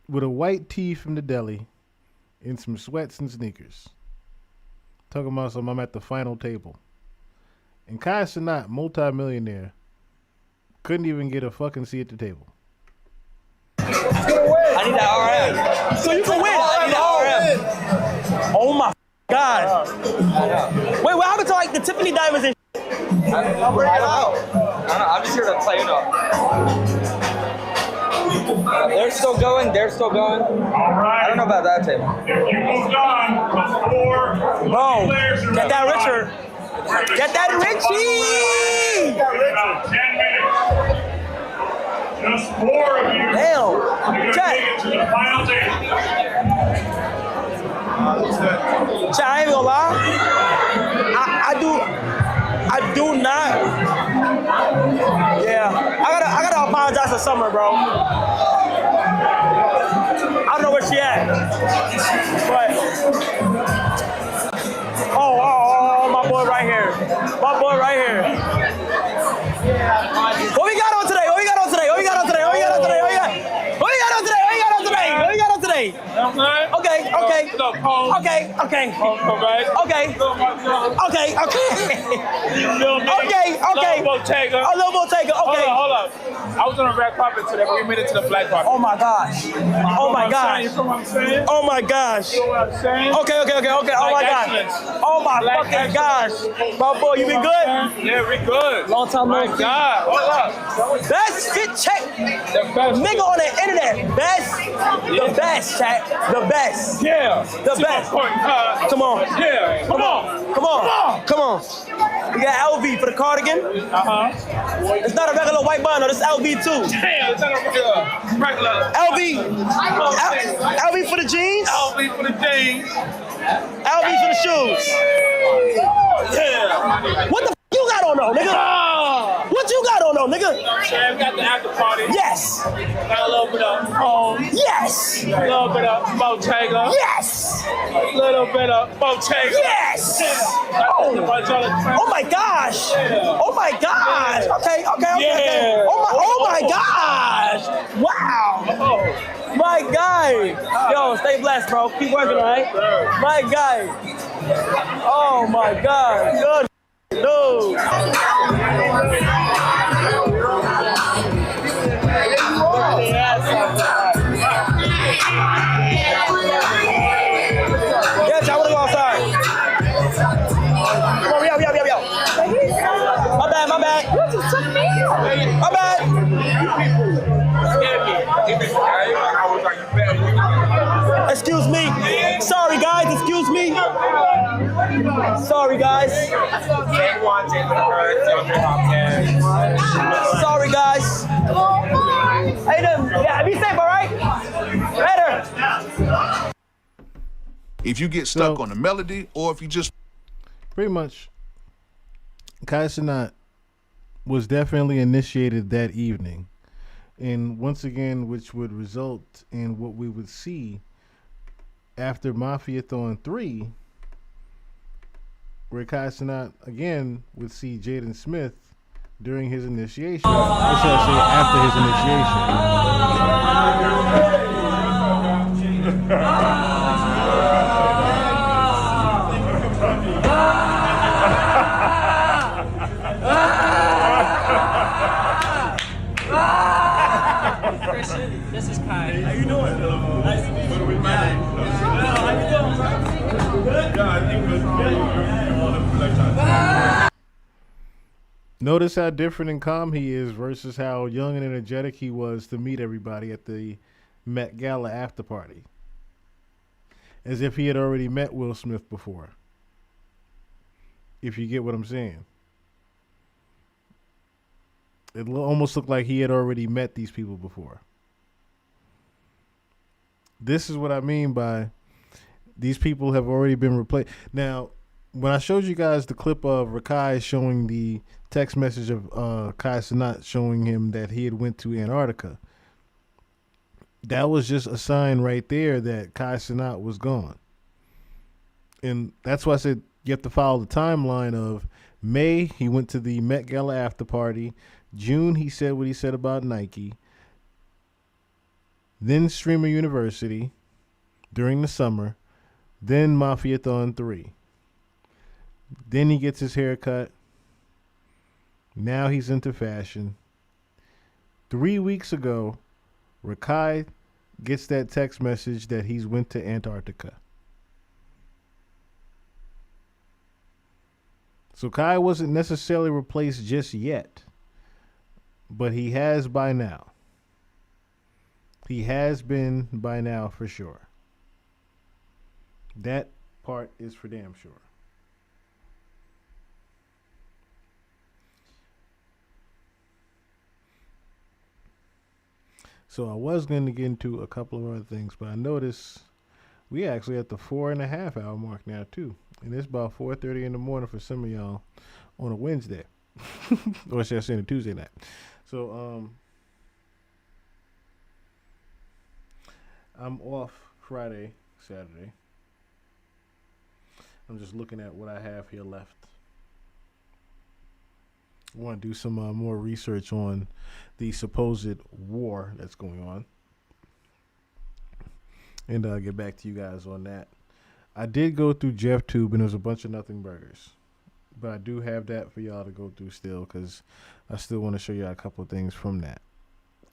with a white tee from the deli and some sweats and sneakers. Talking about some, I'm at the final table. And Kai Cenat, multi-millionaire, couldn't even get a fucking seat at the table. I need that RM. So you can win. I need that RM. Oh my God. Wait, what happened to like the Tiffany diamonds and I don't know. I'm just here to play it up. They're still going. They're still going. All right. I don't know about that table. If you moved on, before Bro, players are get that moving Richard. on, Get that Richie! in about 10 minutes. Just 4 of you. Damn. You're going to Chat. make it to the final table. Chat, I ain't gonna lie. I do not. Yeah, I gotta apologize to Summer, bro. I don't know where she at, but oh, my boy right here, my boy right here. What we got on today? What we got on today? What we got on today? What we got on today? What we got on today? What we got on today? What we got on today? What we got on today? Okay. Bottega. A little Bottega, okay. Hold up. I was on a red carpet today, but we made it to the black carpet. Oh my gosh. Oh my gosh. You know what I'm saying? Oh my gosh. You know what I'm saying? Okay. Oh my gosh. Oh my fucking gosh. My boy, you been good? Yeah, we good. Long time no see. God. Hold up. Best fit check. The best. Nigga on the internet. Best. The best, chat. The best. Yeah. The best. Come on. Yeah. Come on. We got LV for the cardigan. It's not a regular white bun, no, this LV too. Damn, it's not a regular. LV for the jeans. LV for the jeans. LV for the shoes. Yeah. What the f you got on though, nigga? What you got on though, nigga? Yeah, we got the after party. Yes. Got a little bit of Yes. A little bit of Bottega. Yes. A little bit of Bottega. Yes. Oh my gosh. Oh my gosh. Okay. Yeah. Oh my gosh. Wow. My guy. Yo, stay blessed, bro. Keep working, all right? My guy. Oh my God. Good. No. Yes, I want to go outside. Come on, yo. My bad. You just took me. My bad. Excuse me. Sorry, guys. Excuse me. Sorry, guys. Sorry, guys. Hey, yeah, be safe, all right? Later. If you get stuck on the melody, or if you just pretty much, Kai Cenat was definitely initiated that evening. And once again, which would result in what we would see after Mafiathon 3, where Kai Cenat again would see Jaden Smith during his initiation. Or should I say after his Christian, this is Kai. How you doing? Nice to meet you. How you doing, bro? Good? Yeah, I think it was Notice how different and calm he is versus how young and energetic he was to meet everybody at the Met Gala after party. As if he had already met Will Smith before. If you get what I'm saying. It almost looked like he had already met these people before. This is what I mean by these people have already been replaced. Now, when I showed you guys the clip of Rakai showing the text message of Kai Cenat showing him that he had went to Antarctica, that was just a sign right there that Kai Cenat was gone. And that's why I said you have to follow the timeline of May, he went to the Met Gala after party. June, he said what he said about Nike. Then Streamer University during the summer. Then Mafiathon 3. Then he gets his hair cut. Now he's into fashion. 3 weeks ago, Rakai gets that text message that he's went to Antarctica. So Kai wasn't necessarily replaced just yet, but he has by now. He has been by now for sure. That part is for damn sure. So I was going to get into a couple of other things, but I noticed we actually at the 4.5 hour mark now too. And it's about 4:30 in the morning for some of y'all on a Wednesday. Or should I say a Tuesday night. So I'm off Friday, Saturday. I'm just looking at what I have here left. I want to do some more research on the supposed war that's going on. And I'll get back to you guys on that. I did go through JeffTube and there's a bunch of nothing burgers. But I do have that for y'all to go through still because I still want to show y'all a couple of things from that.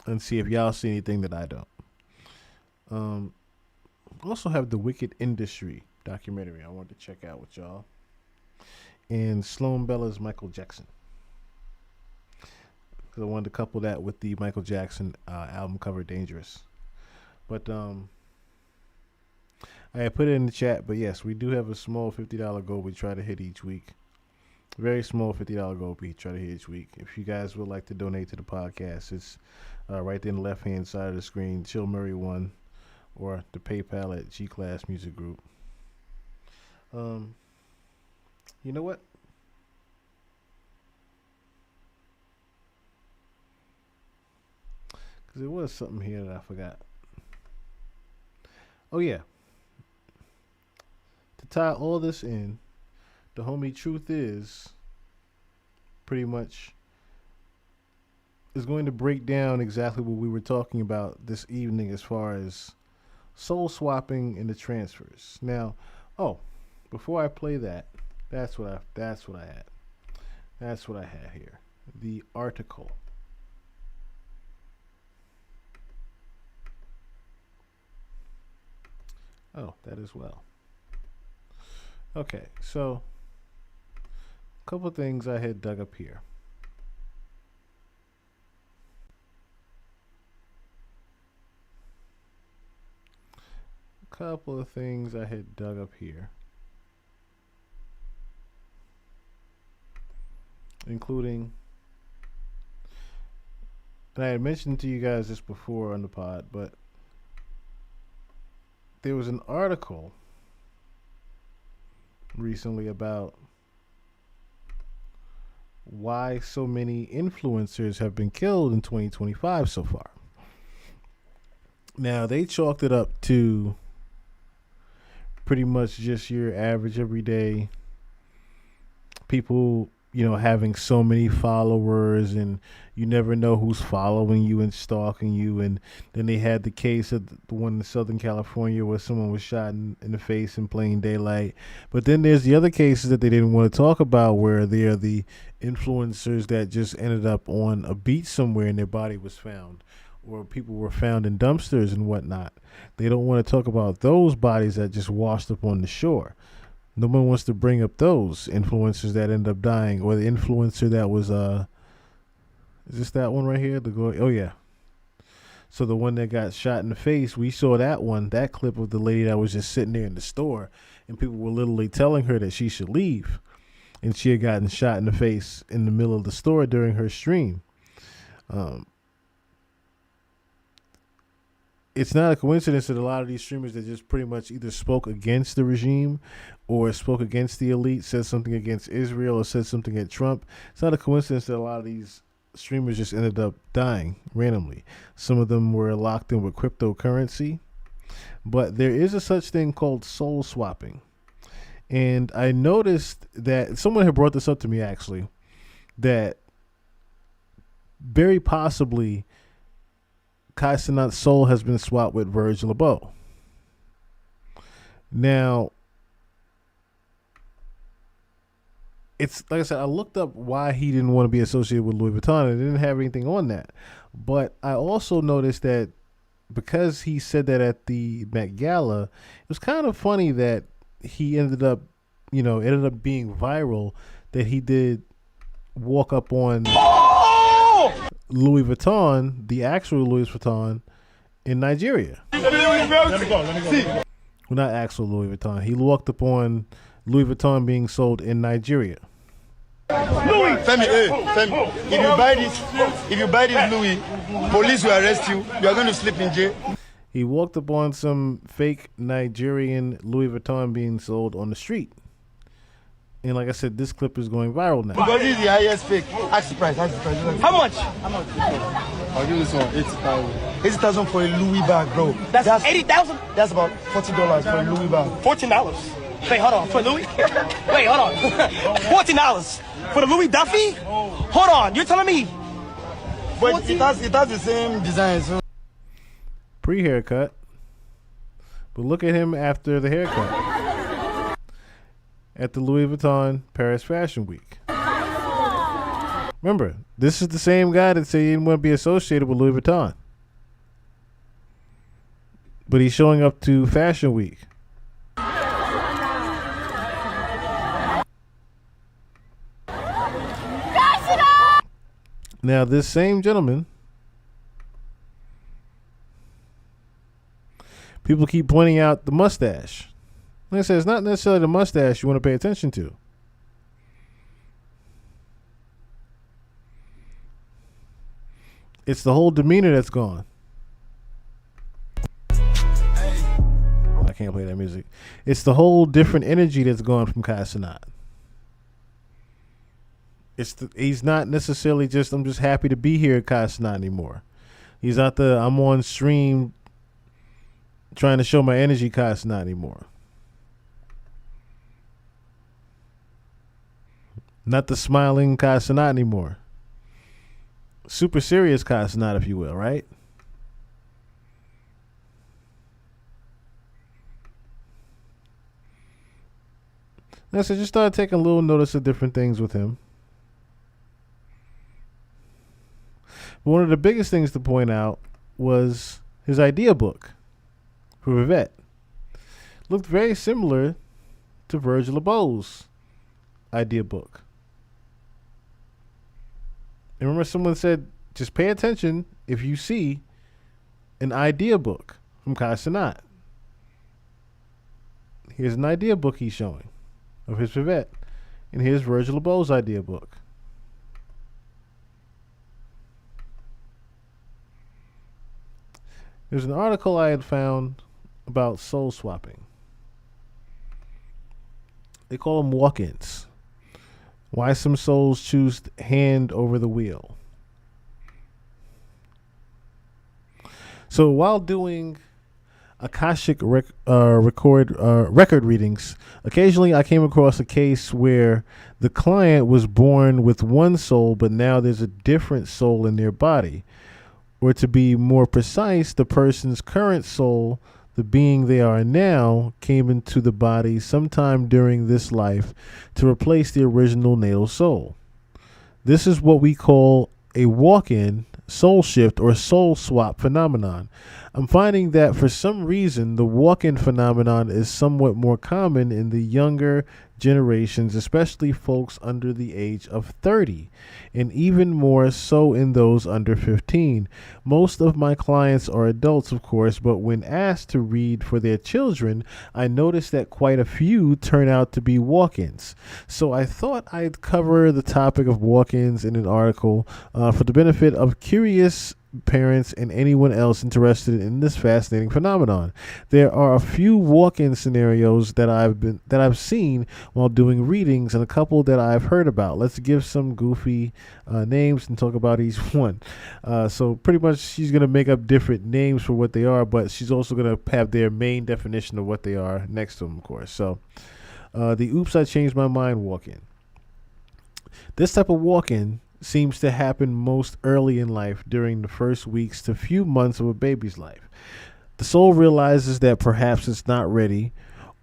And see if y'all see anything that I don't. Also have the Wicked Industry documentary I want to check out with y'all. And Sloan Bella's Michael Jackson. Because I wanted to couple that with the Michael Jackson album cover Dangerous. But I put it in the chat, but yes, we do have a small $50 goal we try to hit each week. Very small $50 goal we try to hit each week. If you guys would like to donate to the podcast, it's right there in the left-hand side of the screen, Chill Murray 1, or the PayPal at G-Class Music Group. You know what? Because there was something here that I forgot. Oh, yeah. To tie all this in, the homie Truth is pretty much is going to break down exactly what we were talking about this evening as far as soul swapping and the transfers. Now, before I play that, that's what I had. That's what I had here. The article. Oh, that as well. Okay, so a couple things I had dug up here. Couple of things I had dug up here, including, and I had mentioned to you guys this before on the pod, but there was an article recently about why so many influencers have been killed in 2025 so far. Now they chalked it up to pretty much just your average everyday people, having so many followers, and you never know who's following you and stalking you. And then they had the case of the one in Southern California where someone was shot in the face in plain daylight. But then there's the other cases that they didn't want to talk about, where they are the influencers that just ended up on a beach somewhere and their body was found, or people were found in dumpsters and whatnot. They don't want to talk about those bodies that just washed up on the shore. No one wants to bring up those influencers that end up dying, or the influencer that was, is this that one right here? Oh yeah. So the one that got shot in the face, we saw that clip of the lady that was just sitting there in the store, and people were literally telling her that she should leave. And she had gotten shot in the face in the middle of the store during her stream. It's not a coincidence that a lot of these streamers that just pretty much either spoke against the regime or spoke against the elite, said something against Israel, or said something at Trump. It's not a coincidence that a lot of these streamers just ended up dying randomly. Some of them were locked in with cryptocurrency. But there is a such thing called soul swapping. And I noticed that someone had brought this up to me, actually, that very possibly Cenat's soul has been swapped with Virgil Abloh. Now, it's like I said, I looked up why he didn't want to be associated with Louis Vuitton, and it didn't have anything on that. But I also noticed that because he said that at the Met Gala, it was kind of funny that he ended up being viral, that he did walk up on Louis Vuitton, the actual Louis Vuitton, in Nigeria. Let me go. Well, not actual Louis Vuitton. He walked up on Louis Vuitton being sold in Nigeria. Louis! Femi, if you buy this Louis, police will arrest you. You are going to sleep in jail. He walked up on some fake Nigerian Louis Vuitton being sold on the street. And like I said, this clip is going viral now. Because this is the highest fake. Ask the price. How much? I'll give this one 80,000. 80,000 for a Louis bag, bro. That's 80,000? That's about $40 for a Louis bag. $14? Wait, hold on. For Louis? Wait, hold on. $14 for the Louis Duffy? Hold on. You're telling me? But it has the same design. So. Pre-haircut. But look at him after the haircut. At the Louis Vuitton Paris Fashion Week. Remember, this is the same guy that said he didn't want to be associated with Louis Vuitton. But he's showing up to Fashion Week. Now, this same gentleman, people keep pointing out the mustache. Like I said, it's not necessarily the mustache you want to pay attention to. It's the whole demeanor that's gone. I can't play that music. It's the whole different energy that's gone from Cenat. He's not necessarily just, I'm just happy to be here at Cenat anymore. He's not the, I'm on stream trying to show my energy Cenat anymore. Not the smiling Cenat anymore. Super serious Cenat, if you will, right? And so just started taking a little notice of different things with him. But one of the biggest things to point out was his idea book for Vivette. Looked very similar to Virgil Abloh's idea book. And remember, someone said, just pay attention if you see an idea book from Cenat. Here's an idea book he's showing of his Vivette. And here's Virgil Abloh's idea book. There's an article I had found about soul swapping. They call them walk-ins. Why some souls choose hand over the wheel. So while doing Akashic record readings, occasionally I came across a case where the client was born with one soul, but now there's a different soul in their body. Or to be more precise, the person's current soul, the being they are now, came into the body sometime during this life to replace the original natal soul. This is what we call a walk-in, soul shift, or soul swap phenomenon. I'm finding that for some reason the walk-in phenomenon is somewhat more common in the younger generations, especially folks under the age of 30, and even more so in those under 15. Most of my clients are adults, of course, but when asked to read for their children, I noticed that quite a few turn out to be walk-ins. So I thought I'd cover the topic of walk-ins in an article for the benefit of curious parents and anyone else interested in this fascinating phenomenon. There are a few walk-in scenarios that I've seen while doing readings, and a couple that I've heard about. Let's give some goofy names and talk about each one. So pretty much she's going to make up different names for what they are, but she's also going to have their main definition of what they are next to them, of course. So the oops, I changed my mind walk-in. This type of walk-in seems to happen most early in life during the first weeks to few months of a baby's life. The soul realizes that perhaps it's not ready,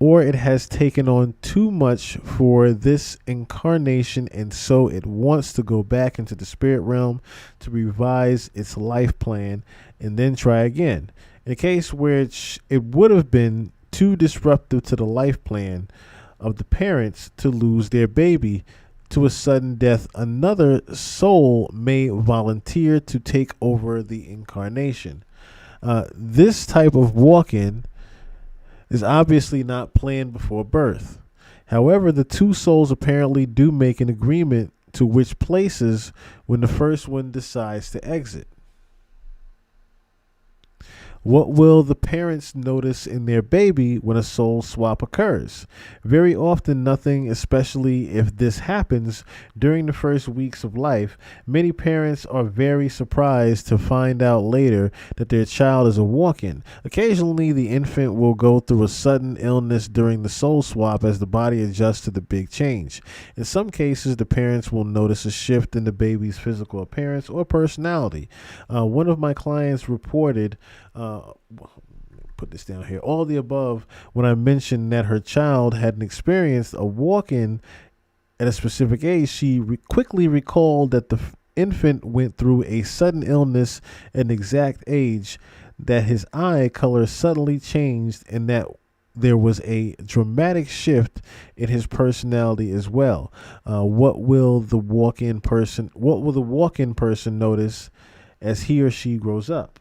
or it has taken on too much for this incarnation, and so it wants to go back into the spirit realm to revise its life plan and then try again. In a case where it would have been too disruptive to the life plan of the parents to lose their baby to a sudden death, another soul may volunteer to take over the incarnation. This type of walk-in is obviously not planned before birth. However, the two souls apparently do make an agreement to which places when the first one decides to exit. What will the parents notice in their baby when a soul swap occurs? Very often nothing, especially if this happens during the first weeks of life. Many parents are very surprised to find out later that their child is a walk-in. Occasionally, the infant will go through a sudden illness during the soul swap as the body adjusts to the big change. In some cases, the parents will notice a shift in the baby's physical appearance or personality. One of my clients reported put this down here. All the above when I mentioned that her child hadn't experienced a walk-in at a specific age. She quickly recalled that the infant went through a sudden illness at an exact age, that his eye color suddenly changed, and that there was a dramatic shift in his personality as well. What will the walk-in person notice as he or she grows up?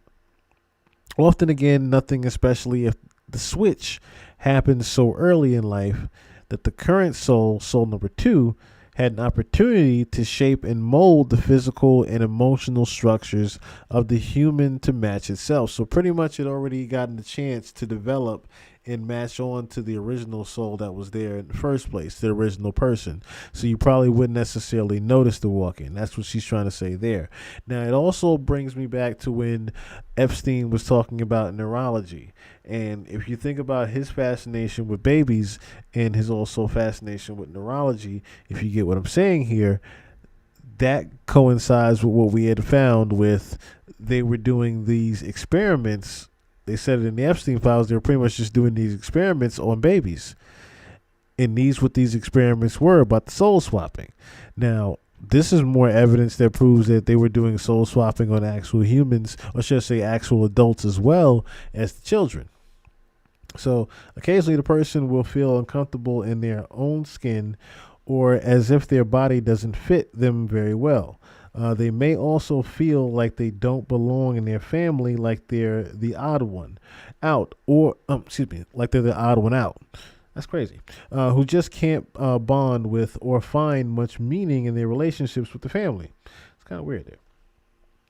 Often again, nothing, especially if the switch happens so early in life that the current soul number 2, had an opportunity to shape and mold the physical and emotional structures of the human to match itself. So pretty much it already gotten the chance to develop and match on to the original soul that was there in the first place, the original person. So you probably wouldn't necessarily notice the walk-in. That's what she's trying to say there. Now, it also brings me back to when Epstein was talking about neurology. And if you think about his fascination with babies and his also fascination with neurology, if you get what I'm saying here, that coincides with what we had found with they were doing these experiments. They said it in the Epstein files. They were pretty much just doing these experiments on babies. And what these experiments were about the soul swapping. Now, this is more evidence that proves that they were doing soul swapping on actual humans, or should I say actual adults as well as the children. So occasionally the person will feel uncomfortable in their own skin, or as if their body doesn't fit them very well. They may also feel like they don't belong in their family, like they're the odd one out, or like they're the odd one out. That's crazy. Who just can't bond with or find much meaning in their relationships with the family. It's kind of weird there.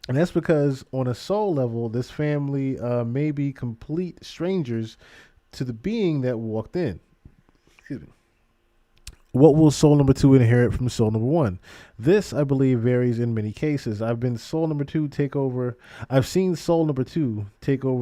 And that's because on a soul level, this family may be complete strangers to the being that walked in. what will soul number 2 inherit from soul number 1? This, I believe, varies in many cases. I've seen soul number 2 take over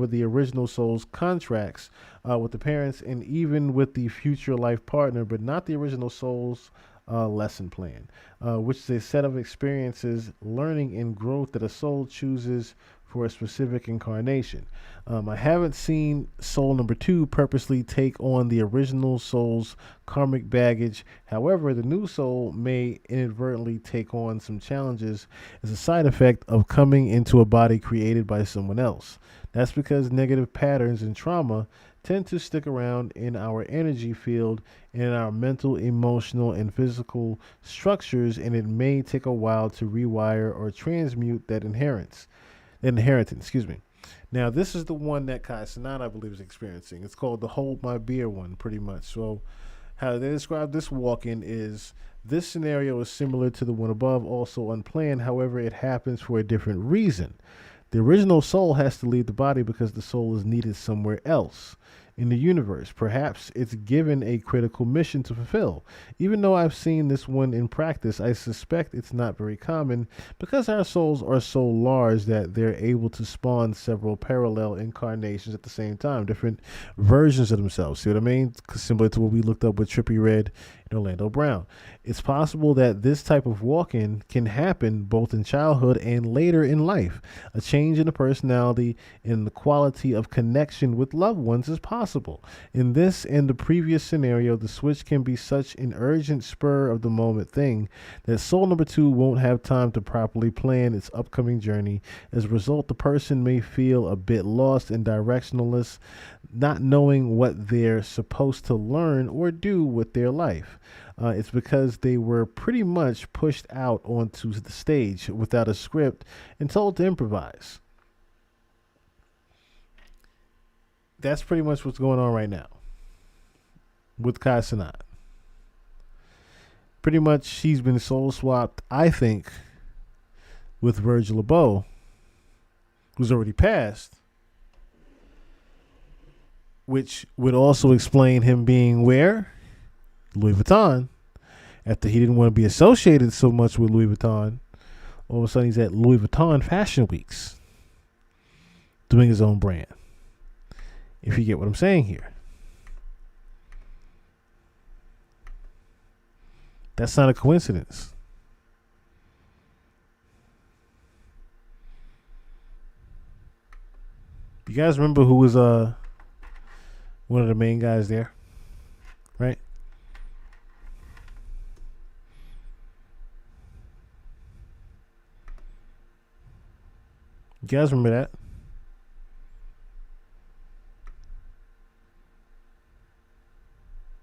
the original soul's contracts with the parents and even with the future life partner, but not the original soul's lesson plan, which is a set of experiences, learning, and growth that a soul chooses for a specific incarnation. I haven't seen soul number 2 purposely take on the original soul's karmic baggage. However, the new soul may inadvertently take on some challenges as a side effect of coming into a body created by someone else. That's because negative patterns and trauma tend to stick around in our energy field and in our mental, emotional, and physical structures, and it may take a while to rewire or transmute that inheritance. Now, this is the one that Cenat, I believe, is experiencing. It's called the Hold My Beer one, pretty much. So how they describe this walk-in is this scenario is similar to the one above, also unplanned. However, it happens for a different reason. The original soul has to leave the body because the soul is needed somewhere else in the universe. Perhaps it's given a critical mission to fulfill. Even though I've seen this one in practice, I suspect it's not very common because our souls are so large that they're able to spawn several parallel incarnations at the same time, different versions of themselves. See what I mean? Similar to what we looked up with Trippie Redd and Orlando Brown. It's possible that this type of walk-in can happen both in childhood and later in life. A change in the personality and the quality of connection with loved ones is possible. In this and the previous scenario, the switch can be such an urgent spur of the moment thing that soul number 2 won't have time to properly plan its upcoming journey. As a result, the person may feel a bit lost and directionless, not knowing what they're supposed to learn or do with their life. It's because they were pretty much pushed out onto the stage without a script and told to improvise. That's pretty much what's going on right now with Cenat. Pretty much she's been soul swapped, I think, with Virgil Abloh, who's already passed, which would also explain him being where? Louis Vuitton. After he didn't want to be associated so much with Louis Vuitton, all of a sudden he's at Louis Vuitton Fashion Weeks doing his own brand. If you get what I'm saying here. That's not a coincidence. You guys remember who was one of the main guys there? Right? You guys remember that?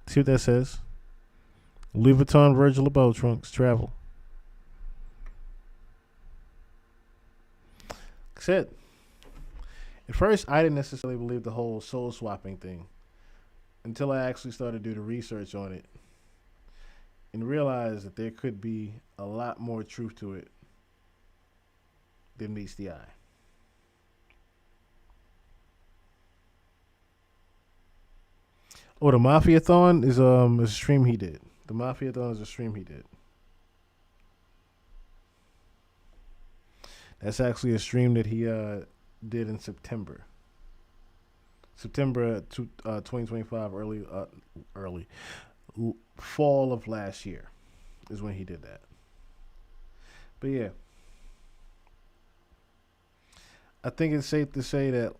See what that says? Louis Vuitton Virgil Abloh trunks travel. Like I said, at first I didn't necessarily believe the whole soul swapping thing until I actually started to do the research on it and realized that there could be a lot more truth to it than meets the eye. Oh, the Mafia-thon is a stream he did. The Mafia-thon is a stream he did. That's actually a stream that he did in September. September 2025, early fall of last year is when he did that. But yeah, I think it's safe to say that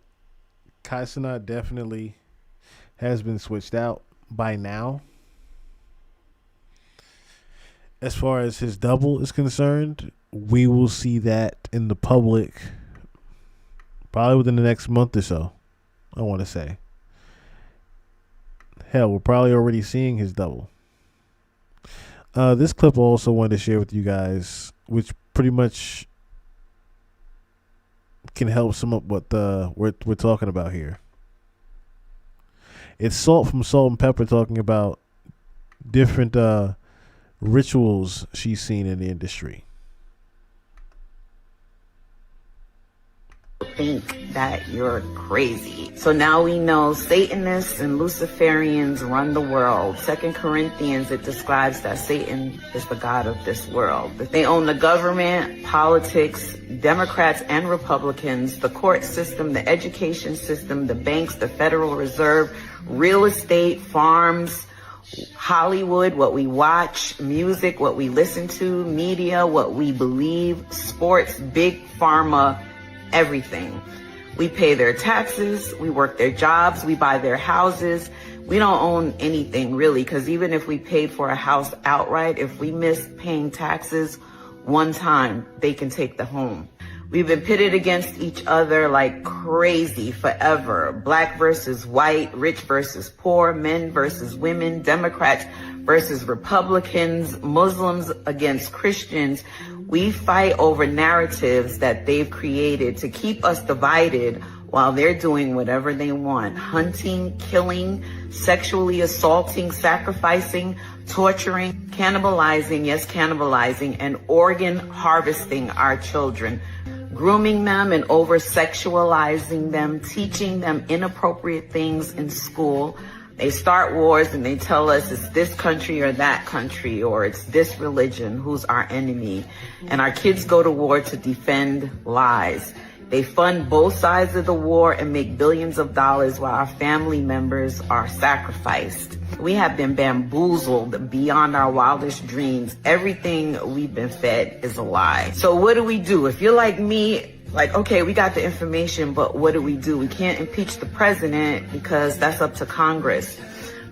Cenat definitely has been switched out by now. As far as his double is concerned, we will see that in the public probably within the next month or so, I want to say. Hell, we're probably already seeing his double. This clip I also wanted to share with you guys, which pretty much can help sum up what we're talking about here. It's Salt from Salt and Pepper talking about different rituals she's seen in the industry. think that you're crazy. So now we know Satanists and Luciferians run the world. 2 Corinthians, it describes that Satan is the god of this world. They own the government, politics, Democrats and Republicans, the court system, the education system, the banks, the Federal Reserve, real estate, farms, Hollywood, what we watch, music, what we listen to, media, what we believe, sports, big pharma, everything. We pay their taxes, we work their jobs, we buy their houses. We don't own anything really, because even if we paid for a house outright, if we miss paying taxes one time, they can take the home. We've been pitted against each other like crazy forever. Black versus white, rich versus poor, men versus women, Democrats versus Republicans, Muslims against Christians. We fight over narratives that they've created to keep us divided while they're doing whatever they want. Hunting, killing, sexually assaulting, sacrificing, torturing, cannibalizing, yes, cannibalizing, and organ harvesting our children. Grooming them and over-sexualizing them, teaching them inappropriate things in school. They start wars and they tell us it's this country or that country, or it's this religion, who's our enemy. And our kids go to war to defend lies. They fund both sides of the war and make billions of dollars while our family members are sacrificed. We have been bamboozled beyond our wildest dreams. Everything we've been fed is a lie. So what do we do? If you're like me, like, okay, we got the information, but what do? We can't impeach the president because that's up to Congress.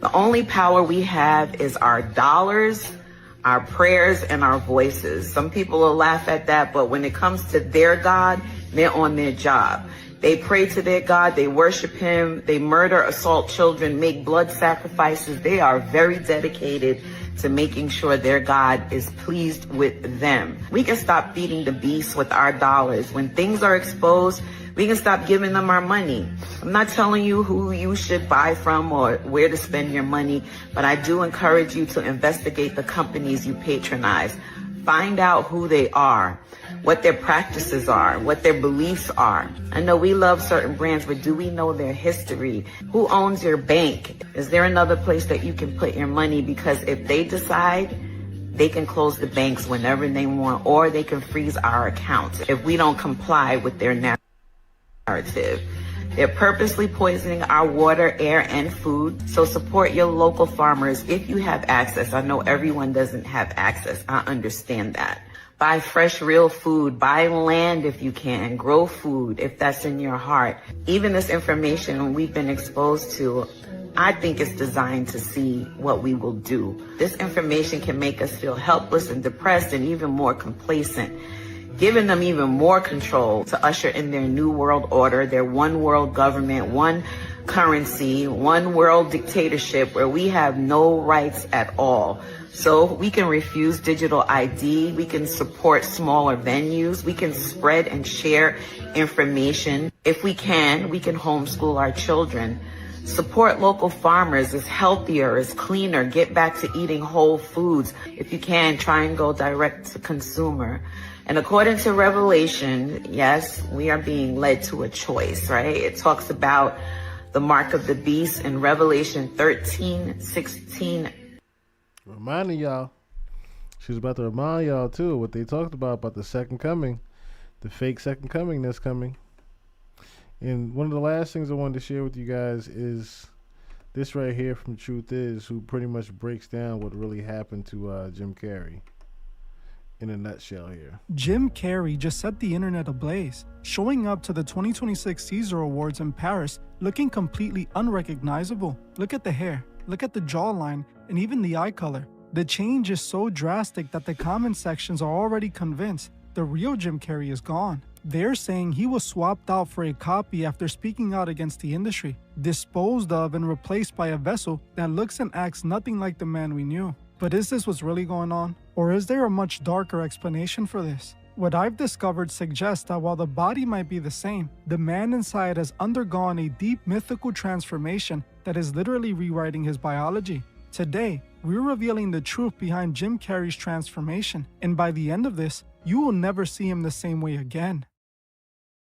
The only power we have is our dollars, our prayers, and our voices. Some people will laugh at that, but when it comes to their God, they're on their job. They pray to their God, they worship him, they murder, assault children, make blood sacrifices. They are very dedicated to making sure their God is pleased with them. We can stop feeding the beast with our dollars. When things are exposed, we can stop giving them our money. I'm not telling you who you should buy from or where to spend your money, but I do encourage you to investigate the companies you patronize. Find out who they are, what their practices are, what their beliefs are. I know we love certain brands, but do we know their history? Who owns your bank? Is there another place that you can put your money? Because if they decide, they can close the banks whenever they want, or they can freeze our accounts if we don't comply with their narrative. They're purposely poisoning our water, air, and food. So support your local farmers if you have access. I know everyone doesn't have access. I understand that. Buy fresh, real food. Buy land if you can. Grow food if that's in your heart. Even this information we've been exposed to, I think it's designed to see what we will do. This information can make us feel helpless and depressed and even more complacent, giving them even more control to usher in their new world order, their one world government, one currency, one world dictatorship where we have no rights at all. So we can refuse digital ID, we can support smaller venues, we can spread and share information. If we can homeschool our children. Support local farmers. It's healthier, it's cleaner. Get back to eating whole foods. If you can, try and go direct to consumer. And according to Revelation, yes, we are being led to a choice, right? It talks about the mark of the beast in Revelation 13:16. Reminding y'all, she was about to remind y'all too what they talked about the second coming, the fake second coming that's coming. And one of the last things I wanted to share with you guys is this right here from Truth Is, who pretty much breaks down what really happened to Jim Carrey in a nutshell here. Jim Carrey just set the internet ablaze, showing up to the 2026 Caesar Awards in Paris looking completely unrecognizable. Look at the hair, look at the jawline, and even the eye color. The change is so drastic that the comment sections are already convinced the real Jim Carrey is gone. They're saying he was swapped out for a copy after speaking out against the industry, disposed of and replaced by a vessel that looks and acts nothing like the man we knew. But is this what's really going on? Or is there a much darker explanation for this? What I've discovered suggests that while the body might be the same, the man inside has undergone a deep mythical transformation that is literally rewriting his biology. Today, we're revealing the truth behind Jim Carrey's transformation, and by the end of this, you will never see him the same way again.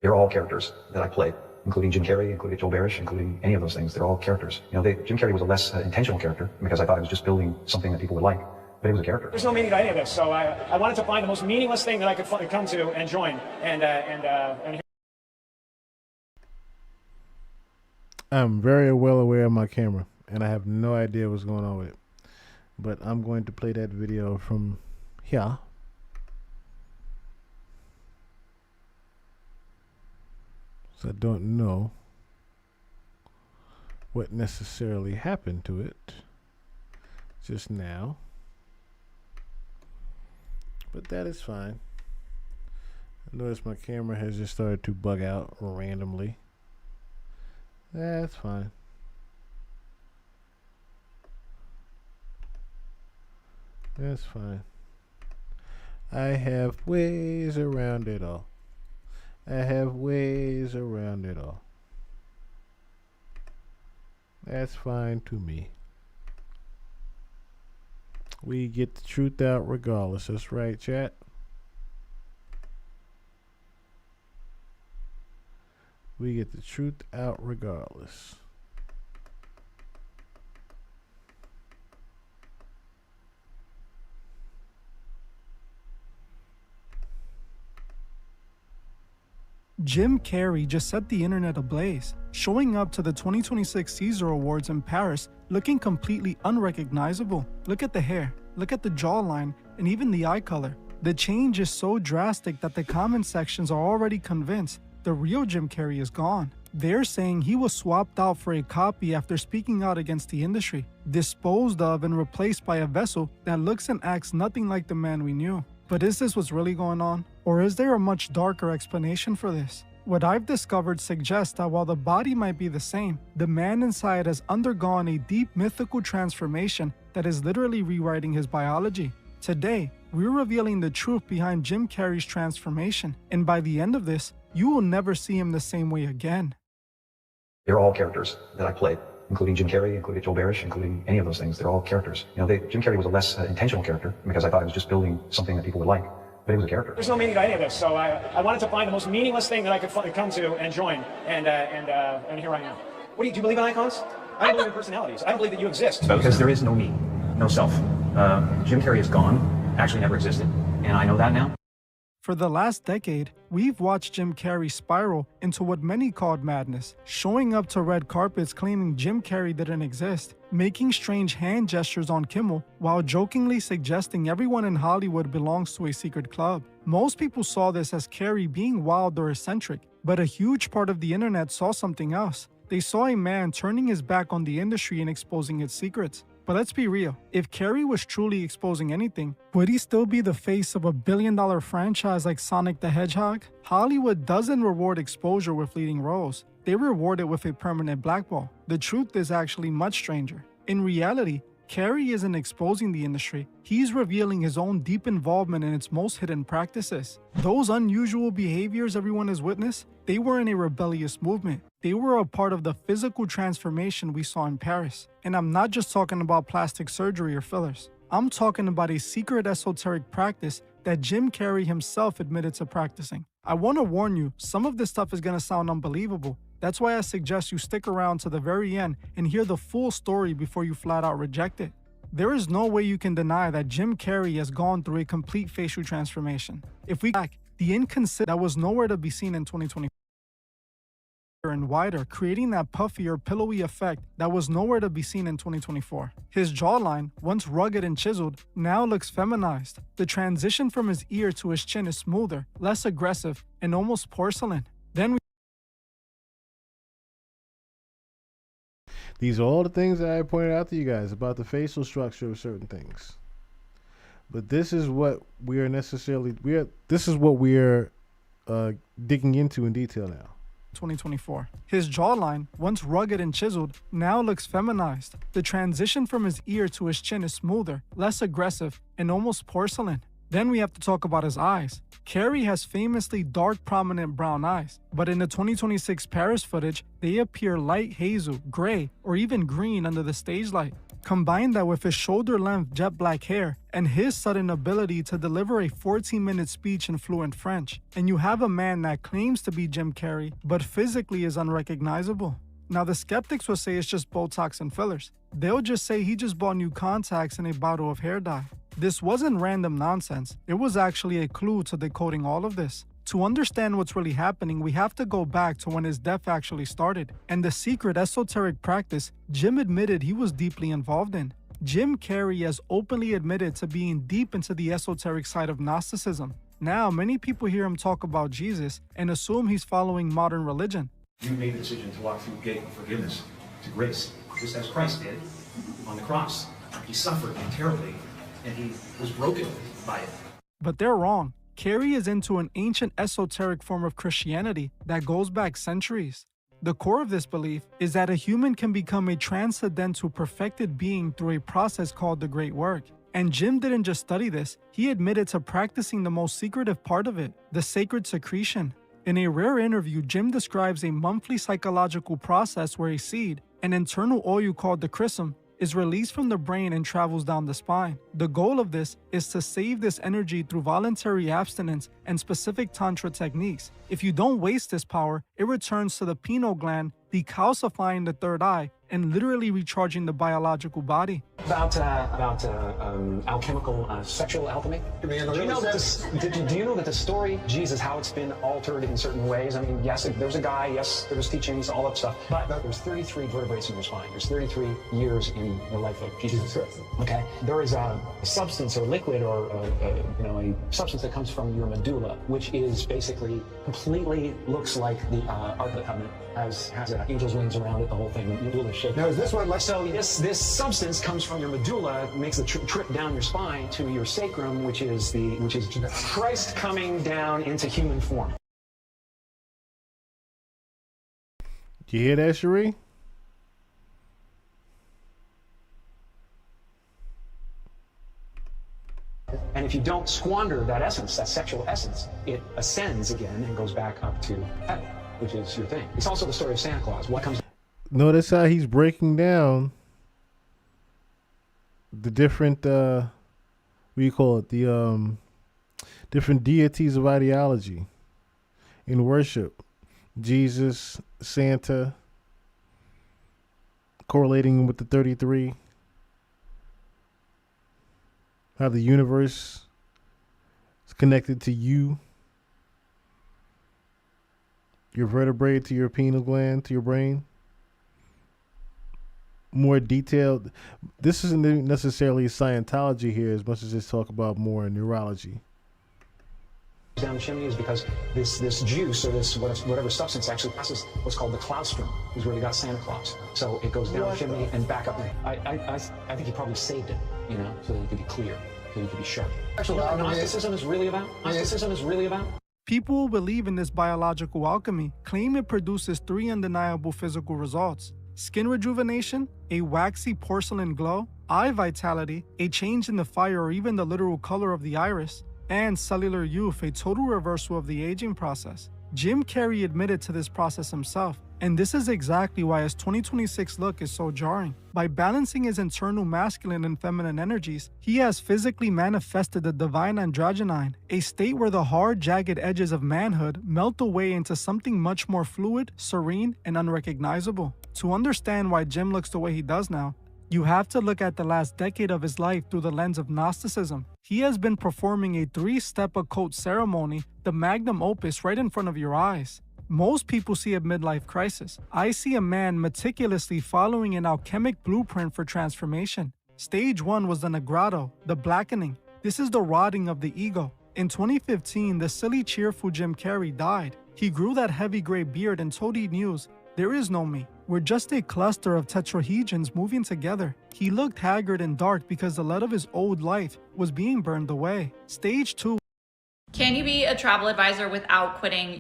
They're all characters that I played, including Jim Carrey, including Joe Barish, including any of those things. They're all characters. You know, Jim Carrey was a less intentional character because I thought I was just building something that people would like, but it was a character. There's no meaning to any of this, so I wanted to find the most meaningless thing that I could come to and join, and I'm very well aware of my camera, and I have no idea what's going on with it. But I'm going to play that video from here. So I don't know what necessarily happened to it just now. But that is fine. I notice my camera has just started to bug out randomly. That's fine. That's fine. I have ways around it all. I have ways around it all. That's fine to me. We get the truth out regardless. That's right, chat. We get the truth out regardless. Jim Carrey just set the internet ablaze, showing up to the 2026 Caesar Awards in Paris looking completely unrecognizable. Look at the hair, look at the jawline, and even the eye color. The change is so drastic that the comment sections are already convinced the real Jim Carrey is gone. They're saying he was swapped out for a copy after speaking out against the industry, disposed of and replaced by a vessel that looks and acts nothing like the man we knew. But is this what's really going on? Or is there a much darker explanation for this? What I've discovered suggests that while the body might be the same, the man inside has undergone a deep mythical transformation that is literally rewriting his biology. Today, we're revealing the truth behind Jim Carrey's transformation, and by the end of this, you will never see him the same way again. They're all characters that I played, including Jim Carrey, including Joe Barish, including any of those things. They're all characters. You know, Jim Carrey was a less intentional character because I thought I was just building something that people would like, but it was a character. There's no meaning to any of this, so I wanted to find the most meaningless thing that I could come to and join, and here I am. What do you believe in icons? I don't believe in personalities. I don't believe that you exist. Because there is no me, no self. Jim Carrey is gone, actually never existed, and I know that now. For the last decade, we've watched Jim Carrey spiral into what many called madness, showing up to red carpets claiming Jim Carrey didn't exist, making strange hand gestures on Kimmel while jokingly suggesting everyone in Hollywood belongs to a secret club. Most people saw this as Carrey being wild or eccentric, but a huge part of the internet saw something else. They saw a man turning his back on the industry and exposing its secrets. But let's be real, if Carrey was truly exposing anything, would he still be the face of a billion-dollar franchise like Sonic the Hedgehog? Hollywood doesn't reward exposure with leading roles. They reward it with a permanent blackball. The truth is actually much stranger. In reality, Carrey isn't exposing the industry, he's revealing his own deep involvement in its most hidden practices. Those unusual behaviors everyone has witnessed, they weren't a rebellious movement. They were a part of the physical transformation we saw in Paris. And I'm not just talking about plastic surgery or fillers. I'm talking about a secret esoteric practice that Jim Carrey himself admitted to practicing. I want to warn you, some of this stuff is going to sound unbelievable. That's why I suggest you stick around to the very end and hear the full story before you flat out reject it. There is no way you can deny that Jim Carrey has gone through a complete facial transformation. If we back, the inconsistent that was nowhere to be seen in 2020 and wider, creating that puffy or pillowy effect that was nowhere to be seen in 2024. His jawline, once rugged and chiseled, now looks feminized. The transition from his ear to his chin is smoother, less aggressive, and almost porcelain. Then These are all the things that I pointed out to you guys about the facial structure of certain things. But this is what we are digging into in detail now. 2024. His jawline, once rugged and chiseled, now looks feminized. The transition from his ear to his chin is smoother, less aggressive, and almost porcelain. Then we have to talk about his eyes. Carrey has famously dark, prominent brown eyes, but in the 2026 Paris footage, they appear light hazel, gray, or even green under the stage light. Combine that with his shoulder-length jet black hair and his sudden ability to deliver a 14-minute speech in fluent French, and you have a man that claims to be Jim Carrey, but physically is unrecognizable. Now, the skeptics will say it's just Botox and fillers. They'll just say he just bought new contacts and a bottle of hair dye. This wasn't random nonsense. It was actually a clue to decoding all of this. To understand what's really happening, we have to go back to when his death actually started, and the secret esoteric practice Jim admitted he was deeply involved in. Jim Carrey has openly admitted to being deep into the esoteric side of Gnosticism. Now, many people hear him talk about Jesus and assume he's following modern religion. You made the decision to walk through the gate of forgiveness to grace, just as Christ did on the cross. He suffered terribly, and he was broken by it. But they're wrong. Carrey is into an ancient esoteric form of Christianity that goes back centuries. The core of this belief is that a human can become a transcendental perfected being through a process called the Great Work. And Jim didn't just study this, he admitted to practicing the most secretive part of it, the sacred secretion. In a rare interview, Jim describes a monthly psychological process where a seed, an internal oil called the chrism, is released from the brain and travels down the spine. The goal of this is to save this energy through voluntary abstinence and specific tantra techniques. If you don't waste this power, it returns to the pineal gland, decalcifying the third eye and literally recharging the biological body. About alchemical sexual alchemy. Do you know that the story Jesus, how it's been altered in certain ways? I mean, yes, there's a guy, yes, there was teachings, all that stuff, but there's 33 vertebrae in your spine. There's 33 years in the life of Jesus. Okay, there is a substance or liquid or a substance that comes from your medulla, which is basically completely looks like the Ark of the Covenant. Has angel's wings around it, the whole thing. The medulla shape. Now, is this what? So this substance comes from your medulla, makes the trip down your spine to your sacrum, which is Christ coming down into human form. You hear that, Cherie? And if you don't squander that essence, that sexual essence, it ascends again and goes back up to heaven, which is your thing. It's also the story of Santa Claus. What comes? Notice how he's breaking down the different, what do you call it? The different deities of ideology in worship. Jesus, Santa, correlating with the 33. How the universe is connected to you. Your vertebrae to your pineal gland, to your brain. More detailed. This isn't necessarily Scientology here as much as it's talk about more neurology. Down the chimney is because this juice or this whatever substance actually passes what's called the claustrum, is where they got Santa Claus. So it goes down the chimney and back up. I think he probably saved it, so that it could be clear, so that it could be sharp. Actually, what Gnosticism is really about? Gnosticism is really about? People who believe in this biological alchemy claim it produces 3 undeniable physical results: skin rejuvenation, a waxy porcelain glow, eye vitality, a change in the fire or even the literal color of the iris, and cellular youth, a total reversal of the aging process. Jim Carrey admitted to this process himself, and this is exactly why his 2026 look is so jarring. By balancing his internal masculine and feminine energies, he has physically manifested the divine androgyne, a state where the hard, jagged edges of manhood melt away into something much more fluid, serene, and unrecognizable. To understand why Jim looks the way he does now, you have to look at the last decade of his life through the lens of Gnosticism. He has been performing a 3-step occult ceremony, the magnum opus, right in front of your eyes. Most people see a midlife crisis. I see a man meticulously following an alchemic blueprint for transformation. Stage 1 was the Negrado, the blackening. This is the rotting of the ego. In 2015, the silly, cheerful Jim Carrey died. He grew that heavy gray beard and told E-News, "There is no me. We're just a cluster of tetrahedrons moving together." He looked haggard and dark because the lead of his old life was being burned away. Stage 2. Can you be a travel advisor without quitting?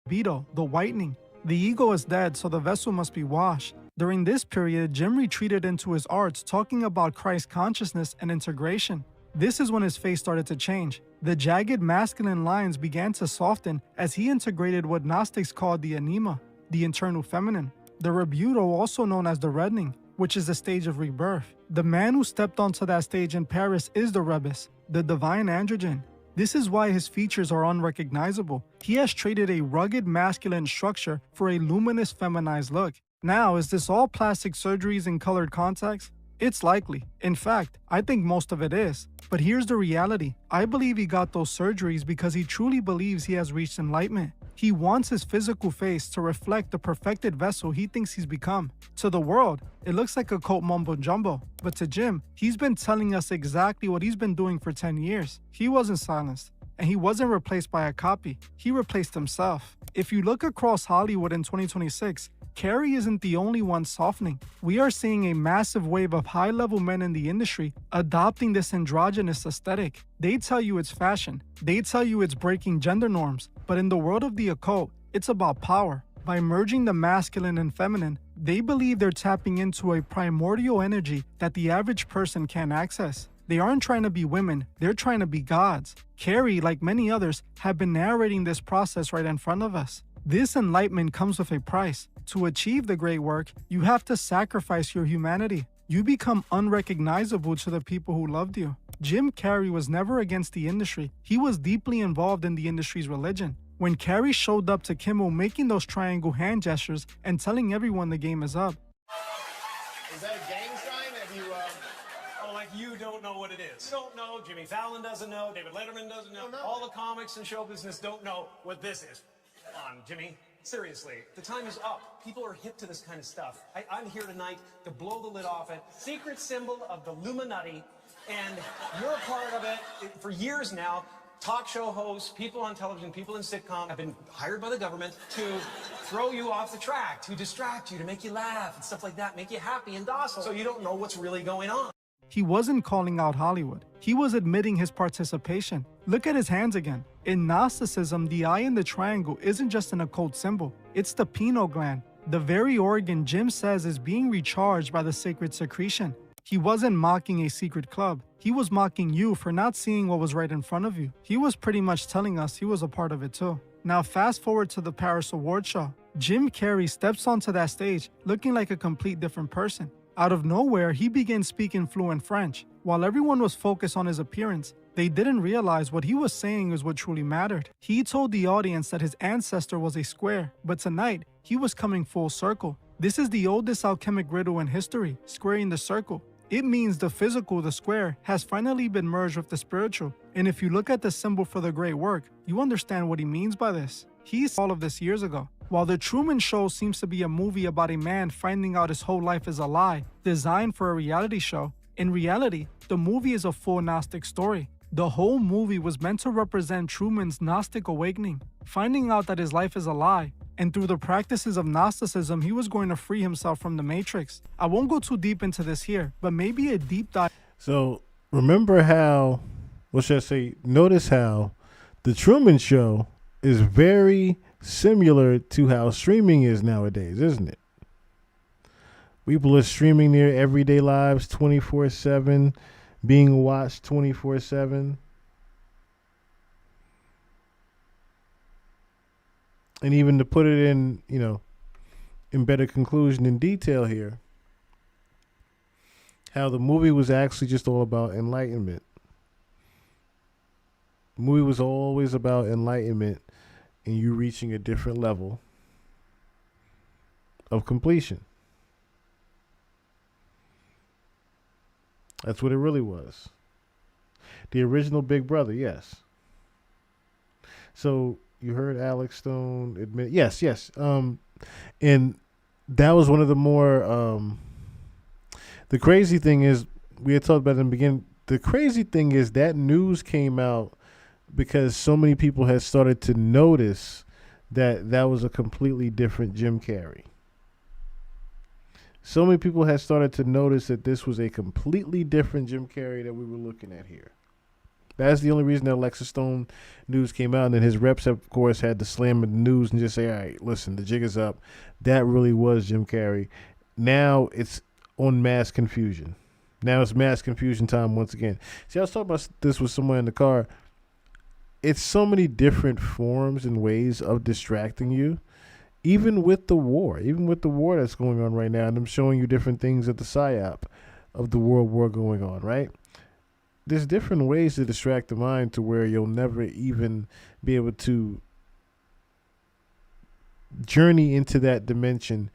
Libido, the whitening. The ego is dead, so the vessel must be washed. During this period, Jim retreated into his arts, talking about Christ consciousness and integration. This is when his face started to change. The jagged masculine lines began to soften as he integrated what Gnostics called the anima. the internal feminine. The rebuto, also known as the reddening, which is the stage of rebirth. The man who stepped onto that stage in Paris is the rebus, the divine androgen. This is why his features are unrecognizable. He has traded a rugged masculine structure for a luminous feminized look. Now, is this all plastic surgeries and colored contacts? It's likely. In fact, I think most of it is. But here's the reality. I believe he got those surgeries because he truly believes he has reached enlightenment. He wants his physical face to reflect the perfected vessel he thinks he's become. To the world, it looks like a cult mumbo jumbo. But to Jim, he's been telling us exactly what he's been doing for 10 years. He wasn't silenced. And he wasn't replaced by a copy. He replaced himself. If you look across Hollywood in 2026, Carrey isn't the only one softening. We are seeing a massive wave of high-level men in the industry adopting this androgynous aesthetic. They tell you it's fashion. They tell you it's breaking gender norms. But in the world of the occult, it's about power. By merging the masculine and feminine, they believe they're tapping into a primordial energy that the average person can't access. They aren't trying to be women, they're trying to be gods. Carrey, like many others, have been narrating this process right in front of us. This enlightenment comes with a price. To achieve the great work, you have to sacrifice your humanity. You become unrecognizable to the people who loved you. Jim Carrey was never against the industry. He was deeply involved in the industry's religion. When Carrey showed up to Kimmel making those triangle hand gestures and telling everyone the game is up. Is that a gang sign? Have you, oh, like you don't know what it is. You don't know, Jimmy Fallon doesn't know, David Letterman doesn't know. All the comics and show business don't know what this is. Come on, Jimmy. Seriously, the time is up. People are hip to this kind of stuff. I'm here tonight to blow the lid off it. Secret symbol of the Illuminati, and you're a part of it for years now. Talk show hosts, people on television, people in sitcom have been hired by the government to throw you off the track, to distract you, to make you laugh and stuff like that, make you happy and docile, so you don't know what's really going on. He wasn't calling out Hollywood. He was admitting his participation. Look at his hands again. In Gnosticism, the eye in the triangle isn't just an occult symbol. It's the pineal gland, the very organ Jim says is being recharged by the sacred secretion. He wasn't mocking a secret club. He was mocking you for not seeing what was right in front of you. He was pretty much telling us he was a part of it too. Now fast forward to the Paris award show. Jim Carrey steps onto that stage looking like a complete different person. Out of nowhere, he begins speaking fluent French. While everyone was focused on his appearance, they didn't realize what he was saying is what truly mattered. He told the audience that his ancestor was a square, but tonight, he was coming full circle. This is the oldest alchemic riddle in history, squaring the circle. It means the physical, the square, has finally been merged with the spiritual. And if you look at the symbol for the great work, you understand what he means by this. He saw all of this years ago. While The Truman Show seems to be a movie about a man finding out his whole life is a lie, designed for a reality show, in reality, the movie is a full Gnostic story. The whole movie was meant to represent Truman's Gnostic awakening, finding out that his life is a lie, and through the practices of Gnosticism, he was going to free himself from the Matrix. I won't go too deep into this here, but maybe a deep dive. So remember how, what should I say, notice how The Truman Show is very similar to how streaming is nowadays, isn't it? People are streaming their everyday lives 24/7, being watched 24/7. And even to put it in, in better conclusion and detail here, how the movie was actually just all about enlightenment. The movie was always about enlightenment and you reaching a different level of completion. That's what it really was. The original Big Brother, yes. So you heard Alex Stone admit, yes. And that was one of the more, the crazy thing is, we had talked about it in the beginning, the crazy thing is that news came out because so many people had started to notice that that was a completely different Jim Carrey. So many people had started to notice that this was a completely different Jim Carrey that we were looking at here. That's the only reason that Alexa Stone news came out, and then his reps, of course, had to slam the news and just say, all right, listen, the jig is up. That really was Jim Carrey. Now it's on mass confusion. Now it's mass confusion time once again. See, I was talking about this with someone in the car. It's so many different forms and ways of distracting you. Even with the war that's going on right now, and I'm showing you different things of the psyop of the world war going on, right? There's different ways to distract the mind to where you'll never even be able to journey into that dimension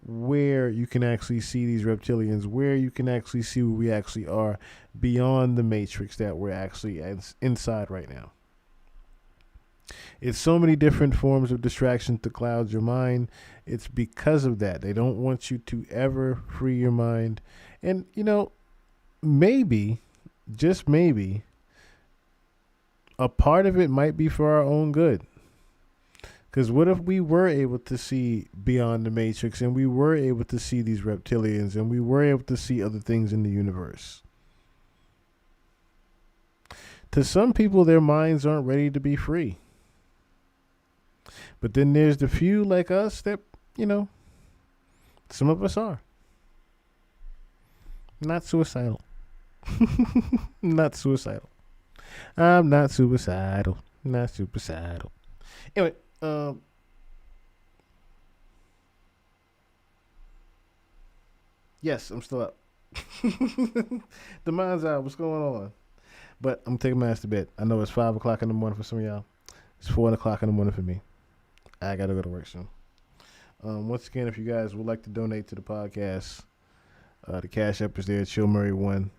where you can actually see these reptilians, where you can actually see who we actually are beyond the matrix that we're actually inside right now. It's so many different forms of distraction to cloud your mind. It's because of that. They don't want you to ever free your mind. And, you know, maybe, just maybe, a part of it might be for our own good. Because what if we were able to see beyond the matrix, and we were able to see these reptilians, and we were able to see other things in the universe? To some people, their minds aren't ready to be free. But then there's the few like us that, you know, some of us are. Not suicidal. Not suicidal. I'm not suicidal. Not suicidal. Anyway, yes, I'm still up. The mind's out. What's going on? But I'm taking my ass to bed. I know it's 5 o'clock in the morning for some of y'all. It's 4 o'clock in the morning for me. I gotta go to work soon. Once again, if you guys would like to donate to the podcast, the Cash App is there, Chill Murray 1.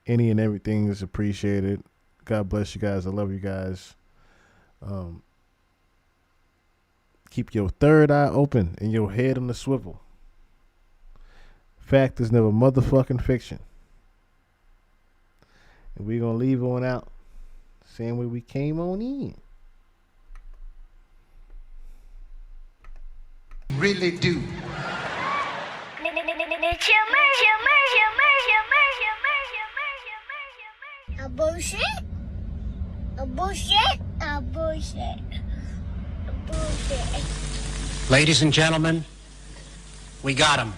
Any and everything is appreciated. God bless you guys. I love you guys. Keep your third eye open and your head on the swivel. Fact is never motherfucking fiction. And we're going to leave on out same way we came on in. Really do. A bullshit. A bullshit. A bullshit. A bullshit. Ladies and gentlemen, we got him.